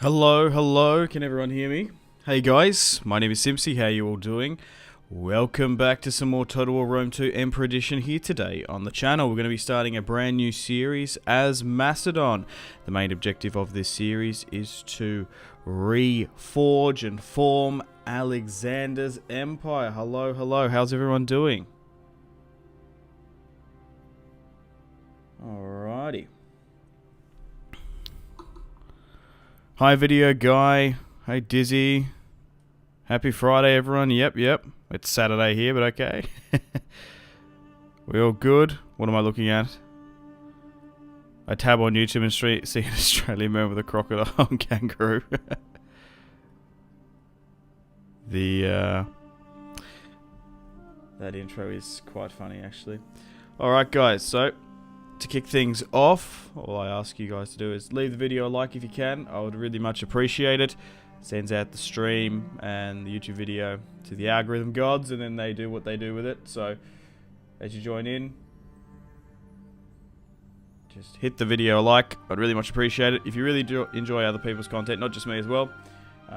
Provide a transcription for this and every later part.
Hello, hello, can everyone hear me? Hey guys, my name is Simpzy, how are you all doing? Welcome back to some more Total War Rome 2 Emperor Edition here today on the channel. We're going to be starting a brand new series as Macedon. The main objective of this series is to reforge and form Alexander's empire. Hello, hello, how's everyone doing? Alrighty. Hi video guy, hey Dizzy, happy Friday everyone, yep, it's Saturday here but okay. We all good? What am I looking at? I tab on YouTube and see an Australian man with a crocodile and kangaroo. That intro is quite funny actually. Alright guys, so to kick things off, all I ask you guys to do is leave the video a like if you can. I would really much appreciate it. Sends out the stream and the YouTube video to the algorithm gods, and then they do what they do with it. So as you join in, just hit the video a like. I'd really much appreciate it. If you really do enjoy other people's content, not just me as well,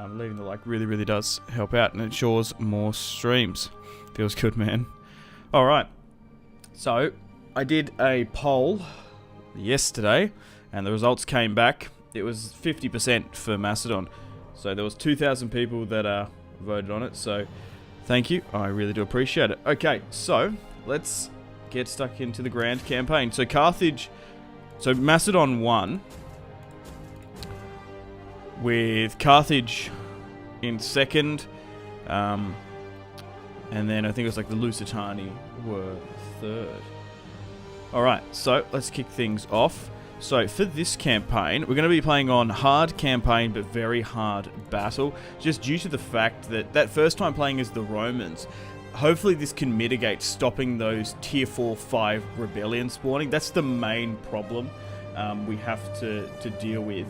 leaving the like really does help out and ensures more streams. Feels good, man. Alright, so I did a poll yesterday and the results came back. It was 50% for Macedon. So there was 2,000 people that voted on it. So thank you. I really do appreciate it. Okay, so let's get stuck into the grand campaign. So Macedon won with Carthage in second. And then I think it was like the Lusitani were third. Alright, so let's kick things off. So for this campaign, we're going to be playing on hard campaign but very hard battle, just due to the fact that first time playing as the Romans, hopefully this can mitigate stopping those tier 4-5 rebellion spawning. That's the main problem we have to deal with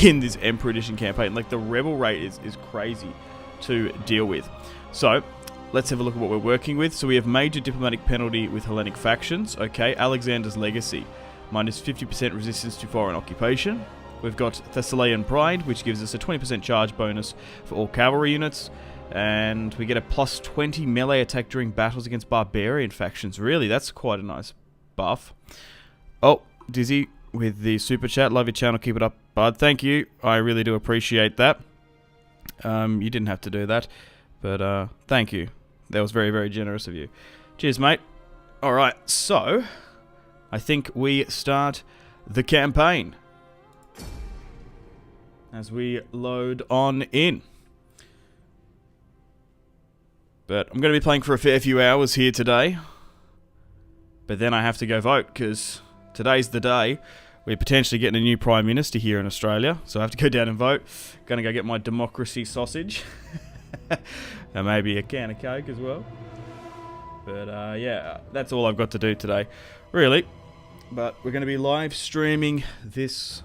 in this Emperor Edition campaign. Like the rebel rate is crazy to deal with. So let's have a look at what we're working with. So we have major diplomatic penalty with Hellenic factions. Okay, Alexander's legacy. Minus 50% resistance to foreign occupation. We've got Thessalian Pride, which gives us a 20% charge bonus for all cavalry units. And we get a plus 20 melee attack during battles against barbarian factions. Really, that's quite a nice buff. Oh, Dizzy with the super chat. Love your channel. Keep it up, bud. Thank you. I really do appreciate that. You didn't have to do that. But thank you. That was very generous of you. Cheers, mate. Alright, so I think we start the campaign as we load on in. But I'm going to be playing for a fair few hours here today. But then I have to go vote because today's the day. We're potentially getting a new Prime Minister here in Australia. So I have to go down and vote. Going to go get my democracy sausage. And maybe a can of Coke as well. But yeah, that's all I've got to do today, really. But we're going to be live streaming this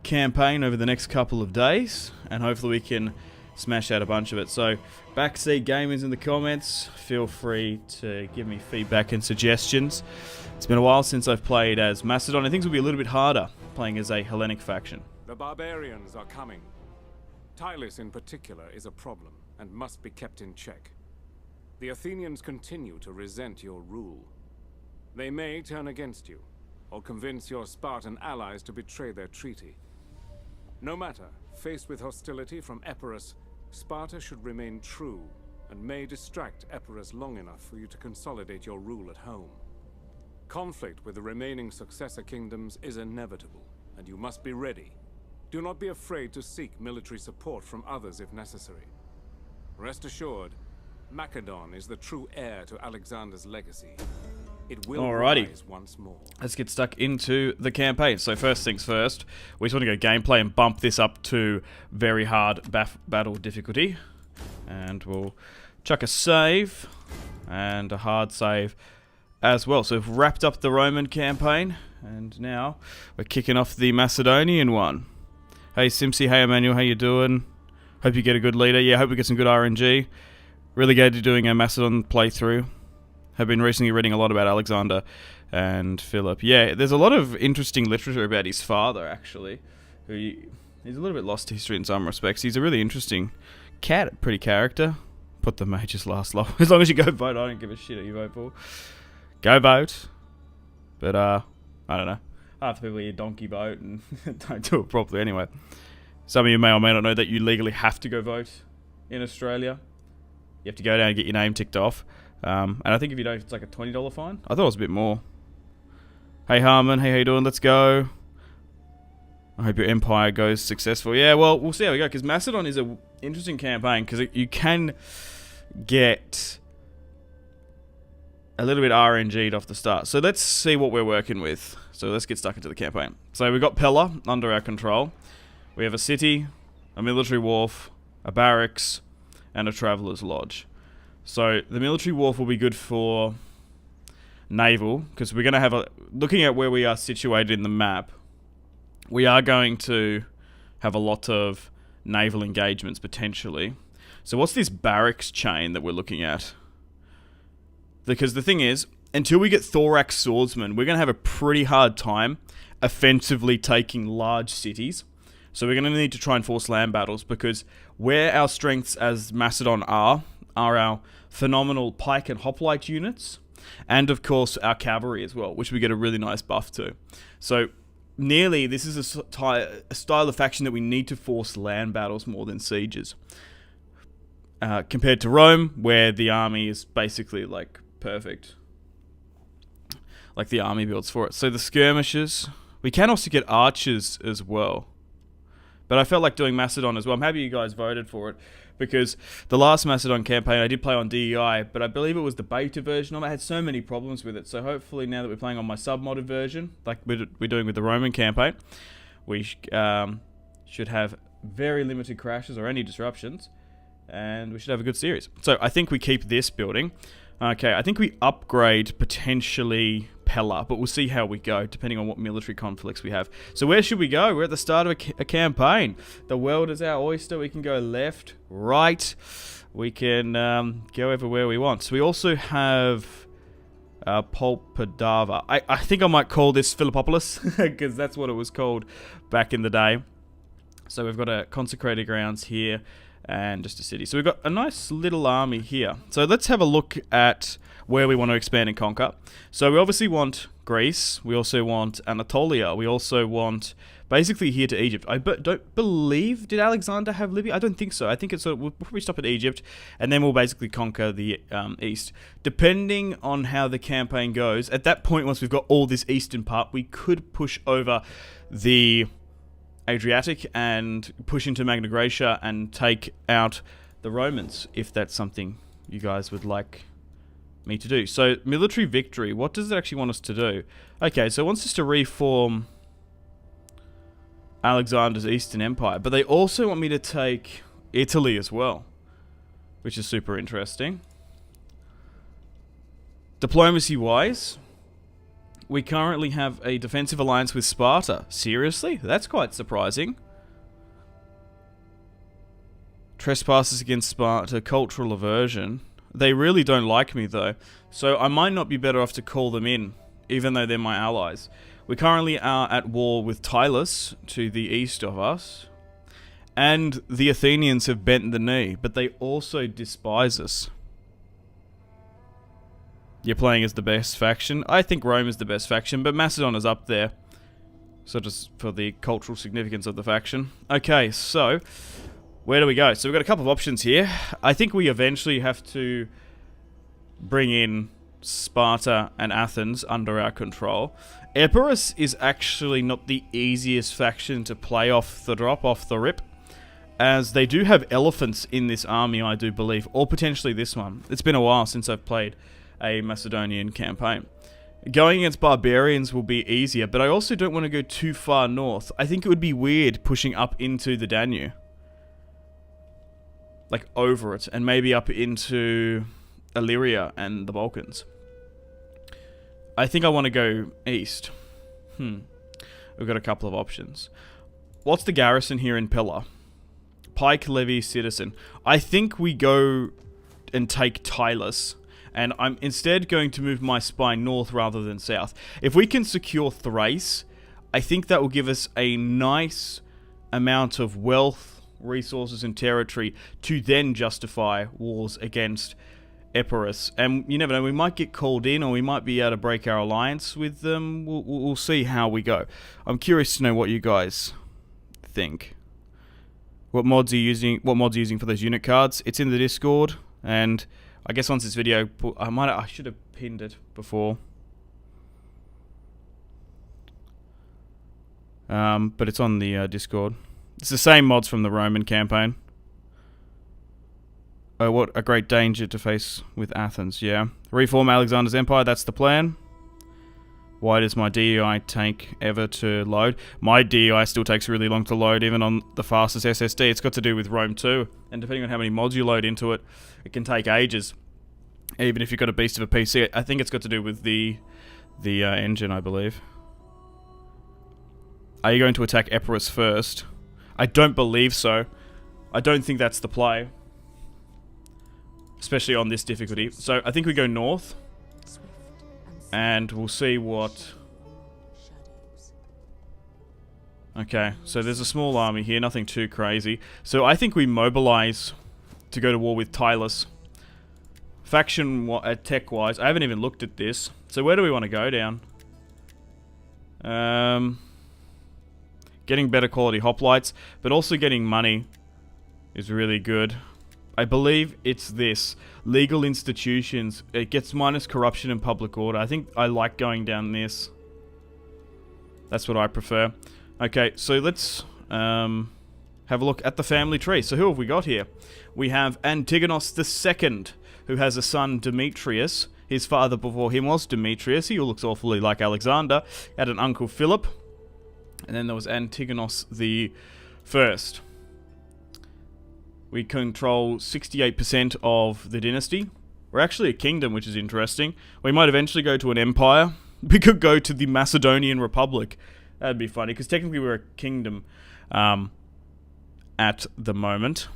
campaign over the next couple of days, and hopefully we can smash out a bunch of it. So backseat gamers in the comments, feel free to give me feedback and suggestions. It's been a while since I've played as Macedon. I think it will be a little bit harder playing as a Hellenic faction. The barbarians are coming. Tylis in particular is a problem and must be kept in check. The Athenians continue to resent your rule. They may turn against you, or convince your Spartan allies to betray their treaty. No matter, faced with hostility from Epirus, Sparta should remain true, and may distract Epirus long enough for you to consolidate your rule at home. Conflict with the remaining successor kingdoms is inevitable, and you must be ready. Do not be afraid to seek military support from others if necessary. Rest assured, Macedon is the true heir to Alexander's legacy. It will rise once more. Let's get stuck into the campaign. So first things first, we just want to go gameplay and bump this up to very hard battle difficulty. And we'll chuck a save and a hard save as well. So we've wrapped up the Roman campaign, and now we're kicking off the Macedonian one. Hey Simpzy, hey Emmanuel, how you doing? Hope you get a good leader. Yeah, hope we get some good RNG. Really glad you're doing a Macedon playthrough. Have been recently reading a lot about Alexander and Philip. Yeah, there's a lot of interesting literature about his father, actually, who He's a little bit lost to history in some respects. He's a really interesting pretty character. Put the mages last long. As long as you go vote, I don't give a shit who you vote for. Go vote. But, I don't know. Half the people here donkey vote and don't do it properly anyway. Some of you may or may not know that you legally have to go vote in Australia. You have to go down and get your name ticked off. And I think if you don't, it's like a $20 fine. I thought it was a bit more. Hey Harmon, hey, how you doing? Let's go. I hope your empire goes successful. Yeah, well, we'll see how we go, because Macedon is an interesting campaign, because you can get a little bit RNG'd off the start. So let's see what we're working with. So let's get stuck into the campaign. So we've got Pella under our control. We have a city, a military wharf, a barracks, and a traveller's lodge. So the military wharf will be good for naval, because we're going to have a... Looking at where we are situated in the map, we are going to have a lot of naval engagements, potentially. So what's this barracks chain that we're looking at? Because the thing is, until we get thorax swordsmen, we're going to have a pretty hard time offensively taking large cities. So we're going to need to try and force land battles, because where our strengths as Macedon are our phenomenal pike and hoplite units, and of course our cavalry as well, which we get a really nice buff to. So nearly, this is a style of faction that we need to force land battles more than sieges. Compared to Rome, where the army is basically like perfect. Like the army builds for it. So the skirmishers. We can also get archers as well. But I felt like doing Macedon as well. I'm happy you guys voted for it, because the last Macedon campaign I did play on DEI, but I believe it was the beta version of it. I had so many problems with it. So hopefully now that we're playing on my sub-modded version, like we're doing with the Roman campaign, we should have very limited crashes or any disruptions, and we should have a good series. So I think we keep this building. Okay, I think we upgrade potentially Pella, but we'll see how we go, depending on what military conflicts we have. So where should we go? We're at the start of a campaign. The world is our oyster. We can go left, right. We can go everywhere we want. So we also have Polpadava. I think I might call this Philippopolis, because that's what it was called back in the day. So we've got a consecrated grounds here, and just a city. So we've got a nice little army here. So let's have a look at where we want to expand and conquer. So we obviously want Greece. We also want Anatolia. We also want basically here to Egypt. I don't believe... Did Alexander have Libya? I don't think so. I think it's... We'll probably stop at Egypt, and then we'll basically conquer the east. Depending on how the campaign goes, at that point, once we've got all this eastern part, we could push over the Adriatic and push into Magna Graecia and take out the Romans, if that's something you guys would like me to do. So, military victory, what does it actually want us to do? Okay, so it wants us to reform Alexander's Eastern Empire, but they also want me to take Italy as well, which is super interesting. Diplomacy-wise, we currently have a defensive alliance with Sparta. Seriously? That's quite surprising. Trespasses against Sparta, cultural aversion. They really don't like me though, so I might not be better off to call them in, even though they're my allies. We currently are at war with Tylus, to the east of us, and the Athenians have bent the knee, but they also despise us. You're playing as the best faction. I think Rome is the best faction, but Macedon is up there. So just for the cultural significance of the faction. Okay, so where do we go? So we've got a couple of options here. I think we eventually have to bring in Sparta and Athens under our control. Epirus is actually not the easiest faction to play off the rip, as they do have elephants in this army, I do believe, or potentially this one. It's been a while since I've played a Macedonian campaign. Going against barbarians will be easier, but I also don't want to go too far north. I think it would be weird pushing up into the Danube. Like over it, and maybe up into Illyria and the Balkans. I think I want to go east. We've got a couple of options. What's the garrison here in Pella? Pike, levy, citizen. I think we go and take Tylus, and I'm instead going to move my spy north rather than south. If we can secure Thrace, I think that will give us a nice amount of wealth, resources, and territory to then justify wars against Epirus. And you never know, we might get called in, or we might be able to break our alliance with them. We'll see how we go. I'm curious to know what you guys think. What mods are you using? What mods are you using for those unit cards? It's in the Discord, and I guess once this video, I should have pinned it before. But it's on the Discord. It's the same mods from the Roman campaign. Oh, what a great danger to face with Athens, yeah. Reform Alexander's empire, that's the plan. Why does my DEI take ever to load? My DEI still takes really long to load, even on the fastest SSD. It's got to do with Rome 2, and depending on how many mods you load into it, it can take ages. Even if you've got a beast of a PC. I think it's got to do with the engine, I believe. Are you going to attack Epirus first? I don't believe so. I don't think that's the play. Especially on this difficulty. So I think we go north. And we'll see what... Okay, so there's a small army here, nothing too crazy. So I think we mobilize to go to war with Tylus. Faction tech-wise, I haven't even looked at this. So where do we want to go down? Getting better quality hoplites, but also getting money is really good. I believe it's this. Legal institutions. It gets minus corruption and public order. I think I like going down this. That's what I prefer. Okay, so let's have a look at the family tree. So who have we got here? We have Antigonos II, who has a son, Demetrius. His father before him was Demetrius. He looks awfully like Alexander. Had an uncle, Philip. And then there was Antigonos the First. We control 68% of the dynasty. We're actually a kingdom, which is interesting. We might eventually go to an empire. We could go to the Macedonian Republic. That'd be funny, because technically we're a kingdom at the moment.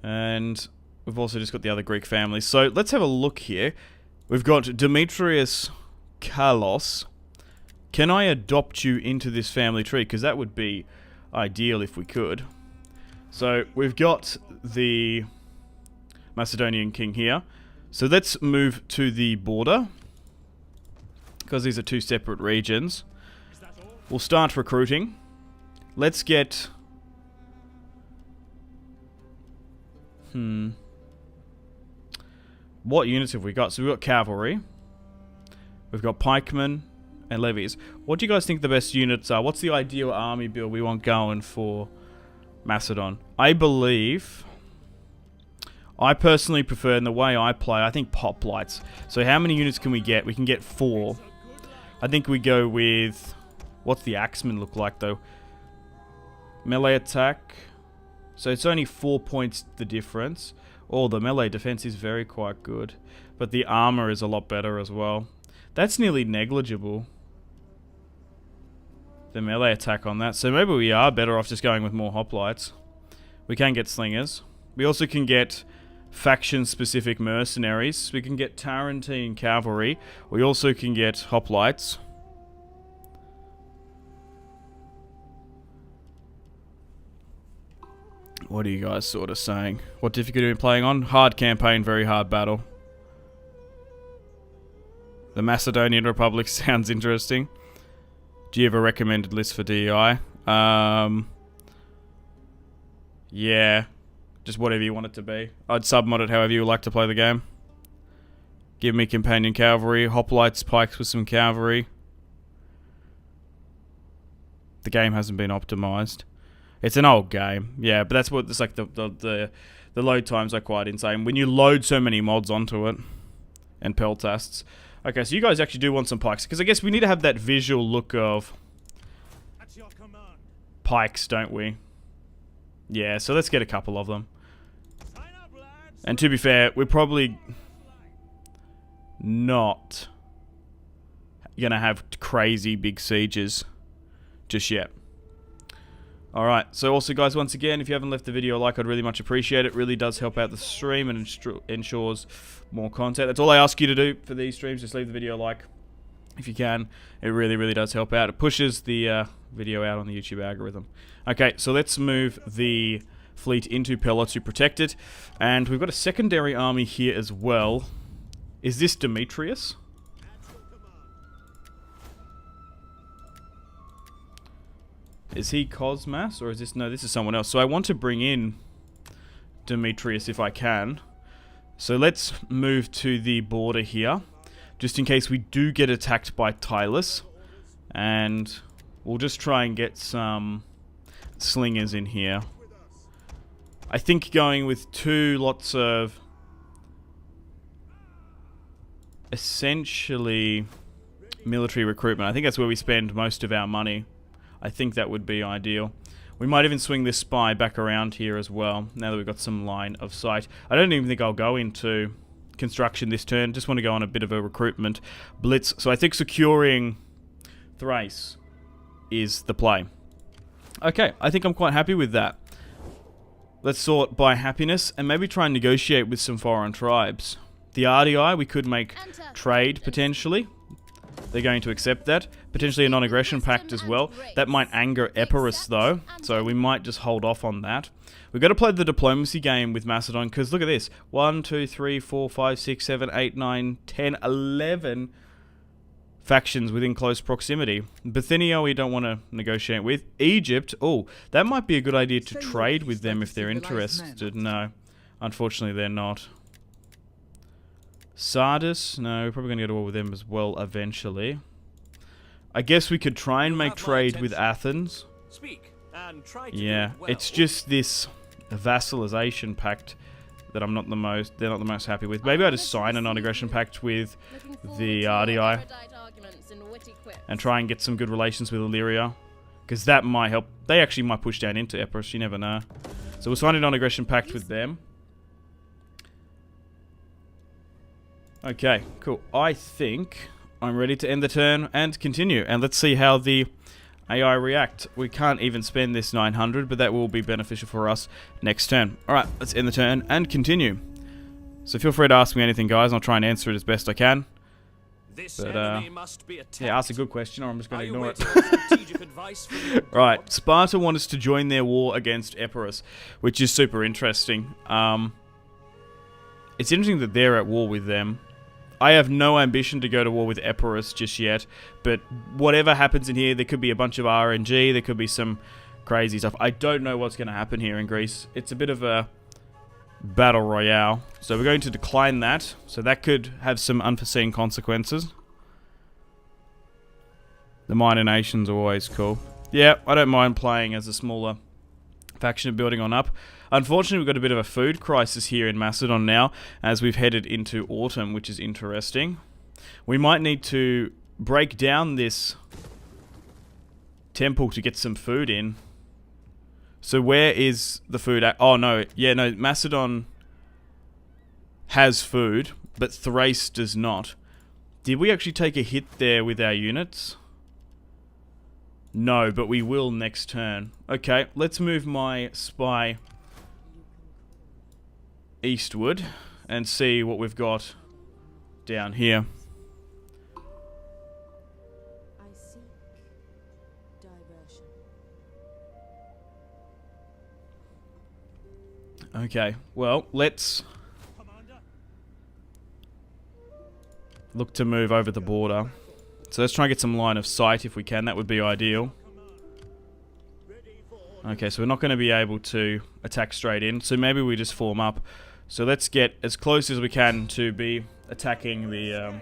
And we've also just got the other Greek families. So let's have a look here. We've got Demetrius Kalos. Can I adopt you into this family tree? Because that would be ideal if we could. So we've got the Macedonian king here. So let's move to the border, because these are two separate regions. We'll start recruiting. Let's get... What units have we got? So we've got cavalry. We've got pikemen and levies. What do you guys think the best units are? What's the ideal army build we want going for Macedon? I believe... I personally prefer, in the way I play, I think hoplites. So how many units can we get? We can get 4. I think we go with... What's the axemen look like, though? Melee attack. So it's only 4 points the difference. Oh, the melee defense is very quite good. But the armor is a lot better as well. That's nearly negligible. The melee attack on that. So maybe we are better off just going with more hoplites. We can get slingers. We also can get faction-specific mercenaries. We can get Tarentine cavalry. We also can get hoplites. What are you guys sort of saying? What difficulty are we playing on? Hard campaign, very hard battle. The Macedonian Republic sounds interesting. Do you have a recommended list for DEI? Yeah. Just whatever you want it to be. I'd submod it however you like to play the game. Give me companion cavalry, hoplites, pikes with some cavalry. The game hasn't been optimized. It's an old game, yeah, but that's what it's like. The load times are quite insane when you load so many mods onto it and peltasts. Okay, so you guys actually do want some pikes, because I guess we need to have that visual look of pikes, don't we? Yeah, so let's get a couple of them. And to be fair, we're probably not gonna have crazy big sieges just yet. Alright, so also guys, once again, if you haven't left the video a like, I'd really much appreciate it. It really does help out the stream and ensures more content. That's all I ask you to do for these streams, just leave the video a like if you can. It really, really does help out. It pushes the video out on the YouTube algorithm. Okay, so let's move the fleet into Pella to protect it. And we've got a secondary army here as well. Is this Demetrius? Is he Cosmas, or is this... No, this is someone else. So I want to bring in Demetrius if I can. So let's move to the border here, just in case we do get attacked by Tylus. And we'll just try and get some slingers in here. I think going with 2 lots of... essentially military recruitment. I think that's where we spend most of our money. I think that would be ideal. We might even swing this spy back around here as well, now that we've got some line of sight. I don't even think I'll go into construction this turn. Just want to go on a bit of a recruitment blitz. So I think securing Thrace is the play. Okay, I think I'm quite happy with that. Let's sort by happiness and maybe try and negotiate with some foreign tribes. The RDI, we could make trade potentially. They're going to accept that. Potentially a non-aggression pact as well. That might anger Epirus though, so we might just hold off on that. We've got to play the diplomacy game with Macedon, because look at this. 1, 2, 3, 4, 5, 6, 7, 8, 9, 10, 11 factions within close proximity. Bithynia we don't want to negotiate with. Egypt, oh, that might be a good idea to trade with them if they're interested. No, unfortunately they're not. Sardis, no, we're probably going to go to war with them as well eventually. I guess we could try and make trade with Athens. Yeah, it's just this vassalization pact that they're not the most happy with. Maybe I just sign a non-aggression pact with the RDI and try and get some good relations with Illyria, because that might help. They actually might push down into Epirus, you never know. So we'll sign a non-aggression pact with them. Okay, cool. I think I'm ready to end the turn and continue. And let's see how the AI react. We can't even spend this 900, but that will be beneficial for us next turn. Alright, let's end the turn and continue. So feel free to ask me anything, guys, and I'll try and answer it as best I can. But, yeah, ask a good question or I'm just going to ignore it. Right, Sparta want us to join their war against Epirus, which is super interesting. It's interesting that they're at war with them. I have no ambition to go to war with Epirus just yet, but whatever happens in here, there could be a bunch of RNG, there could be some crazy stuff. I don't know what's going to happen here in Greece. It's a bit of a battle royale, so we're going to decline that, so that could have some unforeseen consequences. The minor nations are always cool. Yeah, I don't mind playing as a smaller faction and building on up. Unfortunately, we've got a bit of a food crisis here in Macedon now, as we've headed into autumn, which is interesting. We might need to break down this temple to get some food in. So where is the food at? Oh, no. Yeah, no, Macedon has food, but Thrace does not. Did we actually take a hit there with our units? No, but we will next turn. Okay, let's move my spy eastward and see what we've got down here. I seek diversion. Okay, well, let's look to move over the border. So let's try and get some line of sight if we can. That would be ideal. Okay, so we're not going to be able to attack straight in, so maybe we just form up. So let's get as close as we can to be attacking the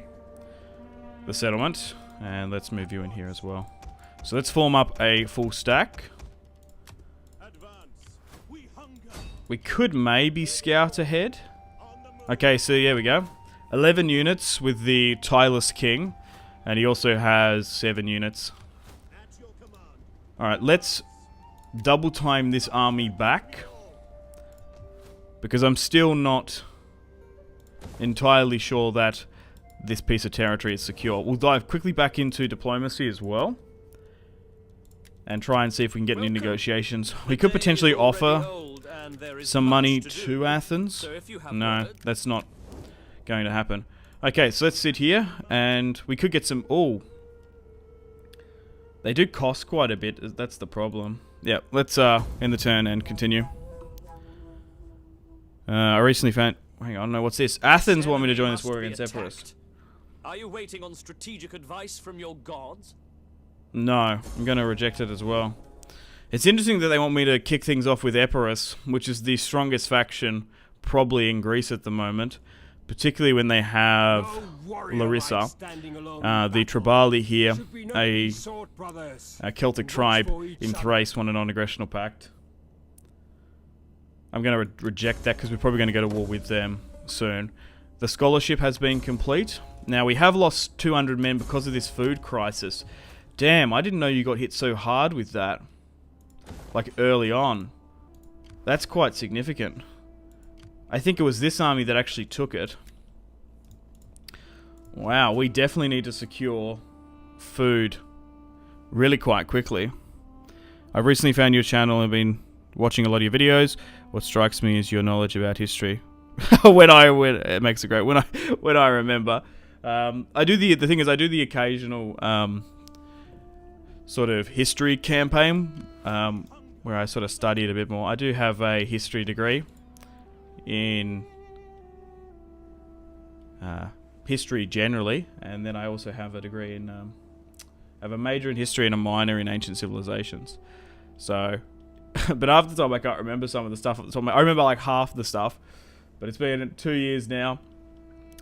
settlement, and let's move you in here as well. So let's form up a full stack. We could maybe scout ahead. Okay, so here we go. 11 units with the Tylus King, and he also has 7 units. Alright, let's double time this army back, because I'm still not entirely sure that this piece of territory is secure. We'll dive quickly back into diplomacy as well, and try and see if we can get any negotiations. We could potentially offer some money to Athens. No, that's not going to happen. Okay, so let's sit here, and we could get some... Oh! They do cost quite a bit. That's the problem. Yeah, let's end the turn and continue. I recently found... Hang on, no, what's this? Athens want me to join this war against Epirus. Are you waiting on strategic advice from your gods? No, I'm going to reject it as well. It's interesting that they want me to kick things off with Epirus, which is the strongest faction probably in Greece at the moment. Particularly when they have Larissa, the Triballi here, a Celtic tribe in Thrace, want a non-aggressional pact. I'm going to reject that because we're probably going to go to war with them soon. The scholarship has been complete. Now, we have lost 200 men because of this food crisis. Damn, I didn't know you got hit so hard with that. Like, early on. That's quite significant. I think it was this army that actually took it. Wow, we definitely need to secure food really quite quickly. I've recently found your channel and been watching a lot of your videos. What strikes me is your knowledge about history. It makes it great when I remember. I do the thing is I do the occasional sort of history campaign where I sort of study it a bit more. I do have a history degree in history generally, and then I also have a degree in I have a major in history and a minor in ancient civilizations. So, but half the time I can't remember some of the stuff at the top. I remember like half the stuff, but it's been 2 years now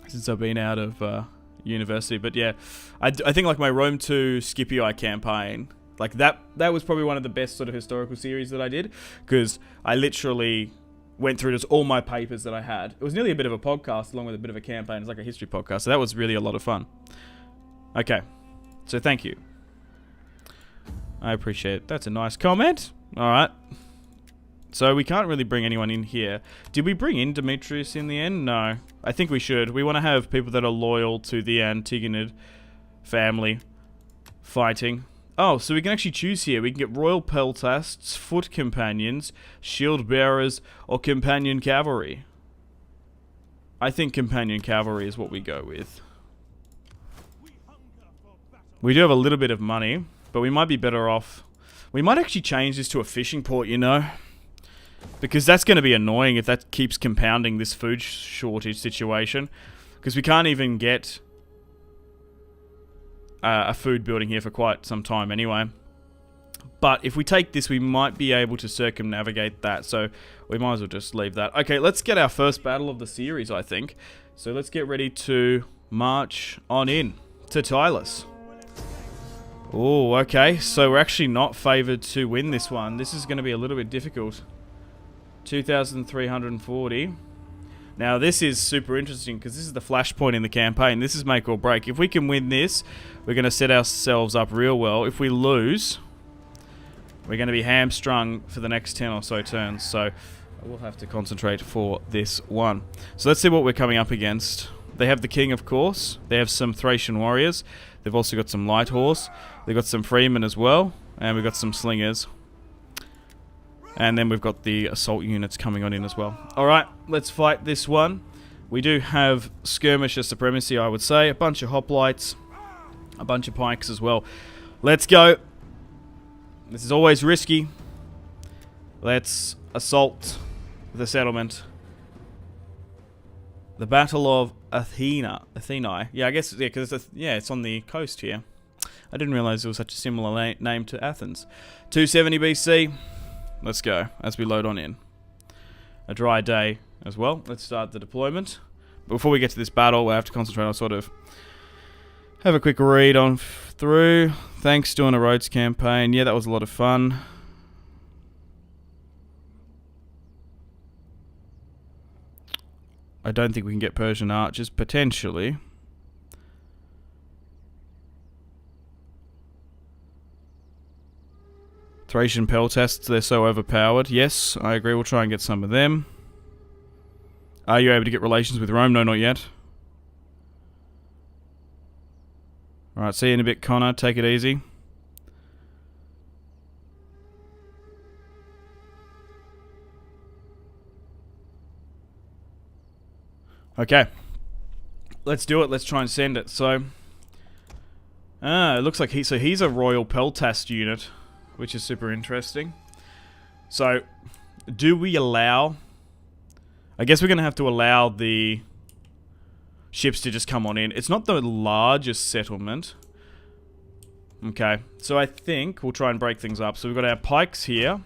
since I've been out of university. But yeah, I think like my Rome to Scipii campaign, like that was probably one of the best sort of historical series that I did, because I literally went through just all my papers that I had. It was nearly a bit of a podcast along with a bit of a campaign. It's like a history podcast. So that was really a lot of fun. Okay. So thank you. I appreciate it. That's a nice comment. Alright. So we can't really bring anyone in here. Did we bring in Demetrius in the end? No. I think we should. We want to have people that are loyal to the Antigonid family fighting. Oh, so we can actually choose here. We can get Royal Peltasts, Foot Companions, Shield Bearers, or Companion Cavalry. I think Companion Cavalry is what we go with. We do have a little bit of money, but we might be better off. We might actually change this to a fishing port, you know? Because that's going to be annoying if that keeps compounding this food shortage situation. Because we can't even get a food building here for quite some time anyway. But if we take this, we might be able to circumnavigate that. So we might as well just leave that. Okay, let's get our first battle of the series, I think. So let's get ready to march on in to Tylos. Oh, okay. So we're actually not favoured to win this one. This is going to be a little bit difficult. 2,340. Now, this is super interesting because this is the flashpoint in the campaign. This is make or break. If we can win this, we're going to set ourselves up real well. If we lose, we're going to be hamstrung for the next 10 or so turns. So I will have to concentrate for this one. So let's see what we're coming up against. They have the king, of course. They have some Thracian warriors. They've also got some light horse. They've got some freemen as well. And we've got some slingers. And then we've got the assault units coming on in as well. Alright, let's fight this one. We do have skirmisher supremacy, I would say. A bunch of hoplites. A bunch of pikes as well. Let's go. This is always risky. Let's assault the settlement. The Battle of Athena. Yeah, I guess, yeah, because it's on the coast here. I didn't realize it was such a similar name to Athens. 270 BC. Let's go, as we load on in. A dry day as well. Let's start the deployment. But before we get to this battle, we'll have to concentrate on sort of have a quick read on through. Thanks, doing a Rhodes campaign. Yeah, that was a lot of fun. I don't think we can get Persian archers, potentially. Thracian Peltasts, they're so overpowered. Yes, I agree, we'll try and get some of them. Are you able to get relations with Rome? No, not yet. Alright, see you in a bit, Connor. Take it easy. Okay. Let's do it. Let's try and send it. So, Ah, it looks like he's a Royal Peltast unit, which is super interesting. So, do we allow... I guess we're going to have to allow the ships to just come on in. It's not the largest settlement. Okay, so I think we'll try and break things up. So we've got our pikes here,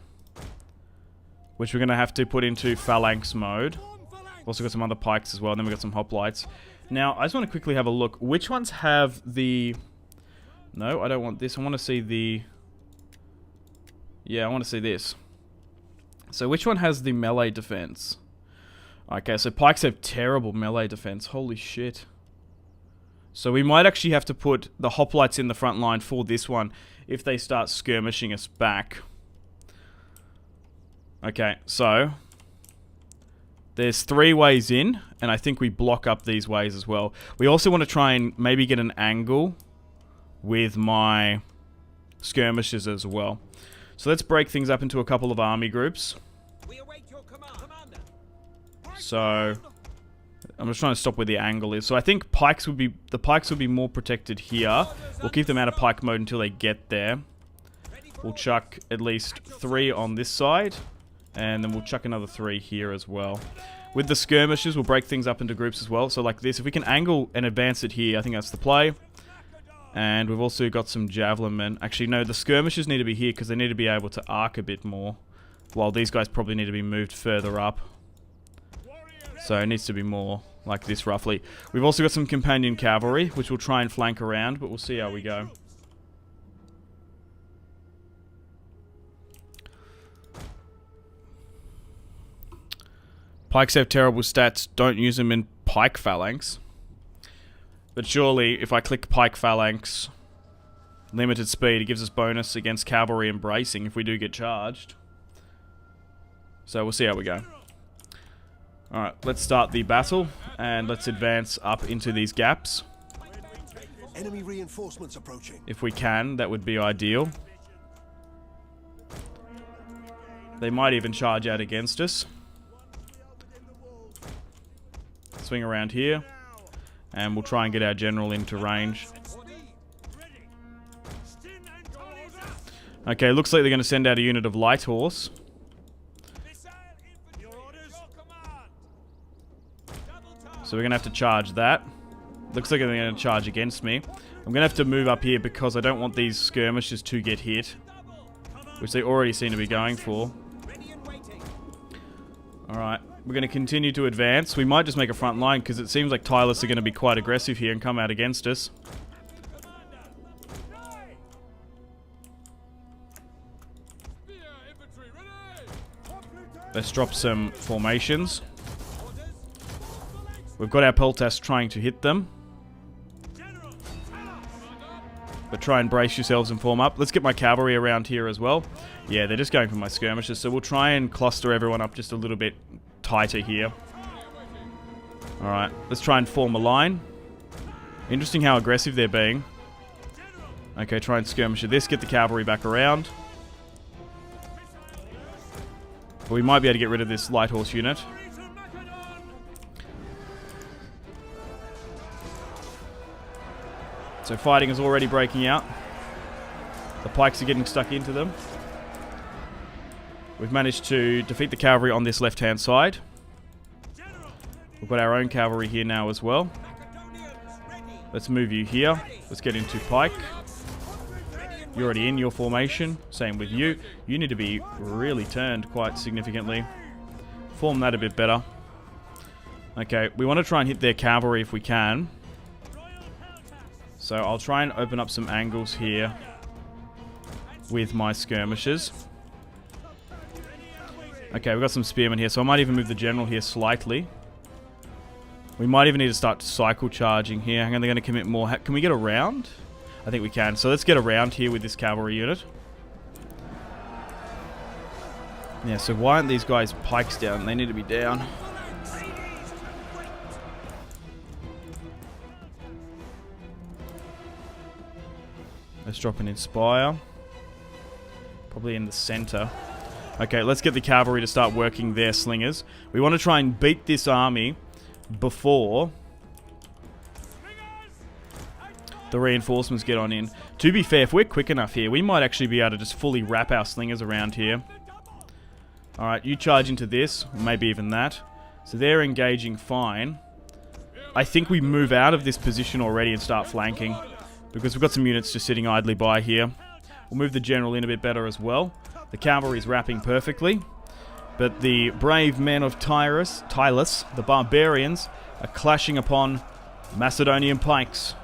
which we're going to have to put into phalanx mode. We've also got some other pikes as well, and then we've got some hoplites. Now, I just want to quickly have a look. Which ones have the... No, I don't want this. I want to see the... Yeah, I want to see this. So which one has the melee defense? Okay, so pikes have terrible melee defense. Holy shit. So we might actually have to put the hoplites in the front line for this one if they start skirmishing us back. Okay, so there's 3 ways in, and I think we block up these ways as well. We also want to try and maybe get an angle with my skirmishers as well. So let's break things up into a couple of army groups. We await your command, Commander. So I'm just trying to stop where the angle is. So I think pikes would be... The pikes will be more protected here. We'll keep them out of pike mode until they get there. We'll chuck at least 3 on this side. And then we'll chuck another 3 here as well. With the skirmishers, we'll break things up into groups as well. So like this, if we can angle and advance it here, I think that's the play. And we've also got some javelin men. Actually, no, the skirmishers need to be here because they need to be able to arc a bit more. While these guys probably need to be moved further up. So it needs to be more like this, roughly. We've also got some companion cavalry, which we'll try and flank around, but we'll see how we go. Pikes have terrible stats. Don't use them in pike phalanx. But surely, if I click pike phalanx, limited speed, it gives us bonus against cavalry and bracing if we do get charged. So we'll see how we go. Alright, let's start the battle, and let's advance up into these gaps. Enemy reinforcements approaching. If we can, that would be ideal. They might even charge out against us. Swing around here. And we'll try and get our general into range. Okay, looks like they're going to send out a unit of light horse. So we're going to have to charge that. Looks like they're going to charge against me. I'm going to have to move up here because I don't want these skirmishers to get hit. Which they already seem to be going for. Alright. We're going to continue to advance. We might just make a front line because it seems like Tylus are going to be quite aggressive here and come out against us. Let's drop some formations. We've got our Peltast trying to hit them. But try and brace yourselves and form up. Let's get my cavalry around here as well. Yeah, they're just going for my skirmishers. So we'll try and cluster everyone up just a little bit tighter here. Alright, let's try and form a line. Interesting how aggressive they're being. Okay, try and skirmish at this. Get the cavalry back around. We might be able to get rid of this light horse unit. So fighting is already breaking out. The pikes are getting stuck into them. We've managed to defeat the cavalry on this left-hand side. We've got our own cavalry here now as well. Let's move you here. Let's get into pike. You're already in your formation. Same with you. You need to be really turned quite significantly. Form that a bit better. Okay, we want to try and hit their cavalry if we can. So I'll try and open up some angles here with my skirmishers. Okay, we've got some spearmen here, so I might even move the general here slightly. We might even need to start cycle charging here. Hang on, they're going to commit more. Can we get around? I think we can. So let's get around here with this cavalry unit. Yeah, so why aren't these guys pikes down? They need to be down. Let's drop an Inspire. Probably in the center. Okay, let's get the cavalry to start working their slingers. We want to try and beat this army before the reinforcements get on in. To be fair, if we're quick enough here, we might actually be able to just fully wrap our slingers around here. Alright, you charge into this, maybe even that. So they're engaging fine. I think we move out of this position already and start flanking, because we've got some units just sitting idly by here. We'll move the general in a bit better as well. The cavalry's wrapping perfectly. But the brave men of Tyrus, the barbarians, are clashing upon Macedonian pikes.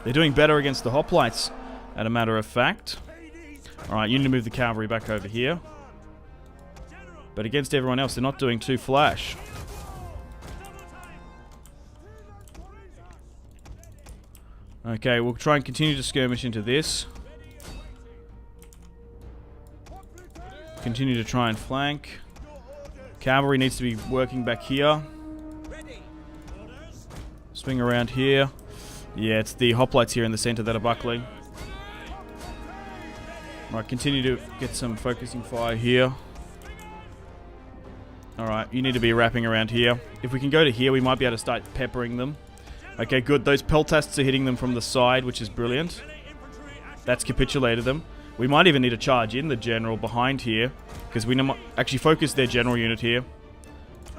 They're doing better against the hoplites, as a matter of fact. Alright, you need to move the cavalry back over here. But against everyone else, they're not doing too flash. Okay, we'll try and continue to skirmish into this. Continue to try and flank. Cavalry needs to be working back here. Swing around here. Yeah, it's the hoplites here in the center that are buckling. Alright, continue to get some focusing fire here. Alright, you need to be wrapping around here. If we can go to here, we might be able to start peppering them. Okay, good. Those peltasts are hitting them from the side, which is brilliant. That's capitulated them. We might even need to charge in the general behind here, because we actually focus their general unit here.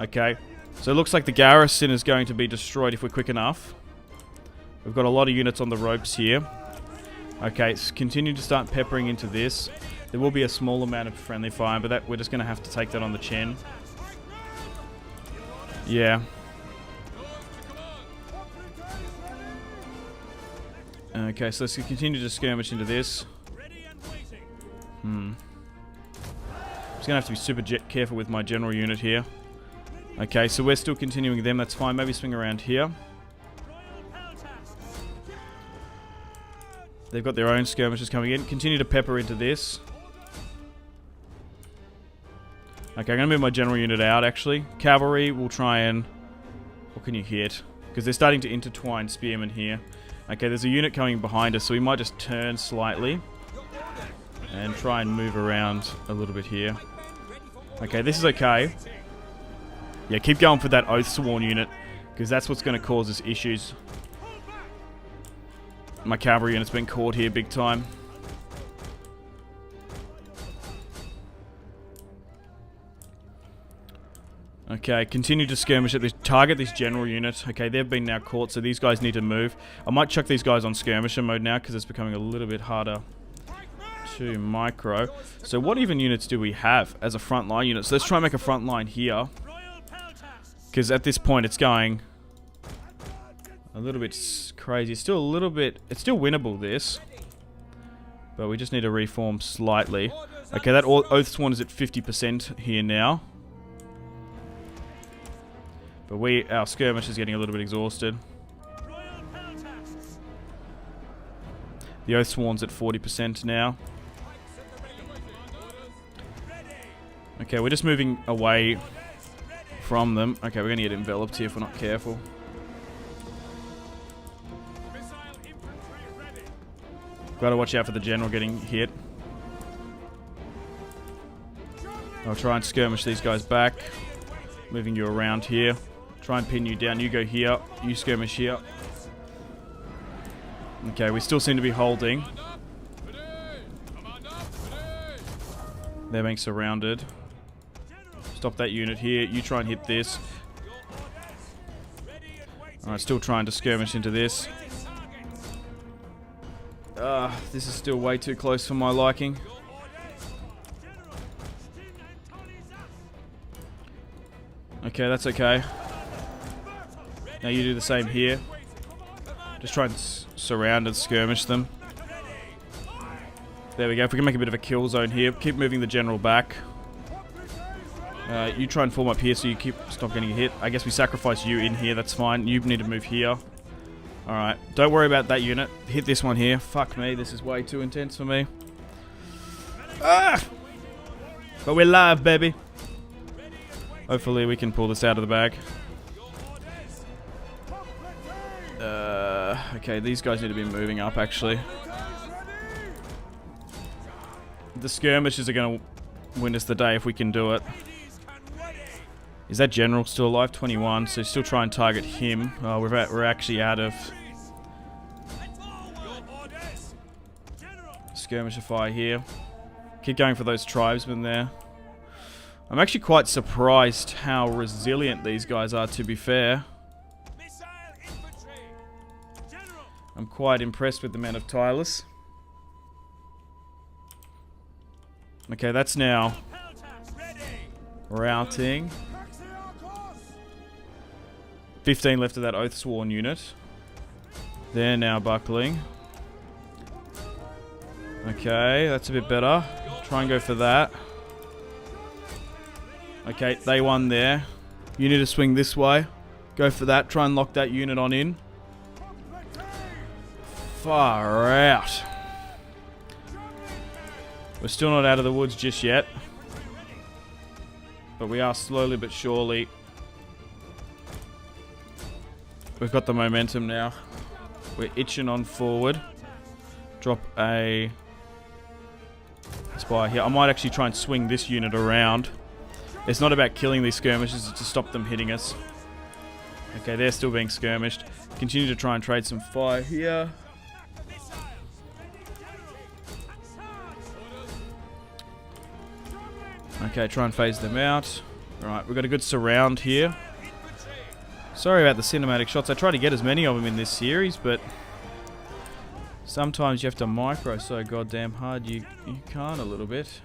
Okay, so it looks like the garrison is going to be destroyed if we're quick enough. We've got a lot of units on the ropes here. Okay, so continue to start peppering into this. There will be a small amount of friendly fire, but that we're just going to have to take that on the chin. Yeah. Okay, so let's continue to skirmish into this. I'm just going to have to be super careful with my general unit here. Okay, so we're still continuing them, that's fine. Maybe swing around here. They've got their own skirmishes coming in. Continue to pepper into this. Okay, I'm going to move my general unit out, actually. Cavalry will try and... What can you hit? Because they're starting to intertwine spearmen here. Okay, there's a unit coming behind us, so we might just turn slightly. And try and move around a little bit here. Okay, this is okay. Yeah, keep going for that Oathsworn unit, because that's what's going to cause us issues. My cavalry unit's been caught here big time. Okay, continue to skirmish at this. Target this general unit. Okay, they've been now caught, so these guys need to move. I might chuck these guys on skirmisher mode now, because it's becoming a little bit harder to micro. So what even units do we have as a frontline unit? So let's try and make a front line here, because at this point it's going a little bit crazy. It's still a little bit... It's still winnable, this. But we just need to reform slightly. Okay, that Oathsworn is at 50% here now. But our skirmish is getting a little bit exhausted. The Oathsworn's at 40% now. Okay, we're just moving away from them. Okay, we're going to get enveloped here if we're not careful. Got to watch out for the general getting hit. I'll try and skirmish these guys back. Moving you around here. Try and pin you down. You go here. You skirmish here. Okay, we still seem to be holding. They're being surrounded. Stop that unit here. You try and hit this. Alright, still trying to skirmish into this. This is still way too close for my liking. Okay, that's okay. Now you do the same here. Just try and surround and skirmish them. There we go. If we can make a bit of a kill zone here. Keep moving the general back. You try and form up here so you stop getting hit. I guess we sacrifice you in here. That's fine. You need to move here. Alright. Don't worry about that unit. Hit this one here. Fuck me. This is way too intense for me. Ah! But we're live, baby. Hopefully we can pull this out of the bag. Okay, these guys need to be moving up, actually. The skirmishers are going to win us the day if we can do it. Is that general still alive? 21, so still try and target him. We're actually out of skirmisher fire here. Keep going for those tribesmen there. I'm actually quite surprised how resilient these guys are, to be fair. I'm quite impressed with the men of Tyrus. Okay, that's now routing. 15 left of that Oathsworn unit. They're now buckling. Okay, that's a bit better. Try and go for that. Okay, they won there. You need to swing this way. Go for that. Try and lock that unit on in. Far out. We're still not out of the woods just yet. But we are slowly but surely. We've got the momentum now. We're itching on forward. Drop a spy here. I might actually try and swing this unit around. It's not about killing these skirmishers, it's to stop them hitting us. Okay, they're still being skirmished. Continue to try and trade some fire here. Okay, try and phase them out. Alright, we've got a good surround here. Sorry about the cinematic shots. I try to get as many of them in this series, but sometimes you have to micro so goddamn hard you can't a little bit.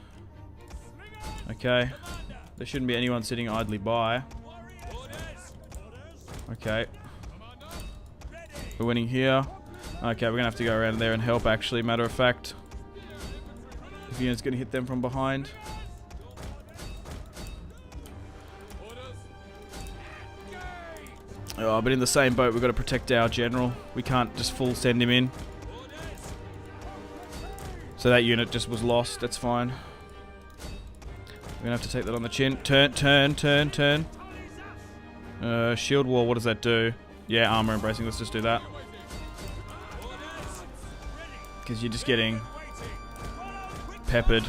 Okay. There shouldn't be anyone sitting idly by. Okay. We're winning here. Okay, we're going to have to go around there and help, actually, matter of fact. If unit's going to hit them from behind. Oh, but in the same boat, we've got to protect our general. We can't just full send him in. So that unit just was lost. That's fine. We're going to have to take that on the chin. Turn. Shield wall, what does that do? Yeah, armor embracing. Let's just do that. Because you're just getting peppered.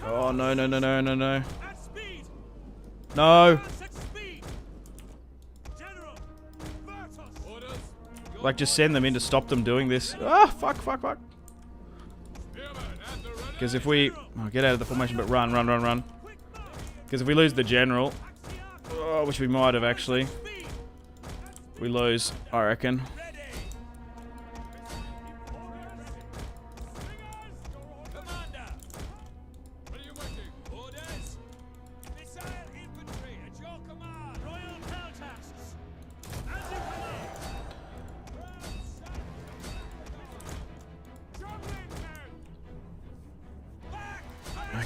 Oh, no. No! Like, just send them in to stop them doing this. Ah, fuck. Because if we... Oh, get out of the formation, but run. Because if we lose the general... Oh, which we might have, actually. We lose, I reckon.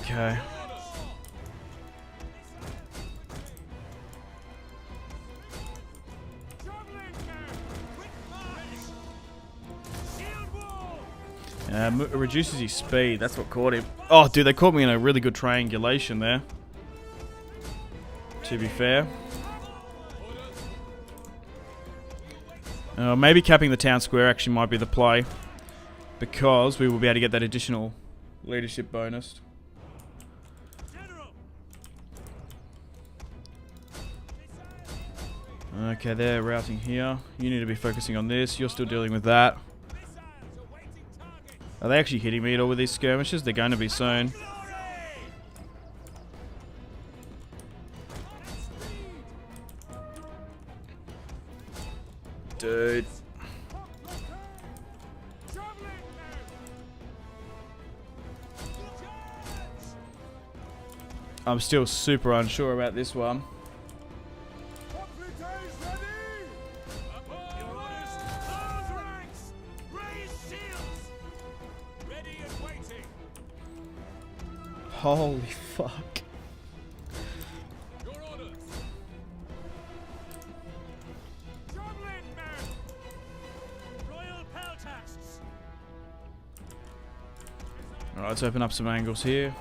Okay. Reduces his speed. That's what caught him. Oh, dude, they caught me in a really good triangulation there. To be fair. Maybe capping the town square actually might be the play. Because we will be able to get that additional leadership bonus. Okay, they're routing here. You need to be focusing on this. You're still dealing with that. Are they actually hitting me at all with these skirmishes? They're going to be soon. Dude. I'm still super unsure about this one. Holy fuck. Alright, let's open up some angles here.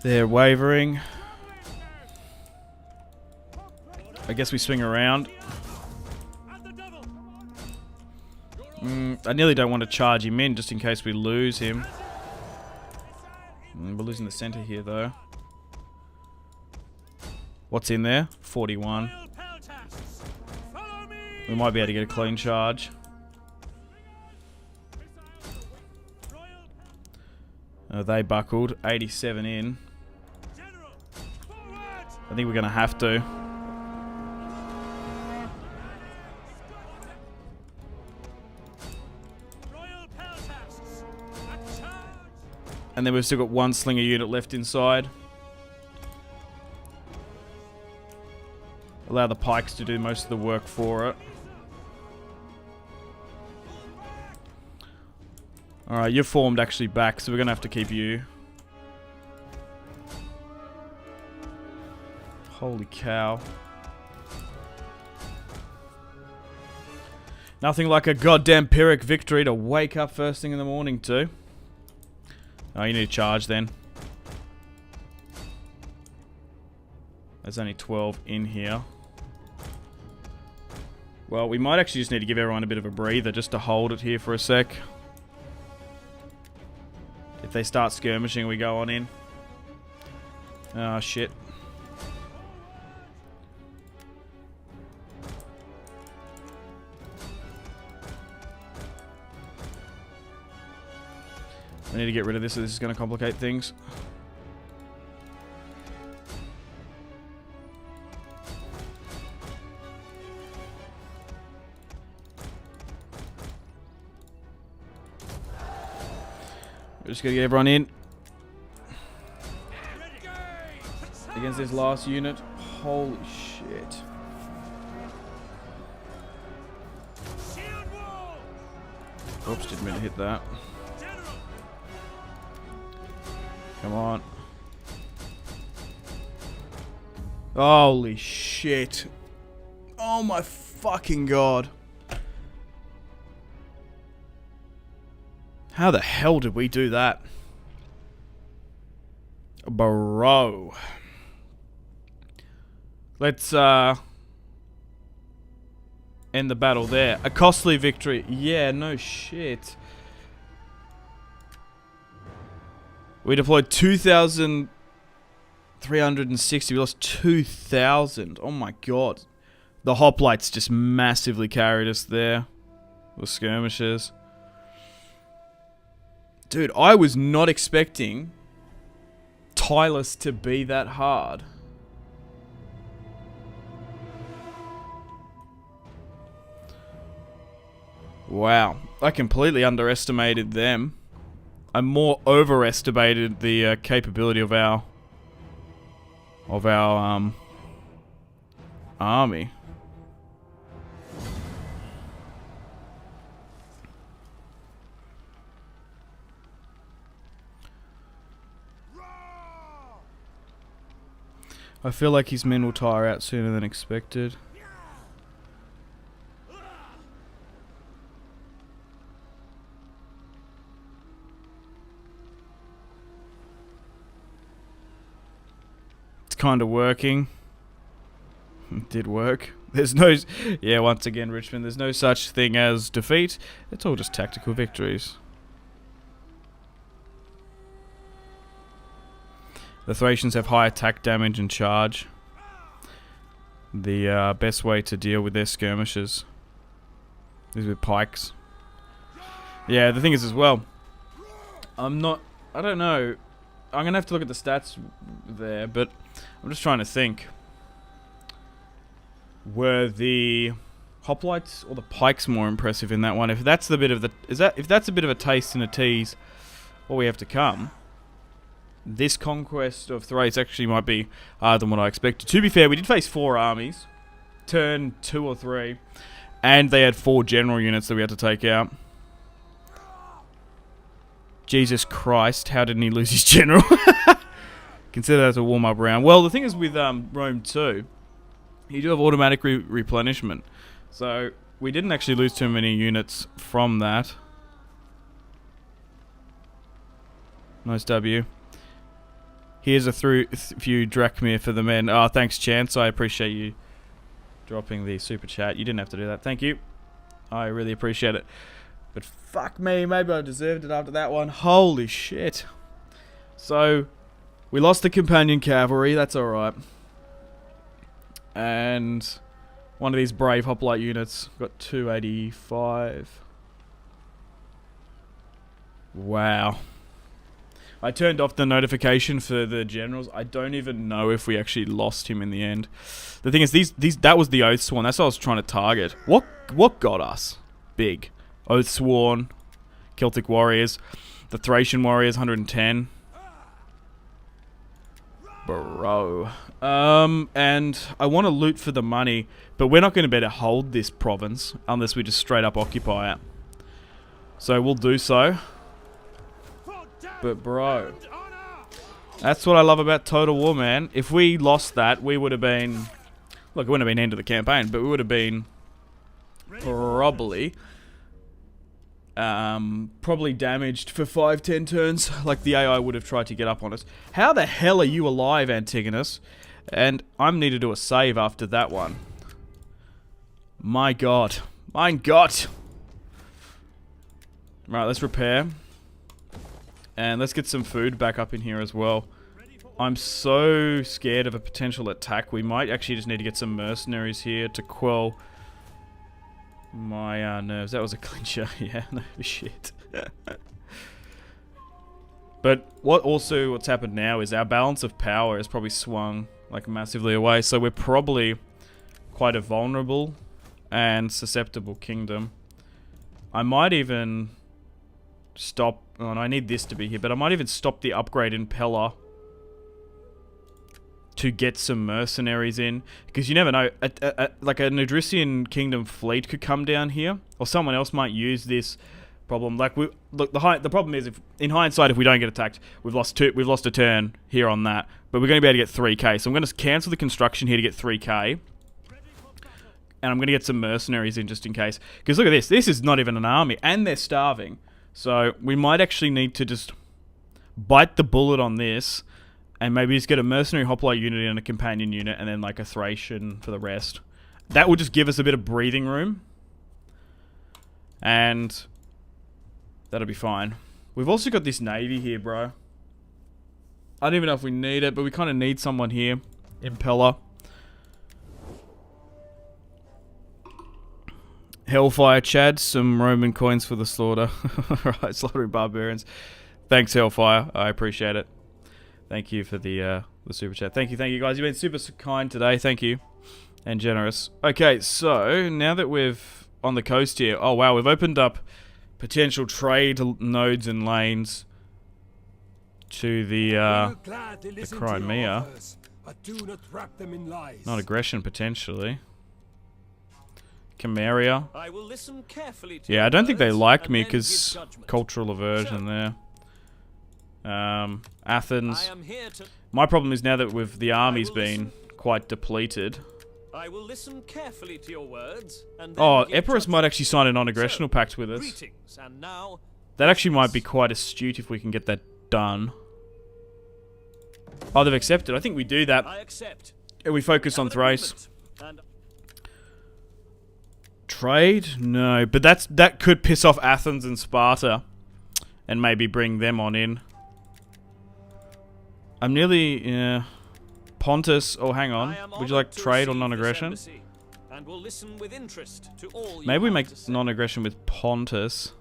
They're wavering. I guess we swing around. I nearly don't want to charge him in just in case we lose him. We're losing the center here, though. What's in there? 41. We might be able to get a clean charge. They buckled. 87 in. I think we're going to have to. And then we've still got one slinger unit left inside. Allow the pikes to do most of the work for it. Alright, you're formed actually back, so we're going to have to keep you. Holy cow. Nothing like a goddamn Pyrrhic victory to wake up first thing in the morning to. Oh, you need to charge then. There's only 12 in here. Well, we might actually just need to give everyone a bit of a breather just to hold it here for a sec. If they start skirmishing, we go on in. Oh, shit. I need to get rid of this, or this is going to complicate things. We're just going to get everyone in. Against this last unit. Holy shit. Oops, didn't mean to hit that. Come on. Holy shit. Oh my fucking god. How the hell did we do that? Bro. Let's end the battle there. A costly victory. Yeah, no shit. We deployed 2,360. We lost 2,000. Oh my god. The hoplites just massively carried us there. The skirmishers. Dude, I was not expecting Tylus to be that hard. Wow. I completely underestimated them. I more overestimated the capability of our army. I feel like his men will tire out sooner than expected. Kind of working. It did work. There's no... Yeah, once again, Richmond, there's no such thing as defeat. It's all just tactical victories. The Thracians have high attack damage and charge. The best way to deal with their skirmishers is with pikes. Yeah, the thing is as well, I don't know. I'm going to have to look at the stats there, but I'm just trying to think. Were the hoplites or the pikes more impressive in that one? If that's the bit of the if that's a bit of a taste and a tease, what we have to come. This conquest of Thrace actually might be harder than what I expected. To be fair, we did face 4 armies, turn 2 or 3, and they had 4 general units that we had to take out. Jesus Christ, how didn't he lose his general? Consider that as a warm-up round. Well, the thing is with Rome 2, you do have automatic replenishment. So, we didn't actually lose too many units from that. Nice W. Here's a few drachma for the men. Oh, thanks, Chance. I appreciate you dropping the super chat. You didn't have to do that. Thank you. I really appreciate it. But fuck me, maybe I deserved it after that one. Holy shit. So, we lost the companion cavalry, that's alright. And one of these brave hoplite units got 285. Wow. I turned off the notification for the generals. I don't even know if we actually lost him in the end. The thing is, that was the Oathsworn. That's what I was trying to target. What got us? Big. Oathsworn, Celtic warriors, the Thracian warriors, 110. Bro. And I want to loot for the money, but we're not going to be able to hold this province unless we just straight up occupy it. So we'll do so. But bro, that's what I love about Total War, man. If we lost that, we would have been... Look, it wouldn't have been end of the campaign, but we would have been probably damaged for 5-10 turns. Like the AI would have tried to get up on us. How the hell are you alive, Antigonus? And I'm need to do a save after that one. My god. My god. Right, let's repair. And let's get some food back up in here as well. I'm so scared of a potential attack. We might actually just need to get some mercenaries here to quell my nerves. That was a clincher. Yeah, no shit. But what's happened now is our balance of power has probably swung like massively away. So we're probably quite a vulnerable and susceptible kingdom. I might even stop... Oh, and I need this to be here, but I might even stop the upgrade in Pella to get some mercenaries in, because you never know. Like a Nidrisian kingdom fleet could come down here, or someone else might use this problem. Like look, the problem is, if in hindsight, if we don't get attacked, we've lost a turn here on that, but we're going to be able to get 3k. So I'm going to cancel the construction here to get 3k, and I'm going to get some mercenaries in just in case. Because look at this. This is not even an army, and they're starving. So we might actually need to just bite the bullet on this and maybe just get a mercenary hoplite unit and a companion unit and then like a Thracian for the rest. That will just give us a bit of breathing room. And that'll be fine. We've also got this navy here, bro. I don't even know if we need it, but we kind of need someone here. Impeller. Hellfire Chad, some Roman coins for the slaughter. Alright, slaughtering barbarians. Thanks, Hellfire. I appreciate it. Thank you for the super chat. Thank you guys. You've been super kind today. Thank you. And generous. Okay, so now that we've on the coast here. Oh wow, we've opened up potential trade nodes and lanes to the Crimea. Not aggression potentially. Cameria. I will listen carefully to yeah, I don't think they like me because cultural aversion there. Athens. My problem is now that with the army's been quite depleted. I will listen carefully to your words. And oh, Epirus might actually sign a non-aggressional pact with us. And now, that actually might be quite astute if we can get that done. Oh, they've accepted. I think we do that. I accept. And we focus on Thrace. Trade? No, but that could piss off Athens and Sparta and maybe bring them on in. I'm nearly... yeah. Pontus, oh hang on. Would you like trade or non-aggression? Maybe we make non-aggression with Pontus.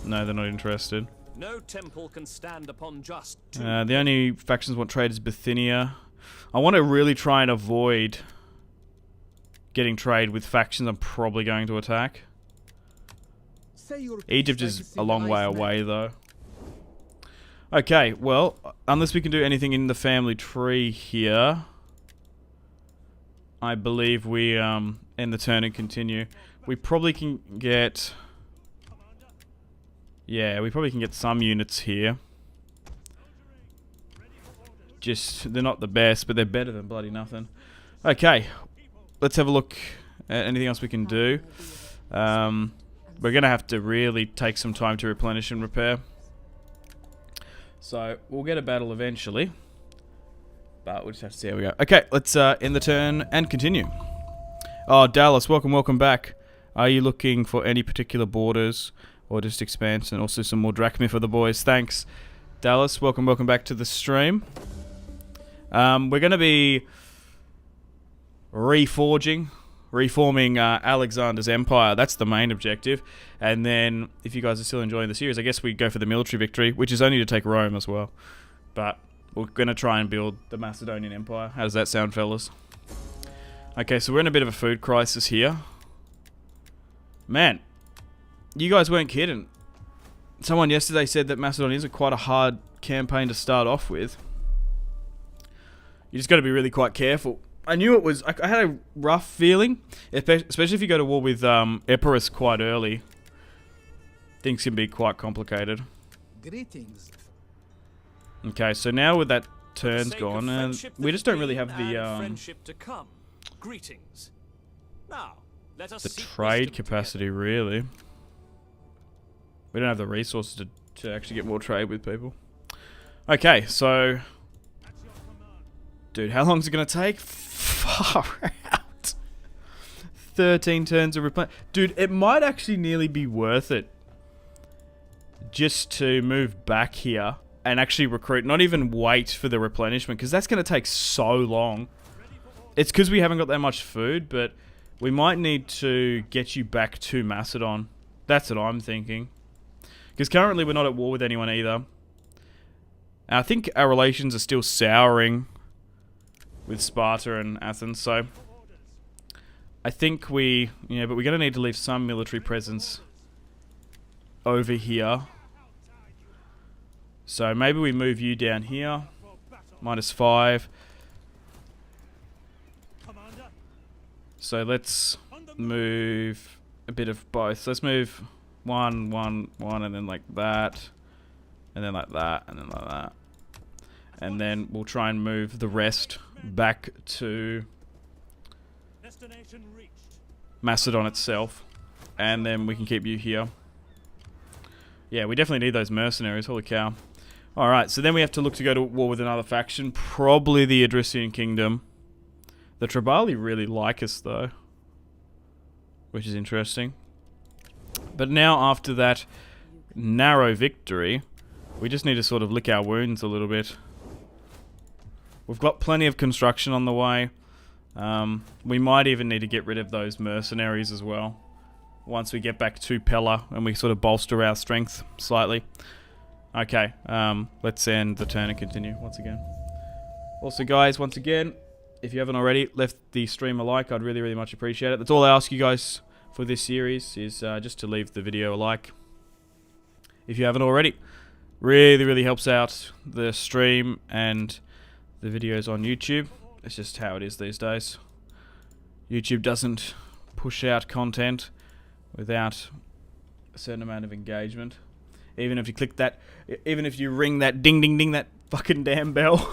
No, they're not interested. No temple can stand upon just the only factions want trade is Bithynia. I want to really try and avoid getting trade with factions I'm probably going to attack. Egypt is a long way away though. Okay, well, unless we can do anything in the family tree here, I believe we end the turn and continue. We probably can get... yeah, we probably can get some units here. Just, they're not the best, but they're better than bloody nothing. Okay, let's have a look at anything else we can do. We're going to have to really take some time to replenish and repair. So, we'll get a battle eventually. But we'll just have to see how we go. Okay, let's end the turn and continue. Oh, Dallas, welcome back. Are you looking for any particular borders or just expansion? Also some more drachma for the boys. Thanks. Dallas, welcome back to the stream. We're going to be reforming Alexander's empire. That's the main objective. And then, if you guys are still enjoying the series, I guess we go for the military victory, which is only to take Rome as well. But we're going to try and build the Macedonian empire. How does that sound, fellas? Okay, so we're in a bit of a food crisis here. Man, you guys weren't kidding. Someone yesterday said that Macedonia is quite a hard campaign to start off with. You just got to be really quite careful. I knew it was... I had a rough feeling, especially if you go to war with Epirus quite early. Things can be quite complicated. Greetings. Okay, so now with that turn's gone, and we just don't really have the friendship to come. Greetings. Now, let us the seek trade wisdom capacity, really. We don't have the resources to actually get more trade with people. Okay, so... Dude, how long is it going to take? Far out. 13 turns of replenish. Dude, it might actually nearly be worth it just to move back here and actually recruit. Not even wait for the replenishment, because that's going to take so long. It's because we haven't got that much food, but we might need to get you back to Macedon. That's what I'm thinking. Because currently we're not at war with anyone either. And I think our relations are still souring with Sparta and Athens, so I think but we're going to need to leave some military presence over here. So maybe we move you down here. -5. So let's move a bit of both. Let's move 1, 1, 1, and then like that. And then like that, and then like that. And then we'll try and move the rest back to Macedon itself. And then we can keep you here. Yeah, we definitely need those mercenaries. Holy cow. Alright, so then we have to look to go to war with another faction. Probably the Adrician Kingdom. The Triballi really like us, though. Which is interesting. But now, after that narrow victory, we just need to sort of lick our wounds a little bit. We've got plenty of construction on the way. We might even need to get rid of those mercenaries as well. Once we get back to Pella and we sort of bolster our strength slightly. Okay, let's end the turn and continue once again. Also, guys, once again, if you haven't already left the stream a like, I'd really, really much appreciate it. That's all I ask you guys for this series, is just to leave the video a like. If you haven't already. Really, really helps out the stream and the videos on YouTube. It's just how it is these days. YouTube doesn't push out content without a certain amount of engagement. Even if you click that, even if you ring that ding ding ding, that fucking damn bell.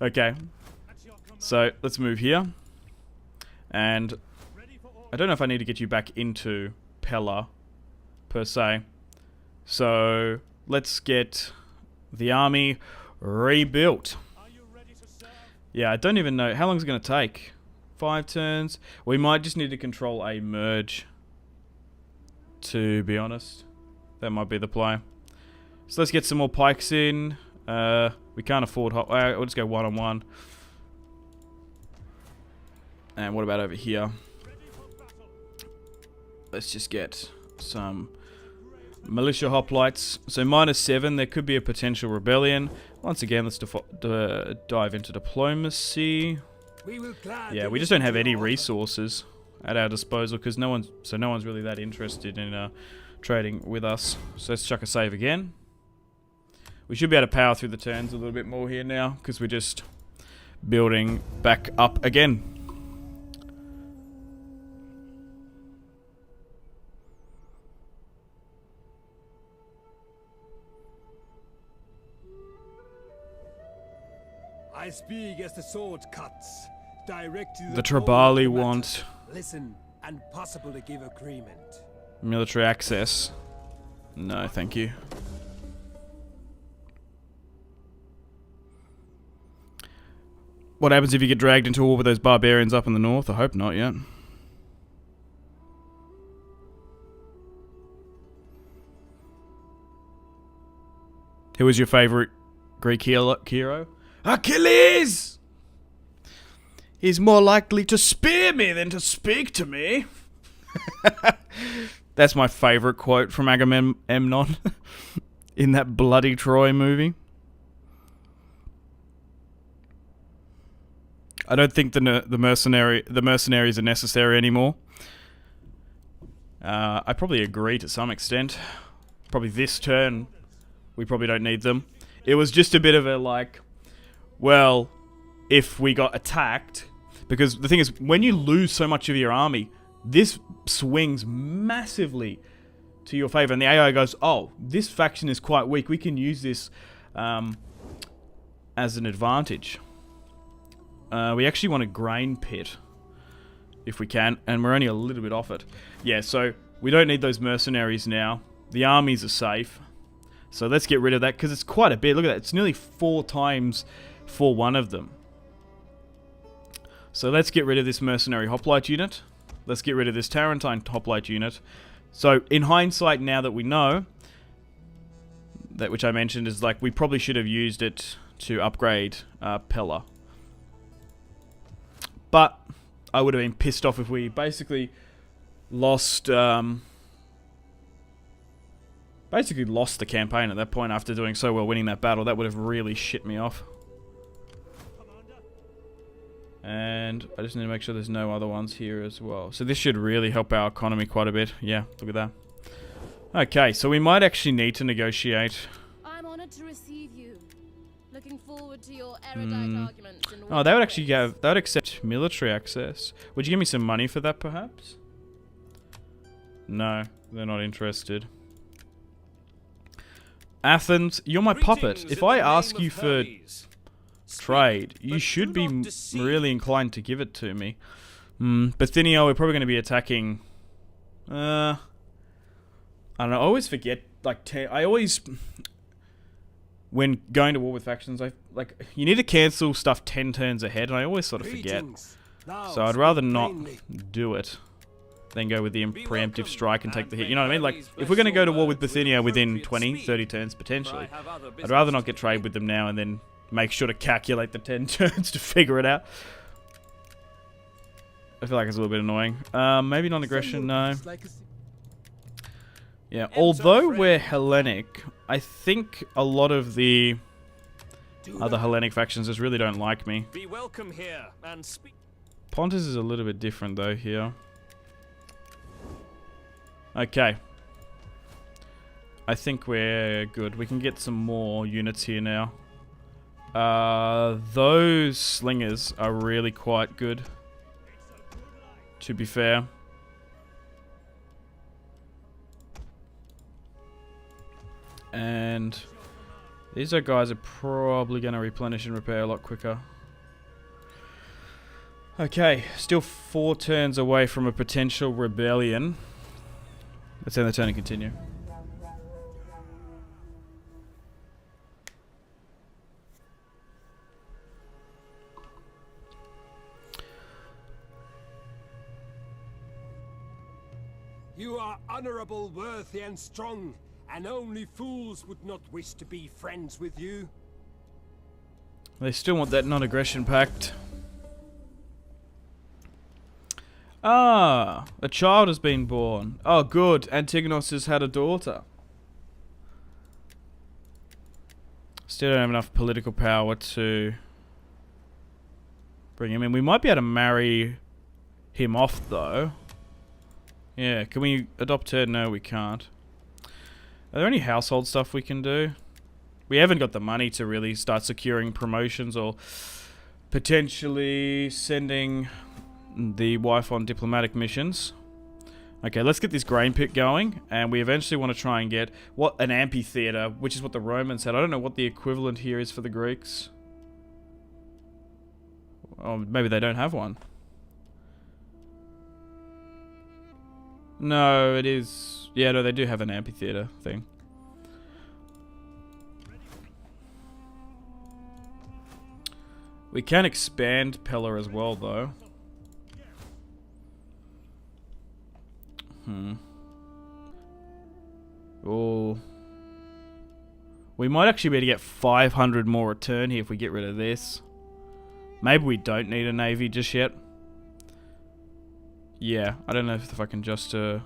Okay. So, let's move here. And I don't know if I need to get you back into Pella, per se. So, let's get the army rebuilt. Yeah, I don't even know. How long is it going to take? 5 turns? We might just need to control a merge, to be honest. That might be the play. So let's get some more pikes in. We can't afford... we'll just go 1-on-1. And what about over here? Let's just get some militia hoplites. So -7, there could be a potential rebellion. Once again, let's dive into diplomacy. Yeah, we just don't have any resources at our disposal because no one's really that interested in trading with us. So let's chuck a save again. We should be able to power through the turns a little bit more here now because we're just building back up again. I speak as the sword cuts. Direct to The Triballi goal of the want matter. Listen, and possible to give agreement. military access. No, thank you. What happens if you get dragged into war with those barbarians up in the north? I hope not yet. Who was your favourite Greek hero? Achilles! He's more likely to spear me than to speak to me. That's my favourite quote from Agamemnon in that bloody Troy movie. I don't think the mercenaries are necessary anymore. I probably agree to some extent. Probably this turn, we probably don't need them. It was just a bit of a like, well, if we got attacked, because the thing is, when you lose so much of your army, this swings massively to your favor, and the AI goes, oh, this faction is quite weak, we can use this as an advantage. We actually want a grain pit, if we can, and we're only a little bit off it. Yeah, so we don't need those mercenaries now. The armies are safe. So let's get rid of that, because it's quite a bit. Look at that, it's nearly 4 times for one of them. So let's get rid of this mercenary hoplite unit. Let's get rid of this Tarentine hoplite unit. So in hindsight, now that we know, that which I mentioned is like, we probably should have used it to upgrade Pella. But I would have been pissed off if we basically lost the campaign at that point after doing so well, winning that battle. That would have really shit me off. And I just need to make sure there's no other ones here as well. So this should really help our economy quite a bit. Yeah, look at that. Okay, so we might actually need to negotiate. I'm honored to receive you. Looking forward to your erudite arguments. Oh, they would actually they would accept military access. Would you give me some money for that, perhaps? No, they're not interested. Athens, you're my puppet. If I ask you for trade, you should be really inclined to give it to me. Bithynia, we're probably going to be attacking. I don't know. I always forget. Like, I always, when going to war with factions, you need to cancel stuff 10 turns ahead, and I always sort of forget. So I'd rather not do it than go with the preemptive strike and take the hit. You know what I mean? Like, if we're going to go to war with Bithynia within 20, 30 turns potentially, I'd rather not get trade with them now and then make sure to calculate the 10 turns to figure it out. I feel like it's a little bit annoying. Maybe non-aggression, no. Yeah, although we're Hellenic, I think a lot of the other Hellenic factions just really don't like me. Be welcome here and speak. Pontus is a little bit different though here. Okay. I think we're good. We can get some more units here now. Those slingers are really quite good, to be fair. And these guys are probably going to replenish and repair a lot quicker. Okay, still 4 turns away from a potential rebellion. Let's end the turn and continue. You are honorable, worthy, and strong, and only fools would not wish to be friends with you. They still want that non-aggression pact. Ah, a child has been born. Oh, good. Antigonos has had a daughter. Still don't have enough political power to bring him in. We might be able to marry him off, though. Yeah, can we adopt her? No, we can't. Are there any household stuff we can do? We haven't got the money to really start securing promotions or potentially sending the wife on diplomatic missions. Okay, let's get this grain pit going, and we eventually want to try and get an amphitheater, which is what the Romans had. I don't know what the equivalent here is for the Greeks. Oh, maybe they don't have one. No, it is... Yeah, no, they do have an amphitheater thing. We can expand Pella as well, though. Oh. We might actually be able to get 500 more return here if we get rid of this. Maybe we don't need a navy just yet. Yeah, I don't know if I can justify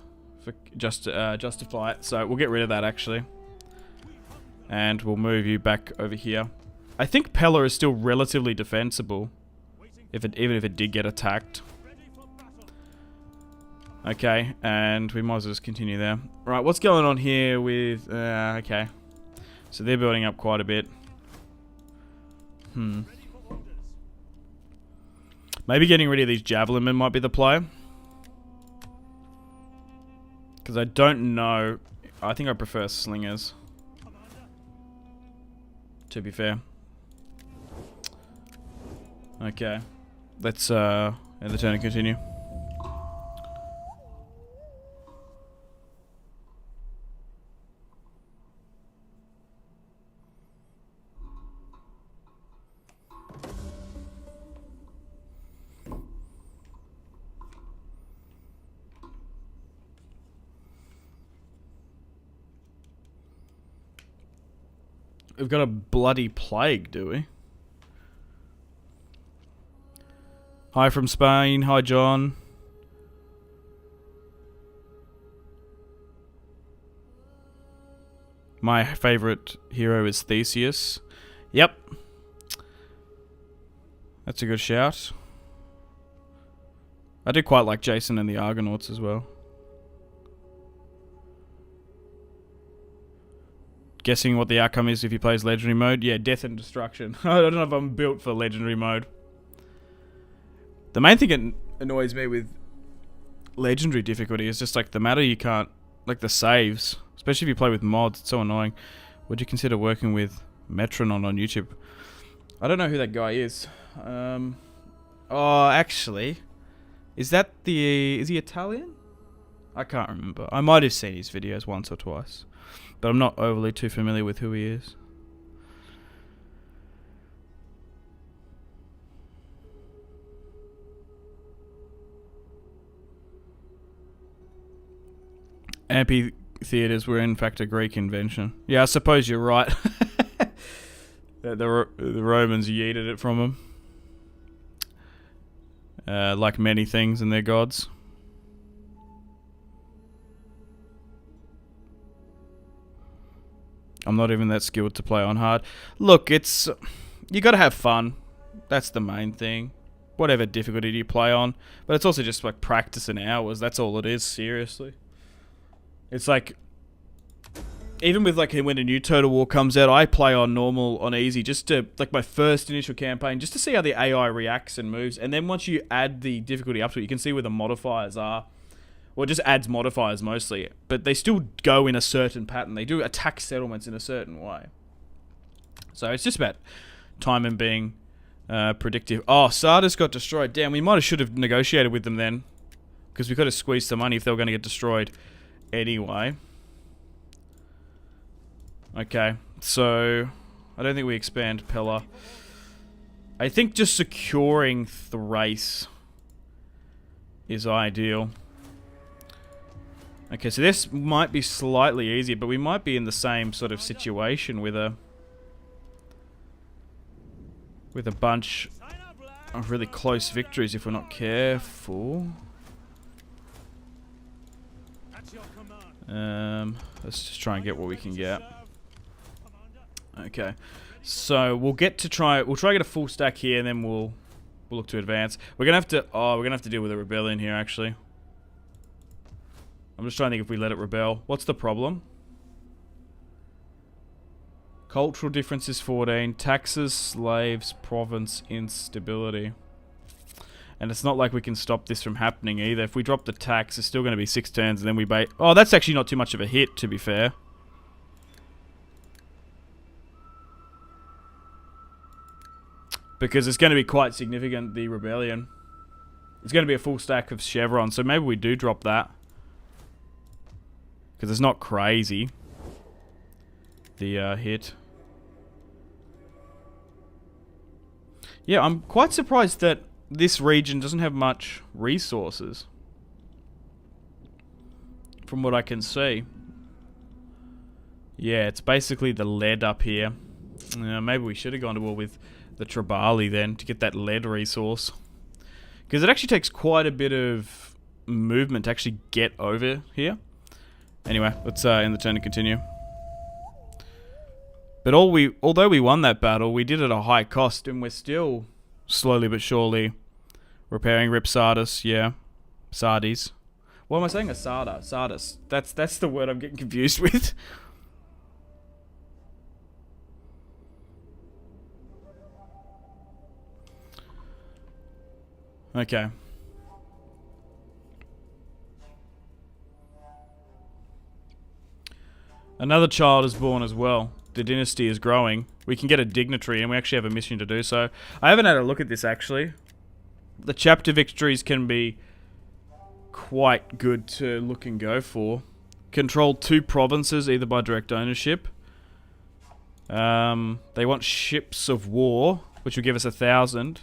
it. So we'll get rid of that actually. And we'll move you back over here. I think Pella is still relatively defensible. Even if it did get attacked. Okay, and we might as well just continue there. Right, what's going on here with... okay. So they're building up quite a bit. Maybe getting rid of these javelin men might be the play. Because I don't know... I think I prefer slingers. To be fair. Okay. Let's end the turn and continue. We've got a bloody plague, do we? Hi from Spain. Hi, John. My favorite hero is Theseus. Yep. That's a good shout. I do quite like Jason and the Argonauts as well. Guessing what the outcome is if he plays legendary mode? Yeah, death and destruction. I don't know if I'm built for legendary mode. The main thing that annoys me with legendary difficulty is just like the matter you can't... Like the saves. Especially if you play with mods. It's so annoying. Would you consider working with Metronon on YouTube? I don't know who that guy is. Oh, actually... Is that the... Is he Italian? I can't remember. I might have seen his videos once or twice. But I'm not overly too familiar with who he is. Amphitheaters were in fact a Greek invention. Yeah, I suppose you're right. the Romans yeeted it from them. Like many things and their gods. I'm not even that skilled to play on hard. Look, it's... You gotta have fun. That's the main thing. Whatever difficulty you play on. But it's also just like practice and hours. That's all it is, seriously. It's like... Even with like when a new Total War comes out, I play on normal, on easy, just to... Like my first initial campaign, just to see how the AI reacts and moves. And then once you add the difficulty up to it, you can see where the modifiers are. Well, it just adds modifiers mostly, but they still go in a certain pattern. They do attack settlements in a certain way. So it's just about time and being predictive. Oh, Sardis got destroyed. Damn, we should have negotiated with them then. Because we could have squeezed some money if they were going to get destroyed anyway. Okay, so I don't think we expand Pella. I think just securing Thrace is ideal. Okay, so this might be slightly easier, but we might be in the same sort of situation with a bunch of really close victories if we're not careful. Let's just try and get what we can get. Okay, so we'll try and get a full stack here, and then we'll look to advance. We're gonna have to deal with a rebellion here actually. I'm just trying to think if we let it rebel. What's the problem? Cultural differences 14. Taxes, slaves, province, instability. And it's not like we can stop this from happening either. If we drop the tax, it's still going to be 6 turns and then we bait. Oh, that's actually not too much of a hit, to be fair. Because it's going to be quite significant, the rebellion. It's going to be a full stack of chevrons, so maybe we do drop that. Because it's not crazy, the hit. Yeah, I'm quite surprised that this region doesn't have much resources. From what I can see. Yeah, it's basically the lead up here. Maybe we should have gone to war with the Triballi then to get that lead resource. Because it actually takes quite a bit of movement to actually get over here. Anyway, let's end the turn and continue. But although we won that battle, we did it at a high cost, and we're still slowly but surely repairing Rip Sardis. Yeah, Sardis. What am I saying? Asada. Sardis. That's the word I'm getting confused with. Okay. Another child is born as well. The dynasty is growing. We can get a dignitary, and we actually have a mission to do so. I haven't had a look at this, actually. The chapter victories can be quite good to look and go for. Control 2 provinces, either by direct ownership. They want ships of war, which will give us 1,000.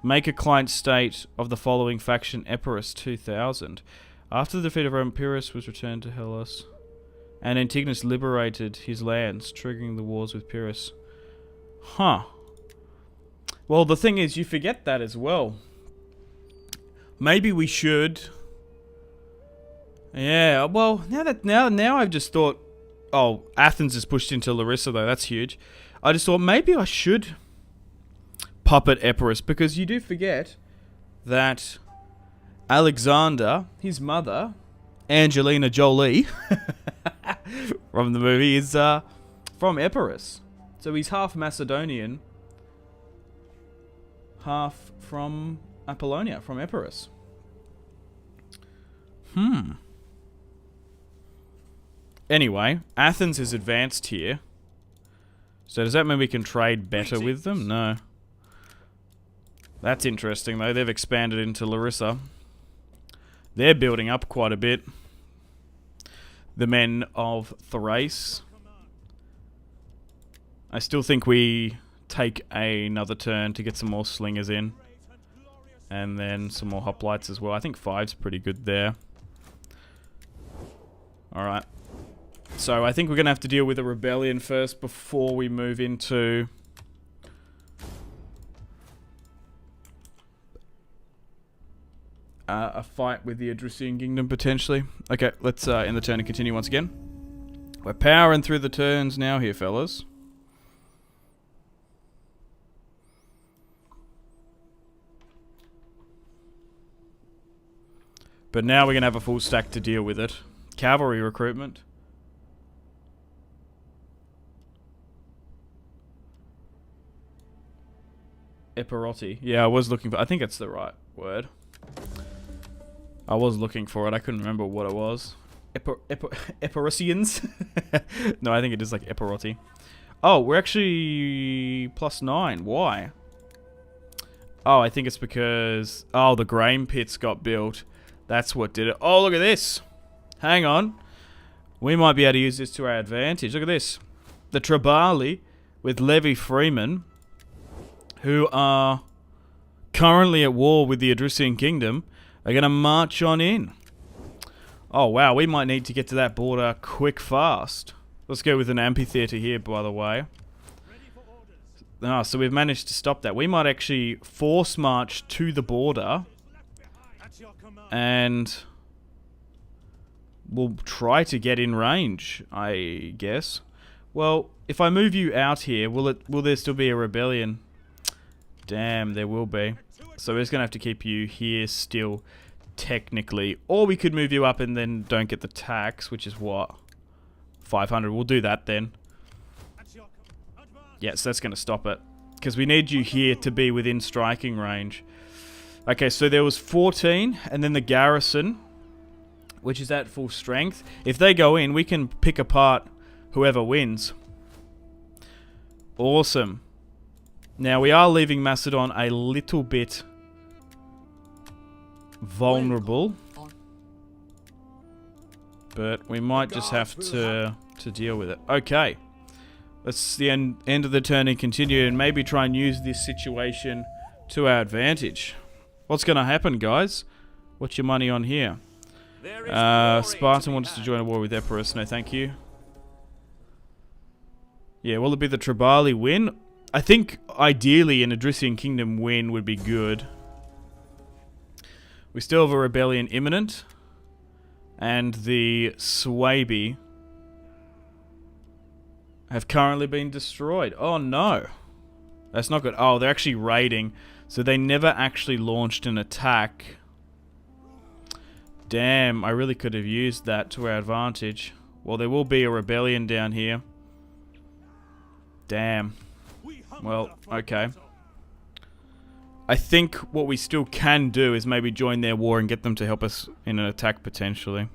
Make a client state of the following faction, Epirus 2000. After the defeat of Rome, Epirus was returned to Hellas, and Antigonus liberated his lands, triggering the wars with Epirus. Huh. Well, the thing is, you forget that as well. Maybe we should. Yeah. Well, now I've just thought. Oh, Athens is pushed into Larissa though. That's huge. I just thought maybe I should puppet Epirus, because you do forget that Alexander, his mother, Angelina Jolie, from the movie, is from Epirus. So he's half Macedonian, half from Apollonia, from Epirus. Anyway, Athens is advanced here. So does that mean we can trade better with them? No. That's interesting though. They've expanded into Larissa. They're building up quite a bit. The men of Thrace. I still think we take another turn to get some more slingers in. And then some more hoplites as well. I think 5's pretty good there. Alright. So I think we're going to have to deal with a rebellion first before we move into a fight with the Adrusian Kingdom, potentially. Okay, let's end the turn and continue once again. We're powering through the turns now here, fellas. But now we're going to have a full stack to deal with it. Cavalry recruitment. Epirotti. Yeah, I was looking for... I think it's the right word. I was looking for it. I couldn't remember what it was. Epirusians? No, I think it is like Epirotti. Oh, we're actually +9. Why? Oh, I think it's because... Oh, the grain pits got built. That's what did it. Oh, look at this. Hang on. We might be able to use this to our advantage. Look at this. The Triballi with Levi Freeman, who are currently at war with the Adrusian Kingdom, are going to march on in. Oh, wow. We might need to get to that border quick fast. Let's go with an amphitheater here, by the way. Oh, so we've managed to stop that. We might actually force march to the border. And we'll try to get in range, I guess. Well, if I move you out here, will there still be a rebellion? Damn, there will be. So we're just going to have to keep you here still, technically. Or we could move you up and then don't get the tax, which is what? 500. We'll do that then. Yes, that's going to stop it. Because we need you here to be within striking range. Okay, so there was 14, and then the garrison, which is at full strength. If they go in, we can pick apart whoever wins. Awesome. Now, we are leaving Macedon a little bit vulnerable. But we might just have to deal with it. Okay. Let's the end of the turn and continue, and maybe try and use this situation to our advantage. What's going to happen, guys? What's your money on here? Spartan wants to join a war with Epirus. No, thank you. Yeah, will it be the Triballi win? I think ideally an Adrician Kingdom win would be good. We still have a rebellion imminent. And the Swabi have currently been destroyed. Oh no. That's not good. Oh, they're actually raiding. So they never actually launched an attack. Damn, I really could have used that to our advantage. Well, there will be a rebellion down here. Damn. Well, okay. I think what we still can do is maybe join their war and get them to help us in an attack potentially.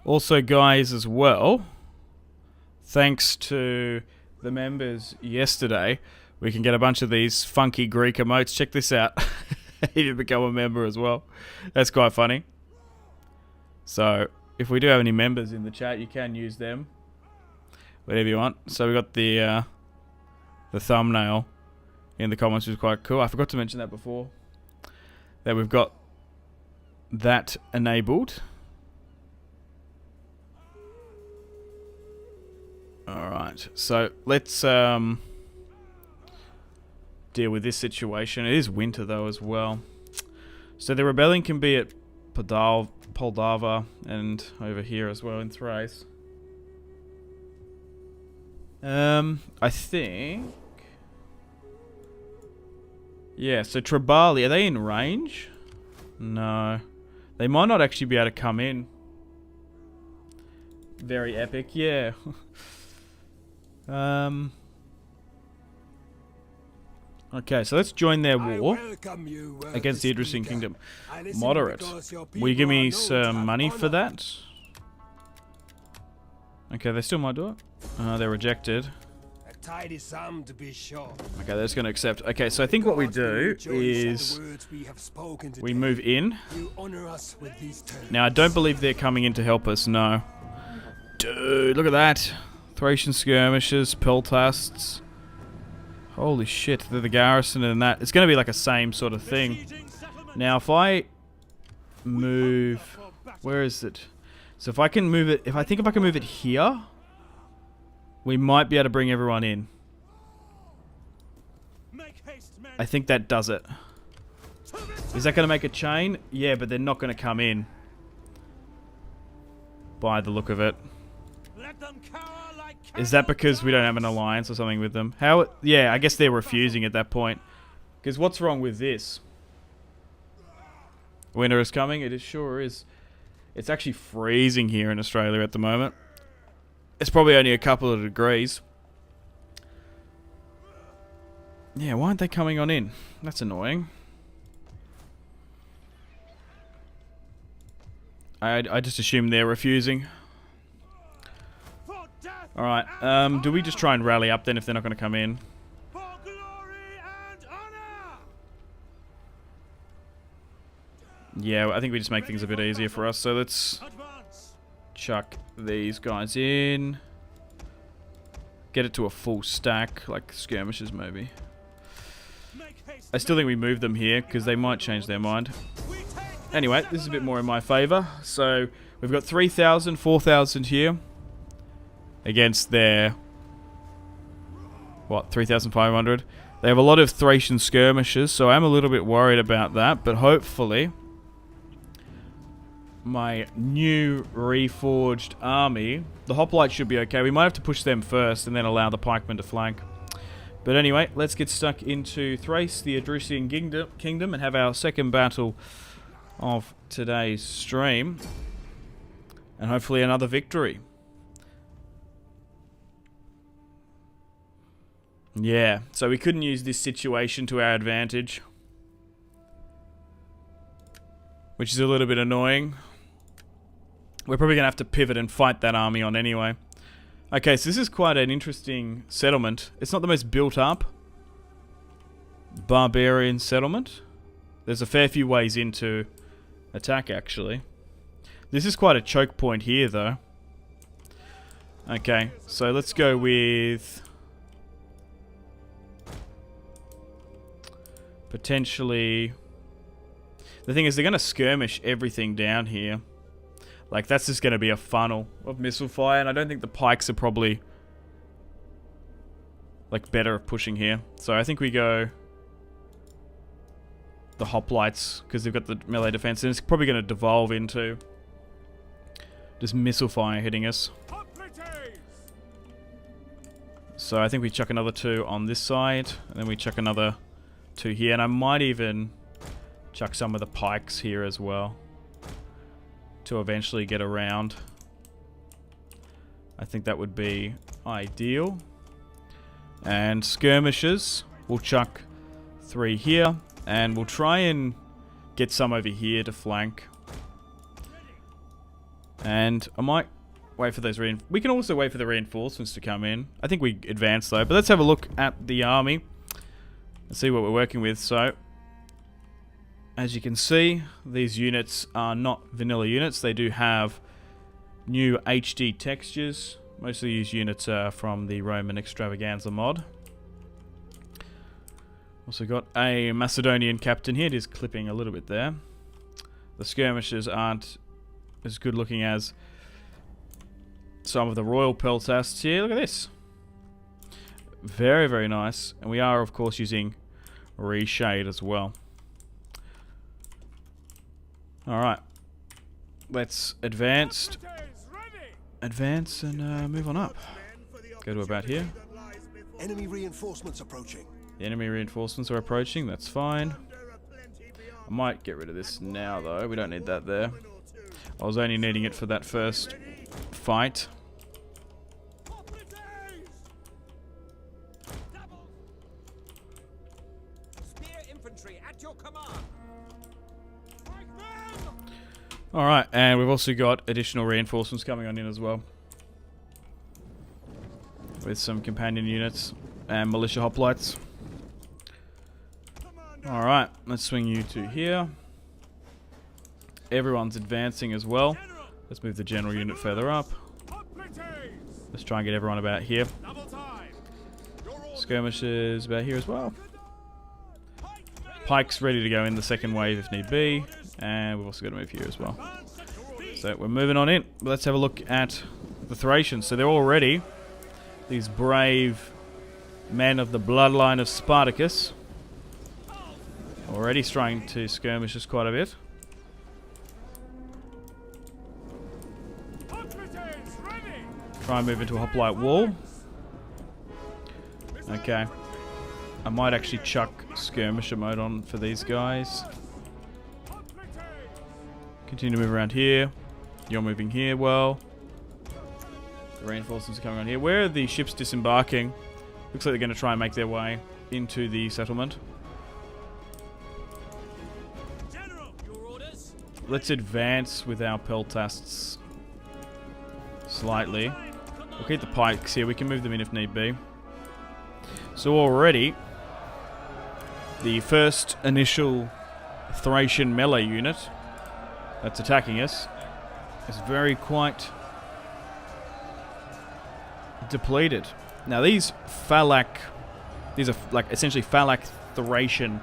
Also, guys, as well, thanks to the members yesterday, we can get a bunch of these funky Greek emotes. Check this out. If you become a member as well. That's quite funny. So, if we do have any members in the chat, you can use them. Whatever you want. So, we got the thumbnail in the comments, which is quite cool. I forgot to mention that before. That we've got that enabled. Alright, so let's deal with this situation. It is winter though as well. So the rebellion can be at Poldava and over here as well in Thrace. I think... Yeah, so Triballi, are they in range? No. They might not actually be able to come in. Very epic, yeah. Okay, so let's join their war against the Adrician Kingdom. Moderate. Will you give me some money for that? Okay, they still might do it. They're rejected. Okay, they're just going to accept. Okay, so I think what we do is we move in. Now, I don't believe they're coming in to help us, no. Dude, look at that. Thracian skirmishes, peltasts. Holy shit, they're the garrison and that. It's going to be like a same sort of thing. Now, if I move... Where is it? So if I can move it... I think if I can move it here, we might be able to bring everyone in. I think that does it. Is that going to make a chain? Yeah, but they're not going to come in. By the look of it. Is that because we don't have an alliance or something with them? How? Yeah, I guess they're refusing at that point. Because what's wrong with this? Winter is coming? It sure is. It's actually freezing here in Australia at the moment. It's probably only a couple of degrees. Yeah, why aren't they coming on in? That's annoying. I just assume they're refusing. Alright, do we just try and rally up then if they're not going to come in? For glory and honor! Yeah, I think we just make things a bit easier for us. So let's chuck these guys in. Get it to a full stack, like skirmishes maybe. I still think we move them here because they might change their mind. Anyway, this is a bit more in my favour. So we've got 3,000, 4,000 here. Against their, what, 3,500? They have a lot of Thracian skirmishes, so I'm a little bit worried about that, but hopefully my new reforged army, the hoplites should be okay. We might have to push them first and then allow the pikemen to flank. But anyway, let's get stuck into Thrace, the Adrician Kingdom, and have our second battle of today's stream. And hopefully another victory. Yeah, so we couldn't use this situation to our advantage. Which is a little bit annoying. We're probably going to have to pivot and fight that army on anyway. Okay, so this is quite an interesting settlement. It's not the most built up barbarian settlement. There's a fair few ways into attack, actually. This is quite a choke point here, though. Okay, so let's go with... potentially... The thing is, they're going to skirmish everything down here. Like, that's just going to be a funnel of missile fire, and I don't think the pikes are probably... like, better at pushing here. So I think we go... the hoplites, because they've got the melee defense, and it's probably going to devolve into... just missile fire hitting us. So I think we chuck another 2 on this side, and then we chuck another 2 here, and I might even chuck some of the pikes here as well to eventually get around. I think that would be ideal. And skirmishers, we'll chuck 3 here, and we'll try and get some over here to flank. And I might wait for those we can also wait for the reinforcements to come in. I think we advance though, but let's have a look at the army and see what we're working with. So, as you can see, these units are not vanilla units. They do have new HD textures. Most of these units are from the Roman Extravaganza mod. Also got a Macedonian captain here. It is clipping a little bit there. The skirmishers aren't as good looking as some of the royal peltasts here. Look at this. Very, very nice. And we are, of course, using reshade as well. Alright. Let's advance and move on up. Go to about here. Enemy reinforcements approaching. The enemy reinforcements are approaching. That's fine. I might get rid of this now, though. We don't need that there. I was only needing it for that first fight. Alright, and we've also got additional reinforcements coming on in as well. With some companion units and militia hoplites. Alright, let's swing you to here. Everyone's advancing as well. Let's move the general unit further up. Let's try and get everyone about here. Skirmishers about here as well. Pikes ready to go in the second wave if need be. And we've also got to move here as well. So we're moving on in. Let's have a look at the Thracians. So they're already these brave men of the bloodline of Spartacus. Already trying to skirmish us quite a bit. Try and move into a hoplite wall. Okay. I might actually chuck skirmisher mode on for these guys. Continue to move around here. You're moving here well. The reinforcements are coming on here. Where are the ships disembarking? Looks like they're going to try and make their way into the settlement. General, your orders? Let's advance with our peltasts slightly. We'll keep the pikes here. We can move them in if need be. So already, the first initial Thracian melee unit that's attacking us is very quite depleted. Now these are like essentially phallac Thracian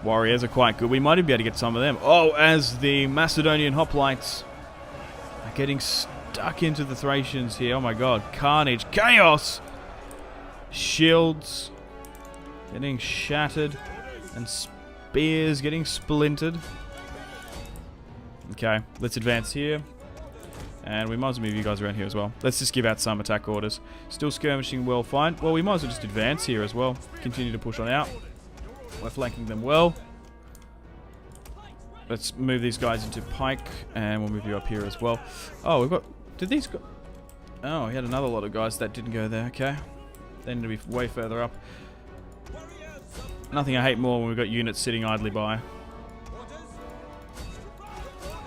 warriors are quite good. We might even be able to get some of them. Oh, as the Macedonian hoplites are getting stuck into the Thracians here. Oh my god. Carnage. Chaos! Shields getting shattered and spears getting splintered. Okay, let's advance here. And we might as well move you guys around here as well. Let's just give out some attack orders. Still skirmishing well, fine. Well, we might as well just advance here as well. Continue to push on out. We're flanking them well. Let's move these guys into pike, and we'll move you up here as well. Oh, we've got... Did these go... Oh, we had another lot of guys that didn't go there. Okay. They need to be way further up. Nothing I hate more when we've got units sitting idly by.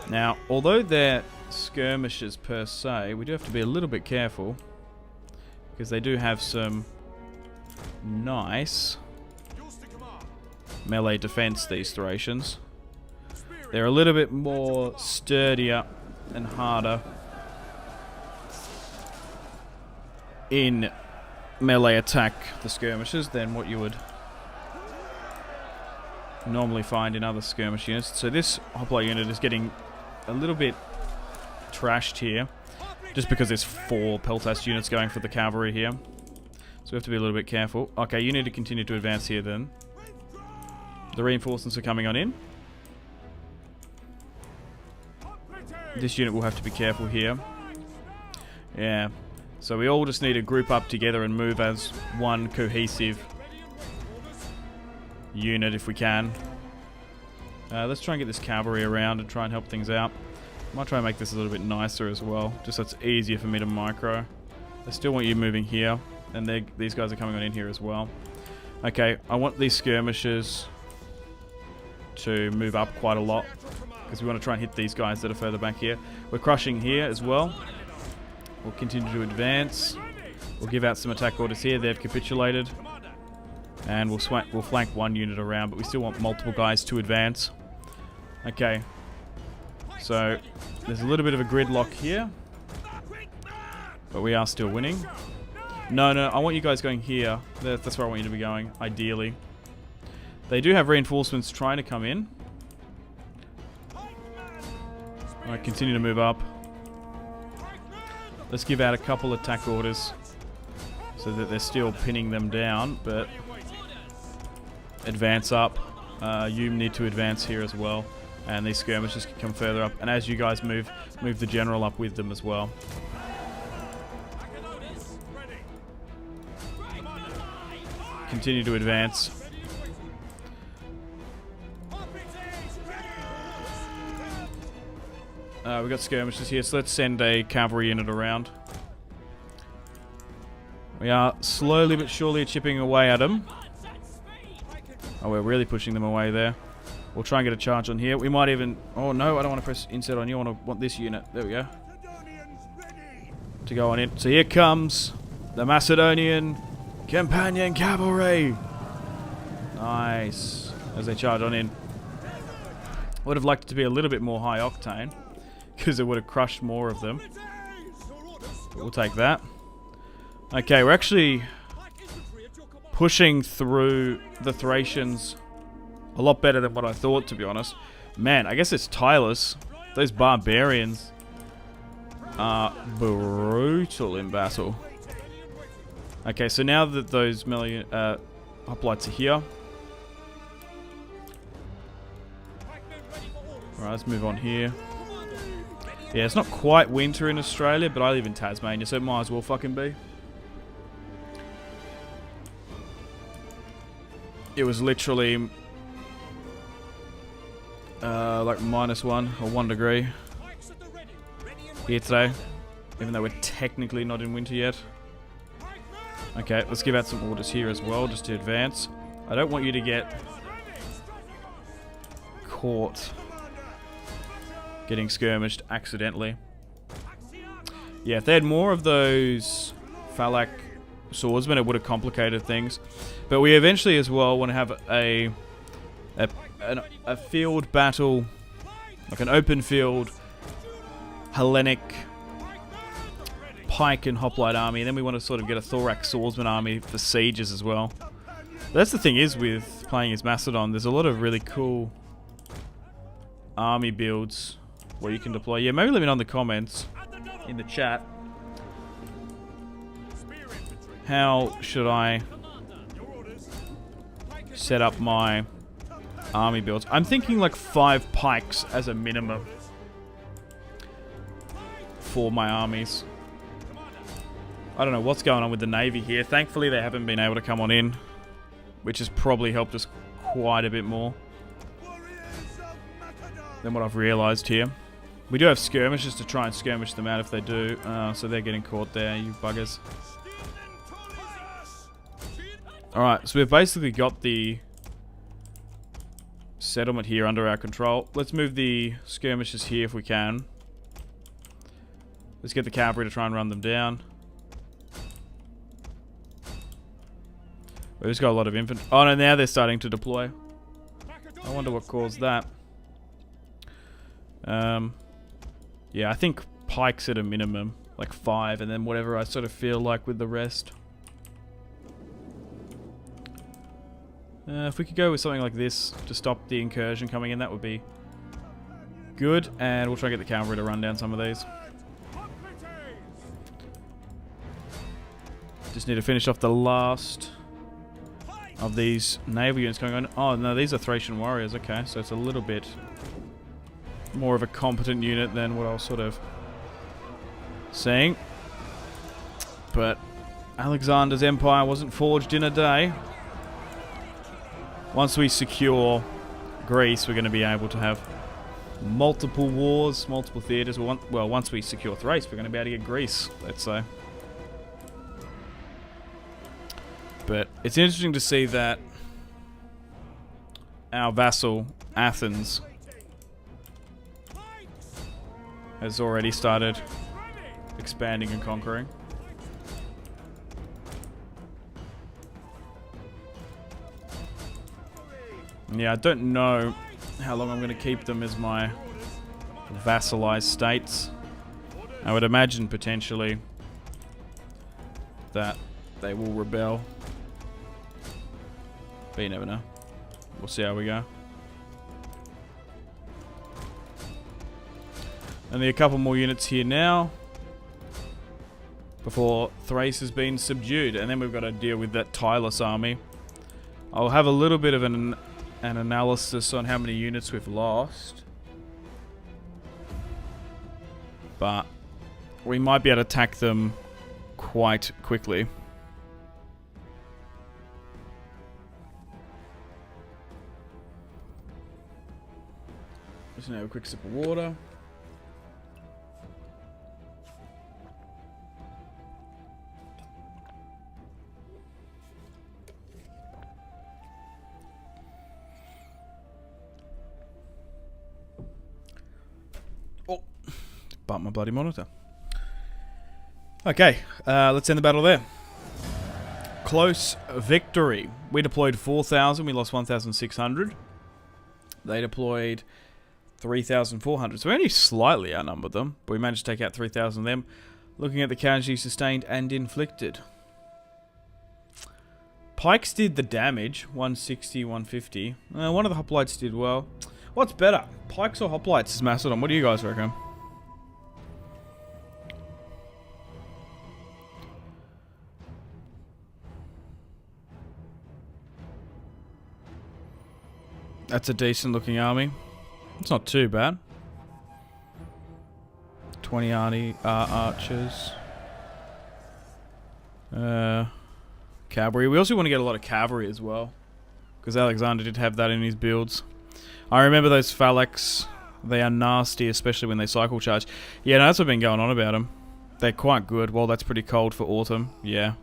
Now, although they're skirmishers per se, we do have to be a little bit careful because they do have some nice melee defense, these Thracians. They're a little bit more sturdier and harder in melee attack, the skirmishers, than what you would normally find in other skirmish units. So this hoplite unit is getting a little bit trashed here, just because there's 4 peltast units going for the cavalry here. So we have to be a little bit careful. Okay, you need to continue to advance here then. The reinforcements are coming on in. This unit will have to be careful here. Yeah. So we all just need to group up together and move as one cohesive unit if we can. Let's try and get this cavalry around and try and help things out. Might try and make this a little bit nicer as well, just so it's easier for me to micro. I still want you moving here, and these guys are coming on in here as well. Okay, I want these skirmishers to move up quite a lot, because we want to try and hit these guys that are further back here. We're crushing here as well. We'll continue to advance. We'll give out some attack orders here. They've capitulated. And we'll flank one unit around, but we still want multiple guys to advance. Okay. So, there's a little bit of a gridlock here. But we are still winning. No, I want you guys going here. That's where I want you to be going, ideally. They do have reinforcements trying to come in. Alright, continue to move up. Let's give out a couple attack orders so that they're still pinning them down, but advance up. You need to advance here as well, and these skirmishers can come further up. And as you guys move the general up with them as well. Continue to advance. We've got skirmishers here, so let's send a cavalry unit around. We are slowly but surely chipping away at them. Oh, we're really pushing them away there. We'll try and get a charge on here. We might even... Oh no, I don't want to press insert on you. I want this unit. There we go. To go on in. So here comes the Macedonian companion cavalry. Nice. As they charge on in. Would have liked it to be a little bit more high octane, because it would have crushed more of them. But we'll take that. Okay, we're actually pushing through the Thracians a lot better than what I thought, to be honest. Man, I guess it's tireless. Those barbarians are brutal in battle. Okay, so now that those hoplites are here. Alright, let's move on here. Yeah, it's not quite winter in Australia, but I live in Tasmania, so it might as well fucking be. It was literally like -1 or 1 degree here today, even though we're technically not in winter yet. Okay, let's give out some orders here as well, just to advance. I don't want you to get caught getting skirmished accidentally. Yeah, if they had more of those phalanx swordsmen, it would have complicated things. But we eventually as well want to have a field battle, like an open field Hellenic pike and hoplite army, and then we want to sort of get a thorax swordsman army for sieges as well. But that's the thing is with playing as Macedon, there's a lot of really cool army builds where you can deploy. Yeah, maybe let me know in the comments, in the chat, how should I set up my army builds. I'm thinking like 5 pikes as a minimum for my armies. I don't know what's going on with the Navy here. Thankfully they haven't been able to come on in, which has probably helped us quite a bit more than what I've realised here. We do have skirmishers to try and skirmish them out if they do. So they're getting caught there, you buggers. Alright, so we've basically got the settlement here under our control. Let's move the skirmishers here if we can. Let's get the cavalry to try and run them down. We've just got a lot of infantry. Oh no, now they're starting to deploy. I wonder what caused that. Yeah, I think pikes at a minimum, like 5, and then whatever I sort of feel like with the rest. If we could go with something like this to stop the incursion coming in, that would be good. And we'll try and get the cavalry to run down some of these. Just need to finish off the last of these naval units going on. Oh, no, these are Thracian warriors. Okay, so it's a little bit more of a competent unit than what I was sort of saying. But Alexander's empire wasn't forged in a day. Once we secure Greece, we're going to be able to have multiple wars, multiple theatres. Well, once we secure Thrace, we're going to be able to get Greece, let's say. But it's interesting to see that our vassal, Athens, has already started expanding and conquering. Yeah, I don't know how long I'm going to keep them as my vassalized states. I would imagine potentially that they will rebel. But you never know. We'll see how we go. Only a couple more units here now before Thrace has been subdued, and then we've got to deal with that Tylus army. I'll have a little bit of an analysis on how many units we've lost, but we might be able to attack them quite quickly. Just gonna have a quick sip of water. Oh, bumped my bloody monitor. Okay, let's end the battle there. Close victory. We deployed 4,000, we lost 1,600. They deployed 3,400. So we only slightly outnumbered them, but we managed to take out 3,000 of them. Looking at the casualties sustained and inflicted. Pikes did the damage, 160, 150. One of the hoplites did well. What's better, pikes or hoplites as Macedon? What do you guys reckon? That's a decent looking army. It's not too bad. 20 archers. Cavalry. We also want to get a lot of cavalry as well, because Alexander did have that in his builds. I remember those phalanx. They are nasty, especially when they cycle charge. Yeah, no, that's what's been going on about them. They're quite good. Well, that's pretty cold for autumn. Yeah.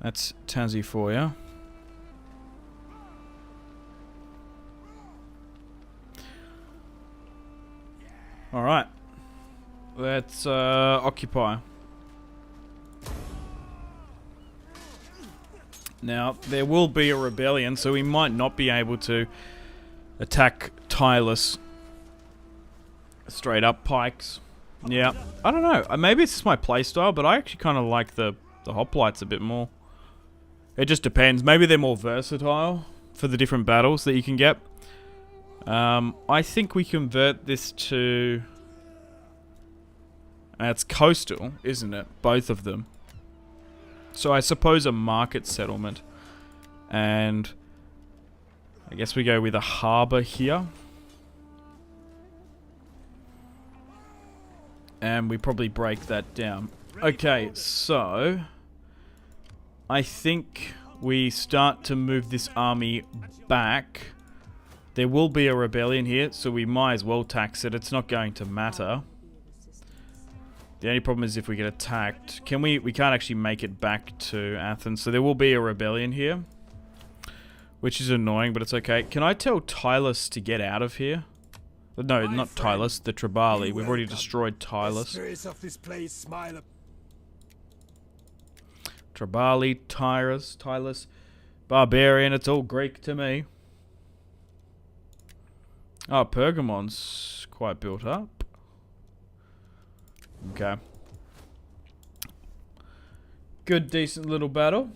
That's Tansy for you. Alright. Let's occupy. Now, there will be a rebellion, so we might not be able to attack Tylus straight up pikes. Yeah, I don't know. Maybe it's just my playstyle, but I actually kind of like the hoplites a bit more. It just depends. Maybe they're more versatile for the different battles that you can get. I think we convert this to... it's coastal, isn't it? Both of them. So I suppose a market settlement. And I guess we go with a harbour here. And we probably break that down. Okay, so... I think we start to move this army back. There will be a rebellion here, so we might as well tax it. It's not going to matter. The only problem is if we get attacked. We can't actually make it back to Athens, so there will be a rebellion here. Which is annoying, but it's okay. Can I tell Tylus to get out of here? No, not Tylus, the Triballi. We've already destroyed Tylus. Triballi, Tylus, Barbarian, it's all Greek to me. Oh, Pergamon's quite built up. Okay. Good, decent little battle.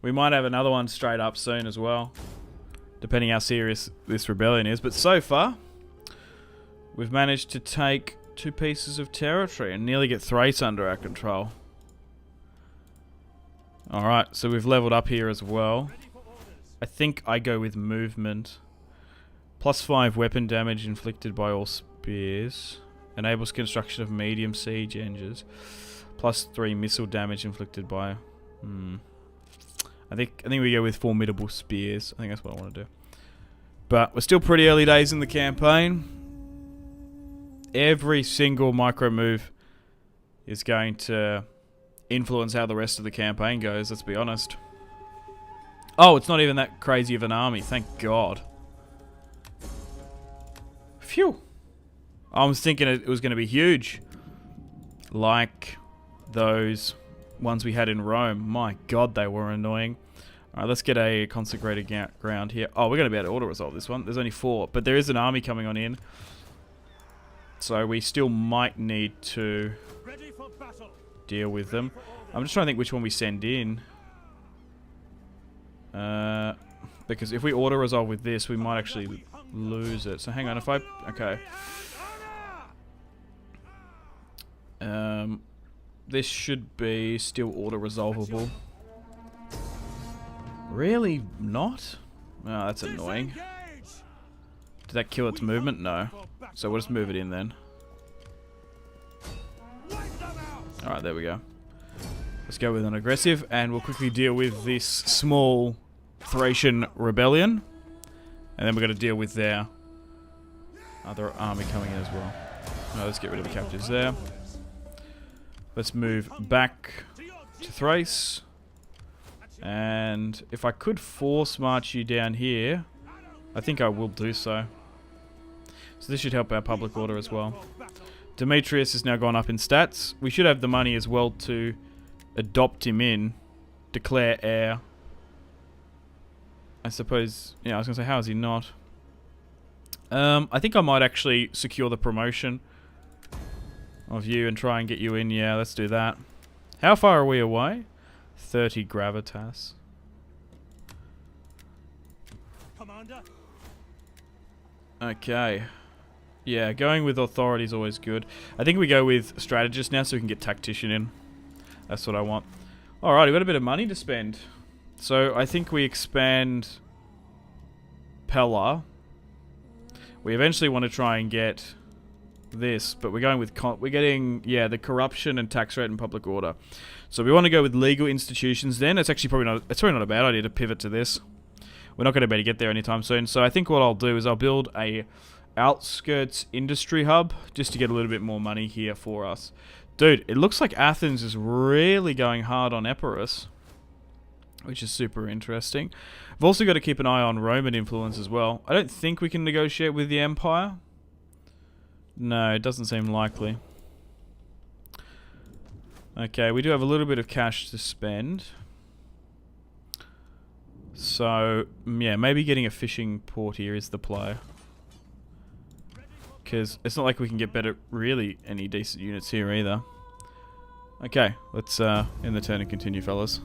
We might have another one straight up soon as well, depending how serious this rebellion is. But so far, we've managed to take 2 pieces of territory and nearly get Thrace under our control. Alright, so we've leveled up here as well. I think I go with movement. +5 weapon damage inflicted by all spears. Enables construction of medium siege engines. +3 missile damage inflicted by... I think we go with formidable spears. I think that's what I want to do. But we're still pretty early days in the campaign. Every single micro move is going to influence how the rest of the campaign goes, let's be honest. Oh, it's not even that crazy of an army, thank God. Phew. I was thinking it was going to be huge. Like those ones we had in Rome. My God, they were annoying. Alright, let's get a consecrated ground here. Oh, we're going to be able to auto-resolve this one. There's only 4, but there is an army coming on in. So we still might need to deal with them. I'm just trying to think which one we send in. Because if we auto-resolve with this, we might actually lose it. So hang on, if I... Okay. This should be still auto-resolvable. Really not? Oh, that's annoying. Did that kill its movement? No. So we'll just move it in then. Alright, there we go. Let's go with an aggressive, and we'll quickly deal with this small Thracian rebellion. And then we're going to deal with their other army coming in as well. Alright, let's get rid of the captives there. Let's move back to Thrace. And if I could force march you down here, I think I will do so. So this should help our public order as well. Demetrius has now gone up in stats. We should have the money as well to adopt him in, declare heir. I suppose, yeah, I was going to say, how is he not? I think I might actually secure the promotion of you and try and get you in. Yeah, let's do that. How far are we away? 30 gravitas. Commander. Okay. Yeah, going with authority is always good. I think we go with strategist now so we can get tactician in. That's what I want. Alright, we've got a bit of money to spend. So I think we expand Pella. We eventually want to try and get this, but we're going with we're getting, yeah, the corruption and tax rate and public order. So we want to go with legal institutions then. It's actually probably not a bad idea to pivot to this. We're not going to be able to get there anytime soon. So I think what I'll do is I'll build a outskirts industry hub just to get a little bit more money here for us. Dude, it looks like Athens is really going hard on Epirus, which is super interesting. I've also got to keep an eye on Roman influence as well. I don't think we can negotiate with the Empire. No, it doesn't seem likely. Okay, we do have a little bit of cash to spend. So, yeah, maybe getting a fishing port here is the play. Because it's not like we can get really any decent units here either. Okay, let's end the turn and continue, fellas.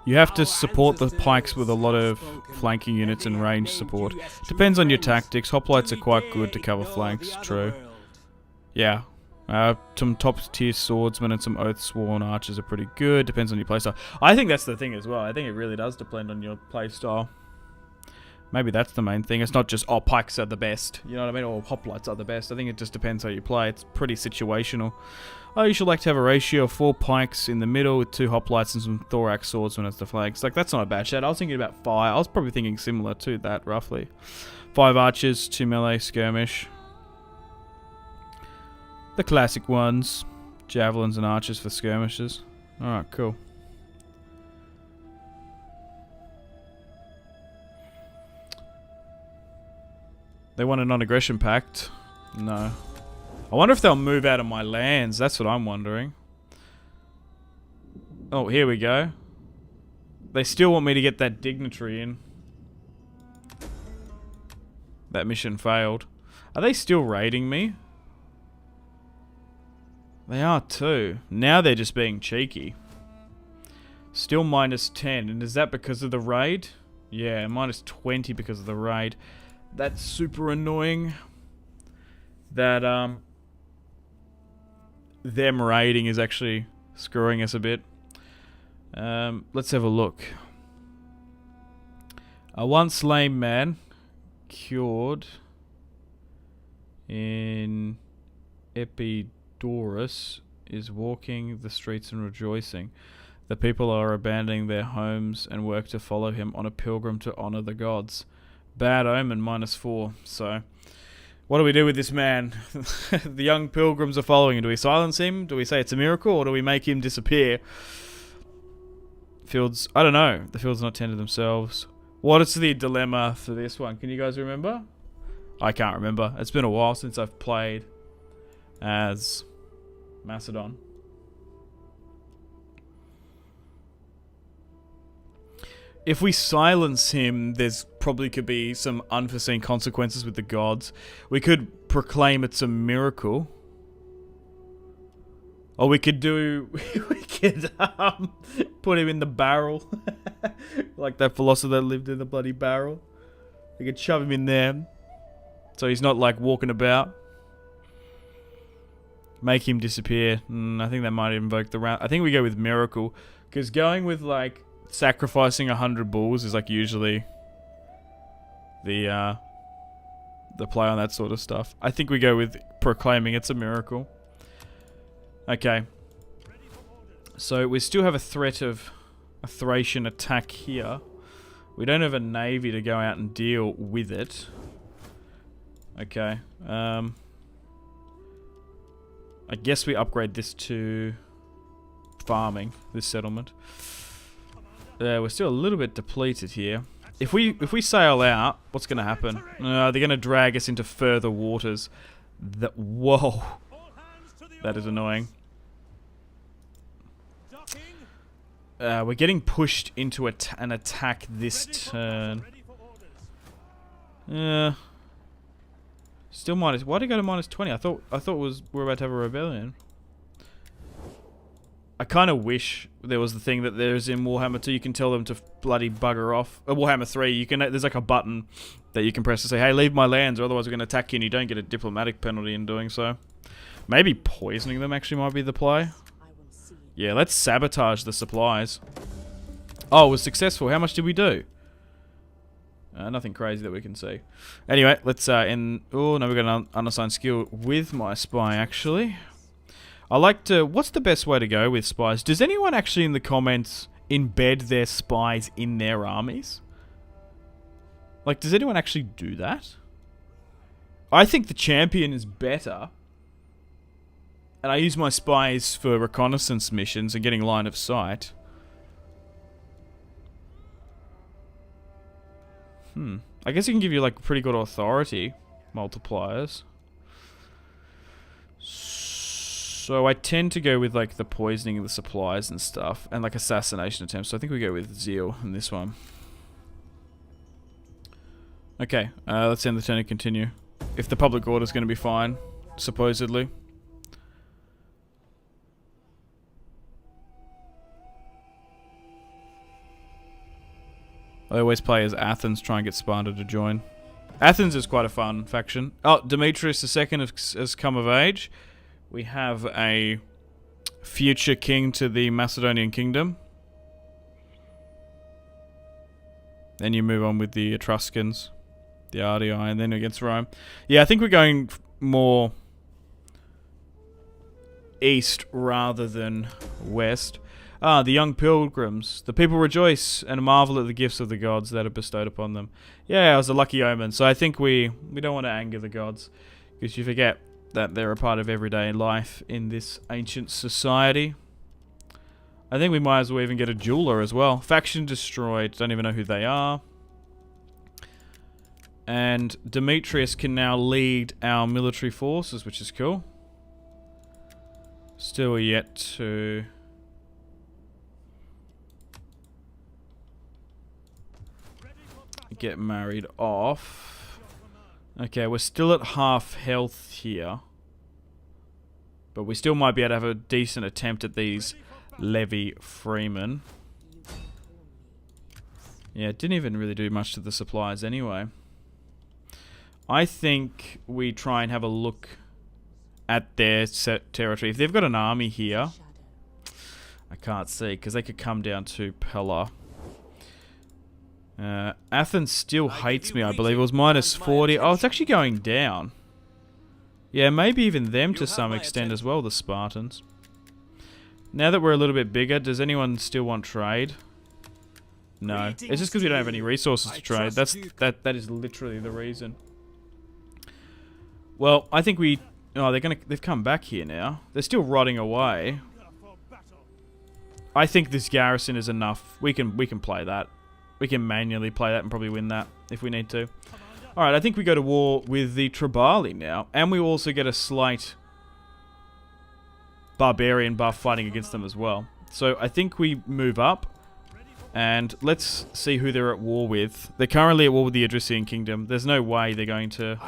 You have to support the pikes with a lot of flanking units and range support. Depends on your tactics. Hoplites are quite good to cover flanks, true. Yeah. Some top tier swordsmen and some oath-sworn archers are pretty good. Depends on your playstyle. I think that's the thing as well. I think it really does depend on your playstyle. Maybe that's the main thing. It's not just, oh, pikes are the best. You know what I mean? Or hoplites are the best. I think it just depends how you play. It's pretty situational. I usually like to have a ratio of 4 pikes in the middle with 2 hoplites and some thorax swordsmen as the flanks. Like, that's not a bad shot. I was thinking about 5. I was probably thinking similar to that, roughly. 5 archers, 2 melee, skirmish. The classic ones. Javelins and archers for skirmishes. Alright, cool. They want a non-aggression pact. No. I wonder if they'll move out of my lands. That's what I'm wondering. Oh, here we go. They still want me to get that dignitary in. That mission failed. Are they still raiding me? They are too. Now they're just being cheeky. Still -10. And is that because of the raid? Yeah, -20 because of the raid. That's super annoying. That, them raiding is actually screwing us a bit. Let's have a look. A once lame man cured in Epirus is walking the streets and rejoicing. The people are abandoning their homes and work to follow him on a pilgrim to honor the gods. Bad omen, -4. So, what do we do with this man? The young pilgrims are following him. Do we silence him? Do we say it's a miracle? Or do we make him disappear? Fields, I don't know. The fields not tend to themselves. What is the dilemma for this one? Can you guys remember? I can't remember. It's been a while since I've played as Macedon. If we silence him, there's probably could be some unforeseen consequences with the gods. We could proclaim it's a miracle. Or we could do... we could put him in the barrel. Like that philosopher that lived in the bloody barrel. We could shove him in there. So he's not like walking about. Make him disappear. I think that might invoke the round. I think we go with miracle. Because going with like sacrificing 100 bulls is like usually the play on that sort of stuff. I think we go with proclaiming it's a miracle. Okay. So we still have a threat of a Thracian attack here. We don't have a navy to go out and deal with it. Okay. I guess we upgrade this to farming, this settlement. We're still a little bit depleted here. If we sail out, what's going to happen? They're going to drag us into further waters. Whoa. That is annoying. We're getting pushed into an attack this turn. Still minus. Why did it go to -20? I thought we're about to have a rebellion. I kind of wish there was the thing that there's in Warhammer 2. You can tell them to bloody bugger off. Warhammer 3, you can. There's like a button that you can press to say, "Hey, leave my lands, or otherwise we're going to attack you," and you don't get a diplomatic penalty in doing so. Maybe poisoning them actually might be the play. Yeah, let's sabotage the supplies. Oh, it was successful. How much did we do? Nothing crazy that we can see. Anyway, let's end... Oh, no, we're going to unassigned skill with my spy, actually. I like to... What's the best way to go with spies? Does anyone actually in the comments embed their spies in their armies? Like, does anyone actually do that? I think the champion is better. And I use my spies for reconnaissance missions and getting line of sight. I guess it can give you like pretty good authority multipliers. So I tend to go with like the poisoning of the supplies and stuff, and like assassination attempts. So I think we go with zeal in this one. Okay, let's end the turn and continue. If the public order is going to be fine, supposedly. I always play as Athens, try and get Sparta to join. Athens is quite a fun faction. Oh, Demetrius II has come of age. We have a future king to the Macedonian kingdom. Then you move on with the Etruscans, the Ardii, and then against Rome. Yeah, I think we're going more east rather than west. Ah, the young pilgrims. The people rejoice and marvel at the gifts of the gods that are bestowed upon them. Yeah, it was a lucky omen. So I think we don't want to anger the gods, because you forget that they're a part of everyday life in this ancient society. I think we might as well even get a jeweler as well. Faction destroyed. Don't even know who they are. And Demetrius can now lead our military forces, which is cool. Still yet to... get married off. Okay, we're still at half health here. But we still might be able to have a decent attempt at these levy freemen. Yeah, it didn't even really do much to the supplies anyway. I think we try and have a look at their set territory. If they've got an army here, I can't see, because they could come down to Pella. Athens still hates me, I believe. It was minus 40. Oh, it's actually going down. Yeah, maybe even them to some extent as well, the Spartans. Now that we're a little bit bigger, does anyone still want trade? No. It's just because we don't have any resources to trade. That is literally the reason. Well, I think we... Oh, they've come back here now. They're still rotting away. I think this garrison is enough. We can play that. We can manually play that and probably win that if we need to. Alright, I think we go to war with the Triballi now. And we also get a slight barbarian buff fighting against them as well. So I think we move up. And let's see who they're at war with. They're currently at war with the Odrysian Kingdom. There's no way they're going to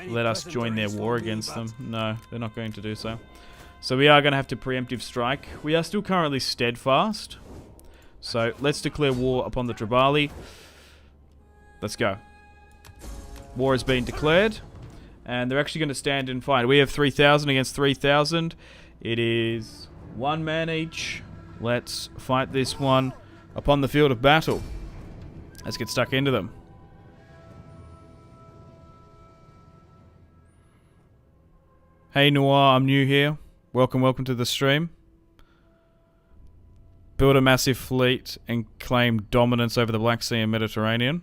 let us join their war against them. No, they're not going to do so. So we are going to have to preemptive strike. We are still currently steadfast. So let's declare war upon the Triballi. Let's go. War has been declared. And they're actually going to stand and fight. We have 3,000 against 3,000. It is one man each. Let's fight this one upon the field of battle. Let's get stuck into them. Hey Noir, I'm new here. Welcome to the stream. Build a massive fleet and claim dominance over the Black Sea and Mediterranean.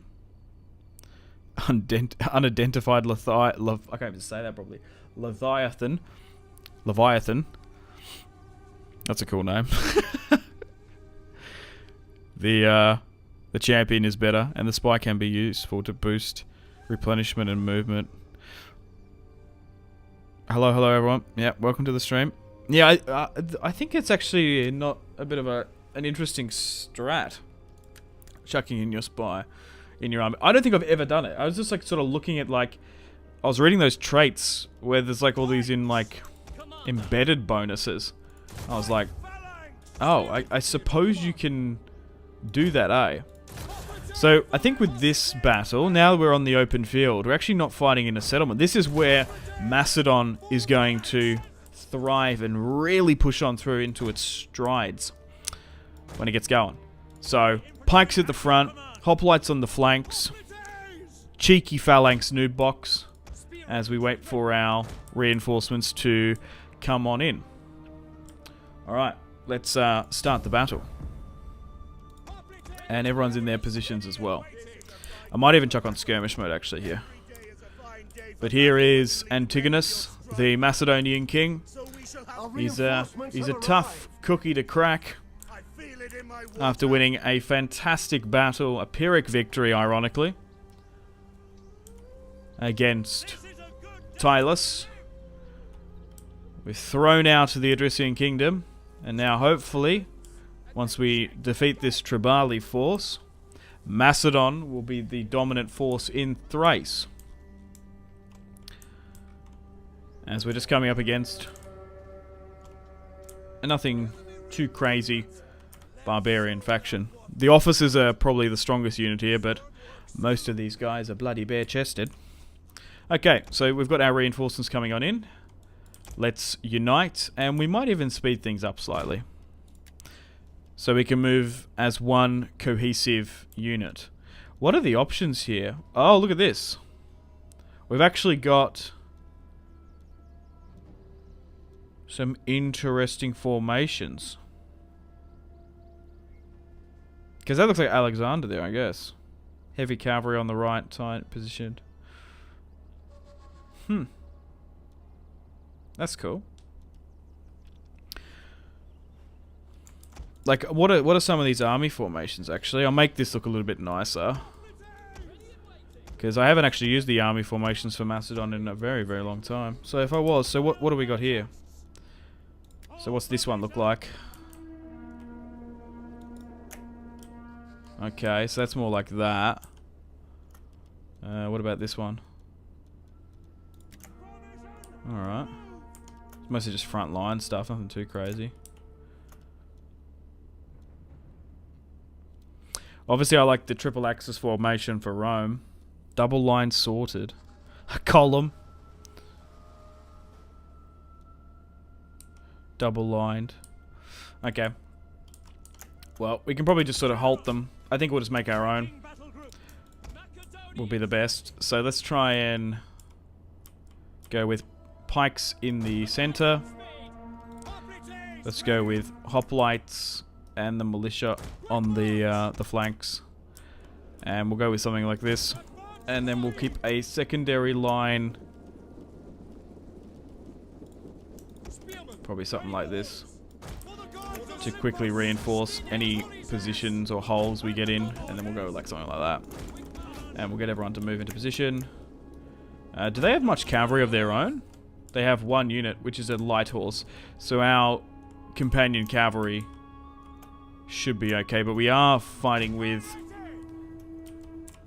Unidentified I can't even say that properly. Leviathan. That's a cool name. The champion is better, and the spy can be useful to boost replenishment and movement. Hello everyone. Yeah, welcome to the stream. Yeah, I think it's actually not a bit of an interesting strat. Chucking in your spy in your army. I don't think I've ever done it. I was just like sort of looking at like I was reading those traits where there's like all these in like embedded bonuses. I was like, oh, I suppose you can do that, eh? So I think with this battle, now we're on the open field, we're actually not fighting in a settlement. This is where Macedon is going to thrive and really push on through into its strides when it gets going. So pikes at the front, hoplites on the flanks, cheeky phalanx noob box as we wait for our reinforcements to come on in. Alright, let's start the battle. And everyone's in their positions as well. I might even chuck on skirmish mode actually here. But here is Antigonus, the Macedonian king. He's a tough cookie to crack. After winning a fantastic battle, a Pyrrhic victory ironically, against Tylus. We're thrown out of the Odrysian Kingdom. And now hopefully, once we defeat this Triballi force, Macedon will be the dominant force in Thrace. As we're just coming up against nothing too crazy barbarian faction. The officers are probably the strongest unit here, but most of these guys are bloody bare-chested. Okay, so we've got our reinforcements coming on in. Let's unite, and we might even speed things up slightly. So we can move as one cohesive unit. What are the options here? Oh, look at this. We've actually got some interesting formations. Because that looks like Alexander there, I guess. Heavy cavalry on the right, tight positioned. That's cool. Like, what are some of these army formations, actually? I'll make this look a little bit nicer. Because I haven't actually used the army formations for Macedon in a very, very long time. So if I was, so what do we got here? So what's this one look like? Okay, so that's more like that. What about this one? Alright. It's mostly just front line stuff, nothing too crazy. Obviously I like the triple axis formation for Rome. Double line sorted. A column. Double lined. Okay. Well, we can probably just sort of halt them. I think we'll just make our own. Will be the best. So let's try and go with pikes in the center. Let's go with hoplites and the militia on the flanks. And we'll go with something like this. And then we'll keep a secondary line. Probably something like this. To quickly reinforce any positions or holes we get in. And then we'll go like something like that. And we'll get everyone to move into position. Do they have much cavalry of their own? They have one unit, which is a light horse. So our companion cavalry should be okay. But we are fighting with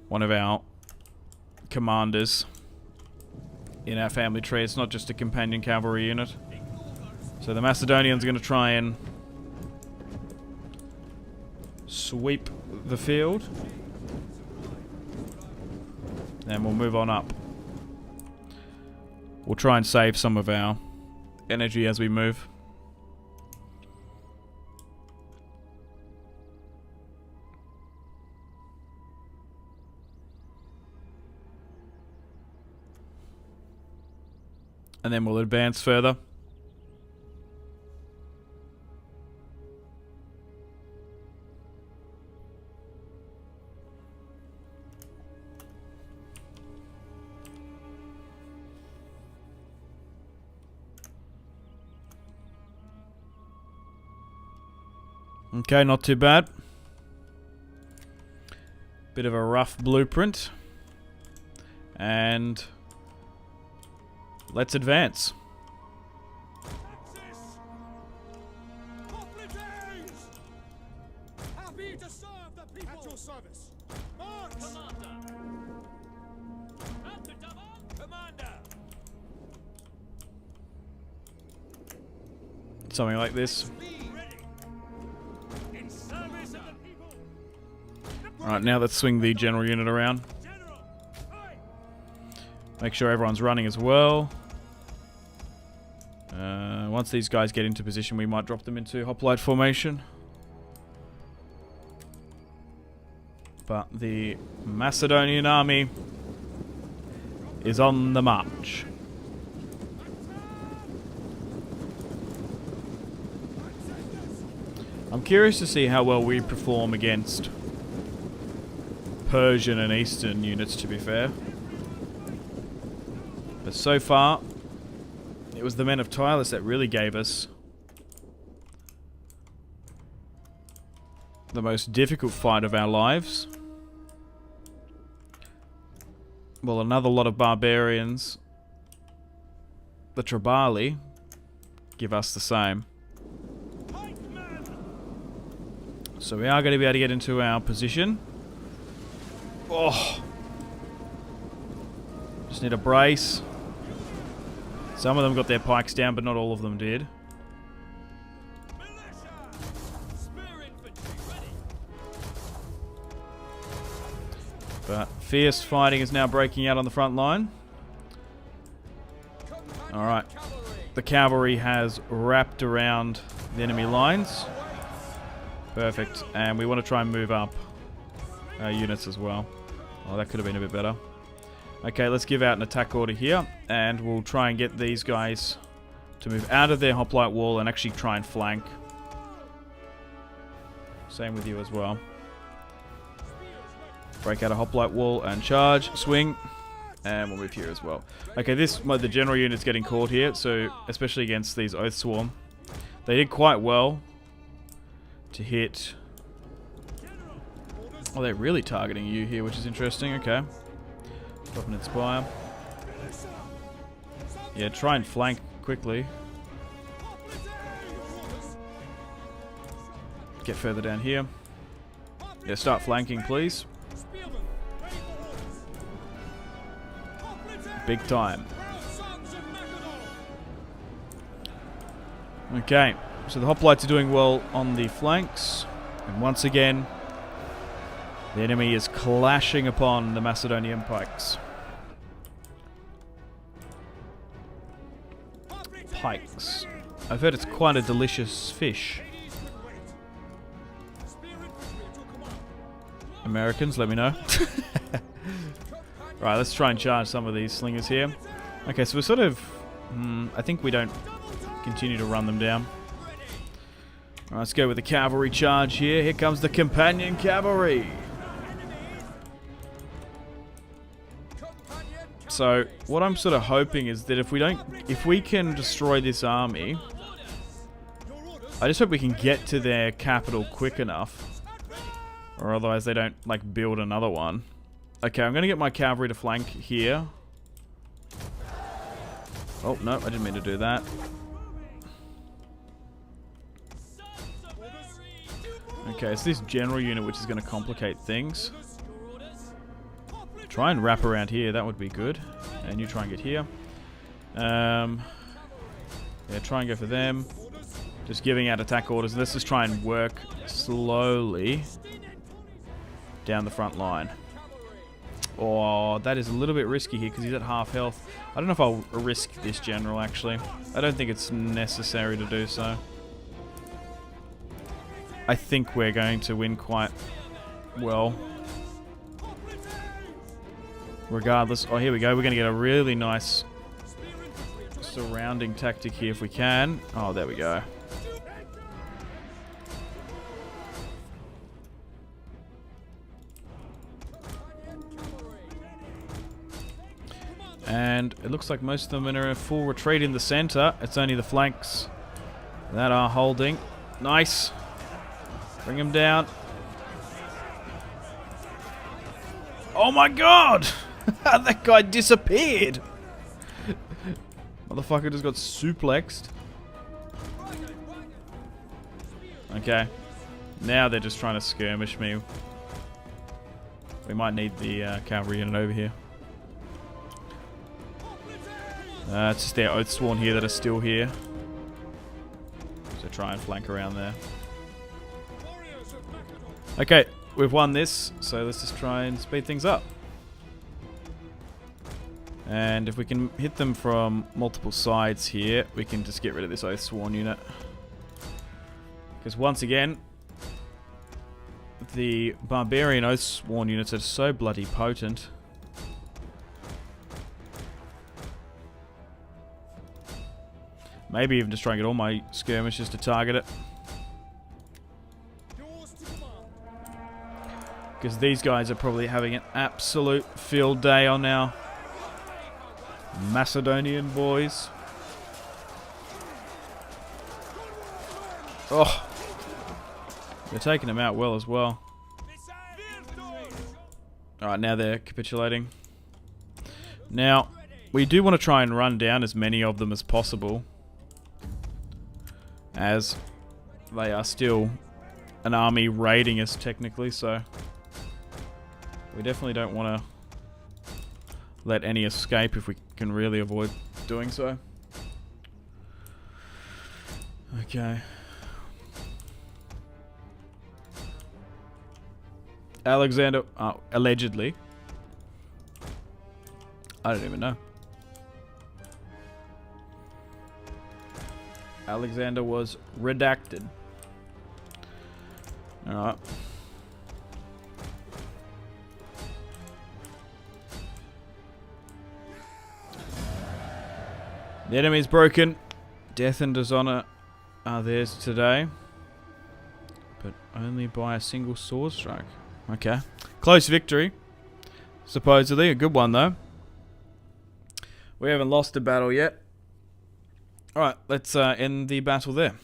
one of our commanders in our family tree. It's not just a companion cavalry unit. So the Macedonians are going to try and sweep the field. And we'll move on up. We'll try and save some of our energy as we move. And then we'll advance further. Okay, not too bad. Bit of a rough blueprint. And let's advance. Happy to serve the people. At your service. March! Commander! Something like this. Alright, now let's swing the general unit around. Make sure everyone's running as well. Once these guys get into position, we might drop them into hoplite formation. But the Macedonian army is on the march. I'm curious to see how well we perform against Persian and Eastern units, to be fair. But so far, it was the men of Tyrus that really gave us the most difficult fight of our lives. Well, another lot of barbarians, the Triballi, give us the same. So we are going to be able to get into our position. Oh! Just need a brace. Some of them got their pikes down, but not all of them did. But fierce fighting is now breaking out on the front line. Alright. The cavalry has wrapped around the enemy lines. Perfect. And we want to try and move up our units as well. Oh, that could have been a bit better. Okay, let's give out an attack order here. And we'll try and get these guys to move out of their hoplite wall and actually try and flank. Same with you as well. Break out a hoplite wall and charge, swing, and we'll move here as well. Okay, the general unit's getting caught here, so especially against these Oath Swarm. They did quite well to hit. Oh, they're really targeting you here, which is interesting. Okay. Stop and inspire. Yeah, try and flank quickly. Get further down here. Yeah, start flanking, please. Big time. Okay, so the hoplites are doing well on the flanks. And once again, the enemy is clashing upon the Macedonian pikes. Pikes. I've heard it's quite a delicious fish. Americans, let me know. Right, let's try and charge some of these slingers here. Okay, so we're sort of... I think we don't continue to run them down. Alright, let's go with the cavalry charge here. Here comes the companion cavalry. So, what I'm sort of hoping is that if we can destroy this army, I just hope we can get to their capital quick enough. Or otherwise they don't, like, build another one. Okay, I'm going to get my cavalry to flank here. Oh, no, I didn't mean to do that. Okay, it's this general unit which is going to complicate things. Try and wrap around here, that would be good. And you try and get here. Yeah, try and go for them. Just giving out attack orders. Let's just try and work slowly down the front line. Oh, that is a little bit risky here because he's at half health. I don't know if I'll risk this general, actually. I don't think it's necessary to do so. I think we're going to win quite well. Regardless. Oh, here we go. We're going to get a really nice surrounding tactic here if we can. Oh, there we go. And it looks like most of them are in a full retreat in the center. It's only the flanks that are holding. Nice. Bring him down. Oh my god! That guy disappeared! Motherfucker just got suplexed. Okay. Now they're just trying to skirmish me. We might need the cavalry unit over here. It's just their Oathsworn here that are still here. So try and flank around there. Okay, we've won this, so let's just try and speed things up. And if we can hit them from multiple sides here, we can just get rid of this Oathsworn unit. Because once again, the Barbarian Oathsworn units are so bloody potent. Maybe even just try and get all my skirmishers to target it. Because these guys are probably having an absolute field day on our Macedonian boys. Oh, they're taking them out well as well. Alright, now they're capitulating. Now, we do want to try and run down as many of them as possible, as they are still an army raiding us technically, so we definitely don't want to let any escape if we can really avoid doing so. Okay. Alexander, allegedly. I don't even know. Alexander was redacted. Alright. The enemy is broken. Death and dishonor are theirs today. But only by a single sword strike. Okay. Close victory. Supposedly. A good one, though. We haven't lost a battle yet. Alright, let's end the battle there.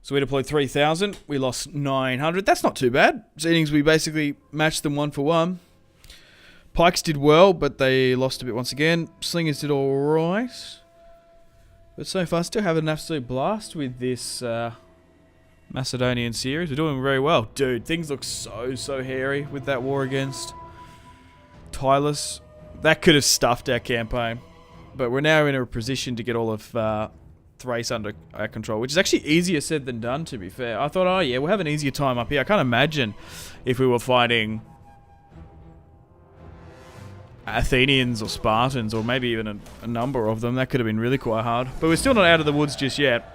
So we deployed 3,000. We lost 900. That's not too bad. Seeing we basically matched them 1 for 1. Pikes did well, but they lost a bit once again. Slingers did alright. But so far, still having an absolute blast with this Macedonian series. We're doing very well. Dude, things look so hairy with that war against Tylus. That could have stuffed our campaign. But we're now in a position to get all of Thrace under our control, which is actually easier said than done, to be fair. I thought, oh yeah, we'll have an easier time up here. I can't imagine if we were fighting Athenians or Spartans, or maybe even a number of them. That could have been really quite hard. But we're still not out of the woods just yet.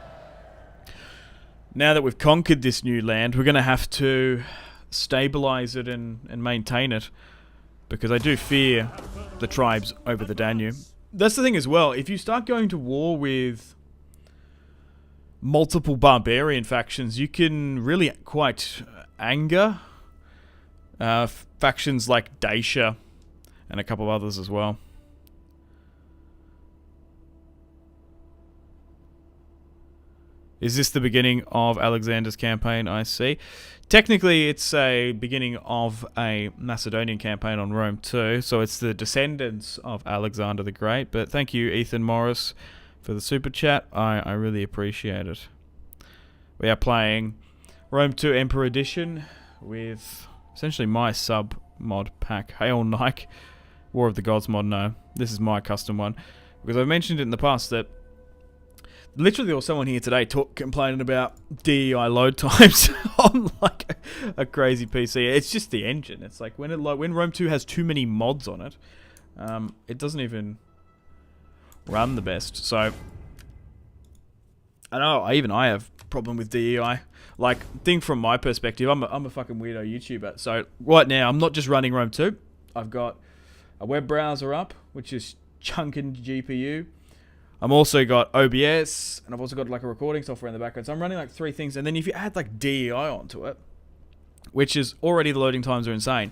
Now that we've conquered this new land, we're going to have to stabilize it and maintain it, because I do fear the tribes over the Danube. That's the thing as well. If you start going to war with multiple barbarian factions, you can really quite anger factions like Dacia and a couple of others as well. Is this the beginning of Alexander's campaign? I see. Technically, it's a beginning of a Macedonian campaign on Rome too, so it's the descendants of Alexander the Great. But thank you, Ethan Morris, for the super chat. I really appreciate it. We are playing Rome 2 Emperor Edition with essentially my sub mod pack. Hail Nike. War of the Gods mod, no. This is my custom one. Because I've mentioned it in the past that literally there was someone here today complaining about DEI load times on like a crazy PC. It's just the engine. It's like when Rome 2 has too many mods on it, it doesn't even run the best. So I know I have problem with DEI. Like, think from my perspective, I'm a fucking weirdo YouTuber. So right now I'm not just running Rome 2. I've got a web browser up, which is chunking GPU. I'm also got OBS, and I've also got like a recording software in the background. So I'm running like 3 things, and then if you add like DEI onto it, which is already the loading times are insane.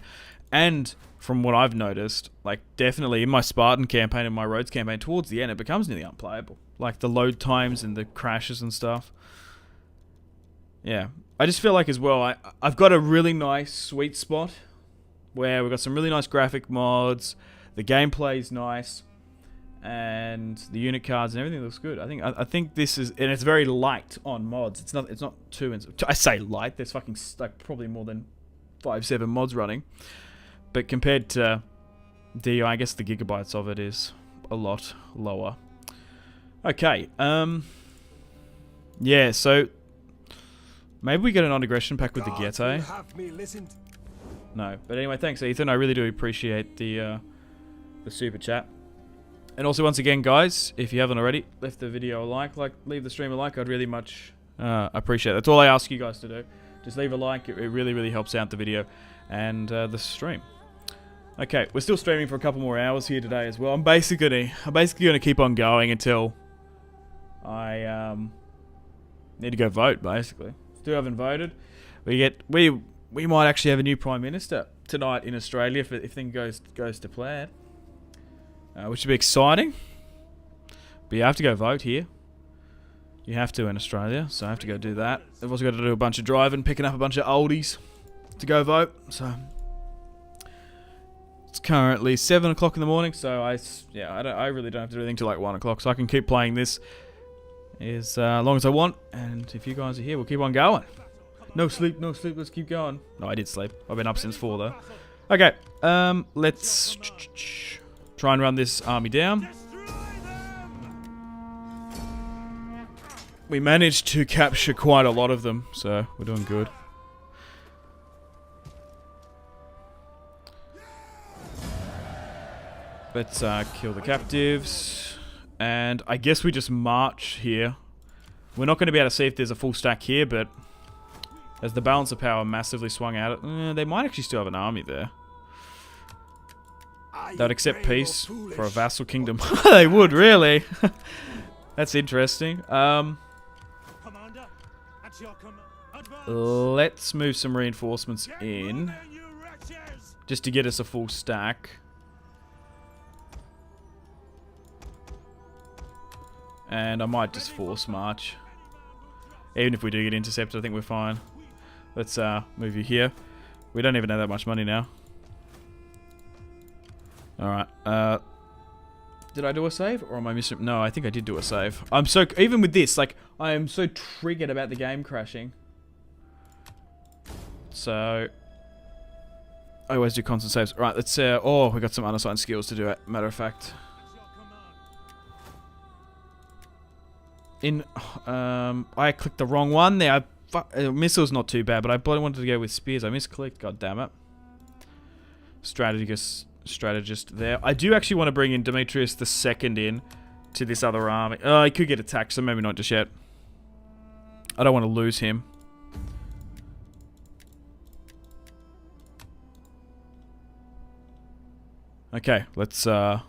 And from what I've noticed, like definitely in my Spartan campaign and my Rhodes campaign, towards the end it becomes nearly unplayable. Like the load times and the crashes and stuff. Yeah. I just feel like as well, I've got a really nice sweet spot where we've got some really nice graphic mods, the gameplay's nice, and the unit cards and everything looks good. I think this is, and it's very light on mods. It's not too. I say light. There's fucking like probably more than 5-7 mods running, but compared to DI, I guess the gigabytes of it is a lot lower. Okay. Yeah. So maybe we get an on-aggression pack with the ghetto. No, but anyway, thanks Ethan. I really do appreciate the super chat. And also, once again, guys, if you haven't already, left the video a like, leave the stream a like. I'd really much appreciate it. That's all I ask you guys to do. Just leave a like. It really helps out the video and the stream. Okay, we're still streaming for a couple more hours here today as well. I'm basically gonna keep on going until I need to go vote. Basically, still haven't voted. We might actually have a new Prime Minister tonight in Australia if things goes to plan, which would be exciting. But you have to go vote here. You have to in Australia, so I have to go do that. I've also got to do a bunch of driving, picking up a bunch of oldies to go vote. So it's currently 7 o'clock in the morning, so I really don't have to do anything till like 1 o'clock, so I can keep playing this as long as I want. And if you guys are here, we'll keep on going. No sleep, let's keep going. No, I did sleep. I've been up since 4 though. Okay, let's try and run this army down. We managed to capture quite a lot of them, so we're doing good. Let's kill the captives. And I guess we just march here. We're not going to be able to see if there's a full stack here, but as the balance of power massively swung out, they might actually still have an army there. They'd accept peace for a vassal kingdom. They would, really. That's interesting. Let's move some reinforcements in, just to get us a full stack. And I might just force march. Even if we do get intercepted, I think we're fine. Let's move you here. We don't even have that much money now. Alright. Did I do a save? Or am I missing? No, I think I did do a save. I'm so... Even with this, like, I am so triggered about the game crashing. So... I always do constant saves. Right, let's... oh, we got some unassigned skills to do it. Matter of fact. I clicked the wrong one there. Missile's not too bad, but I bloody wanted to go with spears. I misclicked, god damn it. Strategist there. I do actually want to bring in Demetrius the Second in to this other army. He could get attacked, so maybe not just yet. I don't want to lose him. Okay, let's end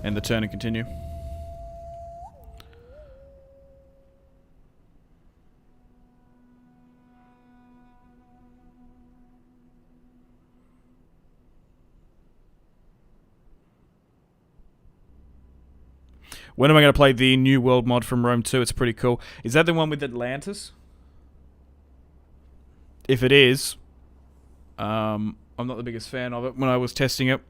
the turn and continue. When am I going to play the New World mod from Rome 2? It's pretty cool. Is that the one with Atlantis? If it is, I'm not the biggest fan of it when I was testing it.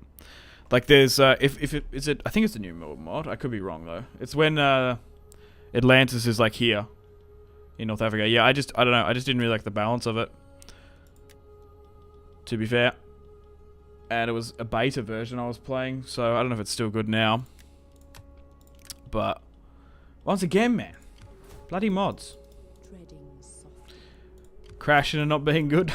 Like there's, if it, is it, I think it's the New World mod. I could be wrong though. It's when Atlantis is like here in North Africa. Yeah, I don't know. I just didn't really like the balance of it, to be fair. And it was a beta version I was playing, so I don't know if it's still good now. But once again, man, bloody mods crashing and not being good.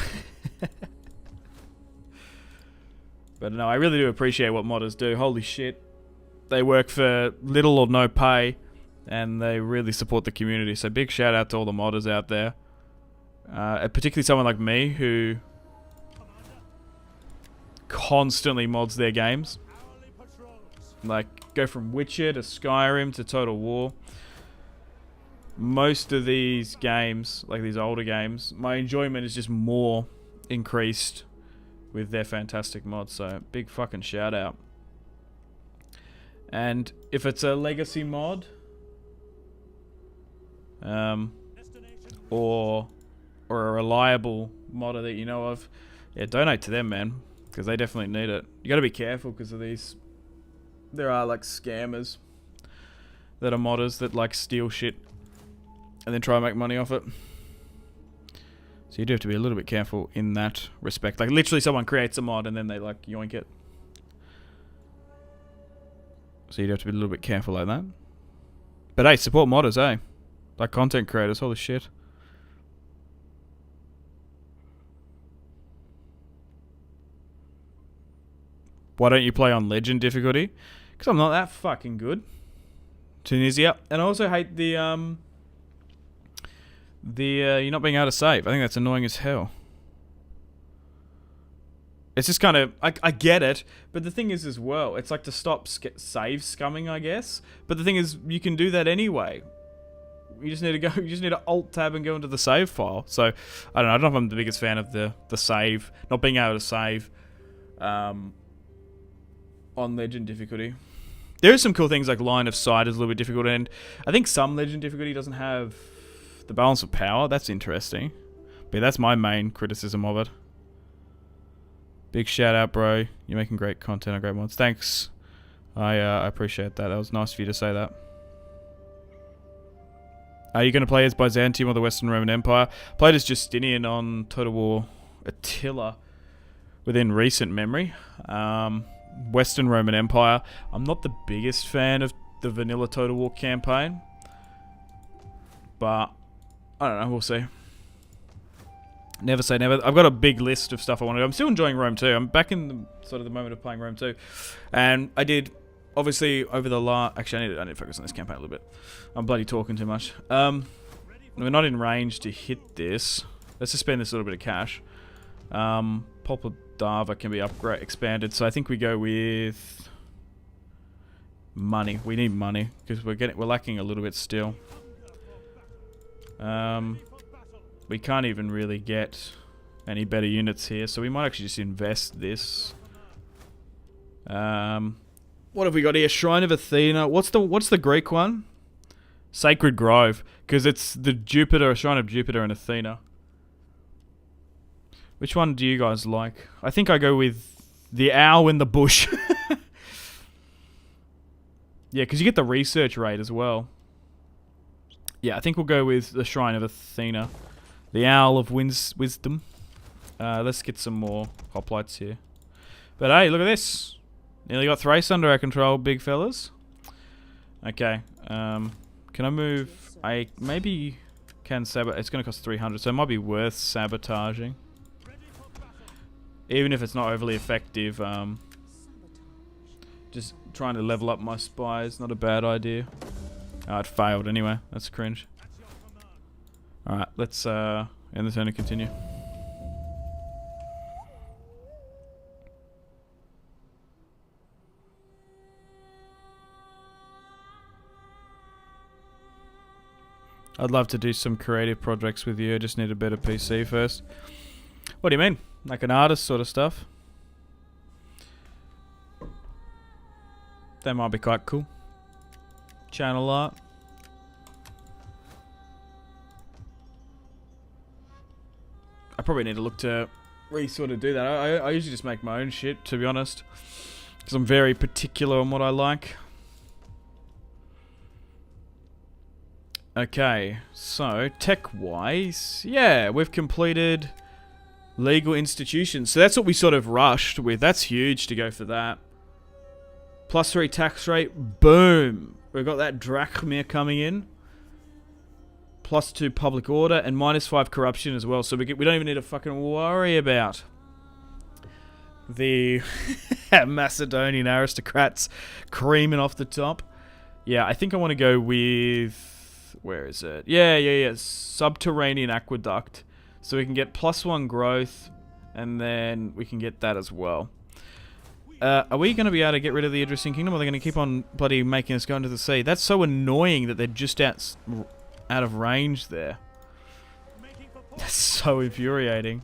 But no, I really do appreciate what modders do. Holy shit, they work for little or no pay, and they really support the community. So big shout out to all the modders out there, particularly someone like me who constantly mods their games. Like, go from Witcher to Skyrim to Total War. Most of these games, like these older games, my enjoyment is just more increased with their fantastic mods. So, big fucking shout out. And if it's a legacy mod, or a reliable modder that you know of, yeah, donate to them, man, because they definitely need it. You got to be careful because of these. There are like scammers that are modders that like steal shit and then try and make money off it. So you do have to be a little bit careful in that respect. Like literally someone creates a mod and then they like yoink it. So you have to be a little bit careful like that. But hey, support modders, eh? Like content creators, holy shit. Why don't you play on Legend difficulty? Because I'm not that fucking good. Tunisia. And I also hate the you're not being able to save. I think that's annoying as hell. It's just kind of, I get it, but the thing is as well, it's like to stop save scumming, I guess. But the thing is, you can do that anyway. You just need to go, you just need to alt tab and go into the save file. So, I don't know if I'm the biggest fan of the save, not being able to save on Legend difficulty. There are some cool things like line of sight is a little bit difficult, and I think some Legend difficulty doesn't have the balance of power. That's interesting. But that's my main criticism of it. Big shout out, bro. You're making great content on great mods. Thanks. I appreciate that. That was nice of you to say that. Are you going to play as Byzantium or the Western Roman Empire? Played as Justinian on Total War Attila within recent memory. Western Roman Empire. I'm not the biggest fan of the vanilla Total War campaign, but I don't know, we'll see. Never say never. I've got a big list of stuff I want to do. I'm still enjoying Rome 2. I'm back in the sort of the moment of playing Rome 2, and I did obviously over the last. Actually, I need to focus on this campaign a little bit. I'm bloody talking too much. We're not in range to hit this. Let's just spend this little bit of cash. Poldava can be expanded, so I think we go with money. We need money because we're lacking a little bit still. We can't even really get any better units here, so we might actually just invest this. What have we got here? Shrine of Athena. What's the Greek one? Sacred Grove, because it's the Shrine of Jupiter and Athena. Which one do you guys like? I think I go with The owl in the bush. Yeah, because you get the research rate as well. Yeah, I think we'll go with the Shrine of Athena. The Owl of Wisdom. Let's get some more hoplites here. But hey, look at this. Nearly got Thrace under our control, big fellas. Okay. Can I move? I maybe can sabotage. It's going to cost 300, so it might be worth sabotaging. Even if it's not overly effective. Just trying to level up my spies, not a bad idea. Oh, it failed anyway. That's cringe. Alright, let's end the turn and continue. I'd love to do some creative projects with you. I just need a better PC first. What do you mean? Like an artist sort of stuff? That might be quite cool. Channel art. I probably need to look to sort of do that. I usually just make my own shit, to be honest. Because I'm very particular on what I like. Okay, so tech-wise, yeah, we've completed legal institutions. So that's what we sort of rushed with. That's huge to go for that. +3 tax rate, boom. We've got that drachma coming in. +2 public order and -5 corruption as well. So we don't even need to fucking worry about the Macedonian aristocrats creaming off the top. Yeah, I think I want to go with... Where is it? Yeah. Subterranean aqueduct. So we can get +1 growth, and then we can get that as well. Are we going to be able to get rid of the Idrisin Kingdom, or are they going to keep on bloody making us go into the sea? That's so annoying that they're just out of range there. That's so infuriating.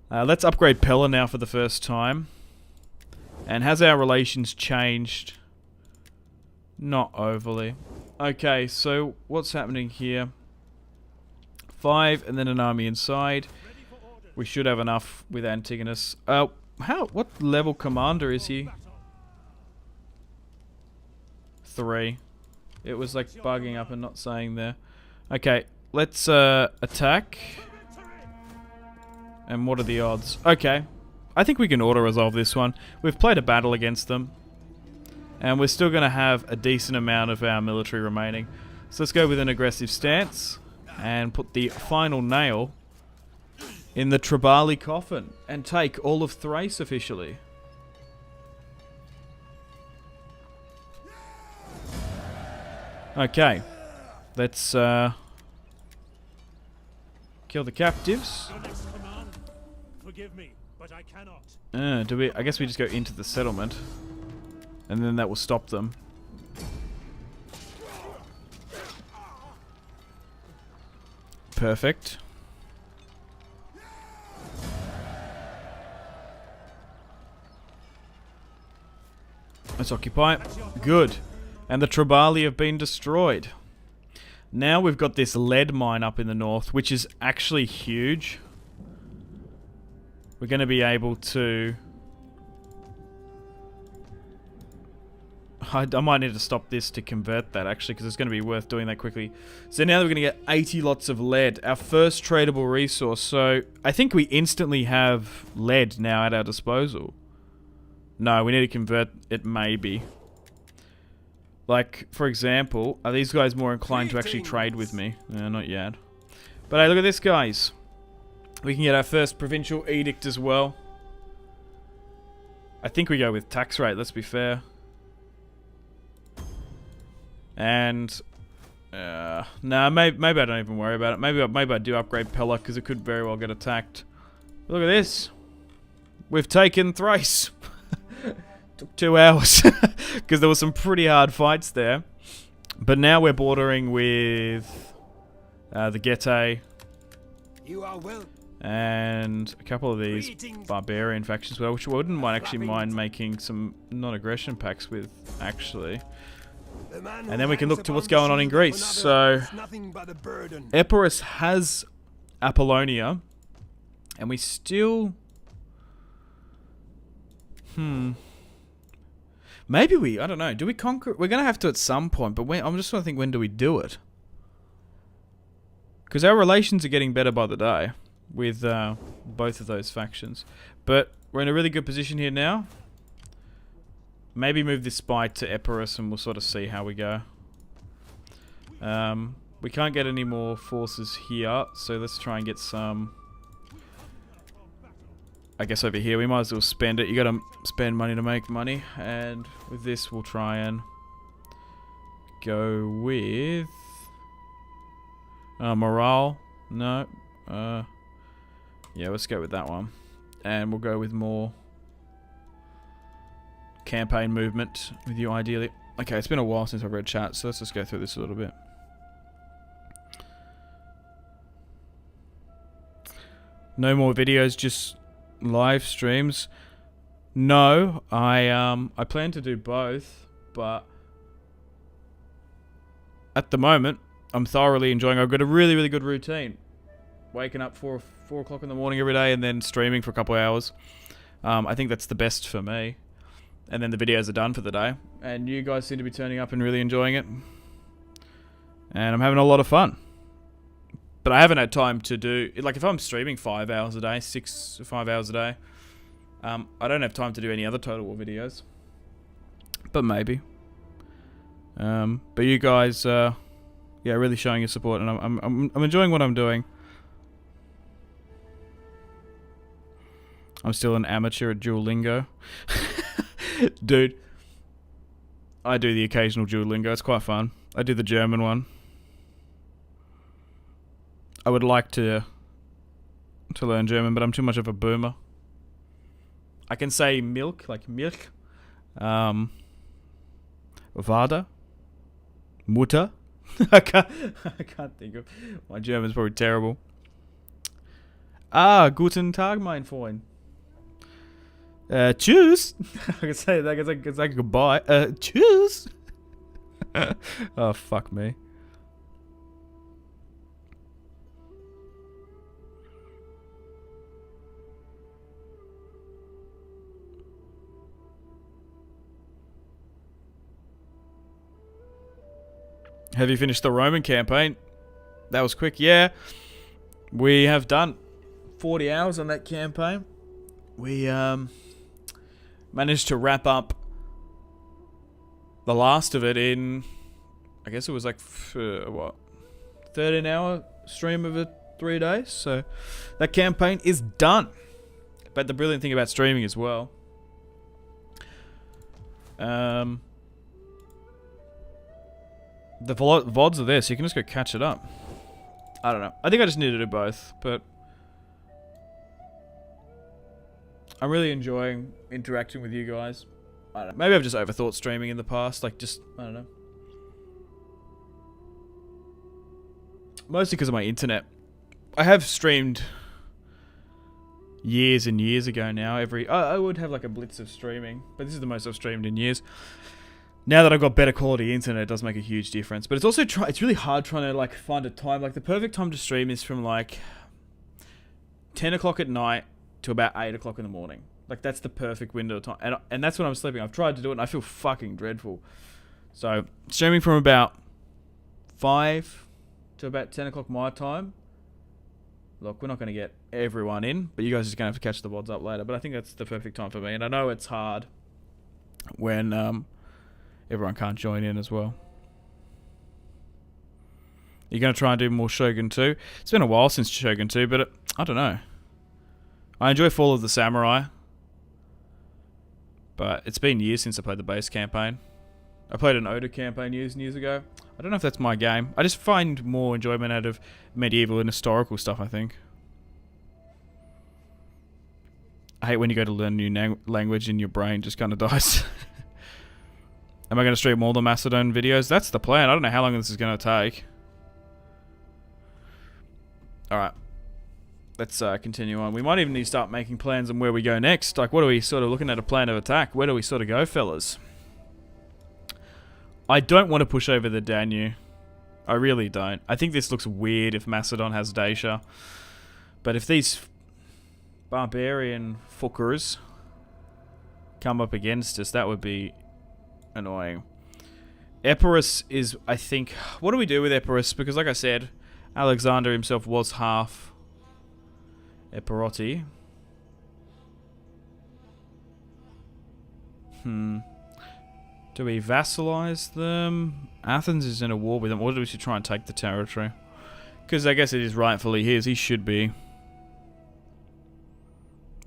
Let's upgrade Pella now for the first time. And has our relations changed? Not overly. Okay, so what's happening here? 5 and then an army inside. We should have enough with Antigonus. What level commander is he? 3. It was like bugging up and not saying there. Okay, let's attack. And what are the odds? Okay, I think we can auto-resolve this one. We've played a battle against them. And we're still going to have a decent amount of our military remaining. So let's go with an aggressive stance. And put the final nail in the Triballi coffin. And take all of Thrace officially. Okay. Let's kill the captives. Forgive me, but I cannot. Do we? I guess we just go into the settlement. And then that will stop them. Perfect. Let's occupy. Good. And the Triballi have been destroyed. Now we've got this lead mine up in the north, which is actually huge. We're going to be able to... I might need to stop this to convert that, actually, because it's going to be worth doing that quickly. So now we're going to get 80 lots of lead, our first tradable resource. So I think we instantly have lead now at our disposal. No, we need to convert it, maybe. Like, for example, are these guys more inclined to actually trade with me? Not yet. But hey, look at this, guys. We can get our first provincial edict as well. I think we go with tax rate, let's be fair. And nah, maybe I don't even worry about it. Maybe I do upgrade Pella because it could very well get attacked. Look at this. We've taken Thrace. Took 2 hours because there were some pretty hard fights there. But now we're bordering with the Getae and a couple of these barbarian factions as well, which I wouldn't actually mind making some non-aggression pacts with, actually. And then we can look to what's going on in Greece. So, Epirus has Apollonia, and we still Maybe I don't know. Do we conquer? We're going to have to at some point, but I'm just trying to think, when do we do it? Because our relations are getting better by the day with both of those factions. But we're in a really good position here now. Maybe move this spy to Epirus and we'll sort of see how we go. We can't get any more forces here, so let's try and get some... I guess over here, we might as well spend it. You gotta spend money to make money. And with this, we'll try and go with... morale. No. Yeah, let's go with that one. And we'll go with more campaign movement with you, ideally. Okay, it's been a while since I've read chat, so let's just go through this a little bit. No more videos, just live streams. No, I plan to do both, but at the moment I'm thoroughly enjoying. I've got a really good routine. Waking up 4 o'clock in the morning every day and then streaming for a couple of hours. I think that's the best for me. And then the videos are done for the day. And you guys seem to be turning up and really enjoying it. And I'm having a lot of fun. But I haven't had time to do... Like, if I'm streaming 5 hours a day, 5 hours a day, I don't have time to do any other Total War videos. But maybe. But you guys, yeah, really showing your support. And I'm enjoying what I'm doing. I'm still an amateur at Duolingo. Dude, I do the occasional Duolingo. It's quite fun. I do the German one. I would like to learn German, but I'm too much of a boomer. I can say milk, like milk. Vater. Mutter. I can't think of... My German's probably terrible. Guten Tag, mein Freund. Tschüss. I can say that. It's like goodbye. Tschüss. Oh, fuck me. Have you finished the Roman campaign? That was quick. Yeah. We have done 40 hours on that campaign. We managed to wrap up the last of it in, I guess it was like, what, 13-hour stream over 3 days. So that campaign is done. But the brilliant thing about streaming as well, the VODs are there, so you can just go catch it up. I don't know. I think I just need to do both, but I'm really enjoying interacting with you guys. I don't know. Maybe I've just overthought streaming in the past. Like, just, I don't know. Mostly because of my internet. I have streamed years and years ago now. I would have like a blitz of streaming, but this is the most I've streamed in years. Now that I've got better quality internet, it does make a huge difference. But it's also it's really hard trying to like find a time. Like the perfect time to stream is from like 10 o'clock at night to about 8 o'clock in the morning. Like that's the perfect window of time. And that's when I'm sleeping. I've tried to do it and I feel fucking dreadful. So streaming from about 5 to about 10 o'clock my time. Look, we're not going to get everyone in, but you guys are just going to have to catch the VODs up later. But I think that's the perfect time for me. And I know it's hard when everyone can't join in as well. You're going to try and do more Shogun 2? It's been a while since Shogun 2, but I don't know. I enjoy Fall of the Samurai. But it's been years since I played the base campaign. I played an Oda campaign years and years ago. I don't know if that's my game. I just find more enjoyment out of medieval and historical stuff, I think. I hate when you go to learn a new language and your brain just kind of dies. Am I going to stream all the Macedon videos? That's the plan. I don't know how long this is going to take. Alright. Let's continue on. We might even need to start making plans on where we go next. Like, what are we sort of looking at a plan of attack? Where do we sort of go, fellas? I don't want to push over the Danube. I really don't. I think this looks weird if Macedon has Dacia. But if these barbarian fuckers come up against us. That would be annoying. Epirus is, I think... What do we do with Epirus? Because like I said, Alexander himself was half Epirotti. Do we vassalize them? Athens is in a war with them. Or do we should try and take the territory? Because I guess it is rightfully his. He should be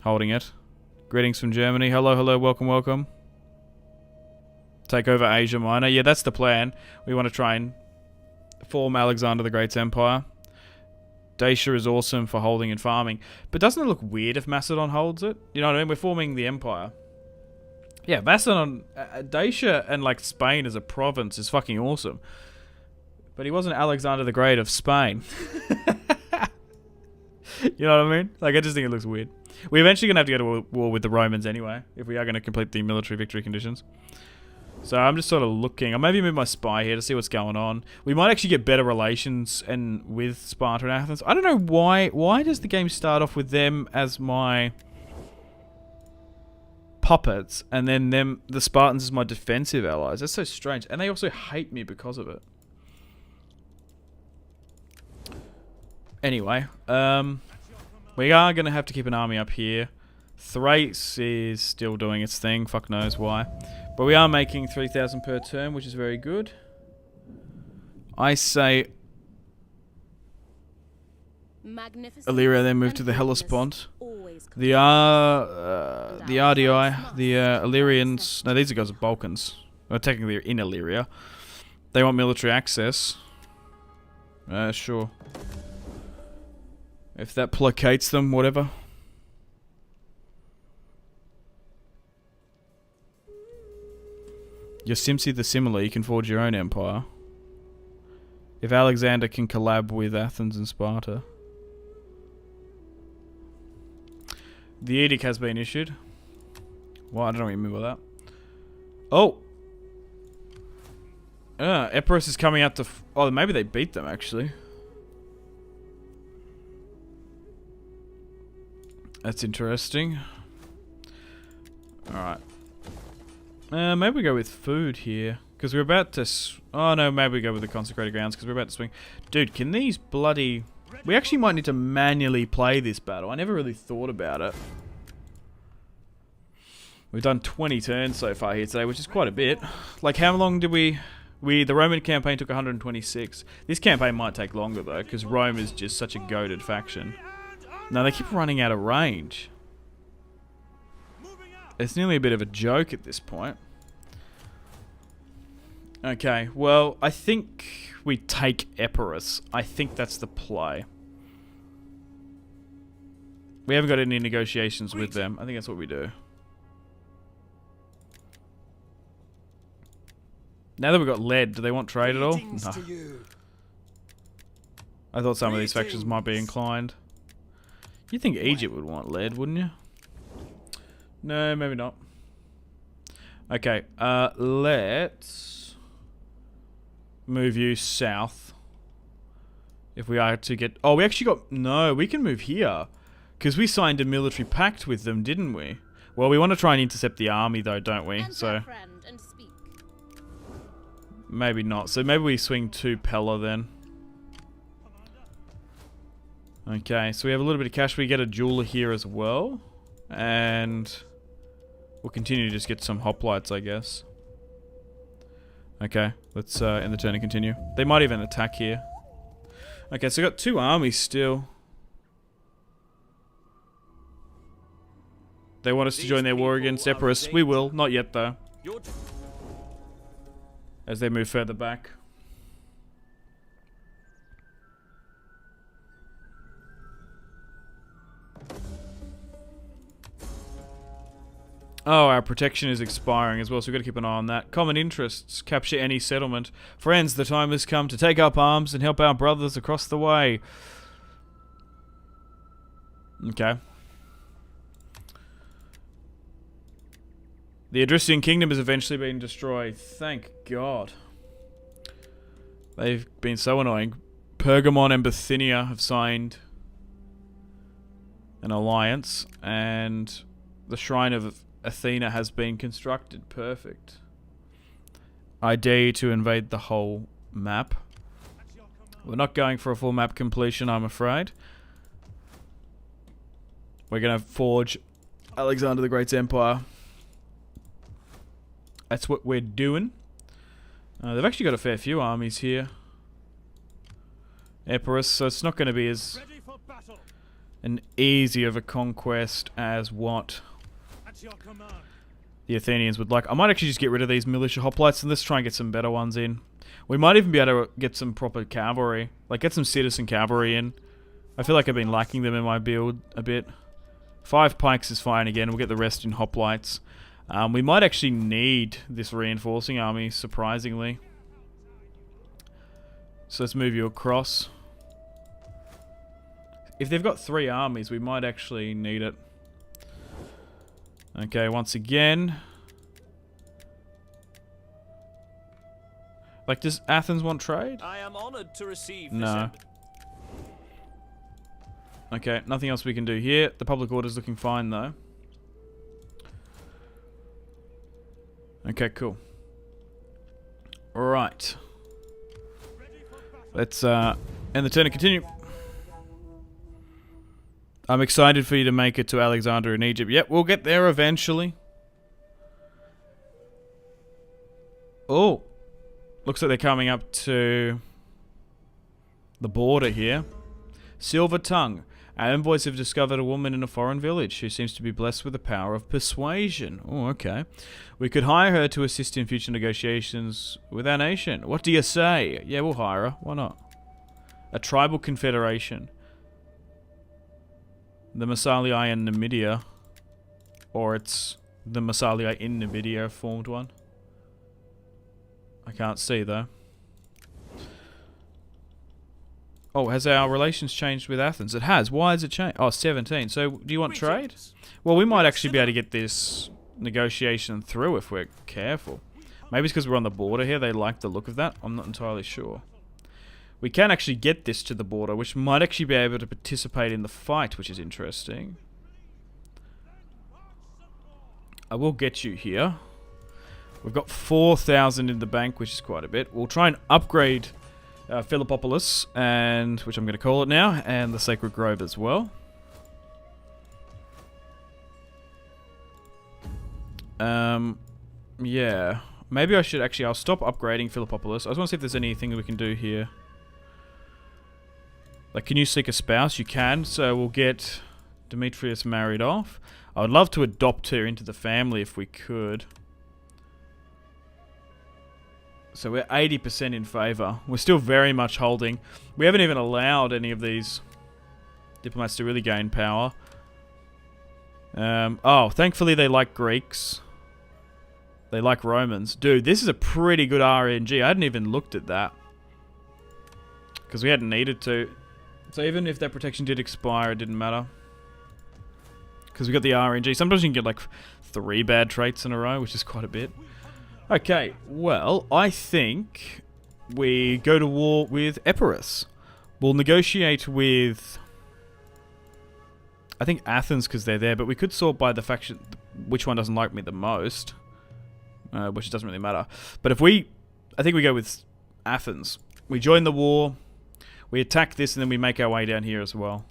holding it. Greetings from Germany. Hello, hello, welcome, welcome. Take over Asia Minor. Yeah, that's the plan. We want to try and form Alexander the Great's empire. Dacia is awesome for holding and farming. But doesn't it look weird if Macedon holds it? You know what I mean? We're forming the empire. Yeah, Macedon, Dacia and like Spain as a province is fucking awesome. But he wasn't Alexander the Great of Spain. You know what I mean? Like, I just think it looks weird. We're eventually going to have to go to war with the Romans anyway, if we are going to complete the military victory conditions. So I'm just sort of looking. I'll maybe move my spy here to see what's going on. We might actually get better relations and with Sparta and Athens. I don't know why. Why does the game start off with them as my puppets, and then the Spartans as my defensive allies? That's so strange. And they also hate me because of it. Anyway, we are going to have to keep an army up here. Thrace is still doing its thing. Fuck knows why. But we are making 3,000 per turn, which is very good. I say Illyria then moved to the Hellespont. The RDI, the Illyrians... No, these guys are Balkans. Well, technically they're in Illyria. They want military access. Sure. If that placates them, whatever. You're Simpzy the Similar, you can forge your own empire. If Alexander can collab with Athens and Sparta. The edict has been issued. Well, I don't know what you mean by that. Oh! Epirus is coming out to... Oh, maybe they beat them, actually. That's interesting. Alright. Maybe we go with food here. Because we're about to... Oh no, maybe we go with the consecrated grounds because we're about to swing. Dude, can these bloody... We actually might need to manually play this battle. I never really thought about it. We've done 20 turns so far here today, which is quite a bit. Like, how long did we... The Roman campaign took 126. This campaign might take longer though, because Rome is just such a goated faction. No, they keep running out of range. It's nearly a bit of a joke at this point. Okay, well, I think we take Epirus. I think that's the play. We haven't got any negotiations with them. I think that's what we do. Now that we've got lead, do they want trade at all? No. I thought some of these factions might be inclined. You'd think Egypt would want lead, wouldn't you? No, maybe not. Okay, let's move you south. If we are to get... Oh, we actually got... No, we can move here. Because we signed a military pact with them, didn't we? Well, we want to try and intercept the army, though, don't we? So maybe not. So maybe we swing to Pella, then. Okay, so we have a little bit of cash. We get a jeweler here as well. And we'll continue to just get some hoplites, I guess. Okay, let's end the turn and continue. They might even attack here. Okay, so we got two armies still. They want us to join their war against Epirus. We will. Not yet, though. As they move further back. Oh, our protection is expiring as well, so we've got to keep an eye on that. Common interests. Capture any settlement. Friends, the time has come to take up arms and help our brothers across the way. Okay. The Adrician kingdom has eventually been destroyed. Thank God. They've been so annoying. Pergamon and Bithynia have signed an alliance, and the Shrine of Athena has been constructed. Perfect. I dare you to invade the whole map. We're not going for a full map completion, I'm afraid. We're going to forge Alexander the Great's empire. That's what we're doing. They've actually got a fair few armies here. Epirus, so it's not going to be as an easy of a conquest as what the Athenians would like. I might actually just get rid of these militia hoplites and let's try and get some better ones in. We might even be able to get some proper cavalry. Like, get some citizen cavalry in. I feel like I've been lacking them in my build a bit. 5 pikes is fine again. We'll get the rest in hoplites. We might actually need this reinforcing army, surprisingly. So let's move you across. If they've got 3 armies, we might actually need it. Okay, once again. Like, does Athens want trade? I am honored to receive No. Okay, nothing else we can do here. The public order's looking fine, though. Okay, cool. Alright. Let's end the turn and continue. I'm excited for you to make it to Alexander in Egypt. Yep, we'll get there eventually. Oh. Looks like they're coming up to the border here. Silver Tongue. Our envoys have discovered a woman in a foreign village who seems to be blessed with the power of persuasion. Oh, okay. We could hire her to assist in future negotiations with our nation. What do you say? Yeah, we'll hire her. Why not? A tribal confederation. The Massalii and Numidia. Or it's the Massalii in Numidia formed one. I can't see, though. Oh, has our relations changed with Athens? It has. Why has it changed? Oh, 17. So, do you want trade? Well, we might actually be able to get this negotiation through if we're careful. Maybe it's because we're on the border here. They like the look of that. I'm not entirely sure. We can actually get this to the border, which might actually be able to participate in the fight, which is interesting. I will get you here. We've got 4,000 in the bank, which is quite a bit. We'll try and upgrade Philippopolis, and which I'm going to call it now, and the Sacred Grove as well. Yeah. Maybe I should actually... I'll stop upgrading Philippopolis. I just want to see if there's anything we can do here. Like, can you seek a spouse? You can, so we'll get Demetrius married off. I would love to adopt her into the family if we could. So we're 80% in favour. We're still very much holding. We haven't even allowed any of these diplomats to really gain power. Oh, thankfully they like Greeks. They like Romans. Dude, this is a pretty good RNG. I hadn't even looked at that. Because we hadn't needed to. So even if that protection did expire, it didn't matter. Because we got the RNG. Sometimes you can get like 3 bad traits in a row, which is quite a bit. Okay, well, I think we go to war with Epirus. We'll negotiate with... I think Athens, because they're there, but we could sort by the faction which one doesn't like me the most. Which doesn't really matter. But if we... I think we go with Athens. We join the war, we attack this, and then we make our way down here as well.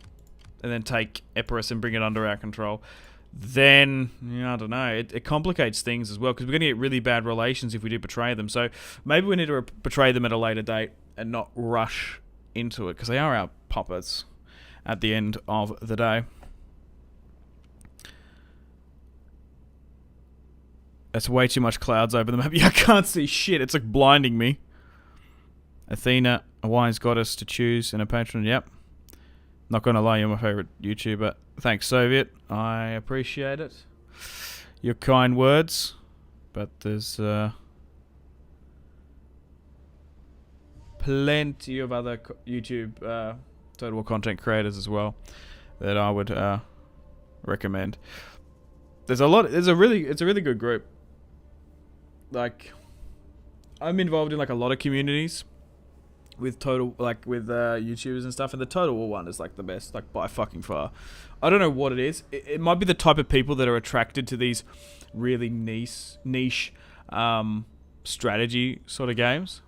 And then take Epirus and bring it under our control. Then, I don't know, it complicates things as well, because we're going to get really bad relations if we do betray them. So maybe we need to betray them at a later date and not rush into it, because they are our puppets at the end of the day. That's way too much clouds over the map. Yeah, I can't see shit. It's like blinding me. Athena, a wise goddess to choose, and a patron. Yep. Not going to lie, you're my favourite YouTuber. Thanks, Soviet. I appreciate it. Your kind words. But there's plenty of other YouTube Total War content creators as well that I would recommend. There's a lot. It's a really good group. Like, I'm involved in like a lot of communities with YouTubers and stuff, and the Total War one is like the best, like by fucking far. I don't know what it is. It might be the type of people that are attracted to these really niche strategy sort of games.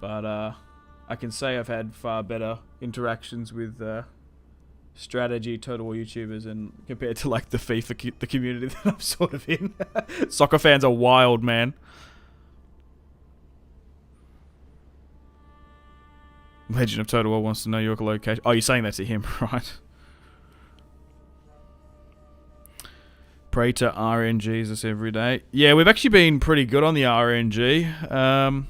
But I can say I've had far better interactions with strategy Total War YouTubers and compared to like the FIFA the community that I'm sort of in. Soccer fans are wild, man. Legend of Total War wants to know your location. Oh, you're saying that to him, right? Pray to RNGs us every day. Yeah, we've actually been pretty good on the RNG.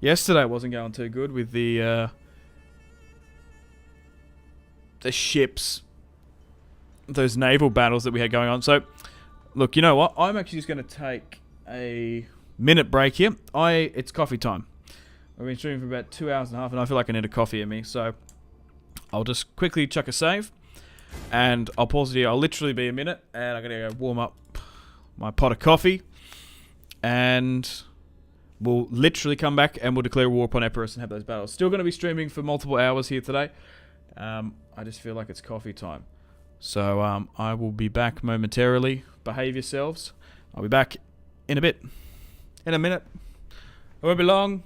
Yesterday wasn't going too good with the ships, those naval battles that we had going on. So, look, you know what? I'm actually just going to take a minute break here. It's coffee time. I've been streaming for about 2 hours and a half, and I feel like I need a coffee in me. So, I'll just quickly chuck a save, and I'll pause it here. I'll literally be a minute, and I'm going to go warm up my pot of coffee, and we'll literally come back, and we'll declare war upon Epirus and have those battles. Still going to be streaming for multiple hours here today. I just feel like it's coffee time. So I will be back momentarily. Behave yourselves. I'll be back in a bit. In a minute. It won't be long.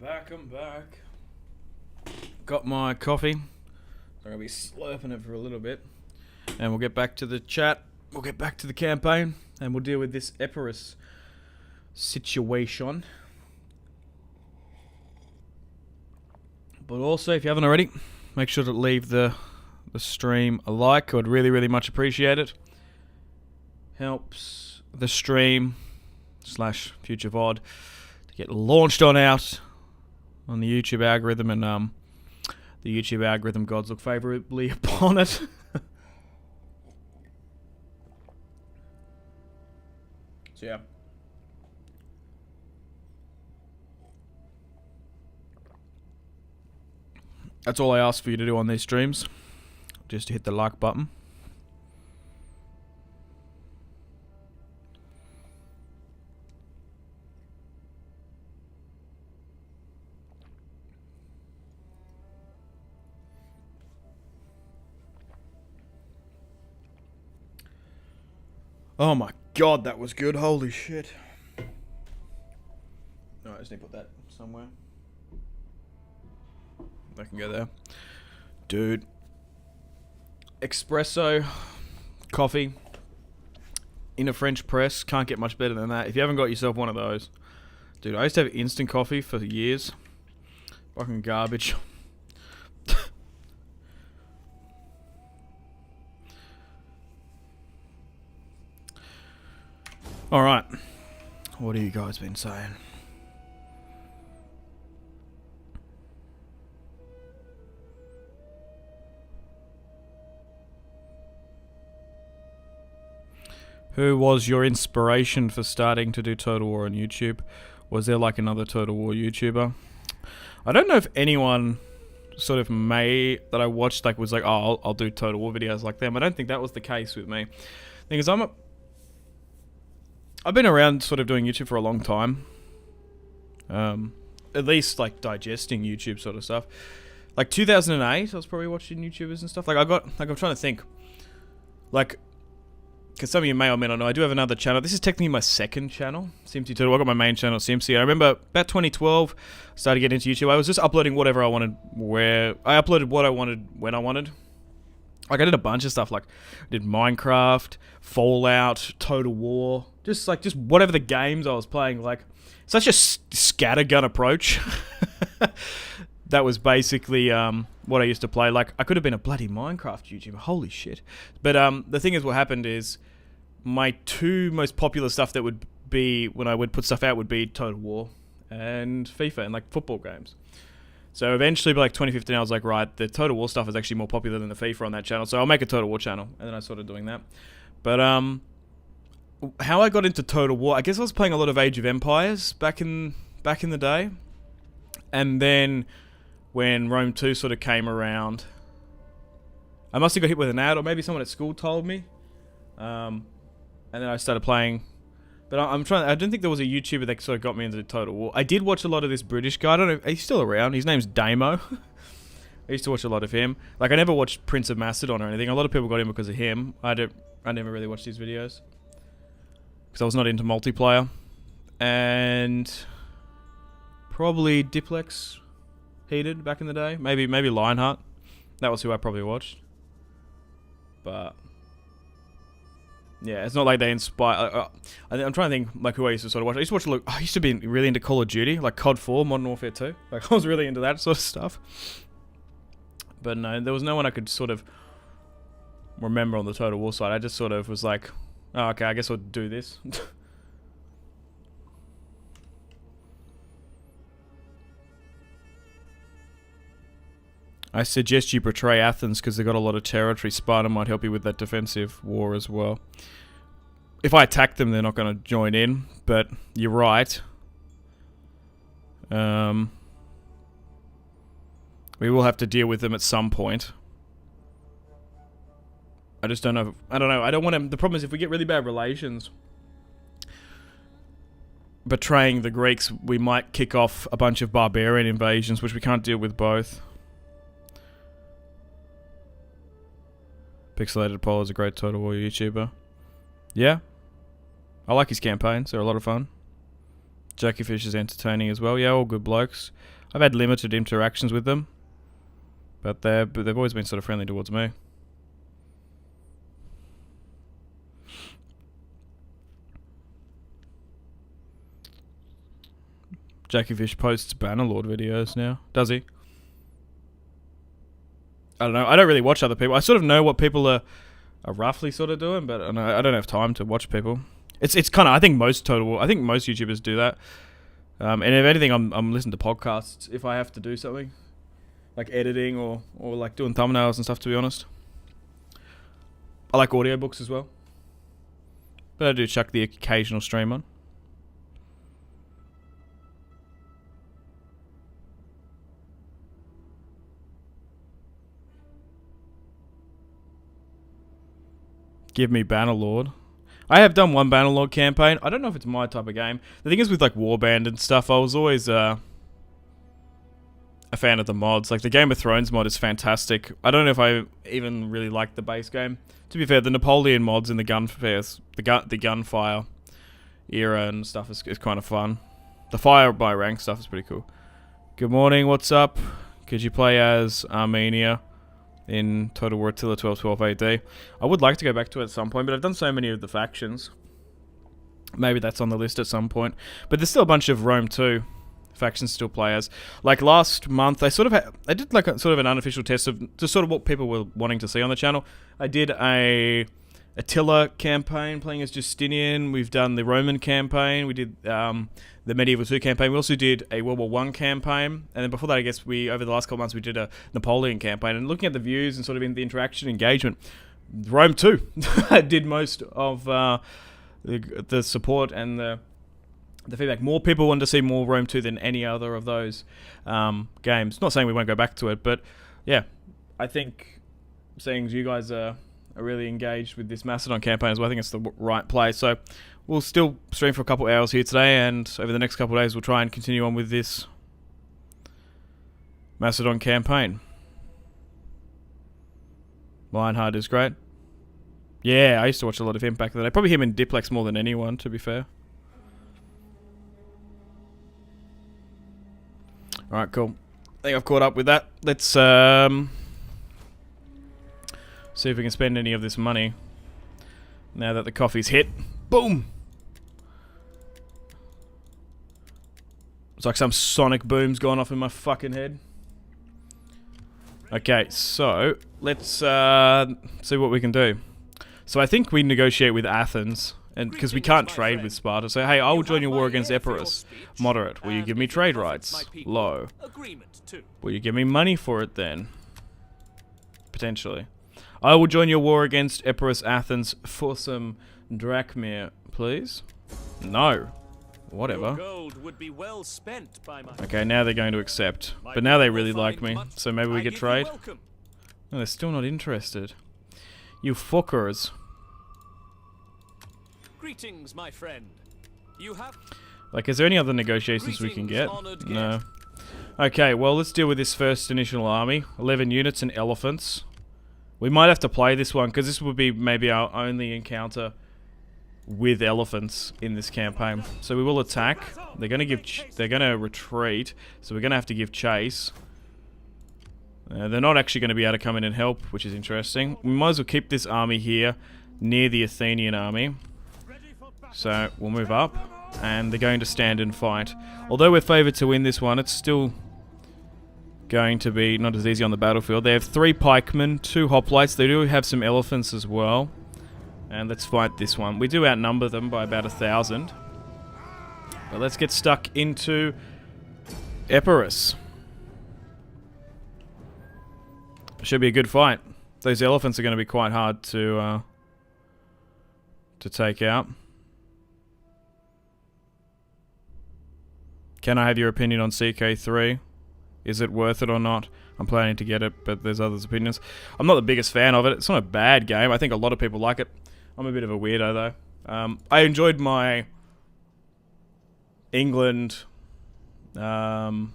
I'm back. Got my coffee. I'm going to be slurping it for a little bit. And we'll get back to the chat. We'll get back to the campaign. And we'll deal with this Epirus situation. But also, if you haven't already, make sure to leave the stream a like. I would really, really much appreciate it. Helps the stream / future VOD to get launched on out on the YouTube algorithm, and the YouTube algorithm gods look favorably upon it. So yeah. That's all I ask for you to do on these streams. Just to hit the like button. Oh my god, that was good. Holy shit. No, I just need to put that somewhere. I can go there. Dude. Espresso. Coffee. In a French press. Can't get much better than that. If you haven't got yourself one of those. Dude, I used to have instant coffee for years. Fucking garbage. Alright. What have you guys been saying? Who was your inspiration for starting to do Total War on YouTube? Was there like another Total War YouTuber? I don't know if anyone sort of that I watched like was like, oh, I'll do Total War videos like them. I don't think that was the case with me. Thing is, I've been around sort of doing YouTube for a long time. At least like digesting YouTube sort of stuff. Like 2008, I was probably watching YouTubers and stuff. Like I'm trying to think. Like, because some of you may or may not know, I do have another channel. This is technically my second channel, SimpzyTotalWar. I got my main channel, Simpzy. I remember about 2012, I started getting into YouTube. I was just uploading whatever I wanted, I uploaded what I wanted, when I wanted. Like, I did a bunch of stuff, like, I did Minecraft, Fallout, Total War, just whatever the games I was playing, like, such a scattergun approach. That was basically what I used to play. Like, I could have been a bloody Minecraft YouTuber, holy shit. But the thing is, what happened is, my two most popular stuff that would be, when I would put stuff out, would be Total War and FIFA and, like, football games. So eventually, by like 2015, I was like, right, the Total War stuff is actually more popular than the FIFA on that channel, so I'll make a Total War channel, and then I started doing that. But how I got into Total War, I guess I was playing a lot of Age of Empires back in the day, and then when Rome 2 sort of came around, I must have got hit with an ad, or maybe someone at school told me, and then I started playing. But I don't think there was a YouTuber that sort of got me into Total War. I did watch a lot of this British guy. I don't know, he's still around. His name's Damo. I used to watch a lot of him. Like, I never watched Prince of Macedon or anything. A lot of people got him because of him. I never really watched his videos, because I was not into multiplayer. And probably Diplex Heated back in the day. Maybe Lionheart. That was who I probably watched. But yeah, it's not like they inspire. I'm trying to think like who I used to sort of watch. I used to be really into Call of Duty, like COD 4, Modern Warfare 2. Like, I was really into that sort of stuff. But no, there was no one I could sort of remember on the Total War side. I just sort of was like, oh, okay, I guess I'll do this. I suggest you betray Athens because they've got a lot of territory. Sparta might help you with that defensive war as well. If I attack them, they're not going to join in, but you're right. We will have to deal with them at some point. I just don't know. I don't know. I don't want to. The problem is, if we get really bad relations, betraying the Greeks, we might kick off a bunch of barbarian invasions, which we can't deal with both. Pixelated Apollo is a great Total War YouTuber. Yeah. I like his campaigns. They're a lot of fun. Jackiefish is entertaining as well. Yeah, all good blokes. I've had limited interactions with them, but they've always been sort of friendly towards me. Jackiefish posts Bannerlord videos now. Does he? I don't know. I don't really watch other people. I sort of know what people are roughly sort of doing, but I don't have time to watch people. It's kind of, I think most YouTubers do that. And if anything, I'm listening to podcasts if I have to do something, like editing or like doing thumbnails and stuff, to be honest. I like audiobooks as well, but I do chuck the occasional stream on. Give me Bannerlord. I have done one Bannerlord campaign. I don't know if it's my type of game. The thing is with like Warband and stuff, I was always a fan of the mods. Like the Game of Thrones mod is fantastic. I don't know if I even really like the base game. To be fair, the Napoleon mods in the the gunfire era and stuff is kind of fun. The fire by rank stuff is pretty cool. Good morning, what's up? Could you play as Armenia in Total War Attila 1212 AD? I would like to go back to it at some point, but I've done so many of the factions. Maybe that's on the list at some point. But there's still a bunch of Rome 2 factions still play as. Like last month, I did like sort of an unofficial test of just sort of what people were wanting to see on the channel. I did a Attila campaign playing as Justinian. We've done the Roman campaign. We did the Medieval 2 campaign. We also did a World War 1 campaign. And then before that, I guess over the last couple months, we did a Napoleon campaign. And looking at the views and sort of in the interaction engagement, Rome 2 did most of the support and the feedback. More people wanted to see more Rome 2 than any other of those games. Not saying we won't go back to it, but yeah, I think seeing you guys are really engaged with this Macedon campaign as well, I think it's the right play. So we'll still stream for a couple hours here today, and over the next couple of days we'll try and continue on with this Macedon campaign. Lionheart is great. Yeah, I used to watch a lot of him back in the day. Probably him and Diplex more than anyone, to be fair. Alright, cool. I think I've caught up with that. Let's see if we can spend any of this money now that the coffee's hit. Boom! It's like some sonic boom's gone off in my fucking head. Okay, so let's see what we can do. So I think we negotiate with Athens, and because we can't trade with Sparta. So hey, I will join your war against Epirus. Moderate. Will you give me trade rights? Low. Will you give me money for it then? Potentially. I will join your war against Epirus Athens for some drachma, please. No. Whatever. Okay, now they're going to accept. But now they really like me, so maybe we get trade. No, they're still not interested. You fuckers. Greetings, my friend. You have... Like, is there any other negotiations we can get? No. Okay, well, let's deal with this first initial army. 11 units and elephants. We might have to play this one, because this would be maybe our only encounter with elephants in this campaign. So we will attack. They're going to retreat, so we're going to have to give chase. They're not actually going to be able to come in and help, which is interesting. We might as well keep this army here, near the Athenian army. So we'll move up, and they're going to stand and fight. Although we're favoured to win this one, it's still going to be not as easy on the battlefield. They have 3 pikemen, 2 hoplites. They do have some elephants as well. And let's fight this one. We do outnumber them by about 1,000. But let's get stuck into Epirus. Should be a good fight. Those elephants are going to be quite hard to take out. Can I have your opinion on CK3? Is it worth it or not? I'm planning to get it, but there's others' opinions. I'm not the biggest fan of it. It's not a bad game. I think a lot of people like it. I'm a bit of a weirdo, though. I enjoyed my England, Kingdom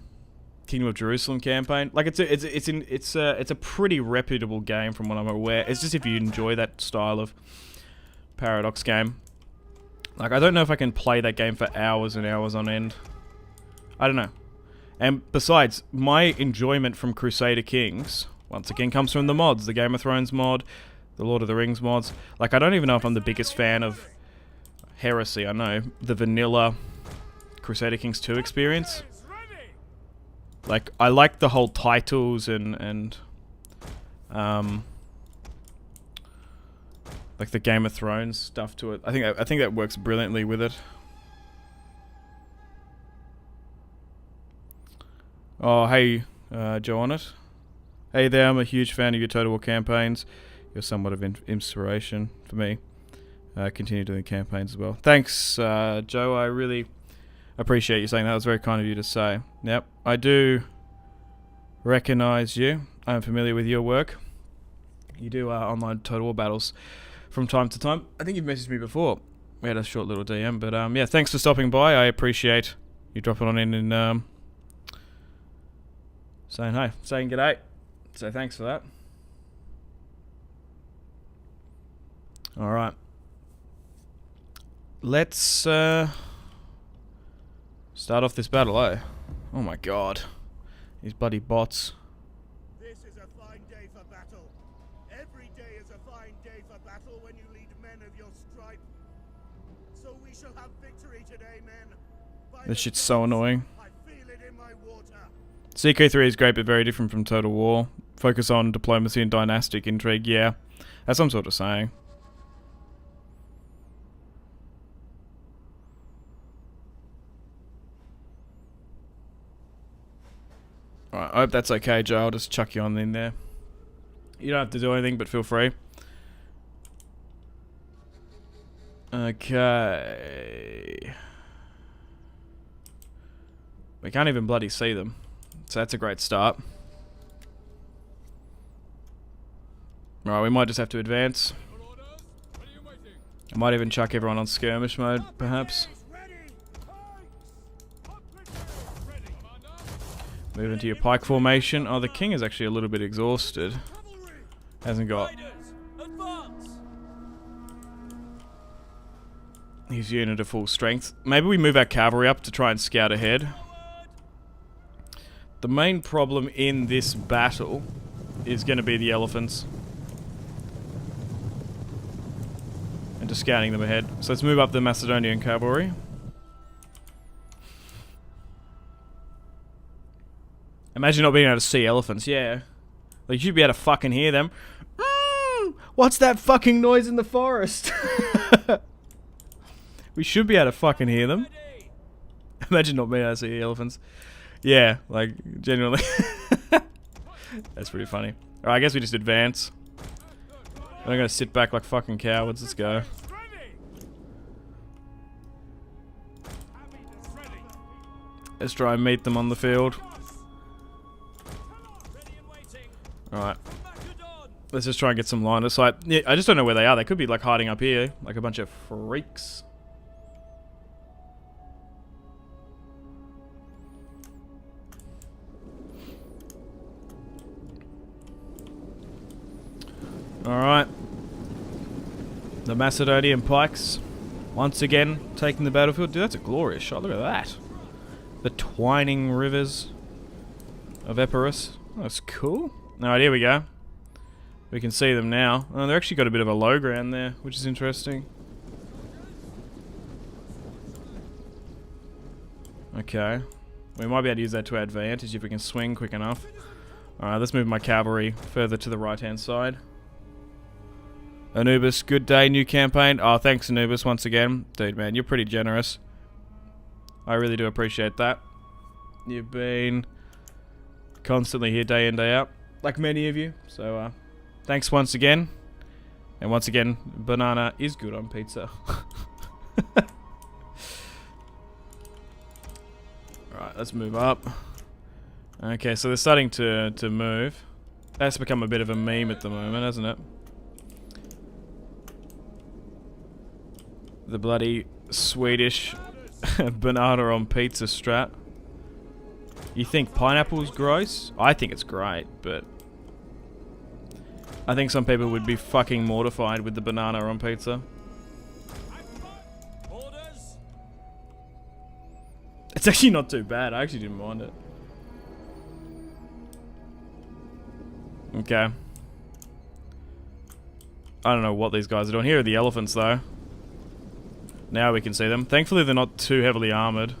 of Jerusalem campaign. Like it's a pretty reputable game from what I'm aware. It's just if you enjoy that style of paradox game. Like, I don't know if I can play that game for hours and hours on end. I don't know. And besides, my enjoyment from Crusader Kings, once again, comes from the mods. The Game of Thrones mod, the Lord of the Rings mods. Like, I don't even know if I'm the biggest fan of Heresy. I know. The vanilla Crusader Kings 2 experience. Like, I like the whole titles and like the Game of Thrones stuff to it. I think that works brilliantly with it. Oh, hey, Joe on it. Hey there, I'm a huge fan of your Total War campaigns. You're somewhat of inspiration for me. Continue doing campaigns as well. Thanks, Joe. I really appreciate you saying that. It was very kind of you to say. Yep, I do recognize you. I'm familiar with your work. You do online Total War battles from time to time. I think you've messaged me before. We had a short little DM, but yeah, thanks for stopping by. I appreciate you dropping on in and saying hi, saying g'day. So thanks for that. All right. Let's start off this battle, eh? Oh my god. These bloody bots. This is a fine day for battle. Every day is a fine day for battle when you lead men of your stripe. So we shall have victory today, men. This shit's so annoying. I feel it in my water. CK3 is great, but very different from Total War. Focus on diplomacy and dynastic intrigue. Yeah, that's what I'm sort of saying. Alright, I hope that's okay, Joe. I'll just chuck you on in there. You don't have to do anything, but feel free. Okay. We can't even bloody see them. So that's a great start. Right, we might just have to advance. I might even chuck everyone on skirmish mode, perhaps. Move into your pike formation. Oh, the king is actually a little bit exhausted. Hasn't got his unit at full strength. Maybe we move our cavalry up to try and scout ahead. The main problem in this battle is going to be the elephants. And just scouting them ahead. So let's move up the Macedonian cavalry. Imagine not being able to see elephants, yeah. Like, you should be able to fucking hear them. What's that fucking noise in the forest? We should be able to fucking hear them. Imagine not being able to see elephants. Yeah, like, genuinely. That's pretty funny. Alright, I guess we just advance. We're not gonna sit back like fucking cowards. Let's go. Let's try and meet them on the field. Alright. Let's just try and get some line of sight. Yeah, I just don't know where they are. They could be like hiding up here, like a bunch of freaks. Alright. The Macedonian pikes once again taking the battlefield. Dude, that's a glorious shot. Look at that. The twining rivers of Epirus. Oh, that's cool. Alright, here we go. We can see them now. Oh, they've actually got a bit of a low ground there, which is interesting. Okay. We might be able to use that to our advantage if we can swing quick enough. Alright, let's move my cavalry further to the right-hand side. Anubis, good day, new campaign. Oh, thanks Anubis once again. Dude, man, you're pretty generous. I really do appreciate that. You've been constantly here day in, day out. Like many of you. So, thanks once again. And once again, banana is good on pizza. Alright, let's move up. Okay, so they're starting to move. That's become a bit of a meme at the moment, hasn't it? The bloody Swedish banana on pizza strat. You think pineapple's gross? I think it's great, but I think some people would be fucking mortified with the banana on pizza. It's actually not too bad. I actually didn't mind it. Okay. I don't know what these guys are doing. Here are the elephants, though. Now we can see them. Thankfully, they're not too heavily armored.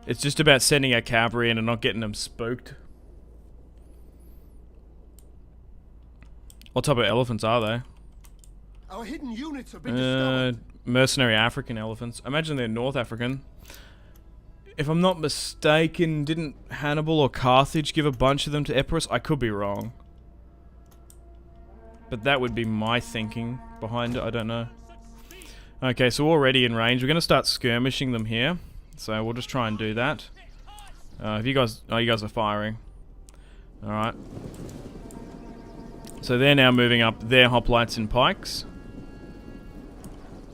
It's just about sending our cavalry in and not getting them spooked. What type of elephants are they? Our hidden units have been discovered. Mercenary African elephants. I imagine they're North African. If I'm not mistaken, didn't Hannibal or Carthage give a bunch of them to Epirus? I could be wrong. But that would be my thinking behind it, I don't know. Okay, so already in range. We're going to start skirmishing them here. So we'll just try and do that. If you guys... Oh, you guys are firing. Alright. So they're now moving up their hoplites and pikes.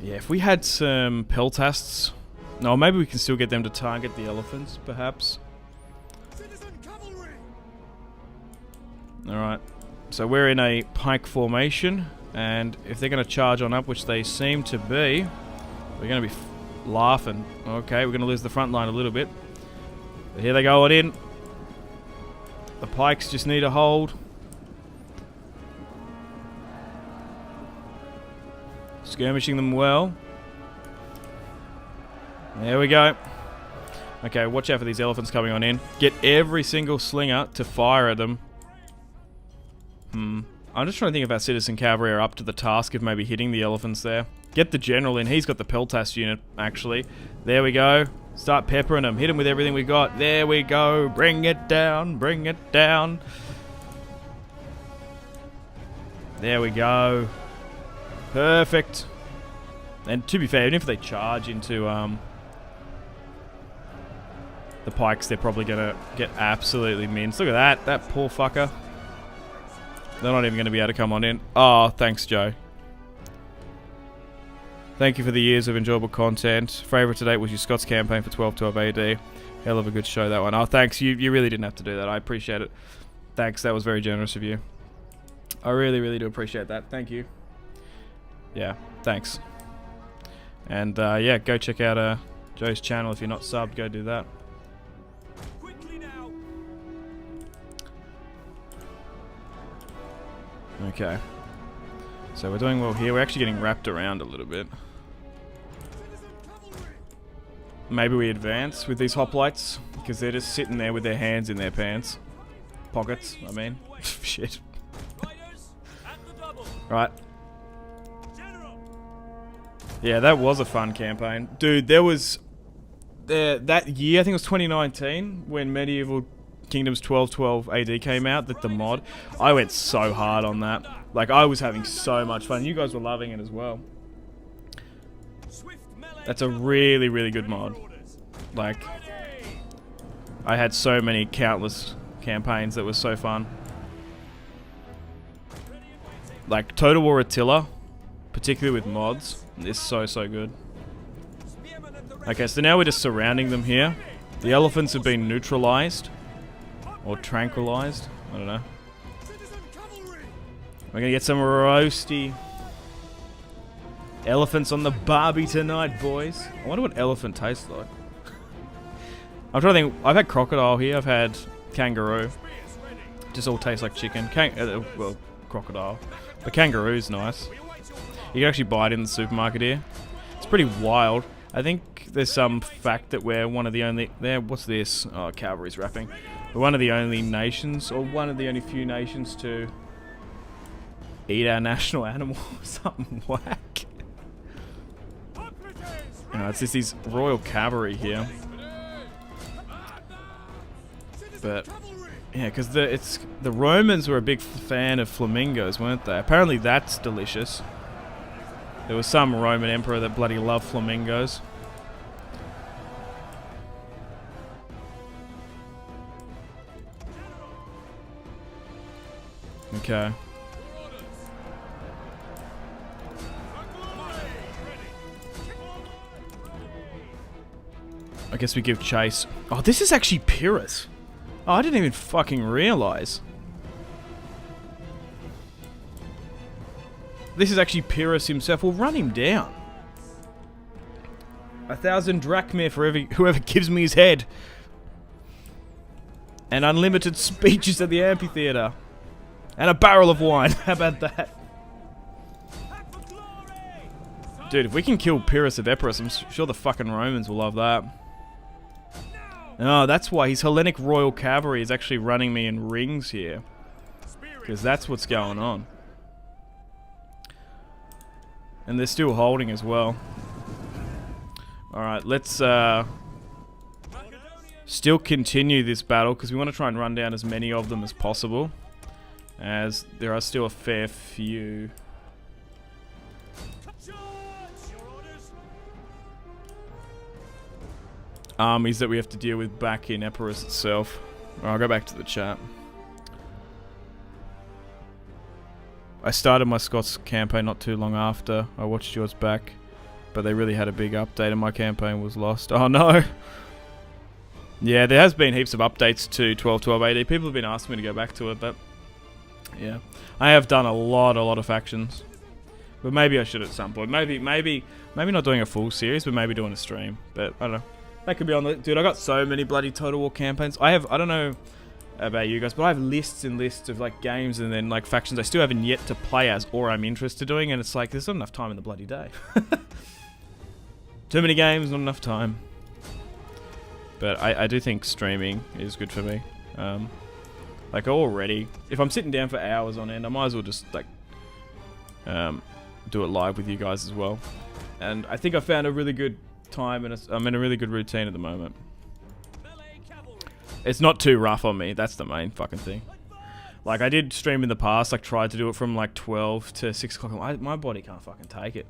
Yeah, if we had some peltasts... No, maybe we can still get them to target the elephants, perhaps. Alright. So we're in a pike formation, and if they're going to charge on up, which they seem to be, we're going to be laughing. Okay, we're going to lose the front line a little bit. But here they go on in. The pikes just need a hold. Skirmishing them well. There we go. Okay, watch out for these elephants coming on in. Get every single slinger to fire at them. I'm just trying to think if our citizen cavalry are up to the task of maybe hitting the elephants there. Get the general in. He's got the peltast unit, actually. There we go. Start peppering them. Hit them with everything we got. There we go. Bring it down. Bring it down. There we go. Perfect. And to be fair, even if they charge into the pikes, they're probably going to get absolutely minced. Look at that. That poor fucker. They're not even going to be able to come on in. Oh, thanks, Joe. Thank you for the years of enjoyable content. Favourite to date was your Scots campaign for 1212 AD. Hell of a good show, that one. Oh, thanks. You really didn't have to do that. I appreciate it. Thanks. That was very generous of you. I really, really do appreciate that. Thank you. Yeah, thanks. And, yeah, go check out Joe's channel. If you're not subbed, go do that. Okay. So we're doing well here. We're actually getting wrapped around a little bit. Maybe we advance with these hoplites, because they're just sitting there with their hands in their pants. Pockets, I mean. Shit. Right. Yeah, that was a fun campaign. Dude, there was... that year, I think it was 2019, when Medieval Kingdoms 1212 AD came out, the mod. I went so hard on that. Like, I was having so much fun. You guys were loving it as well. That's a really, really good mod. Like, I had so many countless campaigns that was so fun. Like, Total War Attila, particularly with mods, is so, so good. Okay, so now we're just surrounding them here. The elephants have been neutralized. Or tranquilized. I don't know. We're gonna get some roasty elephants on the barbie tonight, boys. I wonder what elephant tastes like. I'm trying to think. I've had crocodile here. I've had kangaroo. Just all taste like chicken. Well, crocodile. But kangaroo's nice. You can actually buy it in the supermarket here. It's pretty wild. I think there's some fact that we're one of the only... what's this? Oh, cavalry's rapping. We're one of the only nations, or one of the only few nations to eat our national animal. Something whack. It's just these royal cavalry here. But yeah, because the Romans were a big fan of flamingos, weren't they? Apparently that's delicious. There was some Roman emperor that bloody loved flamingos. Okay. I guess we give chase. Oh, this is actually Epirus. Oh, I didn't even fucking realize. This is actually Epirus himself. We'll run him down. 1,000 drachmae for whoever gives me his head. And unlimited speeches at the amphitheater. And a barrel of wine. How about that? Dude, if we can kill Epirus of Epirus, I'm sure the fucking Romans will love that. Oh, that's why his Hellenic Royal Cavalry is actually running me in rings here. Because that's what's going on. And they're still holding as well. Alright, let's still continue this battle, because we want to try and run down as many of them as possible. As there are still a fair few. Armies that we have to deal with back in Epirus itself. I'll go back to the chat. I started my Scots campaign not too long after I watched yours back, but they really had a big update and my campaign was lost. Oh no! Yeah, there has been heaps of updates to 1212 AD. People have been asking me to go back to it, but yeah, I have done a lot of factions. But maybe I should at some point. Maybe not doing a full series, but maybe doing a stream. But I don't know. That could be on the... Dude, I got so many bloody Total War campaigns. I don't know about you guys, but I have lists and lists of like games and then like factions I still haven't yet to play as or I'm interested in doing, and it's like there's not enough time in the bloody day. Too many games, not enough time. But I do think streaming is good for me. Like already, if I'm sitting down for hours on end, I might as well just like do it live with you guys as well. And I think I found a really good time and I'm in a really good routine at the moment. It's not too rough on me. That's the main fucking thing. Like I did stream in the past, like tried to do it from like 12 to 6 o'clock. My body can't fucking take it.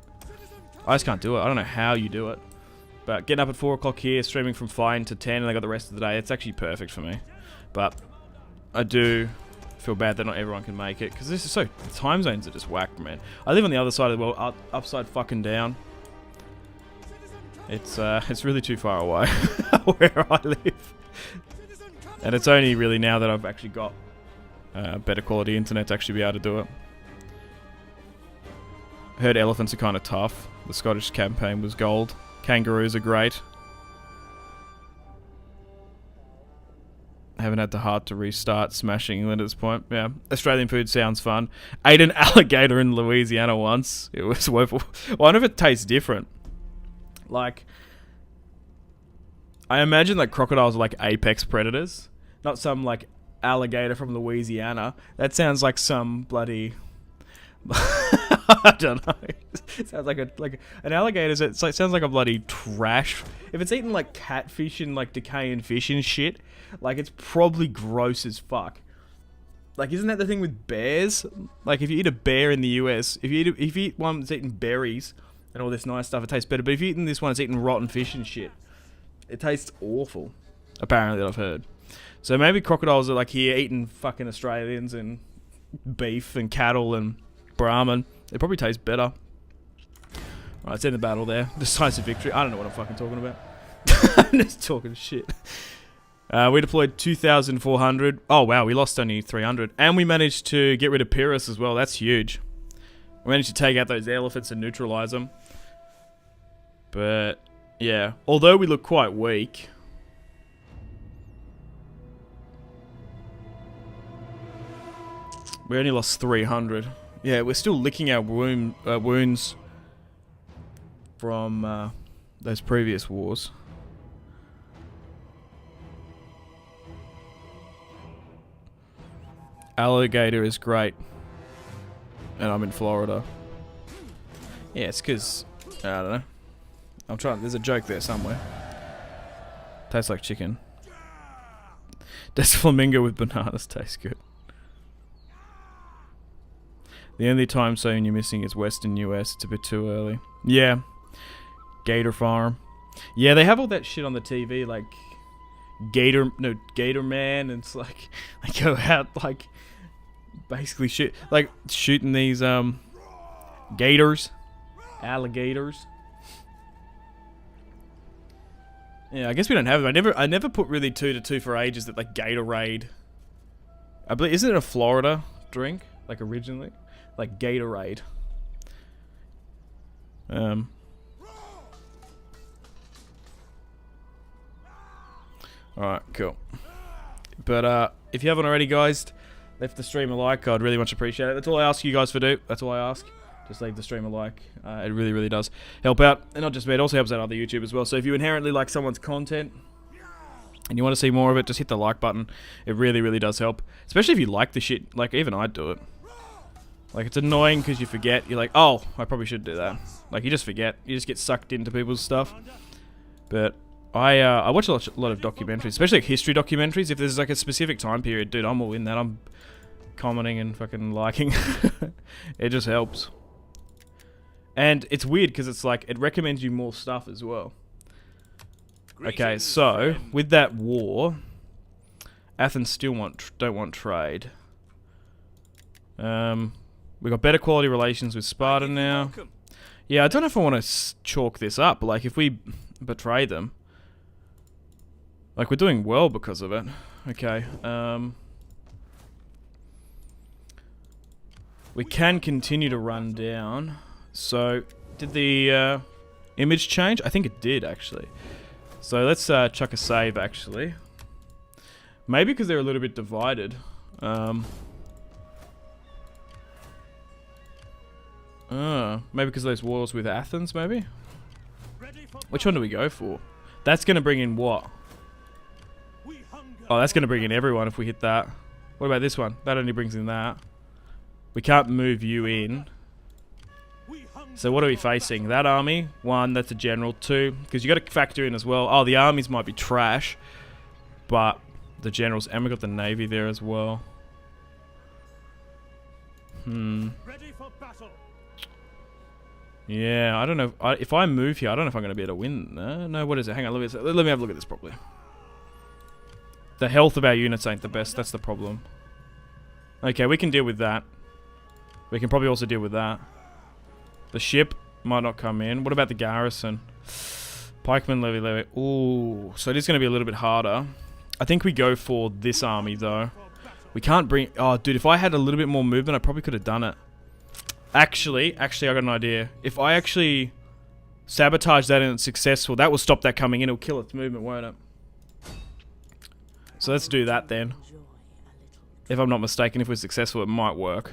I just can't do it. I don't know how you do it. But getting up at 4 o'clock here, streaming from 5 to 10, and I got the rest of the day, it's actually perfect for me. But I do feel bad that not everyone can make it, because this is so... The time zones are just whacked, man. I live on the other side of the world, upside fucking down. It's really too far away where I live. And it's only really now that I've actually got better quality internet to actually be able to do it. Heard elephants are kind of tough. The Scottish campaign was gold. Kangaroos are great. Haven't had the heart to restart smashing England at this point. Yeah, Australian food sounds fun. Ate an alligator in Louisiana once. It was woeful. I wonder if it tastes different. Like, I imagine like crocodiles are like apex predators, not some like alligator from Louisiana. That sounds like some bloody... I don't know. It sounds like an alligator. It sounds like a bloody trash. If it's eating like catfish and like decaying fish and shit, like it's probably gross as fuck. Like, isn't that the thing with bears? Like, if you eat a bear in the US, if you eat one that's eating berries and all this nice stuff, it tastes better. But if you're eating this one that's eating rotten fish and shit, it tastes awful. Apparently, that I've heard. So maybe crocodiles are like here eating fucking Australians and beef and cattle and Brahman. It probably tastes better. Right, it's in the battle there. Decisive victory. I don't know what I'm fucking talking about. I'm just talking shit. We deployed 2,400. Oh, wow. We lost only 300. And we managed to get rid of Epirus as well. That's huge. We managed to take out those elephants and neutralize them. But, yeah. Although we look quite weak... We only lost 300. Yeah, we're still licking our wounds from those previous wars. Alligator is great. And I'm in Florida. Yeah, it's because... I don't know. I'm trying... There's a joke there somewhere. Tastes like chicken. Does flamingo with bananas taste good? The only time zone you're missing is Western US. It's a bit too early. Yeah. Gator Farm. Yeah, they have all that shit on the TV, like Gator Man, and it's like they go out like basically shooting these gators, alligators. Yeah, I guess we don't have them. I never put really 2 to 2 for ages that like Gatorade. I believe, isn't it a Florida drink like originally? Like Gatorade. Alright, cool. But if you haven't already, guys, left the stream a like, I'd really much appreciate it. That's all I ask you guys to do. That's all I ask. Just leave the stream a like. It really, really does help out. And not just me, it also helps out other YouTube as well. So if you inherently like someone's content and you want to see more of it, just hit the like button. It really, really does help. Especially if you like the shit. Like, even I'd do it. Like, it's annoying because you forget. You're like, oh, I probably should do that. Like, you just forget. You just get sucked into people's stuff. But I watch a lot of documentaries, especially like history documentaries. If there's like a specific time period, dude, I'm all in that. I'm commenting and fucking liking. It just helps. And it's weird because it's like, it recommends you more stuff as well. Okay, so with that war, Athens still don't want trade. We got better quality relations with Sparta now. Yeah, I don't know if I want to chalk this up. Like, if we betray them, like, we're doing well because of it. Okay. We can continue to run down. So, did the image change? I think it did, actually. So let's chuck a save, actually. Maybe because they're a little bit divided. Maybe because of those wars with Athens, maybe? Which one do we go for? That's going to bring in what? Oh, that's going to bring in everyone if we hit that. What about this one? That only brings in that. We can't move you in. So what are we facing? That army? 1, that's a general. 2, because you got to factor in as well. Oh, the armies might be trash, but the generals, and we got the navy there as well. Ready for battle. Yeah, I don't know. If I move here, I don't know if I'm going to be able to win. No, what is it? Hang on, let me have a look at this properly. The health of our units ain't the best. That's the problem. Okay, we can deal with that. We can probably also deal with that. The ship might not come in. What about the garrison? Pikemen, levy. Ooh, so it is going to be a little bit harder. I think we go for this army, though. We can't bring... Oh, dude, if I had a little bit more movement, I probably could have done it. Actually, I got an idea. If I actually sabotage that and it's successful, that will stop that coming in. It'll kill its movement, won't it? So let's do that then. If I'm not mistaken, if we're successful, it might work.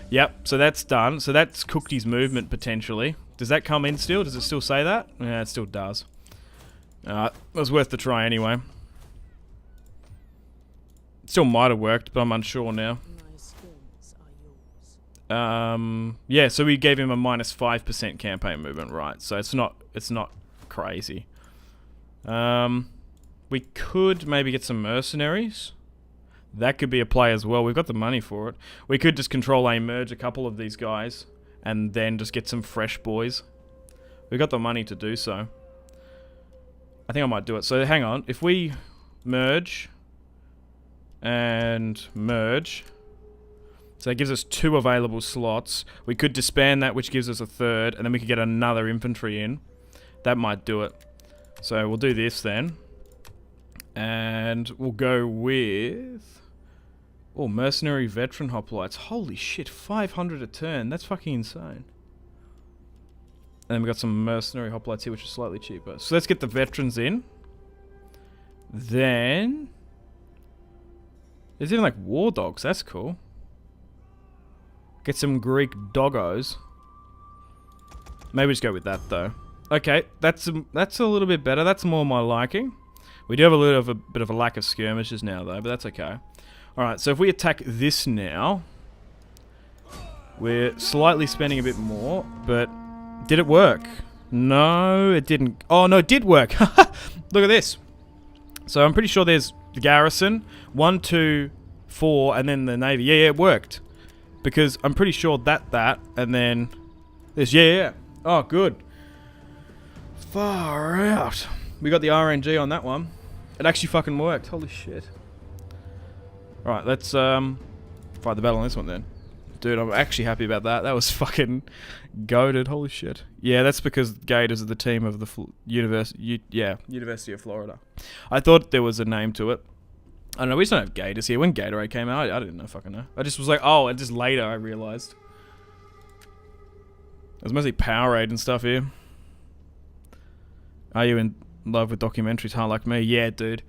Yep, so that's done. So that's cooked his movement, potentially. Does that come in still? Does it still say that? Yeah, it still does. It was worth the try anyway. Still might have worked, but I'm unsure now. Yeah, so we gave him a -5% campaign movement, right? So it's not crazy. We could maybe get some mercenaries. That could be a play as well. We've got the money for it. We could just control A, merge a couple of these guys, and then just get some fresh boys. We've got the money to do so. I think I might do it. So hang on. If we merge and merge, so that gives us 2 available slots. We could disband that, which gives us a 3rd, and then we could get another infantry in. That might do it. So we'll do this then. And we'll go with... Oh, mercenary veteran hoplites. Holy shit, 500 a turn. That's fucking insane. And then we've got some mercenary hoplites here, which is slightly cheaper. So let's get the veterans in. Then... There's even like war dogs. That's cool. Get some Greek doggos. Maybe just go with that though. Okay, that's a little bit better. That's more my liking. We do have a bit of a lack of skirmishes now though, but that's okay. Alright, so if we attack this now, we're slightly spending a bit more, but did it work? No, it didn't. Oh no, it did work. Look at this. So I'm pretty sure there's the garrison, 1, 2, 4, and then the navy. Yeah, it worked. Because I'm pretty sure that, and then there's, yeah. Oh, good. Far out. We got the RNG on that one. It actually fucking worked. Holy shit. Alright, let's fight the battle on this one then. Dude, I'm actually happy about that. That was fucking goated. Holy shit. Yeah, that's because Gators are the team of the University of Florida. I thought there was a name to it. I don't know, we just don't have Gators here. When Gatorade came out, I didn't know fucking know. I just was like, oh, and just later I realised. There's mostly Powerade and stuff here. Are you in love with documentaries, huh, like me? Yeah, dude.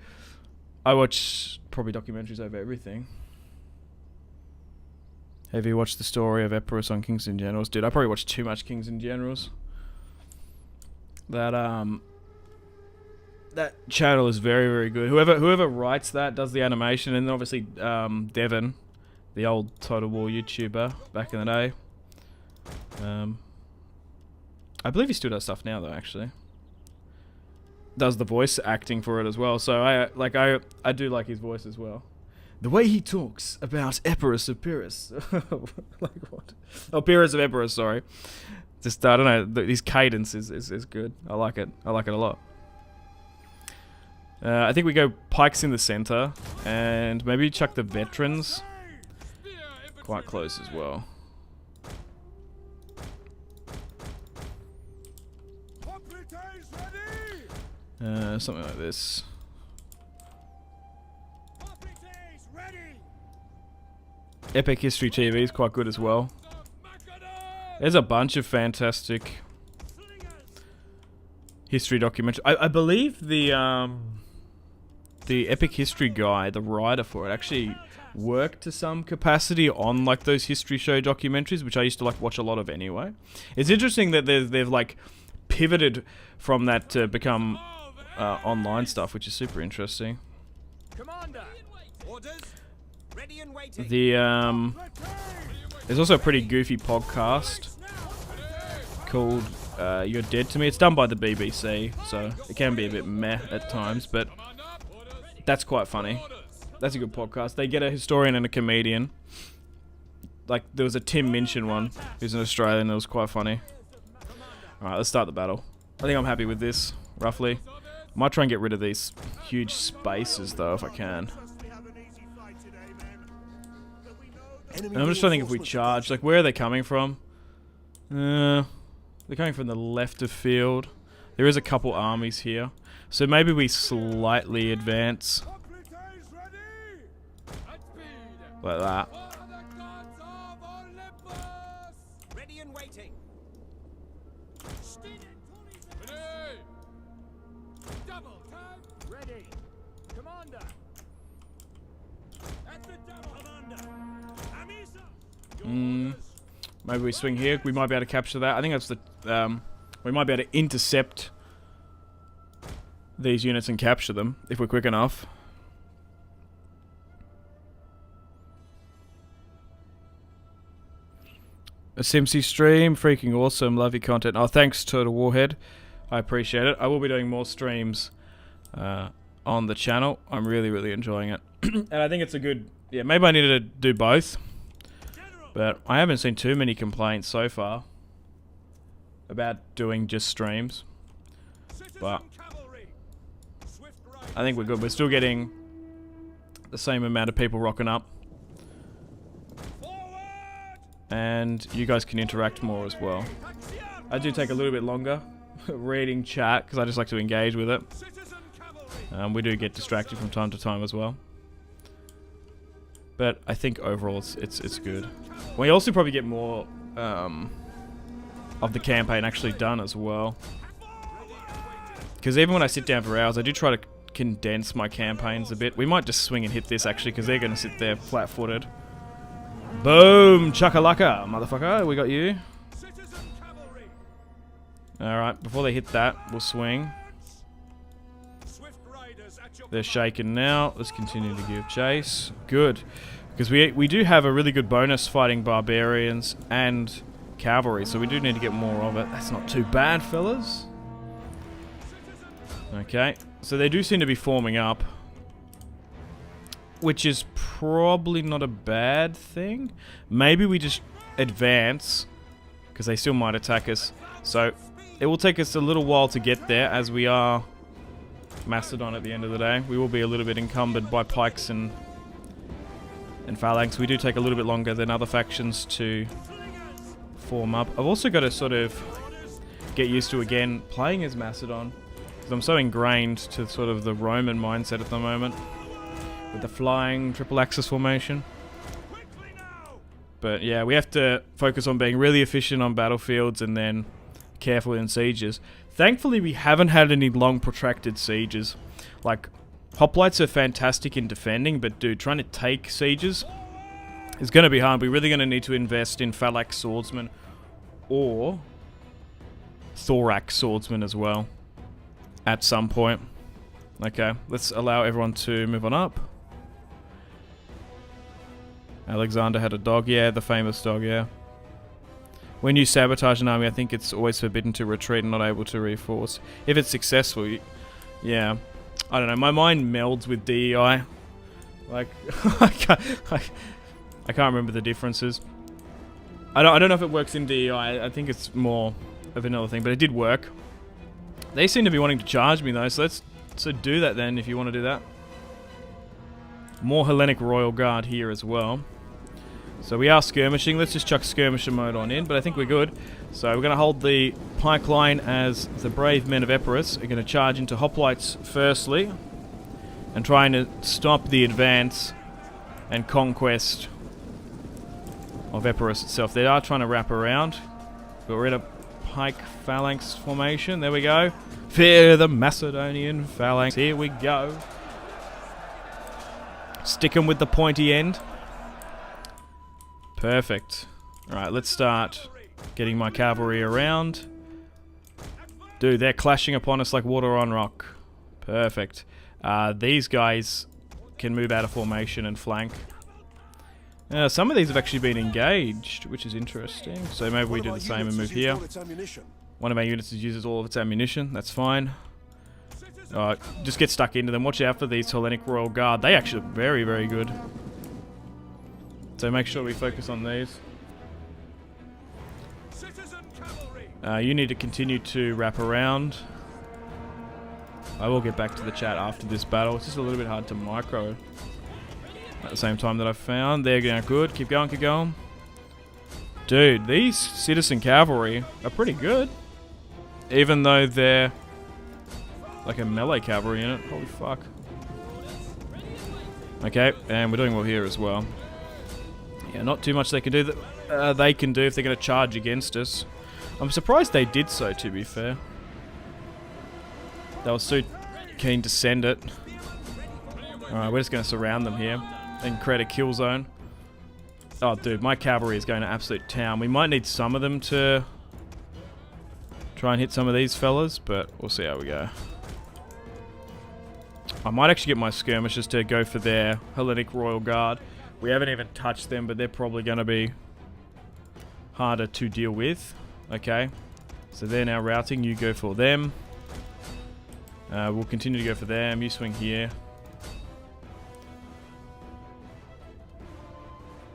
I watch probably documentaries over everything. Have you watched the story of Epirus on Kings and Generals? Dude, I probably watch too much Kings and Generals. That channel is very, very good. Whoever writes that does the animation, and then obviously Devon, the old Total War YouTuber back in the day. I believe he still does stuff now though, actually. Does the voice acting for it as well, so I do like his voice as well. The way he talks about Epirus of Pyrrhus. Like what? Oh, Pyrrhus of Epirus, sorry. Just, I don't know, his cadence is good. I like it. I like it a lot. I think we go pikes in the center, and maybe chuck the veterans quite close as well. Something like this. Epic History TV is quite good as well. There's a bunch of fantastic history documentaries. I believe the Epic History guy, the writer for it, actually worked to some capacity on like those history show documentaries, which I used to like watch a lot of anyway. It's interesting that they've like pivoted from that to become online stuff, which is super interesting. Commander, orders, ready and waiting. There's also a pretty goofy podcast called You're Dead to Me. It's done by the BBC, so it can be a bit meh at times, but that's quite funny. That's a good podcast. They get a historian and a comedian. Like, there was a Tim Minchin one, who's an Australian, that was quite funny. Alright, let's start the battle. I think I'm happy with this, roughly. Might try and get rid of these huge spaces, though, if I can. And I'm just trying to think if we charge. Like, where are they coming from? They're coming from the left of field. There is a couple armies here. So maybe we slightly advance. Like that. Ready and waiting. Double time. Ready. Commander. That's the double. Commander. Maybe we swing here. We might be able to capture that. I think that's the... we might be able to intercept these units and capture them if we're quick enough. A Simpsy stream, freaking awesome, love your content. Oh, thanks Total Warhead, I appreciate it. I will be doing more streams on the channel. I'm really enjoying it. And I think it's a good... Yeah, maybe I needed to do both. But I haven't seen too many complaints so far about doing just streams. But I think we're good. We're still getting the same amount of people rocking up. And you guys can interact more as well. I do take a little bit longer reading chat because I just like to engage with it. We do get distracted from time to time as well. But I think overall it's good. We also probably get more of the campaign actually done as well. Because even when I sit down for hours, I do try to condense my campaigns a bit. We might just swing and hit this actually because they're going to sit there flat-footed. Boom! Chakalaka, motherfucker. We got you. Alright, before they hit that, we'll swing. They're shaken now. Let's continue to give chase. Good. Because we do have a really good bonus fighting barbarians and cavalry, so we do need to get more of it. That's not too bad, fellas. Okay, so they do seem to be forming up, which is probably not a bad thing. Maybe we just advance, because they still might attack us. So it will take us a little while to get there, as we are Macedon at the end of the day. We will be a little bit encumbered by pikes and phalanx. We do take a little bit longer than other factions to form up. I've also got to sort of get used to, again, playing as Macedon, because I'm so ingrained to sort of the Roman mindset at the moment, with the flying triple axis formation. But yeah, we have to focus on being really efficient on battlefields and then careful in sieges. Thankfully, we haven't had any long protracted sieges. Like, hoplites are fantastic in defending, but dude, trying to take sieges is going to be hard. We're really going to need to invest in phalanx swordsmen or thorax swordsmen as well at some point. Okay, let's allow everyone to move on up. Alexander had a dog, yeah, the famous dog, yeah. When you sabotage an army, I think it's always forbidden to retreat and not able to reinforce. If it's successful, yeah. I don't know, my mind melds with DEI. Like, I can't remember the differences. I don't know if it works in DEI, I think it's more of another thing, but it did work. They seem to be wanting to charge me though, so let's do that then if you want to do that. More Hellenic Royal Guard here as well. So we are skirmishing. Let's just chuck skirmisher mode on in, but I think we're good. So we're going to hold the pike line as the brave men of Epirus are going to charge into hoplites firstly and trying to stop the advance and conquest of Epirus itself. They are trying to wrap around. But we're in a pike phalanx formation. There we go. Fear the Macedonian phalanx. Here we go. Sticking with the pointy end. Perfect. Alright, let's start getting my cavalry around. Dude, they're clashing upon us like water on rock. Perfect. These guys can move out of formation and flank. Some of these have actually been engaged, which is interesting. So maybe we do the same and move here. One of our units uses all of its ammunition. That's fine. Just get stuck into them. Watch out for these Hellenic Royal Guard. They actually look very, very good. So make sure we focus on these. You need to continue to wrap around. I will get back to the chat after this battle. It's just a little bit hard to micro at the same time that I've found. They're going good. Keep going, keep going. Dude, these citizen cavalry are pretty good. Even though they're like a melee cavalry unit. Holy fuck. Okay, and we're doing well here as well. Yeah, not too much they can do that they can do if they're going to charge against us. I'm surprised they did so, to be fair. They were so keen to send it. Alright, we're just going to surround them here and create a kill zone. Oh, dude, my cavalry is going to absolute town. We might need some of them to try and hit some of these fellas, but we'll see how we go. I might actually get my skirmishers to go for their Hellenic Royal Guard. We haven't even touched them, but they're probably going to be harder to deal with. Okay, so they're now routing. You go for them. We'll continue to go for them. You swing here.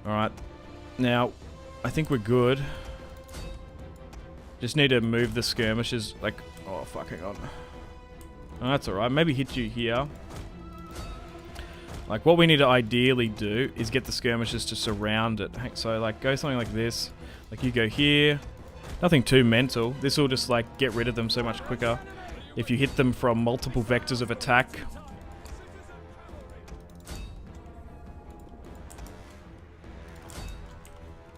Alright, now I think we're good. Just need to move the skirmishers. Like, oh fuck, hang on. Oh, that's alright. Maybe hit you here. Like, what we need to ideally do is get the skirmishers to surround it. So, like, go something like this. Like, you go here. Nothing too mental. This will just, like, get rid of them so much quicker if you hit them from multiple vectors of attack.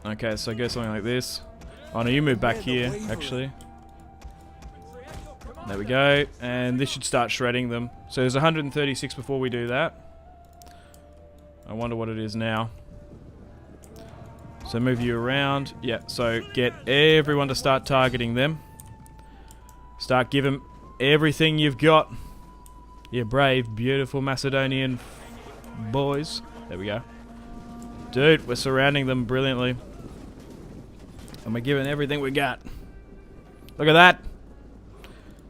Okay, so go something like this. Oh, no, you move back here, actually. There we go. And this should start shredding them. So there's 136 before we do that. I wonder what it is now. So move you around. Yeah, so get everyone to start targeting them. Start giving everything you've got. You brave, beautiful Macedonian boys. There we go. Dude, we're surrounding them brilliantly. And we're giving everything we got. Look at that.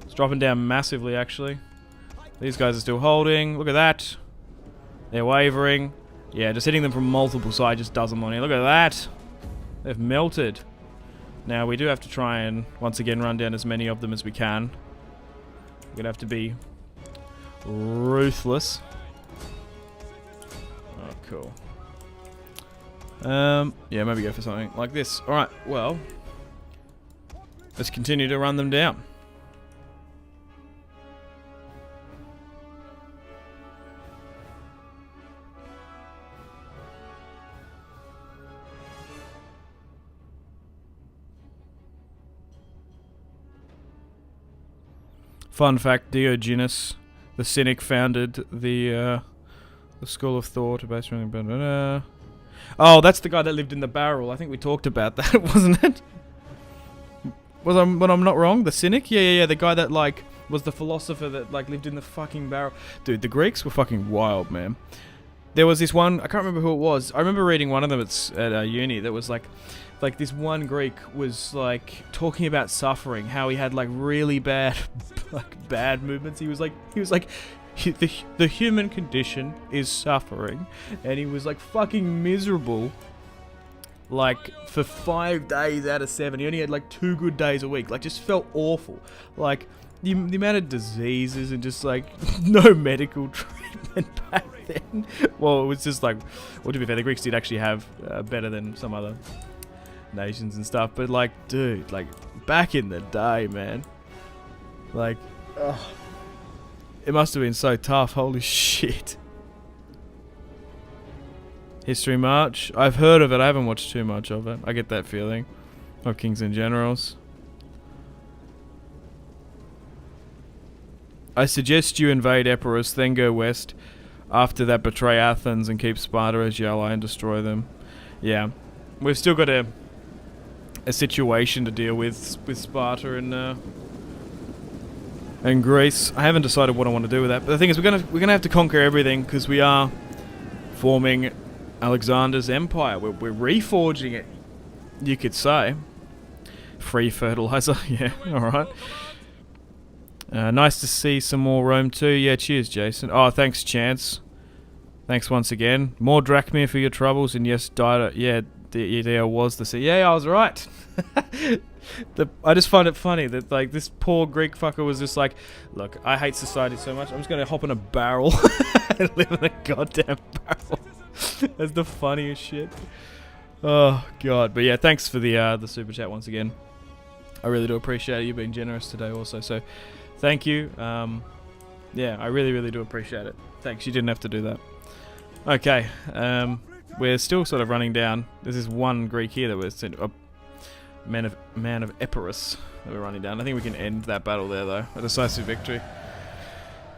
It's dropping down massively, actually. These guys are still holding. Look at that. They're wavering. Yeah, just hitting them from multiple sides just does them on here. Look at that. They've melted. Now, we do have to try and, once again, run down as many of them as we can. We're going to have to be ruthless. Oh, cool. Yeah, maybe go for something like this. Alright, well, let's continue to run them down. Fun fact, Diogenes, the Cynic, founded the School of Thought. Oh, that's the guy that lived in the barrel. I think we talked about that, wasn't it? When I'm not wrong, the Cynic? Yeah, the guy that, like, was the philosopher that, like, lived in the fucking barrel. Dude, the Greeks were fucking wild, man. There was this one, I can't remember who it was. I remember reading one of them at uni that was, like this one Greek was, like, talking about suffering, how he had, like, really bad, like, bad movements. He was like, the human condition is suffering, and he was, like, fucking miserable, like, for 5 days out of 7. He only had, like, 2 good days a week. Like, just felt awful. Like, the amount of diseases and just, like, no medical treatment back then. Well, it was just, like, well, to be fair, the Greeks did actually have better than some other nations and stuff. But, like, dude, like, back in the day, man. Like, ugh. It must have been so tough. Holy shit. History March. I've heard of it. I haven't watched too much of it. I get that feeling. Of Kings and Generals. I suggest you invade Epirus, then go west. After that, betray Athens and keep Sparta as your ally and destroy them. Yeah. We've still got a situation to deal with Sparta and Greece. I haven't decided what I want to do with that. But the thing is, we're gonna have to conquer everything because we are forming Alexander's empire. We're reforging it, you could say. Free fertilizer, yeah, alright. Nice to see some more Rome too. Yeah, cheers, Jason. Oh, thanks, Chance. Thanks once again. More drachma for your troubles, and yes, Dido. Yeah, there was the sea. Yeah, I was right. I just find it funny that, like, this poor Greek fucker was just like, look, I hate society so much, I'm just gonna hop in a barrel and live in a goddamn barrel. That's the funniest shit. Oh god. But yeah, thanks for the super chat once again. I really do appreciate you being generous today also, so thank you. Yeah, I really do appreciate it. Thanks, you didn't have to do that. Okay, we're still sort of running down. There's this one Greek here that we're sent, man of Epirus that we're running down. I think we can end that battle there though. A decisive victory.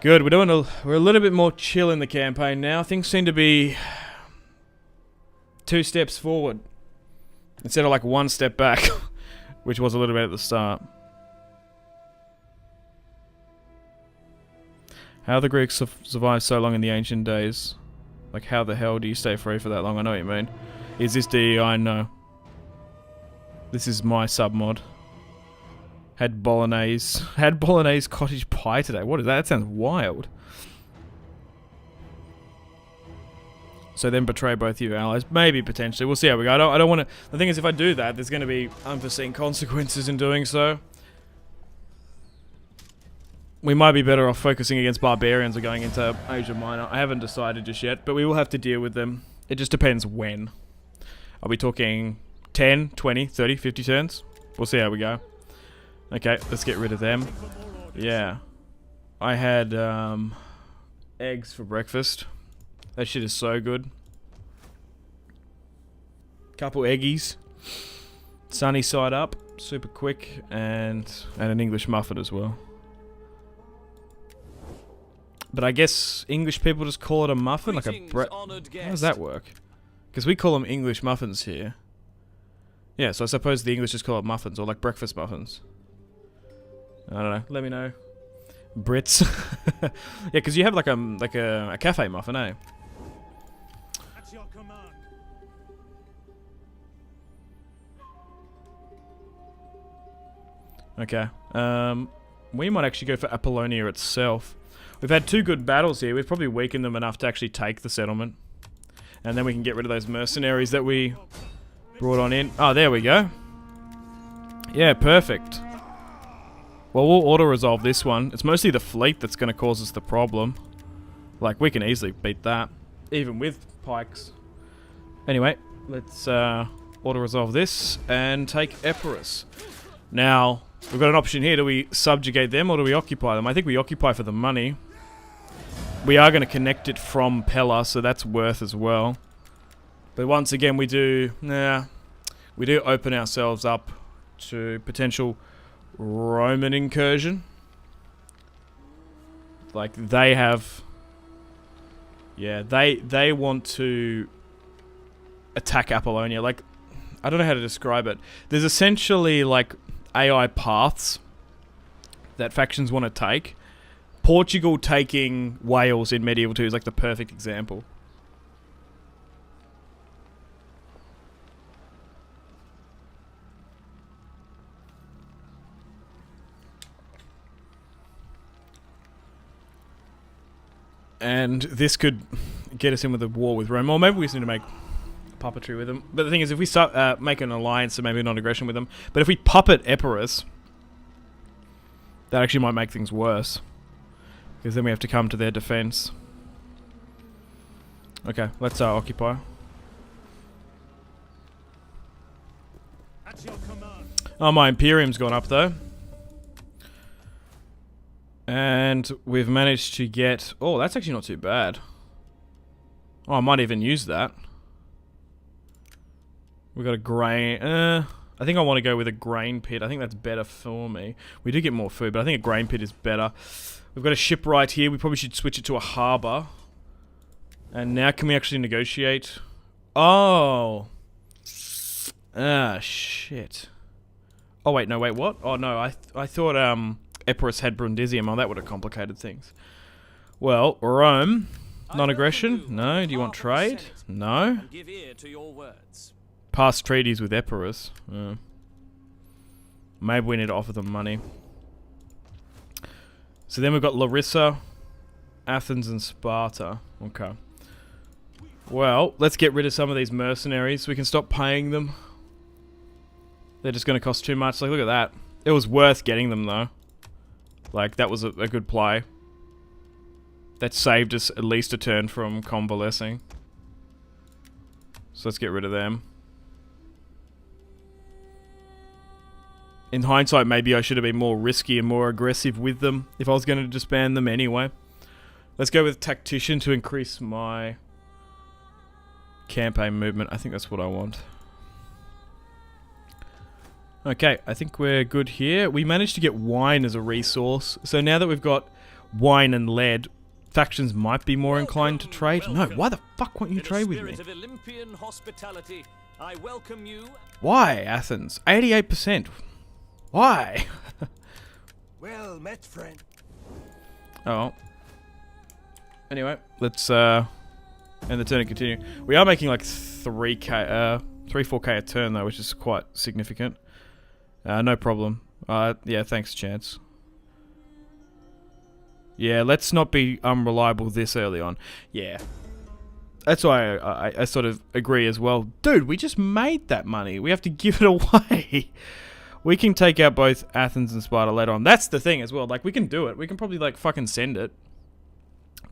Good, we're a little bit more chill in the campaign now. Things seem to be 2 steps forward instead of like 1 step back, which was a little bit at the start. How the Greeks survived so long in the ancient days? Like, how the hell do you stay free for that long? I know what you mean. Is this DEI? No. This is my submod. Had bolognese cottage pie today. What is that? That sounds wild. So then betray both your allies. Maybe, potentially. We'll see how we go. I don't want to... The thing is, if I do that, there's going to be unforeseen consequences in doing so. We might be better off focusing against barbarians or going into Asia Minor. I haven't decided just yet, but we will have to deal with them. It just depends when. Are we talking 10, 20, 30, 50 turns? We'll see how we go. Okay, let's get rid of them. Yeah. I had eggs for breakfast. That shit is so good. Couple eggies. Sunny side up. Super quick. And an English muffin as well. But I guess English people just call it a muffin? Like a how does that work? Because we call them English muffins here. Yeah, so I suppose the English just call it muffins, or like breakfast muffins. I don't know. Let me know. Brits. Yeah, because you have like a cafe muffin, eh? That's your command. Okay. We might actually go for Apollonia itself. We've had 2 good battles here. We've probably weakened them enough to actually take the settlement. And then we can get rid of those mercenaries that we brought on in. Oh, there we go. Yeah, perfect. Well, we'll auto-resolve this one. It's mostly the fleet that's going to cause us the problem. Like, we can easily beat that. Even with pikes. Anyway, let's auto-resolve this and take Epirus. Now, we've got an option here. Do we subjugate them or do we occupy them? I think we occupy for the money. We are going to connect it from Pella, so that's worth as well. But once again, we do open ourselves up to potential Roman incursion. Like, they have... Yeah, they want to attack Apollonia. Like, I don't know how to describe it. There's essentially, like, AI paths that factions want to take. Portugal taking Wales in Medieval 2 is, like, the perfect example. And this could get us in with a war with Rome. Or maybe we just need to make puppetry with them. But the thing is, if we start make an alliance and maybe a non-aggression with them, but if we puppet Epirus, that actually might make things worse. Because then we have to come to their defense. Okay, let's occupy. At your command. Oh, my Imperium's gone up though. And we've managed to get... Oh, that's actually not too bad. Oh, I might even use that. We've got a grain... I think I want to go with a grain pit. I think that's better for me. We do get more food, but I think a grain pit is better. We've got a ship right here. We probably should switch it to a harbour. And now can we actually negotiate? Oh. Ah, shit. Oh, wait, no, wait, what? Oh, no, I thought, Epirus had Brundisium. Oh, that would have complicated things. Well, Rome, non-aggression? No. Do you want trade? No. Give ear to your words. Past treaties with Epirus. Maybe we need to offer them money. So then we've got Larissa, Athens, and Sparta. Okay. Well, let's get rid of some of these mercenaries so we can stop paying them. They're just going to cost too much. Like, look at that. It was worth getting them, though. Like, that was a good play. That saved us at least a turn from convalescing. So let's get rid of them. In hindsight, maybe I should have been more risky and more aggressive with them if I was going to disband them anyway. Let's go with Tactician to increase my campaign movement. I think that's what I want. Okay, I think we're good here. We managed to get wine as a resource. So now that we've got wine and lead, factions might be more inclined to trade. No, why the fuck won't you trade with me? Of Olympian hospitality, I welcome you. Why, Athens? 88%. Why? Well met, friend. Oh. Anyway, let's end the turn and continue. We are making like 4K a turn though, which is quite significant. No problem. Yeah, thanks, Chance. Yeah, let's not be unreliable this early on. Yeah. That's why I sort of agree as well. Dude, we just made that money. We have to give it away. We can take out both Athens and Sparta later on. That's the thing as well. Like, we can do it. We can probably, like, fucking send it.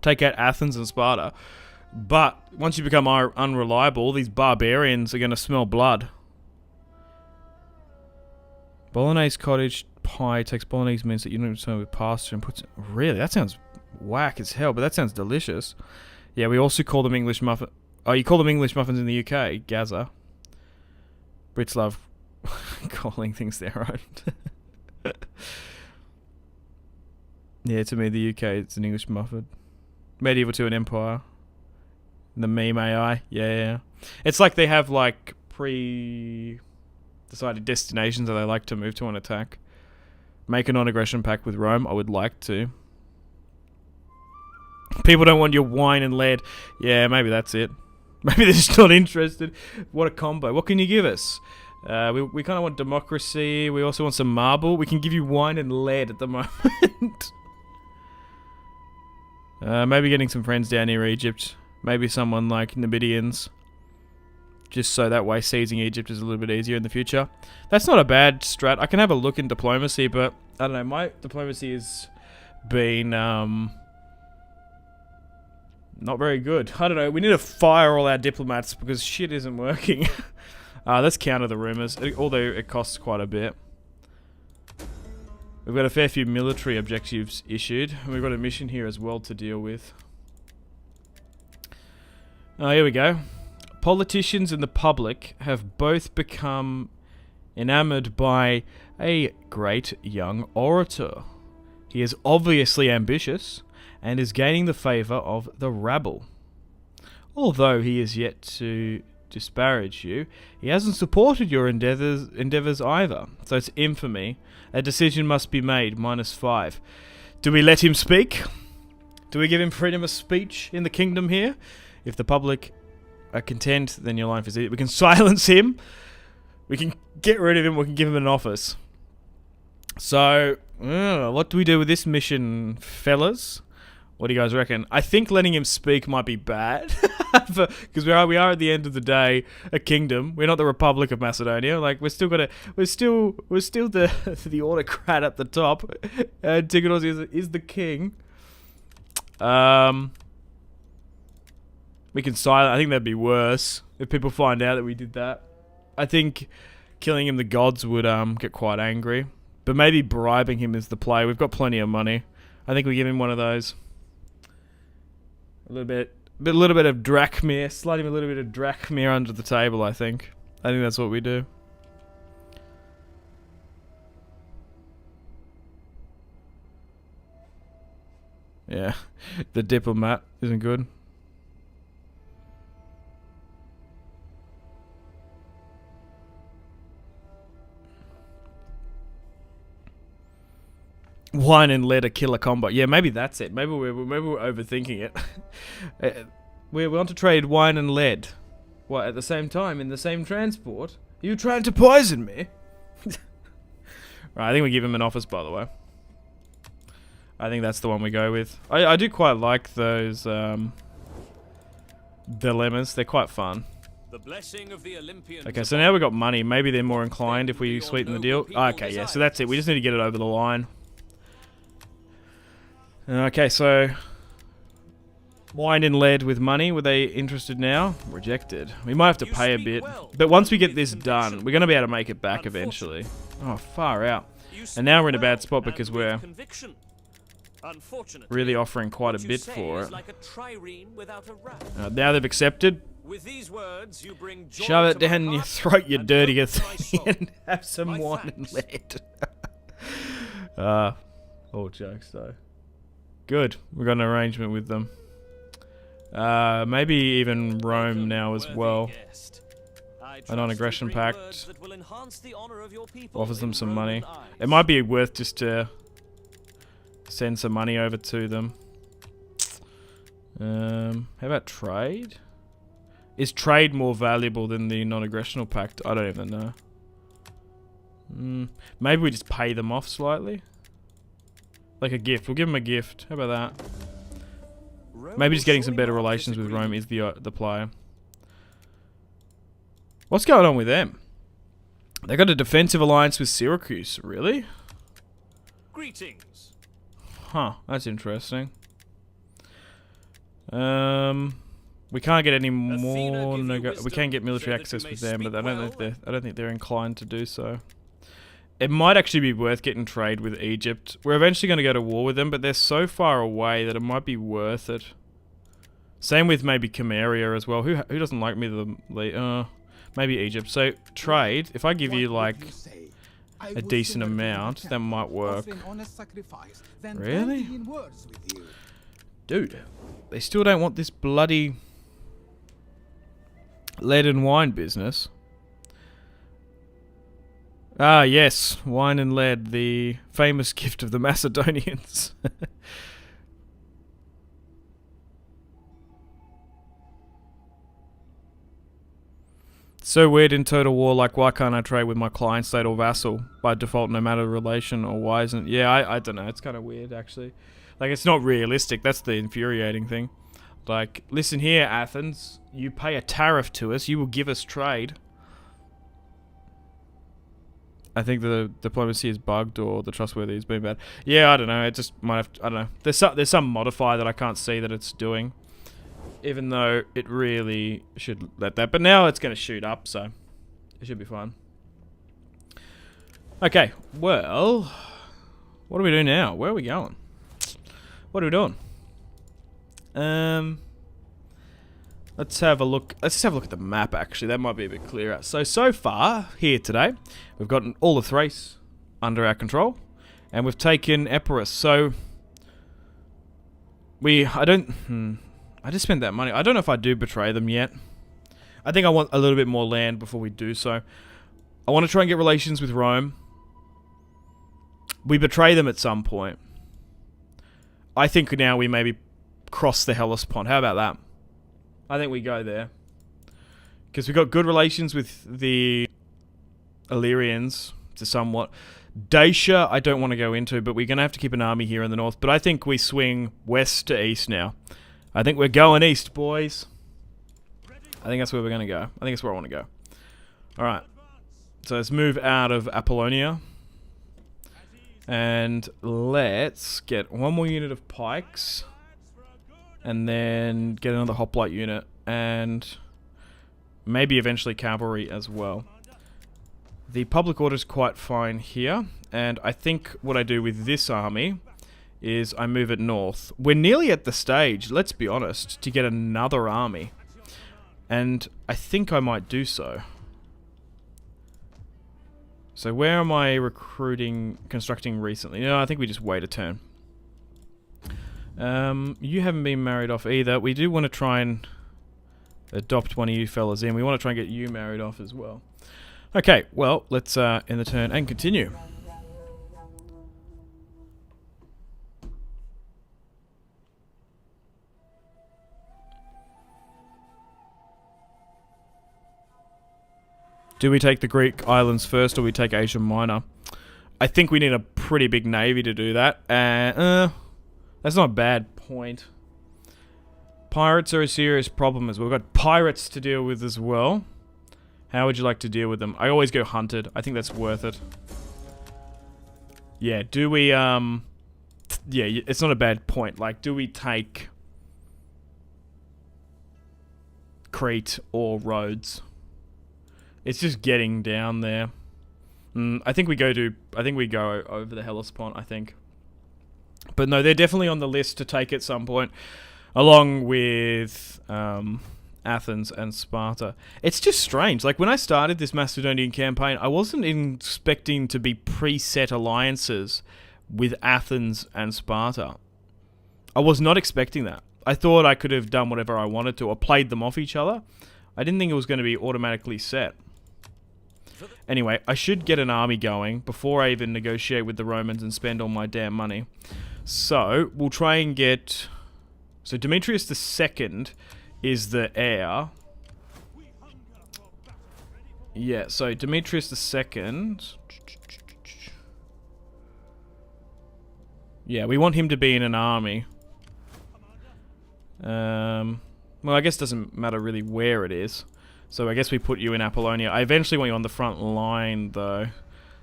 Take out Athens and Sparta. But once you become unreliable, these barbarians are going to smell blood. Bolognese cottage pie takes bolognese means that you don't know with pasta and puts... Really? That sounds whack as hell, but that sounds delicious. Yeah, we also call them English muffins. Oh, you call them English muffins in the UK, Gaza. Brits love calling things their own. Yeah, to me, the UK, it's an English muffin. Medieval to an empire. The meme AI. Yeah. It's like they have, like, decided destinations that they like to move to on attack. Make a non-aggression pact with Rome. I would like to. People don't want your wine and lead. Yeah, maybe that's it. Maybe they're just not interested. What a combo. What can you give us? We kind of want democracy. We also want some marble. We can give you wine and lead at the moment. Maybe getting some friends down near Egypt. Maybe someone like Numidians. Just so that way seizing Egypt is a little bit easier in the future. That's not a bad strat. I can have a look in diplomacy, but I don't know. My diplomacy has been not very good. I don't know. We need to fire all our diplomats because shit isn't working. Let's counter the rumors, although it costs quite a bit. We've got a fair few military objectives issued. And we've got a mission here as well to deal with. Oh, here we go. Politicians and the public have both become enamored by a great young orator. He is obviously ambitious and is gaining the favour of the rabble. Although he is yet to disparage you, he hasn't supported your endeavours either. So it's infamy. A decision must be made, -5. Do we let him speak? Do we give him freedom of speech in the kingdom here? If the public are content, then your life is easy. We can silence him. We can get rid of him. We can give him an office. So, what do we do with this mission, fellas? What do you guys reckon? I think letting him speak might be bad, because we are at the end of the day a kingdom. We're not the Republic of Macedonia. Like we're still the the autocrat at the top. Antiquity is the king. We can silence. I think that'd be worse if people find out that we did that. I think killing him, the gods would get quite angry. But maybe bribing him is the play. We've got plenty of money. I think we give him one of those. A little bit of drachmir. Slide him a little bit of drachmir under the table, I think. I think that's what we do. Yeah. The diplomat isn't good. Wine and lead a killer combo. Yeah, maybe that's it. Maybe we're overthinking it. We want to trade wine and lead. What, at the same time, in the same transport? Are you trying to poison me? Right, I think we give him an office, by the way. I think that's the one we go with. I do quite like those dilemmas. They're quite fun. The blessing of the Olympians. Okay, so now we've got money. Maybe they're more inclined if we sweeten the deal. Okay, yeah, so that's it. We just need to get it over the line. Okay, so wine and lead with money. Were they interested now? Rejected. We might have to pay a bit. But once we get this done, we're going to be able to make it back eventually. Oh, far out. And now we're in a bad spot because we're really offering quite a bit for it. Now they've accepted. Shove it down your throat, you dirty Athenian. Have some wine and lead. All jokes though. Good. We've got an arrangement with them. Maybe even Rome now as well. A non-aggression pact. Offers them some money. It might be worth just to send some money over to them. How about trade? Is trade more valuable than the non-aggressional pact? I don't even know. Maybe we just pay them off slightly. Like a gift. We'll give them a gift. How about that? Maybe just getting some better relations with Rome is the player. What's going on with them? They got a defensive alliance with Syracuse. Really? Greetings. Huh. That's interesting. We can't get any more. We can get military access with them, but I don't think they're inclined to do so. It might actually be worth getting trade with Egypt. We're eventually going to go to war with them, but they're so far away that it might be worth it. Same with maybe Cameria as well. Who doesn't like me? Maybe Egypt. So trade. If I give you like a decent amount, that might work. Really? Dude, they still don't want this bloody lead and wine business. Ah, yes. Wine and lead, the famous gift of the Macedonians. So weird in Total War, like, why can't I trade with my client, state, or vassal by default no matter the relation, or why isn't... Yeah, I don't know. It's kind of weird, actually. Like, it's not realistic. That's the infuriating thing. Like, listen here, Athens. You pay a tariff to us. You will give us trade. I think the diplomacy is bugged or the trustworthy has been bad. Yeah, I don't know. It just might have to, I don't know. There's some modifier that I can't see that it's doing. Even though it really should let that. But now it's going to shoot up, so it should be fine. Okay, well, what do we do now? Where are we going? What are we doing? Let's have a look. Let's just have a look at the map, actually. That might be a bit clearer. So far, here today, we've gotten all of Thrace under our control. And we've taken Epirus. So, I just spent that money. I don't know if I do betray them yet. I think I want a little bit more land before we do so. I want to try and get relations with Rome. We betray them at some point. I think now we maybe cross the Hellespont. How about that? I think we go there. Because we've got good relations with the Illyrians to somewhat. Dacia, I don't want to go into, but we're going to have to keep an army here in the north. But I think we swing west to east now. I think we're going east, boys. I think that's where we're going to go. I think that's where I want to go. Alright. So let's move out of Apollonia. And let's get one more unit of pikes. And then get another hoplite unit. And maybe eventually cavalry as well. The public order is quite fine here, and I think what I do with this army is I move it north. We're nearly at the stage, let's be honest, to get another army. And I think I might do so. So where am I constructing recently? No, I think we just wait a turn. You haven't been married off either. We do want to try and adopt one of you fellas in. We want to try and get you married off as well. Okay, well, let's end the turn and continue. Do we take the Greek islands first, or we take Asia Minor? I think we need a pretty big navy to do that. That's not a bad point. Pirates are a serious problem as well. We've got pirates to deal with as well. How would you like to deal with them? I always go hunted. I think that's worth it. Yeah, do we, yeah, it's not a bad point. Like, do we take Crete or Rhodes? It's just getting down there. I think we go over the Hellespont, I think. But no, they're definitely on the list to take at some point. Along with, Athens and Sparta. It's just strange. Like, when I started this Macedonian campaign, I wasn't expecting to be preset alliances with Athens and Sparta. I was not expecting that. I thought I could have done whatever I wanted to, or played them off each other. I didn't think it was going to be automatically set. Anyway, I should get an army going before I even negotiate with the Romans and spend all my damn money. So, we'll try and get... So, Demetrius II is the heir. Yeah, so Demetrius II. Yeah, we want him to be in an army. Well, I guess it doesn't matter really where it is. So I guess we put you in Apollonia. I eventually want you on the front line, though.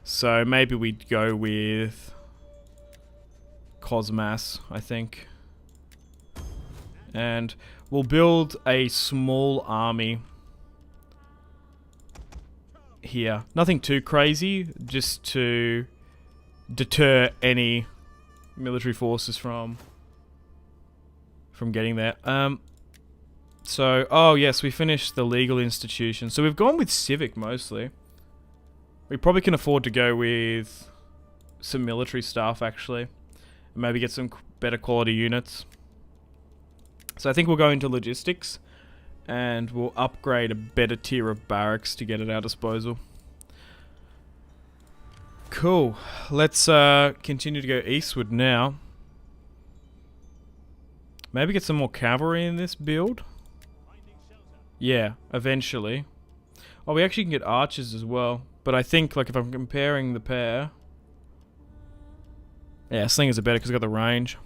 So maybe we'd go with Cosmas, I think. And we'll build a small army here. Nothing too crazy, just to deter any military forces from getting there. So, oh yes, we finished the legal institution. So we've gone with civic mostly. We probably can afford to go with some military stuff, actually. And maybe get some better quality units. So I think we'll go into logistics. And we'll upgrade a better tier of barracks to get at our disposal. Cool. Let's continue to go eastward now. Maybe get some more cavalry in this build. Yeah, eventually. Oh, we actually can get archers as well. But I think, like, if I'm comparing the pair... Yeah, slingers are better because it's got the range.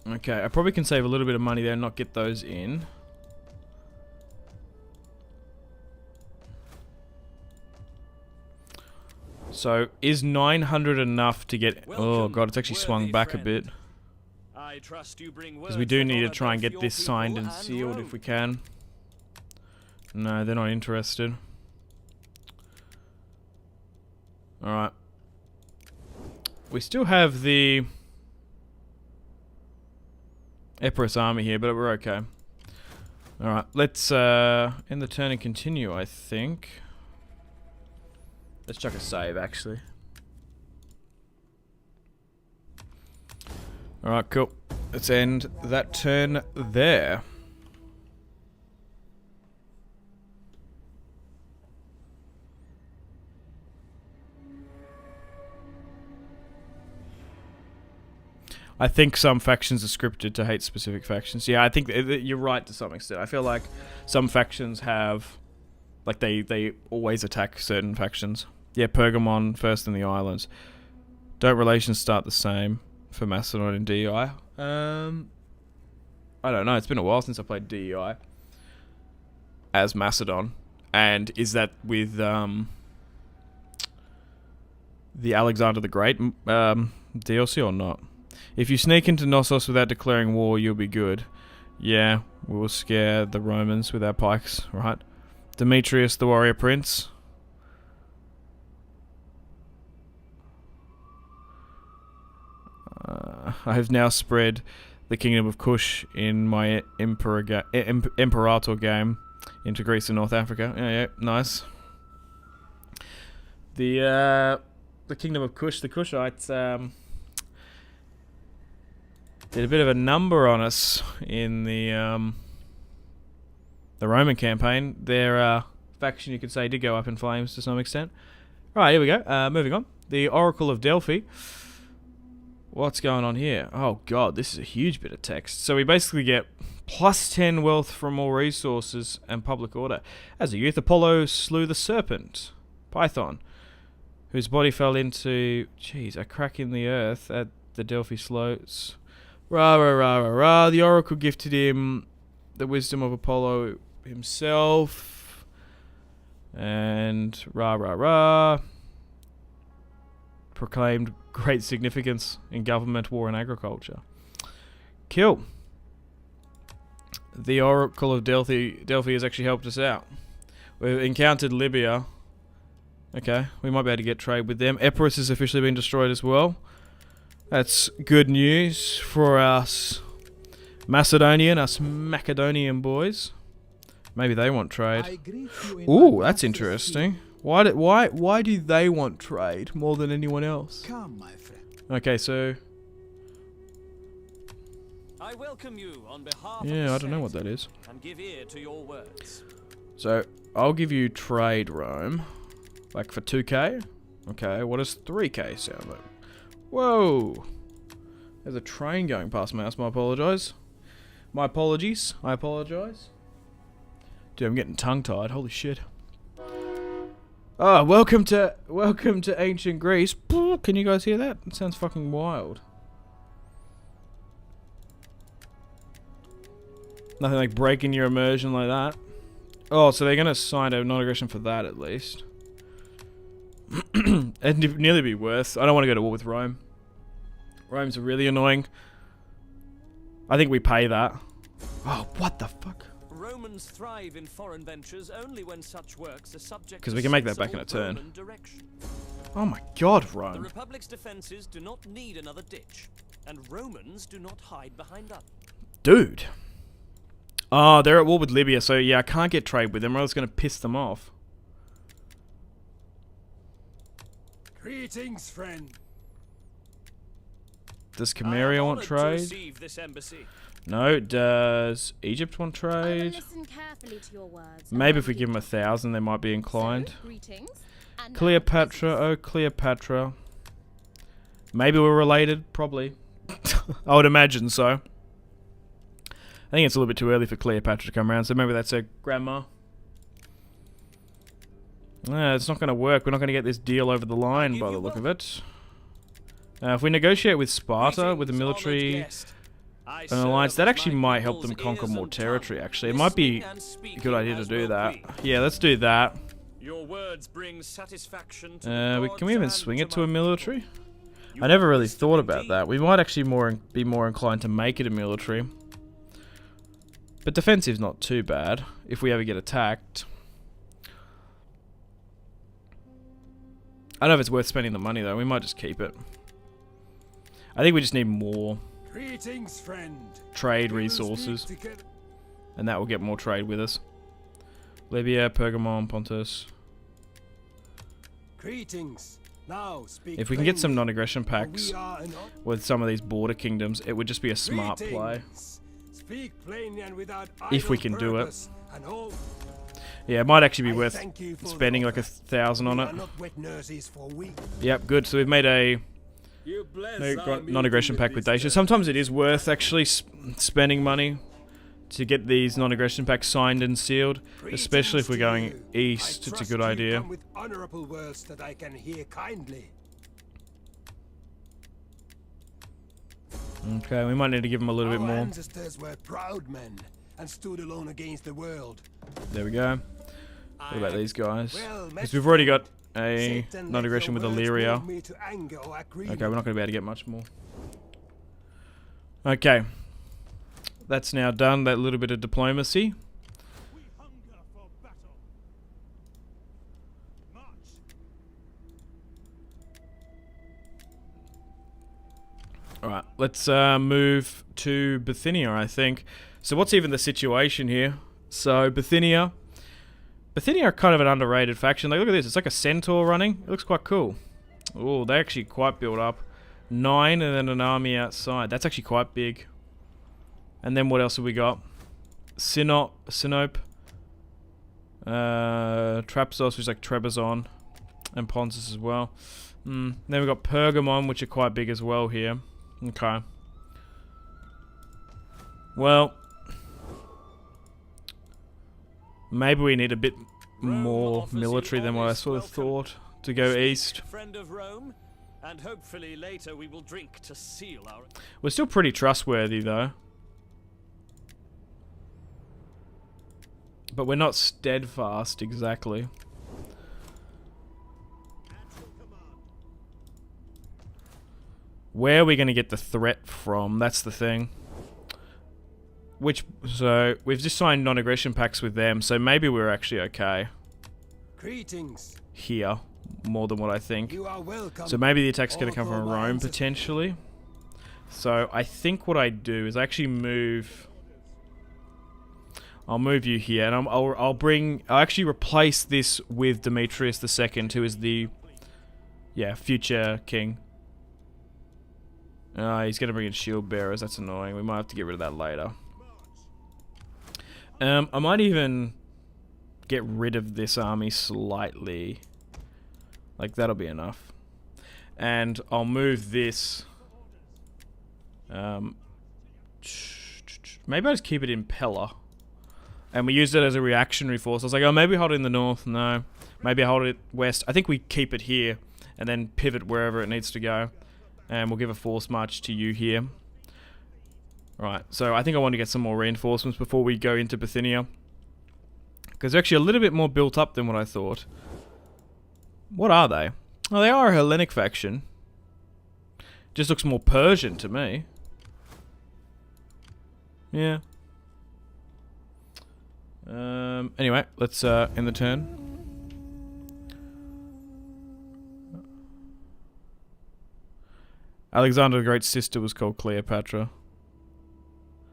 Okay, I probably can save a little bit of money there and not get those in. So, is 900 enough to get... Oh god, it's actually swung back a bit. Because we do need to try and get this signed and sealed if we can. No, they're not interested. Alright. We still have the Epirus army here, but we're okay. Alright, let's end the turn and continue, I think. Let's chuck a save, actually. Alright, cool. Let's end that turn there. I think some factions are scripted to hate specific factions. Yeah, I think you're right to some extent. I feel like some factions have... Like, they always attack certain factions. Yeah, Pergamon first in the islands. Don't relations start the same for Macedon and DEI? I don't know. It's been a while since I played DEI as Macedon. And is that with the Alexander the Great DLC or not? If you sneak into Knossos without declaring war, you'll be good. Yeah, we'll scare the Romans with our pikes, right? Demetrius the warrior prince. I have now spread the kingdom of Kush in my Imperator game into Greece and North Africa. Yeah, nice. The kingdom of Kush, the Kushites, did a bit of a number on us in the Roman campaign. Their faction, you could say, did go up in flames to some extent. Right, here we go. Moving on. The Oracle of Delphi. What's going on here? Oh god, this is a huge bit of text. So we basically get plus 10 wealth from all resources and public order. As a youth, Apollo slew the serpent, Python, whose body fell into, a crack in the earth at the Delphi slopes. Rah, rah, rah, rah, rah. The oracle gifted him the wisdom of Apollo himself. And rah, rah, rah. Proclaimed great significance in government, war, and agriculture. Kill. The Oracle of Delphi has actually helped us out. We've encountered Libya. Okay, we might be able to get trade with them. Epirus has officially been destroyed as well. That's good news for us Macedonian boys. Maybe they want trade. Ooh, that's interesting. Why do they want trade more than anyone else? Come, my friend. Okay, so I welcome you on behalf yeah, of I don't know what that is. and give ear to your words. So I'll give you trade, Rome, like for 2k. Okay, what does 3k sound like? Whoa! There's a train going past my house. My apologies. My apologies. I apologize. Dude, I'm getting tongue-tied. Holy shit. Oh, welcome to ancient Greece. Can you guys hear that? It sounds fucking wild. Nothing like breaking your immersion like that. Oh, so they're gonna sign a non-aggression for that at least. It'd nearly be worse. I don't want to go to war with Rome. Rome's really annoying. I think we pay that. Oh, what the fuck? Romans thrive in foreign ventures only when such works are subject Because to we can make that back in a sensible turn. Roman direction. Oh my god, The Rome. Republic's defenses do not need another ditch, and Romans do not hide behind them. Dude. Oh, they're at war with Libya, so yeah, I can't get trade with them or else it's going to piss them off. Greetings, friend. Does I am Cameria want honored to trade? receive this embassy. No. Does Egypt want I will trade? listen carefully to your words. Maybe if we give them 1,000, they might be inclined. So, greetings. And now Cleopatra, business. oh Cleopatra. Maybe we're related, probably. I would imagine so. I think it's a little bit too early for Cleopatra to come around, so maybe that's her grandma. It's not going to work. We're not going to get this deal over the line by the look of it. If we negotiate with Sparta, with a military an alliance, that actually might help them conquer more territory, actually. It might be a good idea to do that. Yeah, let's do that. Your words bring satisfaction to the Can gods we even and swing it to my a military? You I never have really wisdom thought about indeed. that. We might actually be more inclined to make it a military. But defensive's not too bad if we ever get attacked. I don't know if it's worth spending the money though. We might just keep it. I think we just need more Greetings, friend. trade We will speak resources, together. and that will get more trade with us. Libya, Pergamon, Pontus. Greetings. Now speak If we can get some plainly, non-aggression for packs we are an with some of these border kingdoms, it would just be a smart play. Greetings. Speak plainly and without If we idle can do it. purpose, and all Yeah, it might actually be I worth thank you for spending the like offer. 1,000 on We it. are not wet nurses for we. Yep, good. So we've made a non-aggression pack with Dacia. Sometimes it is worth actually spending money to get these non-aggression packs signed and sealed, especially if we're going east. It's a good idea. Come with honorable words that I can hear kindly. Okay, we might need to give them a little bit Our more. ancestors were proud men and stood alone against the world. There we go. What about these guys? Well, Because we've already got a Satan, let non-aggression your with words Illyria. move me to anger or Okay, we're agreement. not going to be able to get much more. Okay. That's now done, that little bit of diplomacy. We hunger for battle. March. Alright, let's move to Bithynia, I think. So what's even the situation here? So, Bithynia are kind of an underrated faction. Like, look at this, it's like a centaur running. It looks quite cool. Oh, they actually quite built up. 9 and then an army outside. That's actually quite big. And then what else have we got? Sinope. Trapsos, which is like Trebizond. And Pontus as well. Then we've got Pergamon, which are quite big as well here. Okay. Well, maybe we need a bit more military than what I sort of thought to go east. Friend of Rome, and hopefully later we will drink to seal our. We're still pretty trustworthy though. But we're not steadfast exactly. Where are we going to get the threat from? That's the thing. So we've just signed non-aggression packs with them, so maybe we're actually okay Greetings. here, more than what I think. You are welcome. So maybe the attack's going to come All from for Rome Alliance. potentially. So I think what I do is I actually move. I'll move you here, and I'll actually replace this with Demetrius II, who is the future king. He's going to bring in shield bearers. That's annoying. We might have to get rid of that later. I might even get rid of this army slightly. Like, that'll be enough. And I'll move this. Maybe I'll just keep it in Pella. And we used it as a reactionary force. I was like, oh, maybe hold it in the north. No. Maybe I hold it west. I think we keep it here and then pivot wherever it needs to go. And we'll give a force march to you here. Right, so I think I want to get some more reinforcements before we go into Bithynia. Because they're actually a little bit more built up than what I thought. What are they? Oh, they are a Hellenic faction. Just looks more Persian to me. Yeah. Anyway, let's end the turn. Alexander the Great's sister was called Cleopatra.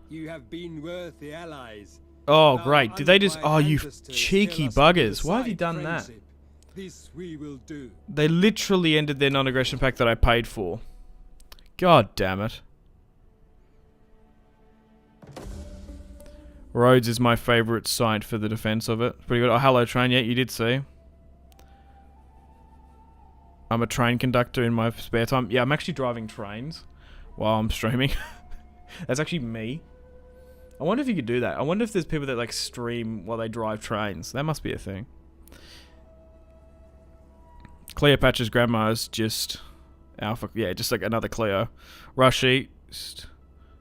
You have been worthy allies. Oh, Now, great. Did they just... under Oh, my you ancestors, cheeky tell us to buggers. Why have you decide done that? friendship. This we will do. They literally ended their non-aggression pact that I paid for. God damn it. Rhodes is my favourite site for the defense of it. Pretty good. Oh, hello, train. Yeah, you did see. I'm a train conductor in my spare time. Yeah, I'm actually driving trains while I'm streaming. That's actually me. I wonder if you could do that. I wonder if there's people that like stream while they drive trains. That must be a thing. Cleopatra's grandma is just alpha. Yeah, just like another Cleo. Rush East.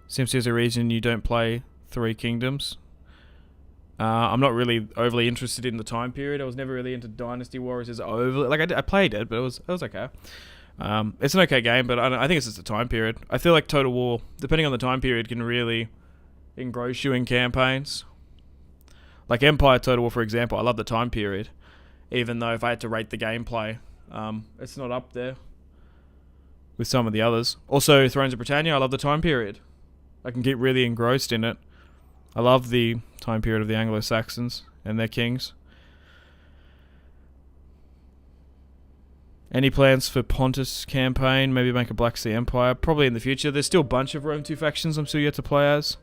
Simply as a reason you don't play Three Kingdoms. I'm not really overly interested in the time period. I was never really into Dynasty Warriors as overly. Like I played it, but it was okay. It's an okay game, but I think it's just a time period. I feel like Total War, depending on the time period, can really engross you in campaigns. Like Empire Total War, for example, I love the time period. Even though if I had to rate the gameplay, it's not up there with some of the others. Also, Thrones of Britannia, I love the time period. I can get really engrossed in it. I love the time period of the Anglo-Saxons and their kings. Any plans for Pontus campaign? Maybe make a Black Sea Empire? Probably in the future. There's still a bunch of Rome 2 factions I'm still yet to play as.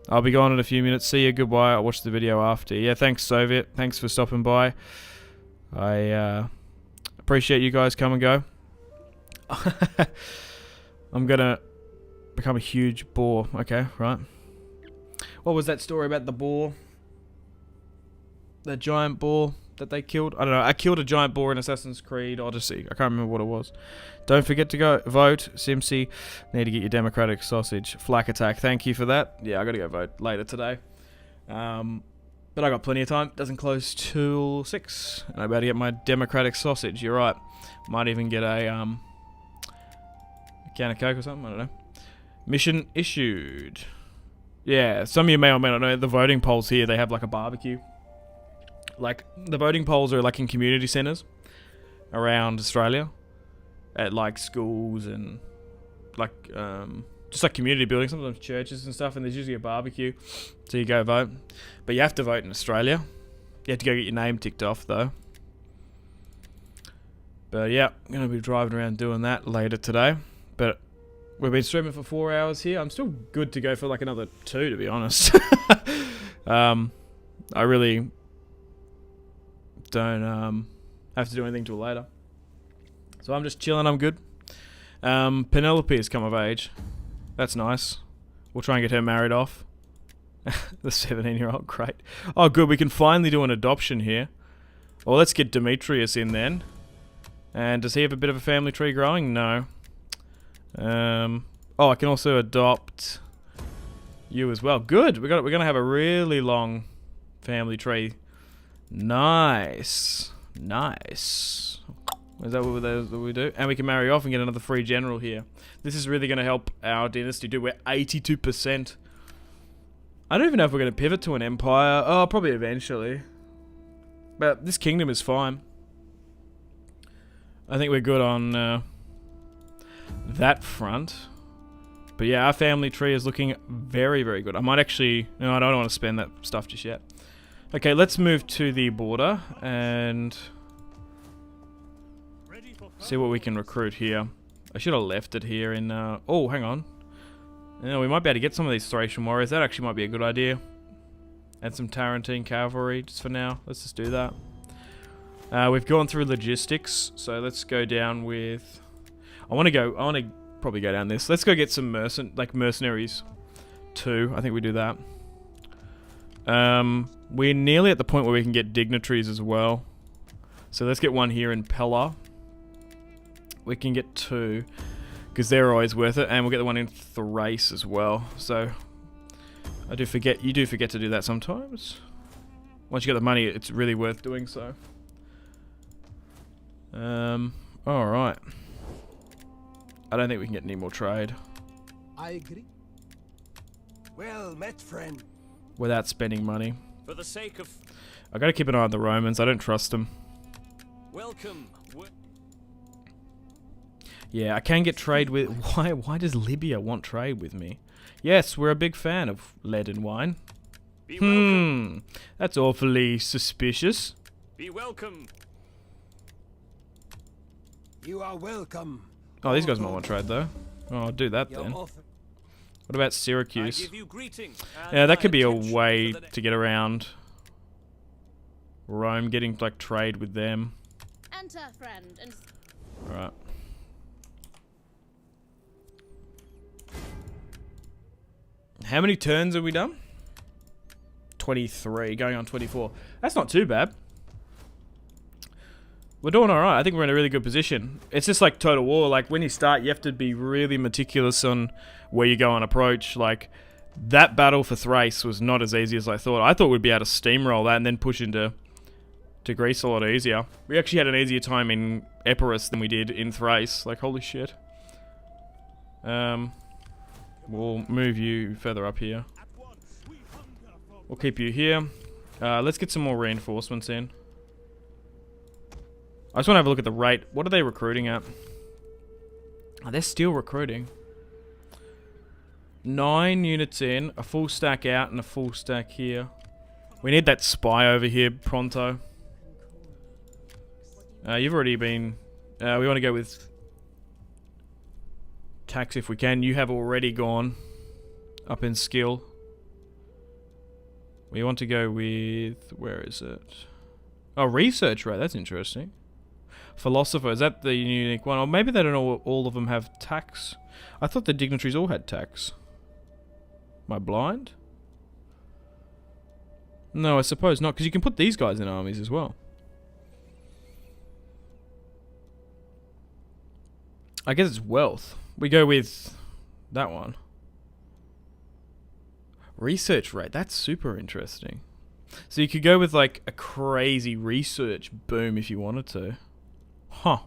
I'll be gone in a few minutes. See you. Goodbye. I'll watch the video after. Yeah, thanks, Soviet. Thanks for stopping by. I appreciate you guys. Come and go. I'm gonna become a huge boar. Okay, right. What was that story about the boar? The giant boar that they killed? I don't know. I killed a giant boar in Assassin's Creed Odyssey. I can't remember what it was. Don't forget to go vote. Simpzy, need to get your democratic sausage. Flak attack. Thank you for that. Yeah, I gotta go vote later today. But I got plenty of time. Doesn't close till 6. And I'm about to get my democratic sausage. You're right. Might even get a can of Coke or something. I don't know. Mission issued. Yeah, some of you may or may not know the voting polls here. They have like a barbecue. Like, the voting polls are like in community centres around Australia. At like schools and like, just like community buildings, sometimes churches and stuff. And there's usually a barbecue. So you go vote. But you have to vote in Australia. You have to go get your name ticked off though. But yeah, I'm going to be driving around doing that later today. But we've been streaming for 4 hours here. I'm still good to go for like another 2, to be honest. I really don't have to do anything till later. So I'm just chilling. I'm good. Penelope has come of age. That's nice. We'll try and get her married off. The 17-year-old. Great. Oh, good. We can finally do an adoption here. Well, let's get Demetrius in then. And does he have a bit of a family tree growing? No. Oh, I can also adopt you as well. Good. We're gonna have a really long family tree. Nice. Nice. Is that what we do? And we can marry off and get another free general here. This is really going to help our dynasty, dude. We're 82%. I don't even know if we're going to pivot to an empire. Oh, probably eventually. But this kingdom is fine. I think we're good on that front. But yeah, our family tree is looking very, very good. I might actually... No, I don't want to spend that stuff just yet. Okay, let's move to the border and see what we can recruit here. I should have left it here in... oh, hang on. Yeah, we might be able to get some of these Thracian warriors. That actually might be a good idea. Add some Tarentine cavalry just for now. Let's just do that. We've gone through logistics, so let's go down with... I want to probably go down this. Let's go get some mercenaries too. I think we do that. We're nearly at the point where we can get dignitaries as well. So let's get one here in Pella. We can get 2, because they're always worth it, and we'll get the one in Thrace as well. So you do forget to do that sometimes. Once you get the money, it's really worth doing so. All right. I don't think we can get any more trade. I agree. Well met, friend. Without spending money. For the sake of... I gotta keep an eye on the Romans. I don't trust them. Welcome. Yeah, I can get trade with... Why does Libya want trade with me? Yes, we're a big fan of lead and wine. Be welcome. That's awfully suspicious. Be welcome. You are welcome. Oh, these guys might want trade though. Oh, I'll do that then. What about Syracuse? I give you greetings, Yeah, that could be a way to get around Rome, getting like trade with them. Enter, friend, and... Alright. How many turns have we done? 23, going on 24. That's not too bad. We're doing alright. I think we're in a really good position. It's just like Total War. Like, when you start, you have to be really meticulous on where you go on approach. Like, that battle for Thrace was not as easy as I thought. I thought we'd be able to steamroll that and then push into Greece a lot easier. We actually had an easier time in Epirus than we did in Thrace. Like, holy shit. We'll move you further up here. We'll keep you here. Let's get some more reinforcements in. I just want to have a look at the rate. What are they recruiting at? Oh, they're still recruiting. 9 units in, a full stack out, and a full stack here. We need that spy over here pronto. You've already been... we want to go with tax if we can. You have already gone up in skill. We want to go with... Where is it? Oh, research, right. That's interesting. Philosopher, is that the unique one? Or maybe they don't all of them have tax. I thought the dignitaries all had tax. Am I blind? No, I suppose not, because you can put these guys in armies as well. I guess it's wealth. We go with that one. Research rate, that's super interesting. So you could go with like a crazy research boom if you wanted to. Huh.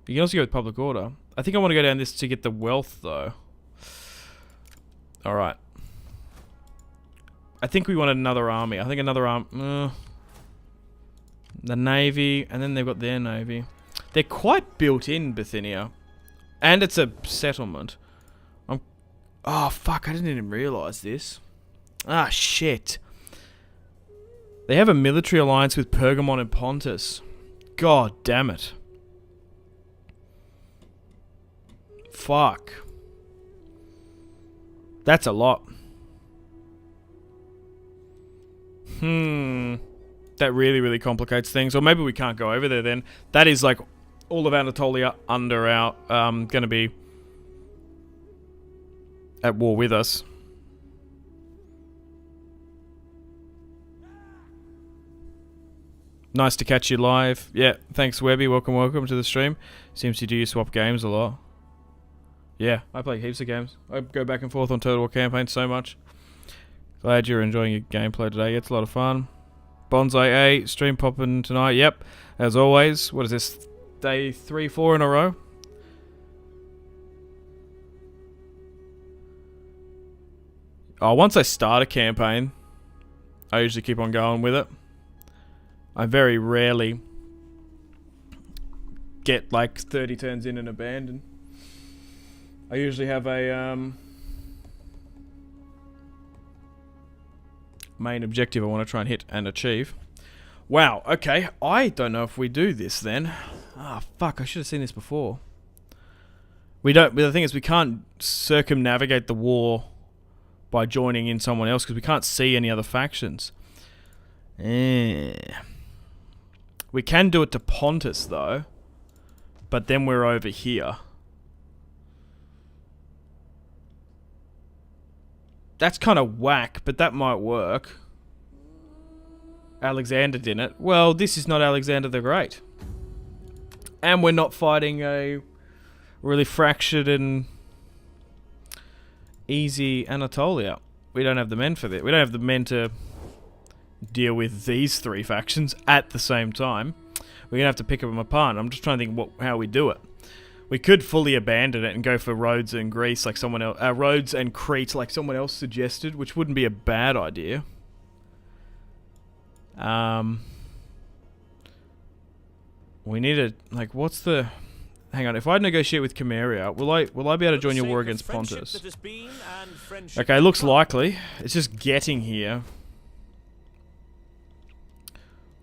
You can also go with public order. I think I want to go down this to get the wealth though. Alright. I think we wanted another army. I think another the navy, and then they've got their navy. They're quite built in, Bithynia. And it's a settlement. Oh, fuck, I didn't even realise this. Ah, shit. They have a military alliance with Pergamon and Pontus. God damn it. Fuck. That's a lot. That really, really complicates things. Or maybe we can't go over there then. That is like all of Anatolia under our... gonna be at war with us. Nice to catch you live. Yeah, thanks Webby. Welcome to the stream. Seems you do swap games a lot. Yeah, I play heaps of games. I go back and forth on Total War campaign so much. Glad you're enjoying your gameplay today. It's a lot of fun. Bonsai A, stream popping tonight. Yep, as always. What is this? Day 3, 4 in a row? Oh, once I start a campaign, I usually keep on going with it. I very rarely get like 30 turns in and abandon. I usually have a main objective I want to try and hit and achieve. Wow, okay. I don't know if we do this then. Ah, fuck, I should have seen this before. We don't, but the thing is we can't circumnavigate the war by joining in someone else because we can't see any other factions. We can do it to Pontus though, but then we're over here. That's kind of whack, but that might work. Alexander didn't. Well, this is not Alexander the Great. And we're not fighting a really fractured and easy Anatolia. We don't have the men for this. We don't have the men to deal with these three factions at the same time. We're going to have to pick them apart. I'm just trying to think how we do it. We could fully abandon it and go for Rhodes and Greece like someone else, Rhodes and Crete like someone else suggested, which wouldn't be a bad idea. We need a like. What's the? Hang on. If I negotiate with Chimeria, will I be able to join your war against Pontus? Okay, looks likely. It's just getting here.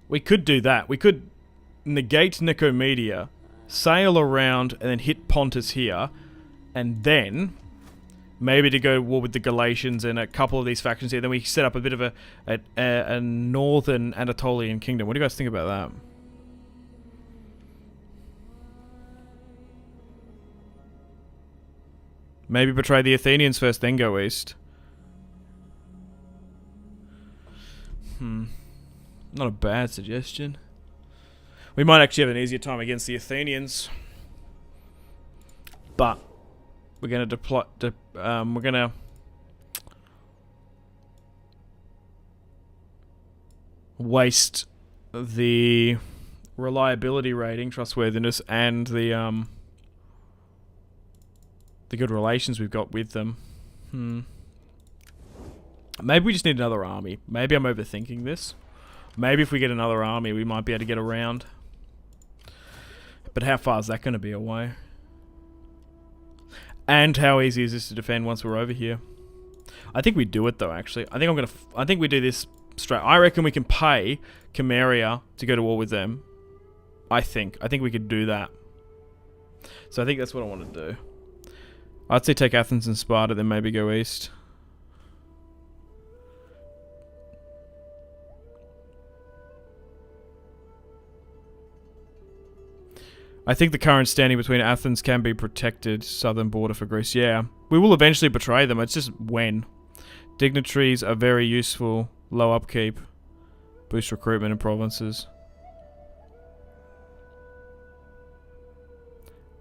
We could do that. We could negate Nicomedia, sail around, and then hit Pontus here, and then maybe to go to war with the Galatians and a couple of these factions here. Then we set up a bit of a northern Anatolian kingdom. What do you guys think about that? Maybe betray the Athenians first, then go east. Not a bad suggestion. We might actually have an easier time against the Athenians. But we're going to we're going to waste the reliability rating, trustworthiness, and the good relations we've got with them. Maybe we just need another army. Maybe I'm overthinking this. Maybe if we get another army, we might be able to get around. But how far is that going to be away? And how easy is this to defend once we're over here? I think we do it though. Actually, I think we do this strat. I reckon we can pay Cameria to go to war with them. I think we could do that. So I think that's what I want to do. I'd say take Athens and Sparta, then maybe go east. I think the current standing between Athens can be protected. Southern border for Greece. Yeah. We will eventually betray them. It's just when. Dignitaries are very useful. Low upkeep. Boost recruitment in provinces.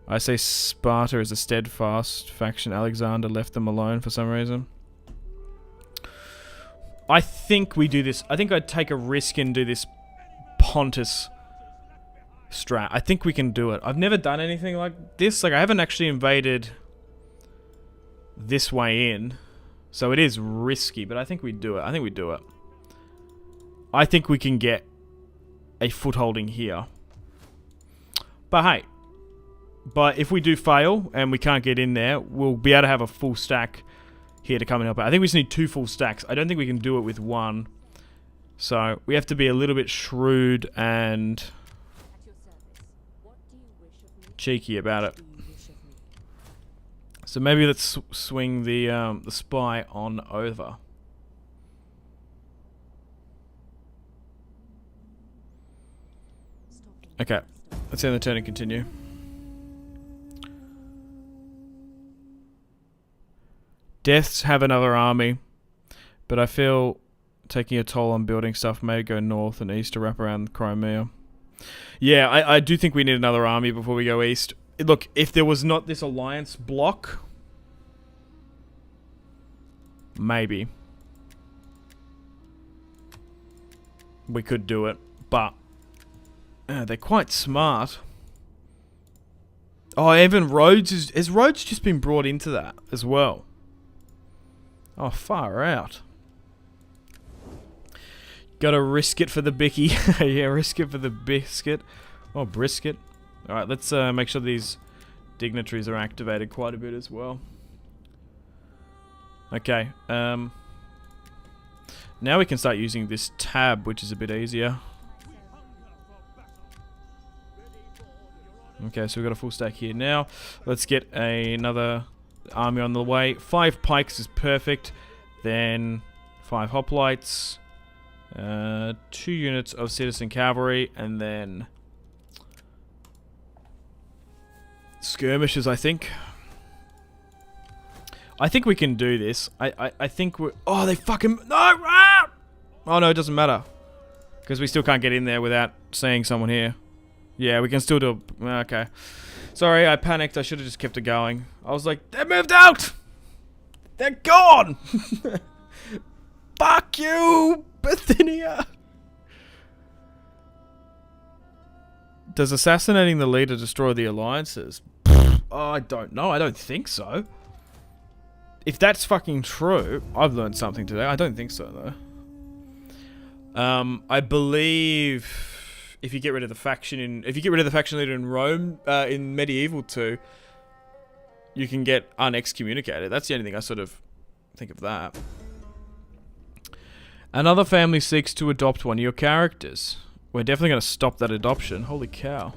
I say Sparta is a steadfast faction. Alexander left them alone for some reason. I think we do this. I think I'd take a risk and do this Pontus strat. I think we can do it. I've never done anything like this. Like, I haven't actually invaded this way in. So it is risky, but I think we do it. I think we do it. I think we can get a footholding here. But hey. But if we do fail and we can't get in there, we'll be able to have a full stack here to come and help out. I think we just need 2 full stacks. I don't think we can do it with 1. So we have to be a little bit shrewd and cheeky about it. So maybe let's swing the spy on over. Okay, let's end the turn and continue. Deaths have another army, but I feel taking a toll on building stuff may go north and east to wrap around Crimea. Yeah, I do think we need another army before we go east. Look, if there was not this alliance block, maybe we could do it, but they're quite smart. Oh, even Rhodes has Rhodes just been brought into that as well? Oh, far out. Gotta risk it for the bicky. Yeah, risk it for the biscuit. Oh, brisket. Alright, let's make sure these dignitaries are activated quite a bit as well. Okay, now we can start using this tab, which is a bit easier. Okay, so we've got a full stack here now. Let's get another army on the way. 5 pikes is perfect. Then 5 hoplites. 2 units of citizen cavalry. And then skirmishers, I think. I think we can do this. I think we're... Oh, they fucking... No! Ah! Oh, no, it doesn't matter. Because we still can't get in there without seeing someone here. Yeah, we can still do... Okay. Sorry, I panicked. I should have just kept it going. I was like, they moved out! They're gone! Fuck you, Bithynia! Does assassinating the leader destroy the alliances? Oh, I don't know. I don't think so. If that's fucking true, I've learned something today. I don't think so, though. I believe... If you get rid of the faction leader in Rome, in Medieval 2, you can get unexcommunicated. That's the only thing I sort of think of that. Another family seeks to adopt one of your characters. We're definitely going to stop that adoption. Holy cow.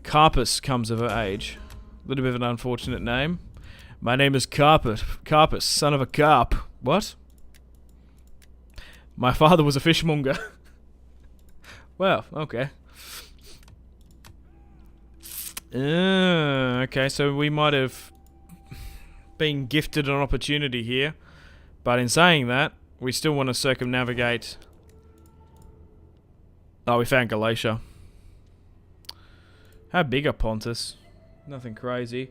Carpus comes of age. A little bit of an unfortunate name. My name is Carpus, son of a carp. What? My father was a fishmonger. Well, okay. Okay, so we might have been gifted an opportunity here. But in saying that, we still want to circumnavigate... Oh, we found Galatia. How big are Pontus? Nothing crazy.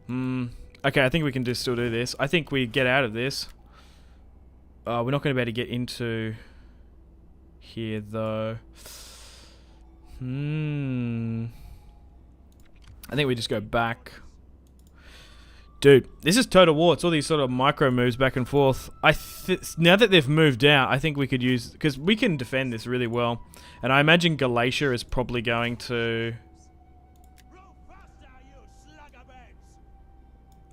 Okay, I think we can still do this. I think we get out of this. We're not going to be able to get into... here though. I think we just go back. Dude, this is Total War. It's all these sort of micro moves back and forth. Now that they've moved out, I think we could use... because we can defend this really well. And I imagine Galatia is probably going to...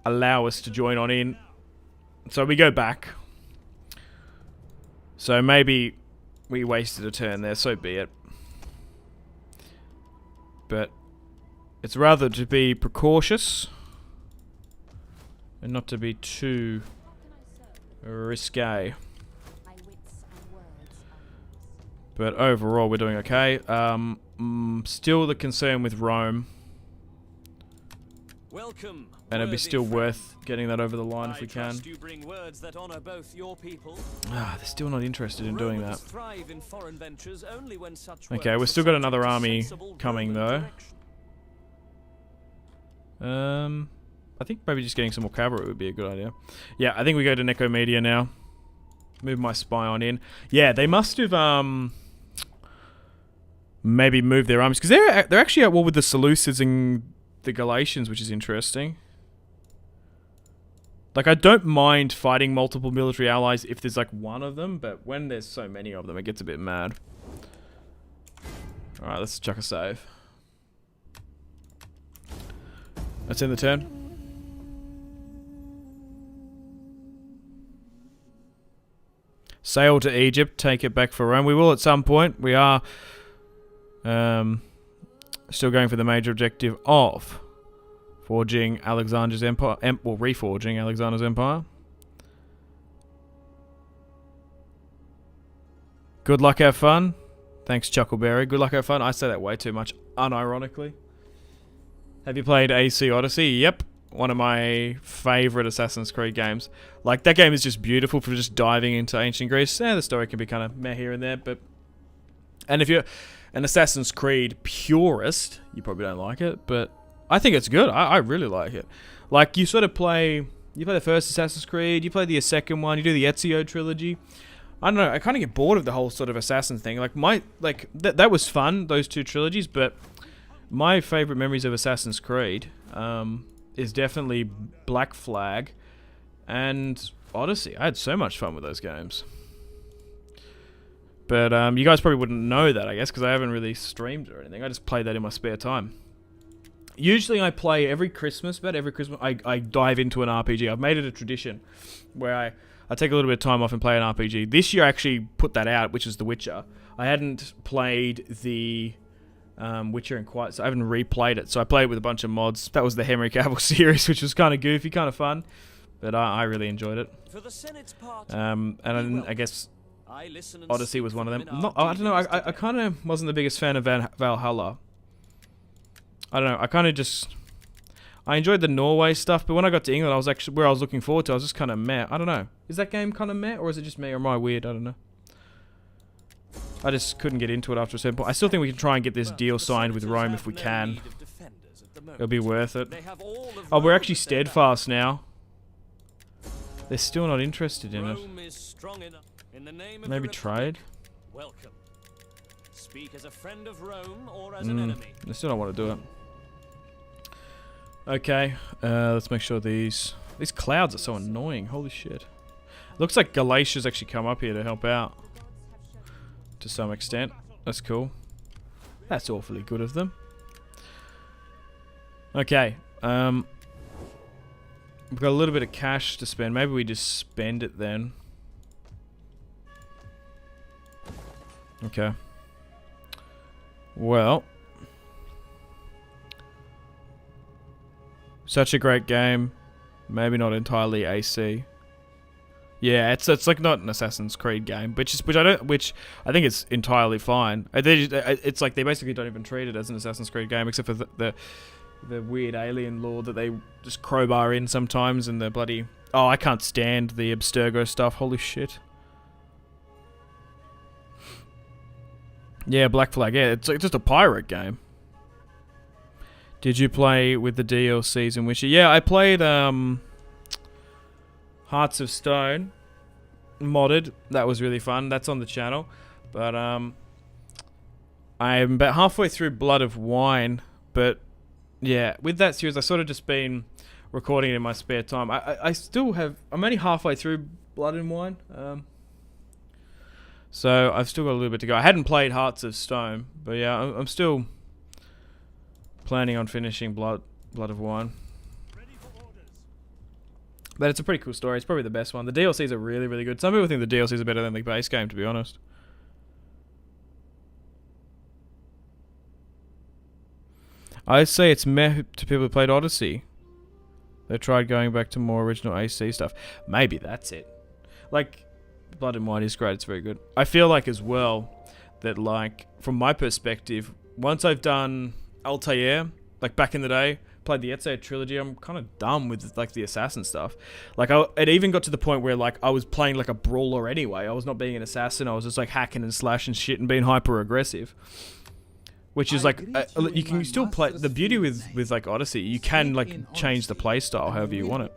allow us to join on in. So we go back. So maybe we wasted a turn there, so be it. But it's rather to be precautious and not to be too risque. But overall, we're doing okay. Still the concern with Rome. Welcome, and it'd be still worth getting that over the line if we can. You bring words that honor both your people. They're still not interested in doing that. Thrive in foreign ventures only when such Okay, we've still got another army coming though. I think maybe just getting some more cavalry would be a good idea. Yeah, I think we go to Nicomedia now. Move my spy on in. Yeah, they must have maybe moved their armies because they're actually at war with the Seleucids and the Galatians, which is interesting. Like, I don't mind fighting multiple military allies if there's like one of them, but when there's so many of them, it gets a bit mad. All right, let's chuck a save. Let's end the turn. Sail to Egypt, take it back for Rome. We will at some point. We are still going for the major objective of forging Alexander's empire, well, reforging Alexander's empire. Good luck, have fun. Thanks, Chuckleberry. Good luck, have fun. I say that way too much, unironically. Have you played AC Odyssey? Yep. One of my favorite Assassin's Creed games. Like, that game is just beautiful for just diving into ancient Greece. The story can be kind of meh here and there, but... And if you're an Assassin's Creed purist, you probably don't like it, but I think it's good. I really like it. Like, you sort of play... You play the first Assassin's Creed, you play the second one, you do the Ezio trilogy. I don't know, I kind of get bored of the whole sort of assassin thing. Like, that was fun, those two trilogies, but my favorite memories of Assassin's Creed... is definitely Black Flag and Odyssey. I had so much fun with those games. But you guys probably wouldn't know that, I guess, because I haven't really streamed or anything. I just play that in my spare time. Usually I play every Christmas, but every Christmas I dive into an RPG. I've made it a tradition where I take a little bit of time off and play an RPG. This year I actually put that out, which is The Witcher. I hadn't played the... Witcher and quite, so I haven't replayed it, so I played it with a bunch of mods. That was the Henry Cavill series, which was kind of goofy, kind of fun, but I really enjoyed it. For the Senate's part, and I guess Odyssey was one of them. I don't know, I kind of wasn't the biggest fan of Valhalla. I don't know, I enjoyed the Norway stuff, but when I got to England, I was actually, where I was looking forward to, I was just kind of meh. I don't know, is that game kind of meh, or is it just me, or am I weird? I don't know. I just couldn't get into it after a certain point. I still think we can try and get this deal signed with Rome if we can. It'll be worth it. Oh, we're actually steadfast now. They're still not interested in it. Maybe trade? Welcome. Speak as a friend of Rome or as an enemy. They still don't want to do it. Okay, let's make sure these clouds are so annoying. Holy shit. Looks like Galatia's actually come up here to help out. To some extent. That's cool. That's awfully good of them. Okay. We've got a little bit of cash to spend. Maybe we just spend it then. Okay. Well. Such a great game. Maybe not entirely AC. Yeah, it's like not an Assassin's Creed game, which I think it's entirely fine. It's like they basically don't even treat it as an Assassin's Creed game, except for the weird alien lore that they just crowbar in sometimes, and the bloody... Oh, I can't stand the Abstergo stuff. Holy shit. Yeah, Black Flag. Yeah, it's just a pirate game. Did you play with the DLCs in Witcher? Yeah, I played Hearts of Stone modded. That was really fun. That's on the channel. But I'm about halfway through Blood of Wine. But yeah, with that series, I sort of just been recording it in my spare time. I still have... I'm only halfway through Blood and Wine. So I've still got a little bit to go. I hadn't played Hearts of Stone. But yeah, I'm still planning on finishing Blood of Wine. But it's a pretty cool story. It's probably the best one. The DLCs are really, really good. Some people think the DLCs are better than the base game, to be honest. I say it's meh to people who played Odyssey. They tried going back to more original AC stuff. Maybe that's it. Like, Blood and Wine is great. It's very good. I feel like as well that, like, from my perspective, once I've done Antheia, like back in the day, played the Antheia trilogy, I'm kind of done with like the assassin stuff. Like, it even got to the point where like I was playing like a brawler anyway. I was not being an assassin. I was just like hacking and slashing shit and being hyper aggressive. Which is like, you can still play. The beauty with like Odyssey, you can like change the play style however you want it.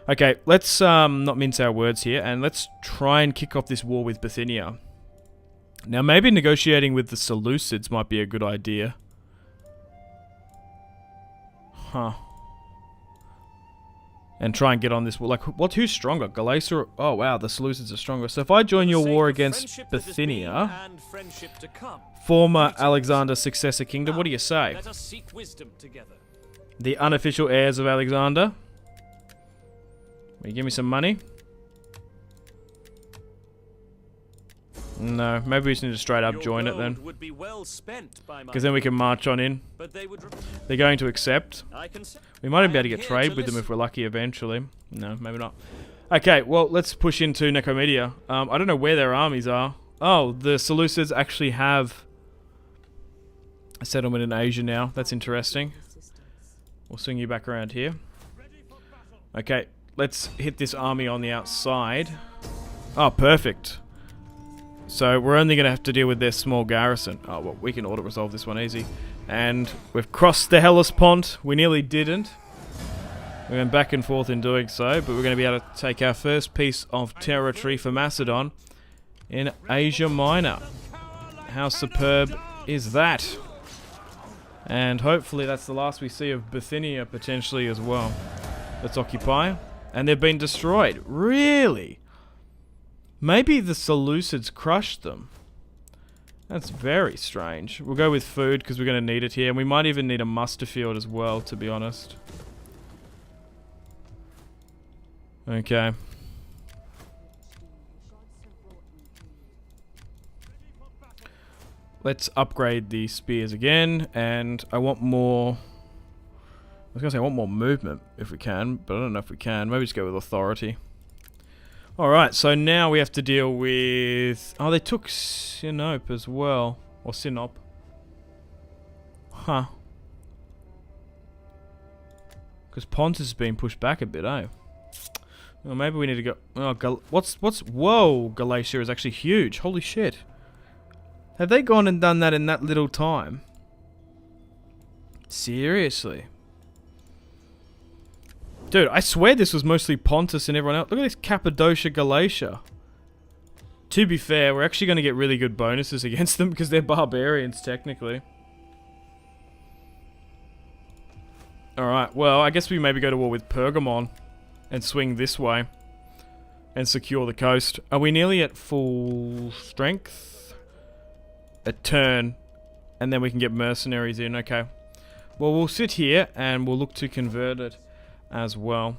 Okay, let's not mince our words here, and let's try and kick off this war with Bithynia. Now, maybe negotiating with the Seleucids might be a good idea. Huh. And try and get on this war. Like, who's stronger? Galatia? Oh, wow, the Seleucids are stronger. So if I join your war against Bithynia, former Alexander's successor kingdom, what do you say? Let us seek wisdom together. The unofficial heirs of Alexander. Will you give me some money? No, maybe we just need to straight up join it then. Because then we can march on in. They're going to accept. We might even be able to get trade with them if we're lucky eventually. No, maybe not. Okay, well, let's push into Nicomedia. I don't know where their armies are. Oh, the Seleucids actually have a settlement in Asia now. That's interesting. We'll swing you back around here. Okay, let's hit this army on the outside. Oh, perfect. So we're only going to have to deal with their small garrison. Oh, well, we can auto-resolve this one easy. And we've crossed the Hellespont. We nearly didn't. We went back and forth in doing so, but we're going to be able to take our first piece of territory for Macedon in Asia Minor. How superb is that? And hopefully that's the last we see of Bithynia potentially as well. Let's occupy. And they've been destroyed. Really? Maybe the Seleucids crushed them. That's very strange. We'll go with food because we're going to need it here. And we might even need a muster field as well, to be honest. Okay. Let's upgrade the spears again. And I want more... I was going to say I want more movement if we can. But I don't know if we can. Maybe just go with authority. Alright, so now we have to deal with... Oh, they took Sinope as well. Or Sinop. Huh. Because Pontus has been pushed back a bit, eh? Well, maybe we need to go... Oh, what's... Whoa! Galatia is actually huge. Holy shit. Have they gone and done that in that little time? Seriously? Dude, I swear this was mostly Pontus and everyone else. Look at this Cappadocia, Galatia. To be fair, we're actually going to get really good bonuses against them because they're barbarians, technically. Alright, well, I guess we maybe go to war with Pergamon and swing this way and secure the coast. Are we nearly at full strength? A turn, and then we can get mercenaries in. Okay. Well, we'll sit here and we'll look to convert it as well.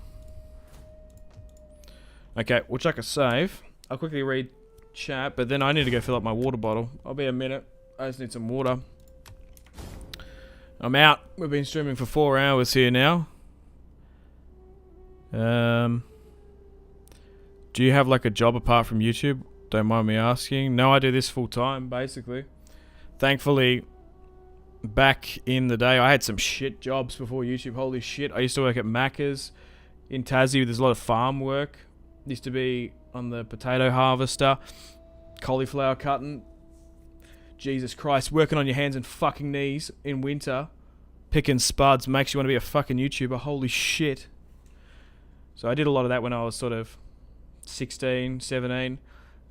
Okay, we'll chuck a save. I'll quickly read chat, but then I need to go fill up my water bottle. I'll be a minute. I just need some water. I'm out. We've been streaming for 4 hours here now. Do you have like a job apart from YouTube? Don't mind me asking. No, I do this full time, basically. Thankfully, back in the day, I had some shit jobs before YouTube. Holy shit. I used to work at Macca's in Tassie. There's a lot of farm work. Used to be on the potato harvester. Cauliflower cutting. Jesus Christ. Working on your hands and fucking knees in winter. Picking spuds makes you want to be a fucking YouTuber. Holy shit. So I did a lot of that when I was sort of 16, 17.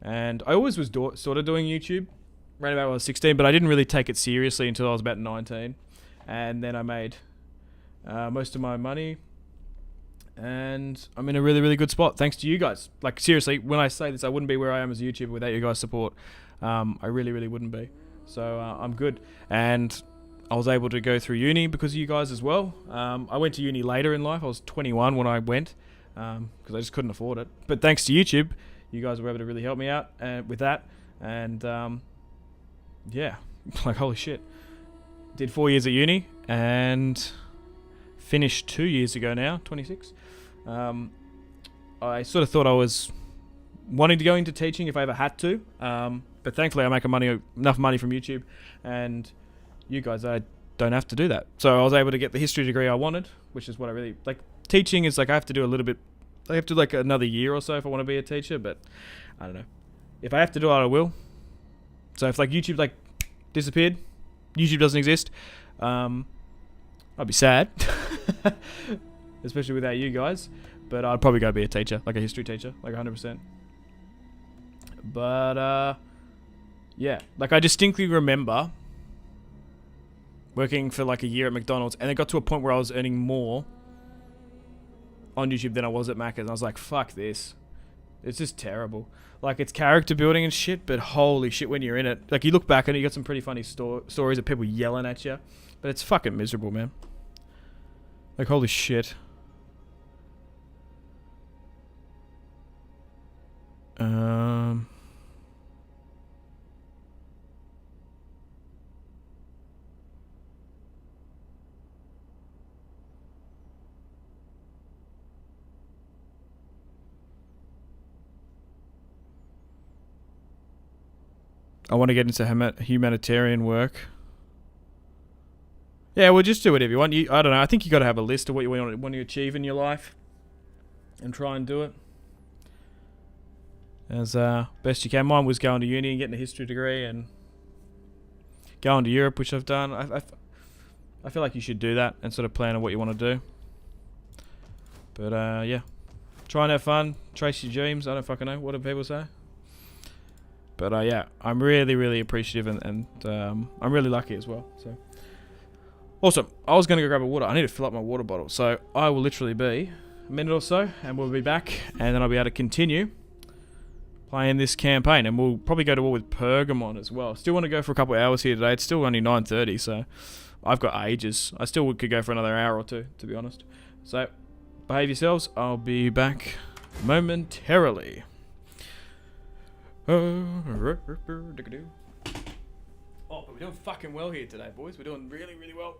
And I always was sort of doing YouTube. Right about when I was 16, but I didn't really take it seriously until I was about 19. And then I made most of my money. And I'm in a really, really good spot, thanks to you guys. Like, seriously, when I say this, I wouldn't be where I am as a YouTuber without you guys' support. I really, really wouldn't be. So, I'm good. And I was able to go through uni because of you guys as well. I went to uni later in life. I was 21 when I went. because I just couldn't afford it. But thanks to YouTube, you guys were able to really help me out with that. And yeah, like holy shit. Did 4 years at uni and finished 2 years ago now, 26. I sort of thought I was wanting to go into teaching if I ever had to. But thankfully I make enough money from YouTube, and you guys, I don't have to do that. So I was able to get the history degree I wanted, which is what I really like. Teaching is like I have to do a little bit. I have to like another year or so if I want to be a teacher, but I don't know. If I have to do it, I will. So if like YouTube like disappeared, YouTube doesn't exist, I'd be sad, especially without you guys. But I'd probably go be a teacher, like a history teacher, like 100%. But yeah, like I distinctly remember working for like a year at McDonald's, and it got to a point where I was earning more on YouTube than I was at Macca's, and I was like, fuck this. It's just terrible. Like, it's character building and shit, but holy shit when you're in it. Like, you look back and you got some pretty funny stories of people yelling at you, but it's fucking miserable, man. Like, holy shit. I want to get into humanitarian work. Yeah, well, just do whatever you want. I don't know. I think you got to have a list of what you want to achieve in your life, and try and do it as best you can. Mine was going to uni and getting a history degree and going to Europe, which I've done. I feel like you should do that and sort of plan on what you want to do. But yeah, try and have fun. Trace your dreams. I don't fucking know. What do people say? But yeah, I'm really, really appreciative, and I'm really lucky as well. So awesome. I was going to go grab a water. I need to fill up my water bottle. So I will literally be a minute or so, and we'll be back, and then I'll be able to continue playing this campaign, and we'll probably go to war with Pergamon as well. Still want to go for a couple of hours here today. It's still only 9:30, so I've got ages. I still could go for another hour or two, to be honest. So behave yourselves. I'll be back momentarily. Oh, but we're doing fucking well here today, boys. We're doing really, really well.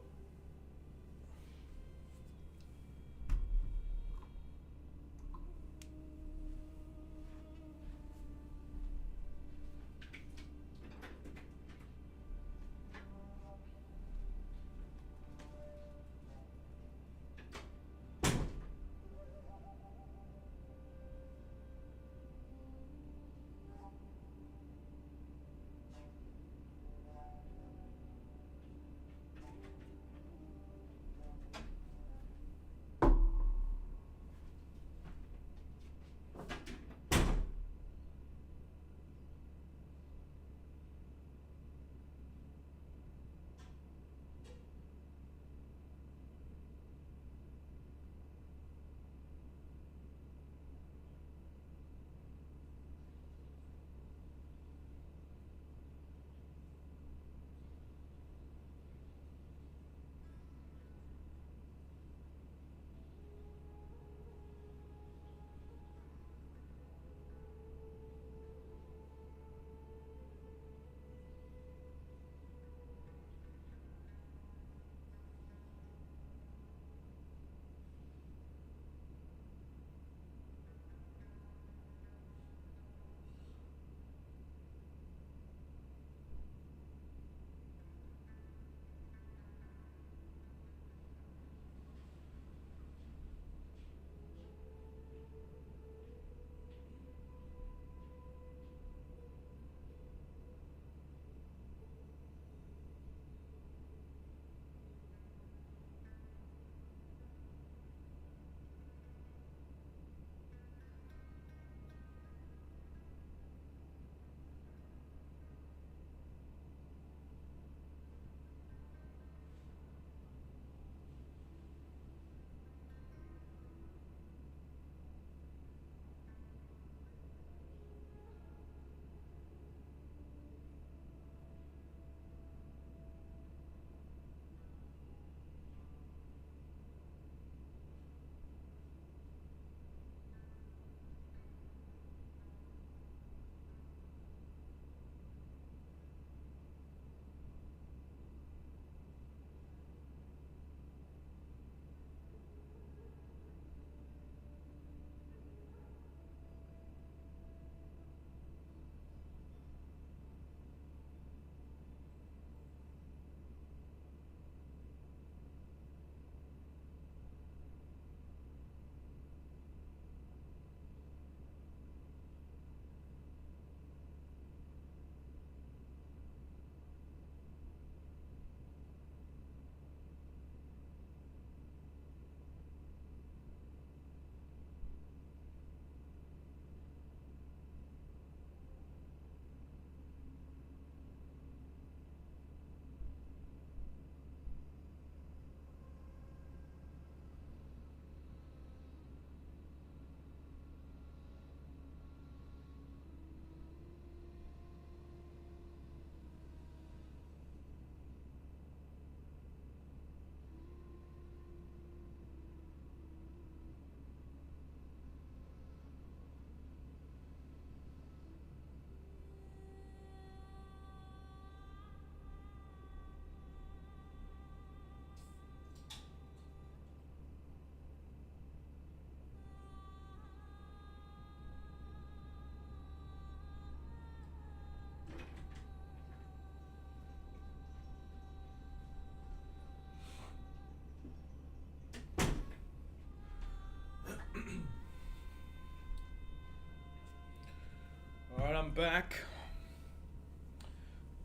Alright, I'm back.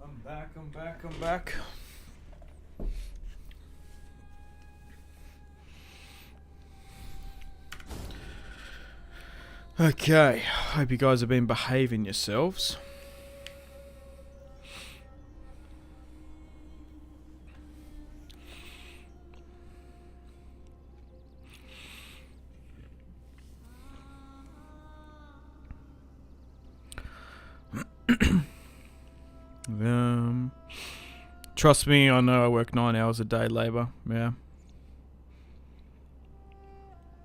I'm back. Okay, hope you guys have been behaving yourselves. Trust me, I know I work 9 hours a day labor. Yeah.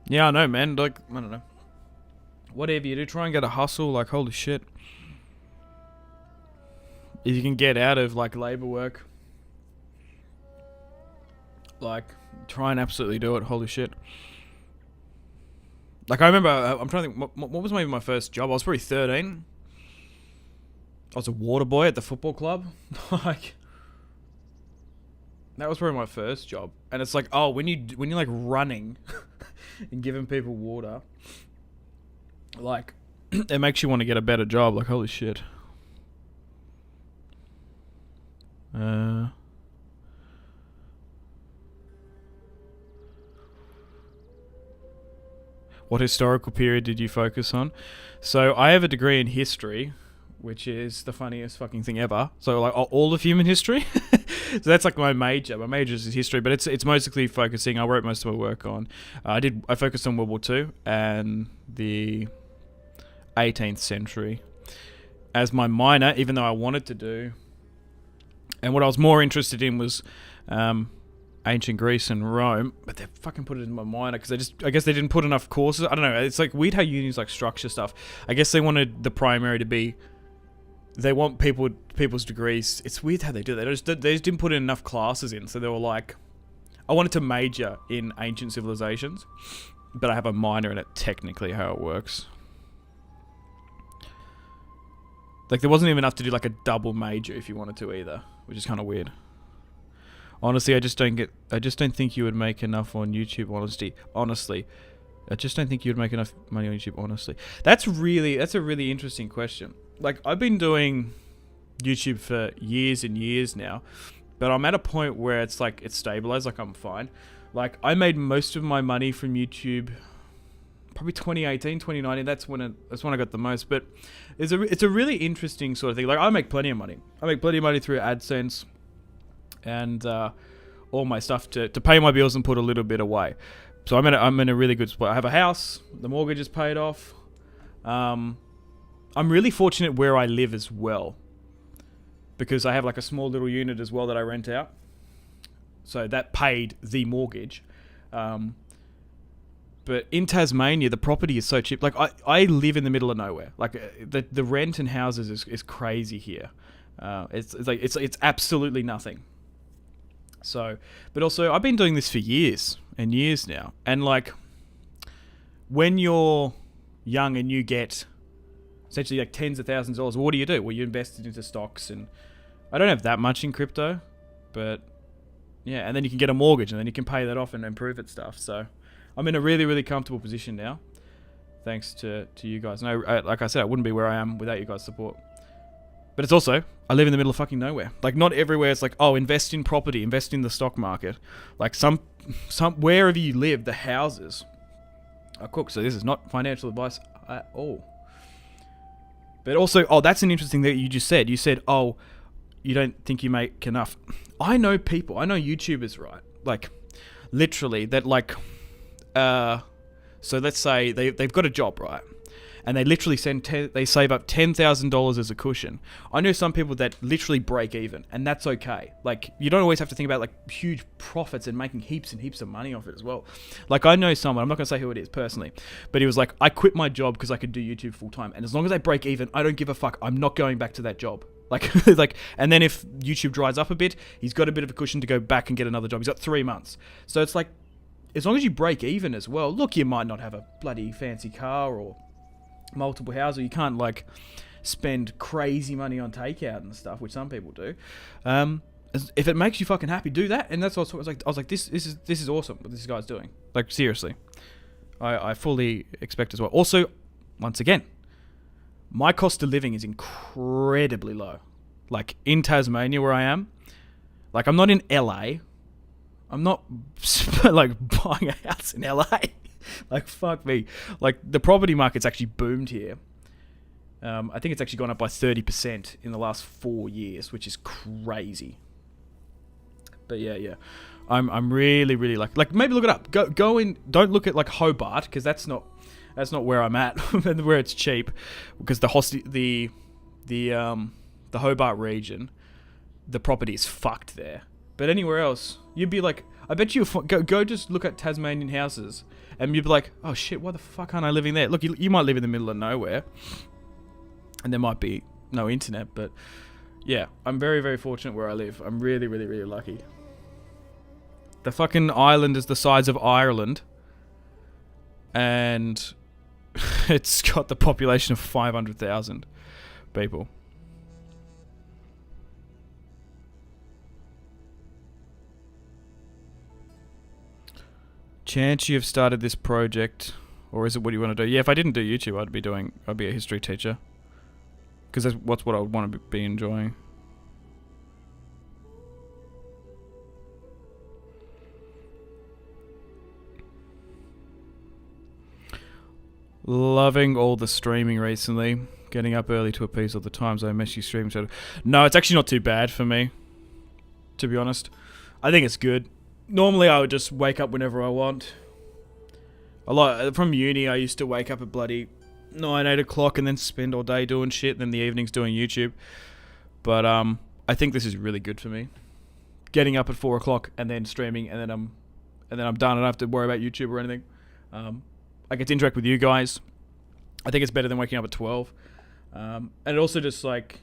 Yeah, I know, man. Like, I don't know. Whatever you do, try and get a hustle. Like, holy shit. If you can get out of, like, labor work, like, try and absolutely do it. Holy shit. Like, I remember, I'm trying to think, what was maybe my first job? I was probably 13. I was a water boy at the football club. Like, that was probably my first job. And it's like, oh, when you're like running and giving people water, like, it makes you want to get a better job. Like, holy shit. What historical period did you focus on? So I have a degree in history, which is the funniest fucking thing ever. So like all of human history. So that's like my major. My major is history, but it's mostly focusing. I wrote most of my work on. I focused on World War II and the 18th century as my minor, even though I wanted to do. And what I was more interested in was ancient Greece and Rome, but they fucking put it in my minor because I guess they didn't put enough courses. I don't know. It's like weird how unis like structure stuff. I guess they wanted the primary to be. They want people's degrees. It's weird how they do that. They just didn't put enough classes in. So they were like, I wanted to major in ancient civilizations, but I have a minor in it. Technically, how it works. Like there wasn't even enough to do like a double major if you wanted to either, which is kind of weird. Honestly, I just don't think you would make enough on YouTube. Honestly, I just don't think you would make enough money on YouTube. Honestly, that's a really interesting question. Like I've been doing YouTube for years and years now, but I'm at a point where it's like it's stabilized. Like I'm fine. Like I made most of my money from YouTube. Probably 2018, 2019. That's when I got the most. But it's a really interesting sort of thing. Like I make plenty of money. I make plenty of money through AdSense and all my stuff to pay my bills and put a little bit away. So I'm in a really good spot. I have a house. The mortgage is paid off. I'm really fortunate where I live as well, because I have like a small little unit as well that I rent out. So that paid the mortgage. But in Tasmania, the property is so cheap. Like I live in the middle of nowhere. Like the rent and houses is crazy here. It's absolutely nothing. So, but also I've been doing this for years and years now. And like when you're young and you get essentially like tens of thousands of dollars, what do? Well, you invest it into stocks, and I don't have that much in crypto, but yeah, and then you can get a mortgage and then you can pay that off and improve it stuff. So I'm in a really, really comfortable position now, thanks to you guys. No, like I said, I wouldn't be where I am without you guys' support. But it's also, I live in the middle of fucking nowhere. Like not everywhere it's like, oh, invest in property, invest in the stock market. Like some wherever you live, the houses are cooked. So this is not financial advice at all. But also, oh, that's an interesting thing that you just said. You said, oh, you don't think you make enough. I know people, I know YouTubers, right? Like, literally, that like, so let's say they've got a job, right? And they literally they save up $10,000 as a cushion. I know some people that literally break even, and that's okay. Like, you don't always have to think about like huge profits and making heaps and heaps of money off it as well. Like, I know someone, I'm not gonna say who it is personally, but he was like, I quit my job because I could do YouTube full time, and as long as I break even, I don't give a fuck. I'm not going back to that job. Like, and then if YouTube dries up a bit, he's got a bit of a cushion to go back and get another job. He's got 3 months. So it's like, as long as you break even as well, look, you might not have a bloody fancy car or multiple houses, or you can't like spend crazy money on takeout and stuff, which some people do. If it makes you fucking happy, do that. And that's what I was like, this is awesome what this guy's doing. Like, seriously, I fully expect as well. Also, once again, my cost of living is incredibly low. Like in Tasmania where I am, like I'm not in LA. I'm not like buying a house in LA. Like fuck me. Like the property market's actually boomed here. I think it's actually gone up by 30% in the last 4 years, which is crazy. But yeah. I'm really like maybe look it up. Go in. Don't look at like Hobart because that's not where I'm at. Where it's cheap, because the Hobart region, the property is fucked there. But anywhere else, you'd be like, I bet you go just look at Tasmanian houses, and you'd be like, oh shit, why the fuck aren't I living there? Look, you might live in the middle of nowhere, and there might be no internet, but yeah, I'm very, very fortunate where I live. I'm really, really, really lucky. The fucking island is the size of Ireland, and it's got the population of 500,000 people. Chance you have started this project, or is it what you want to do? Yeah, if I didn't do YouTube, I'd be a history teacher, because that's what I would want to be enjoying. Loving all the streaming recently. Getting up early to appease all the times I miss you streaming. No, it's actually not too bad for me, to be honest. I think it's good. Normally I would just wake up whenever I want. From uni, I used to wake up at bloody 9, 8 o'clock and then spend all day doing shit, and then the evenings doing YouTube. But I think this is really good for me. Getting up at 4 o'clock and then streaming, and then I'm done. I don't have to worry about YouTube or anything. I get to interact with you guys. I think it's better than waking up at 12. And it also just like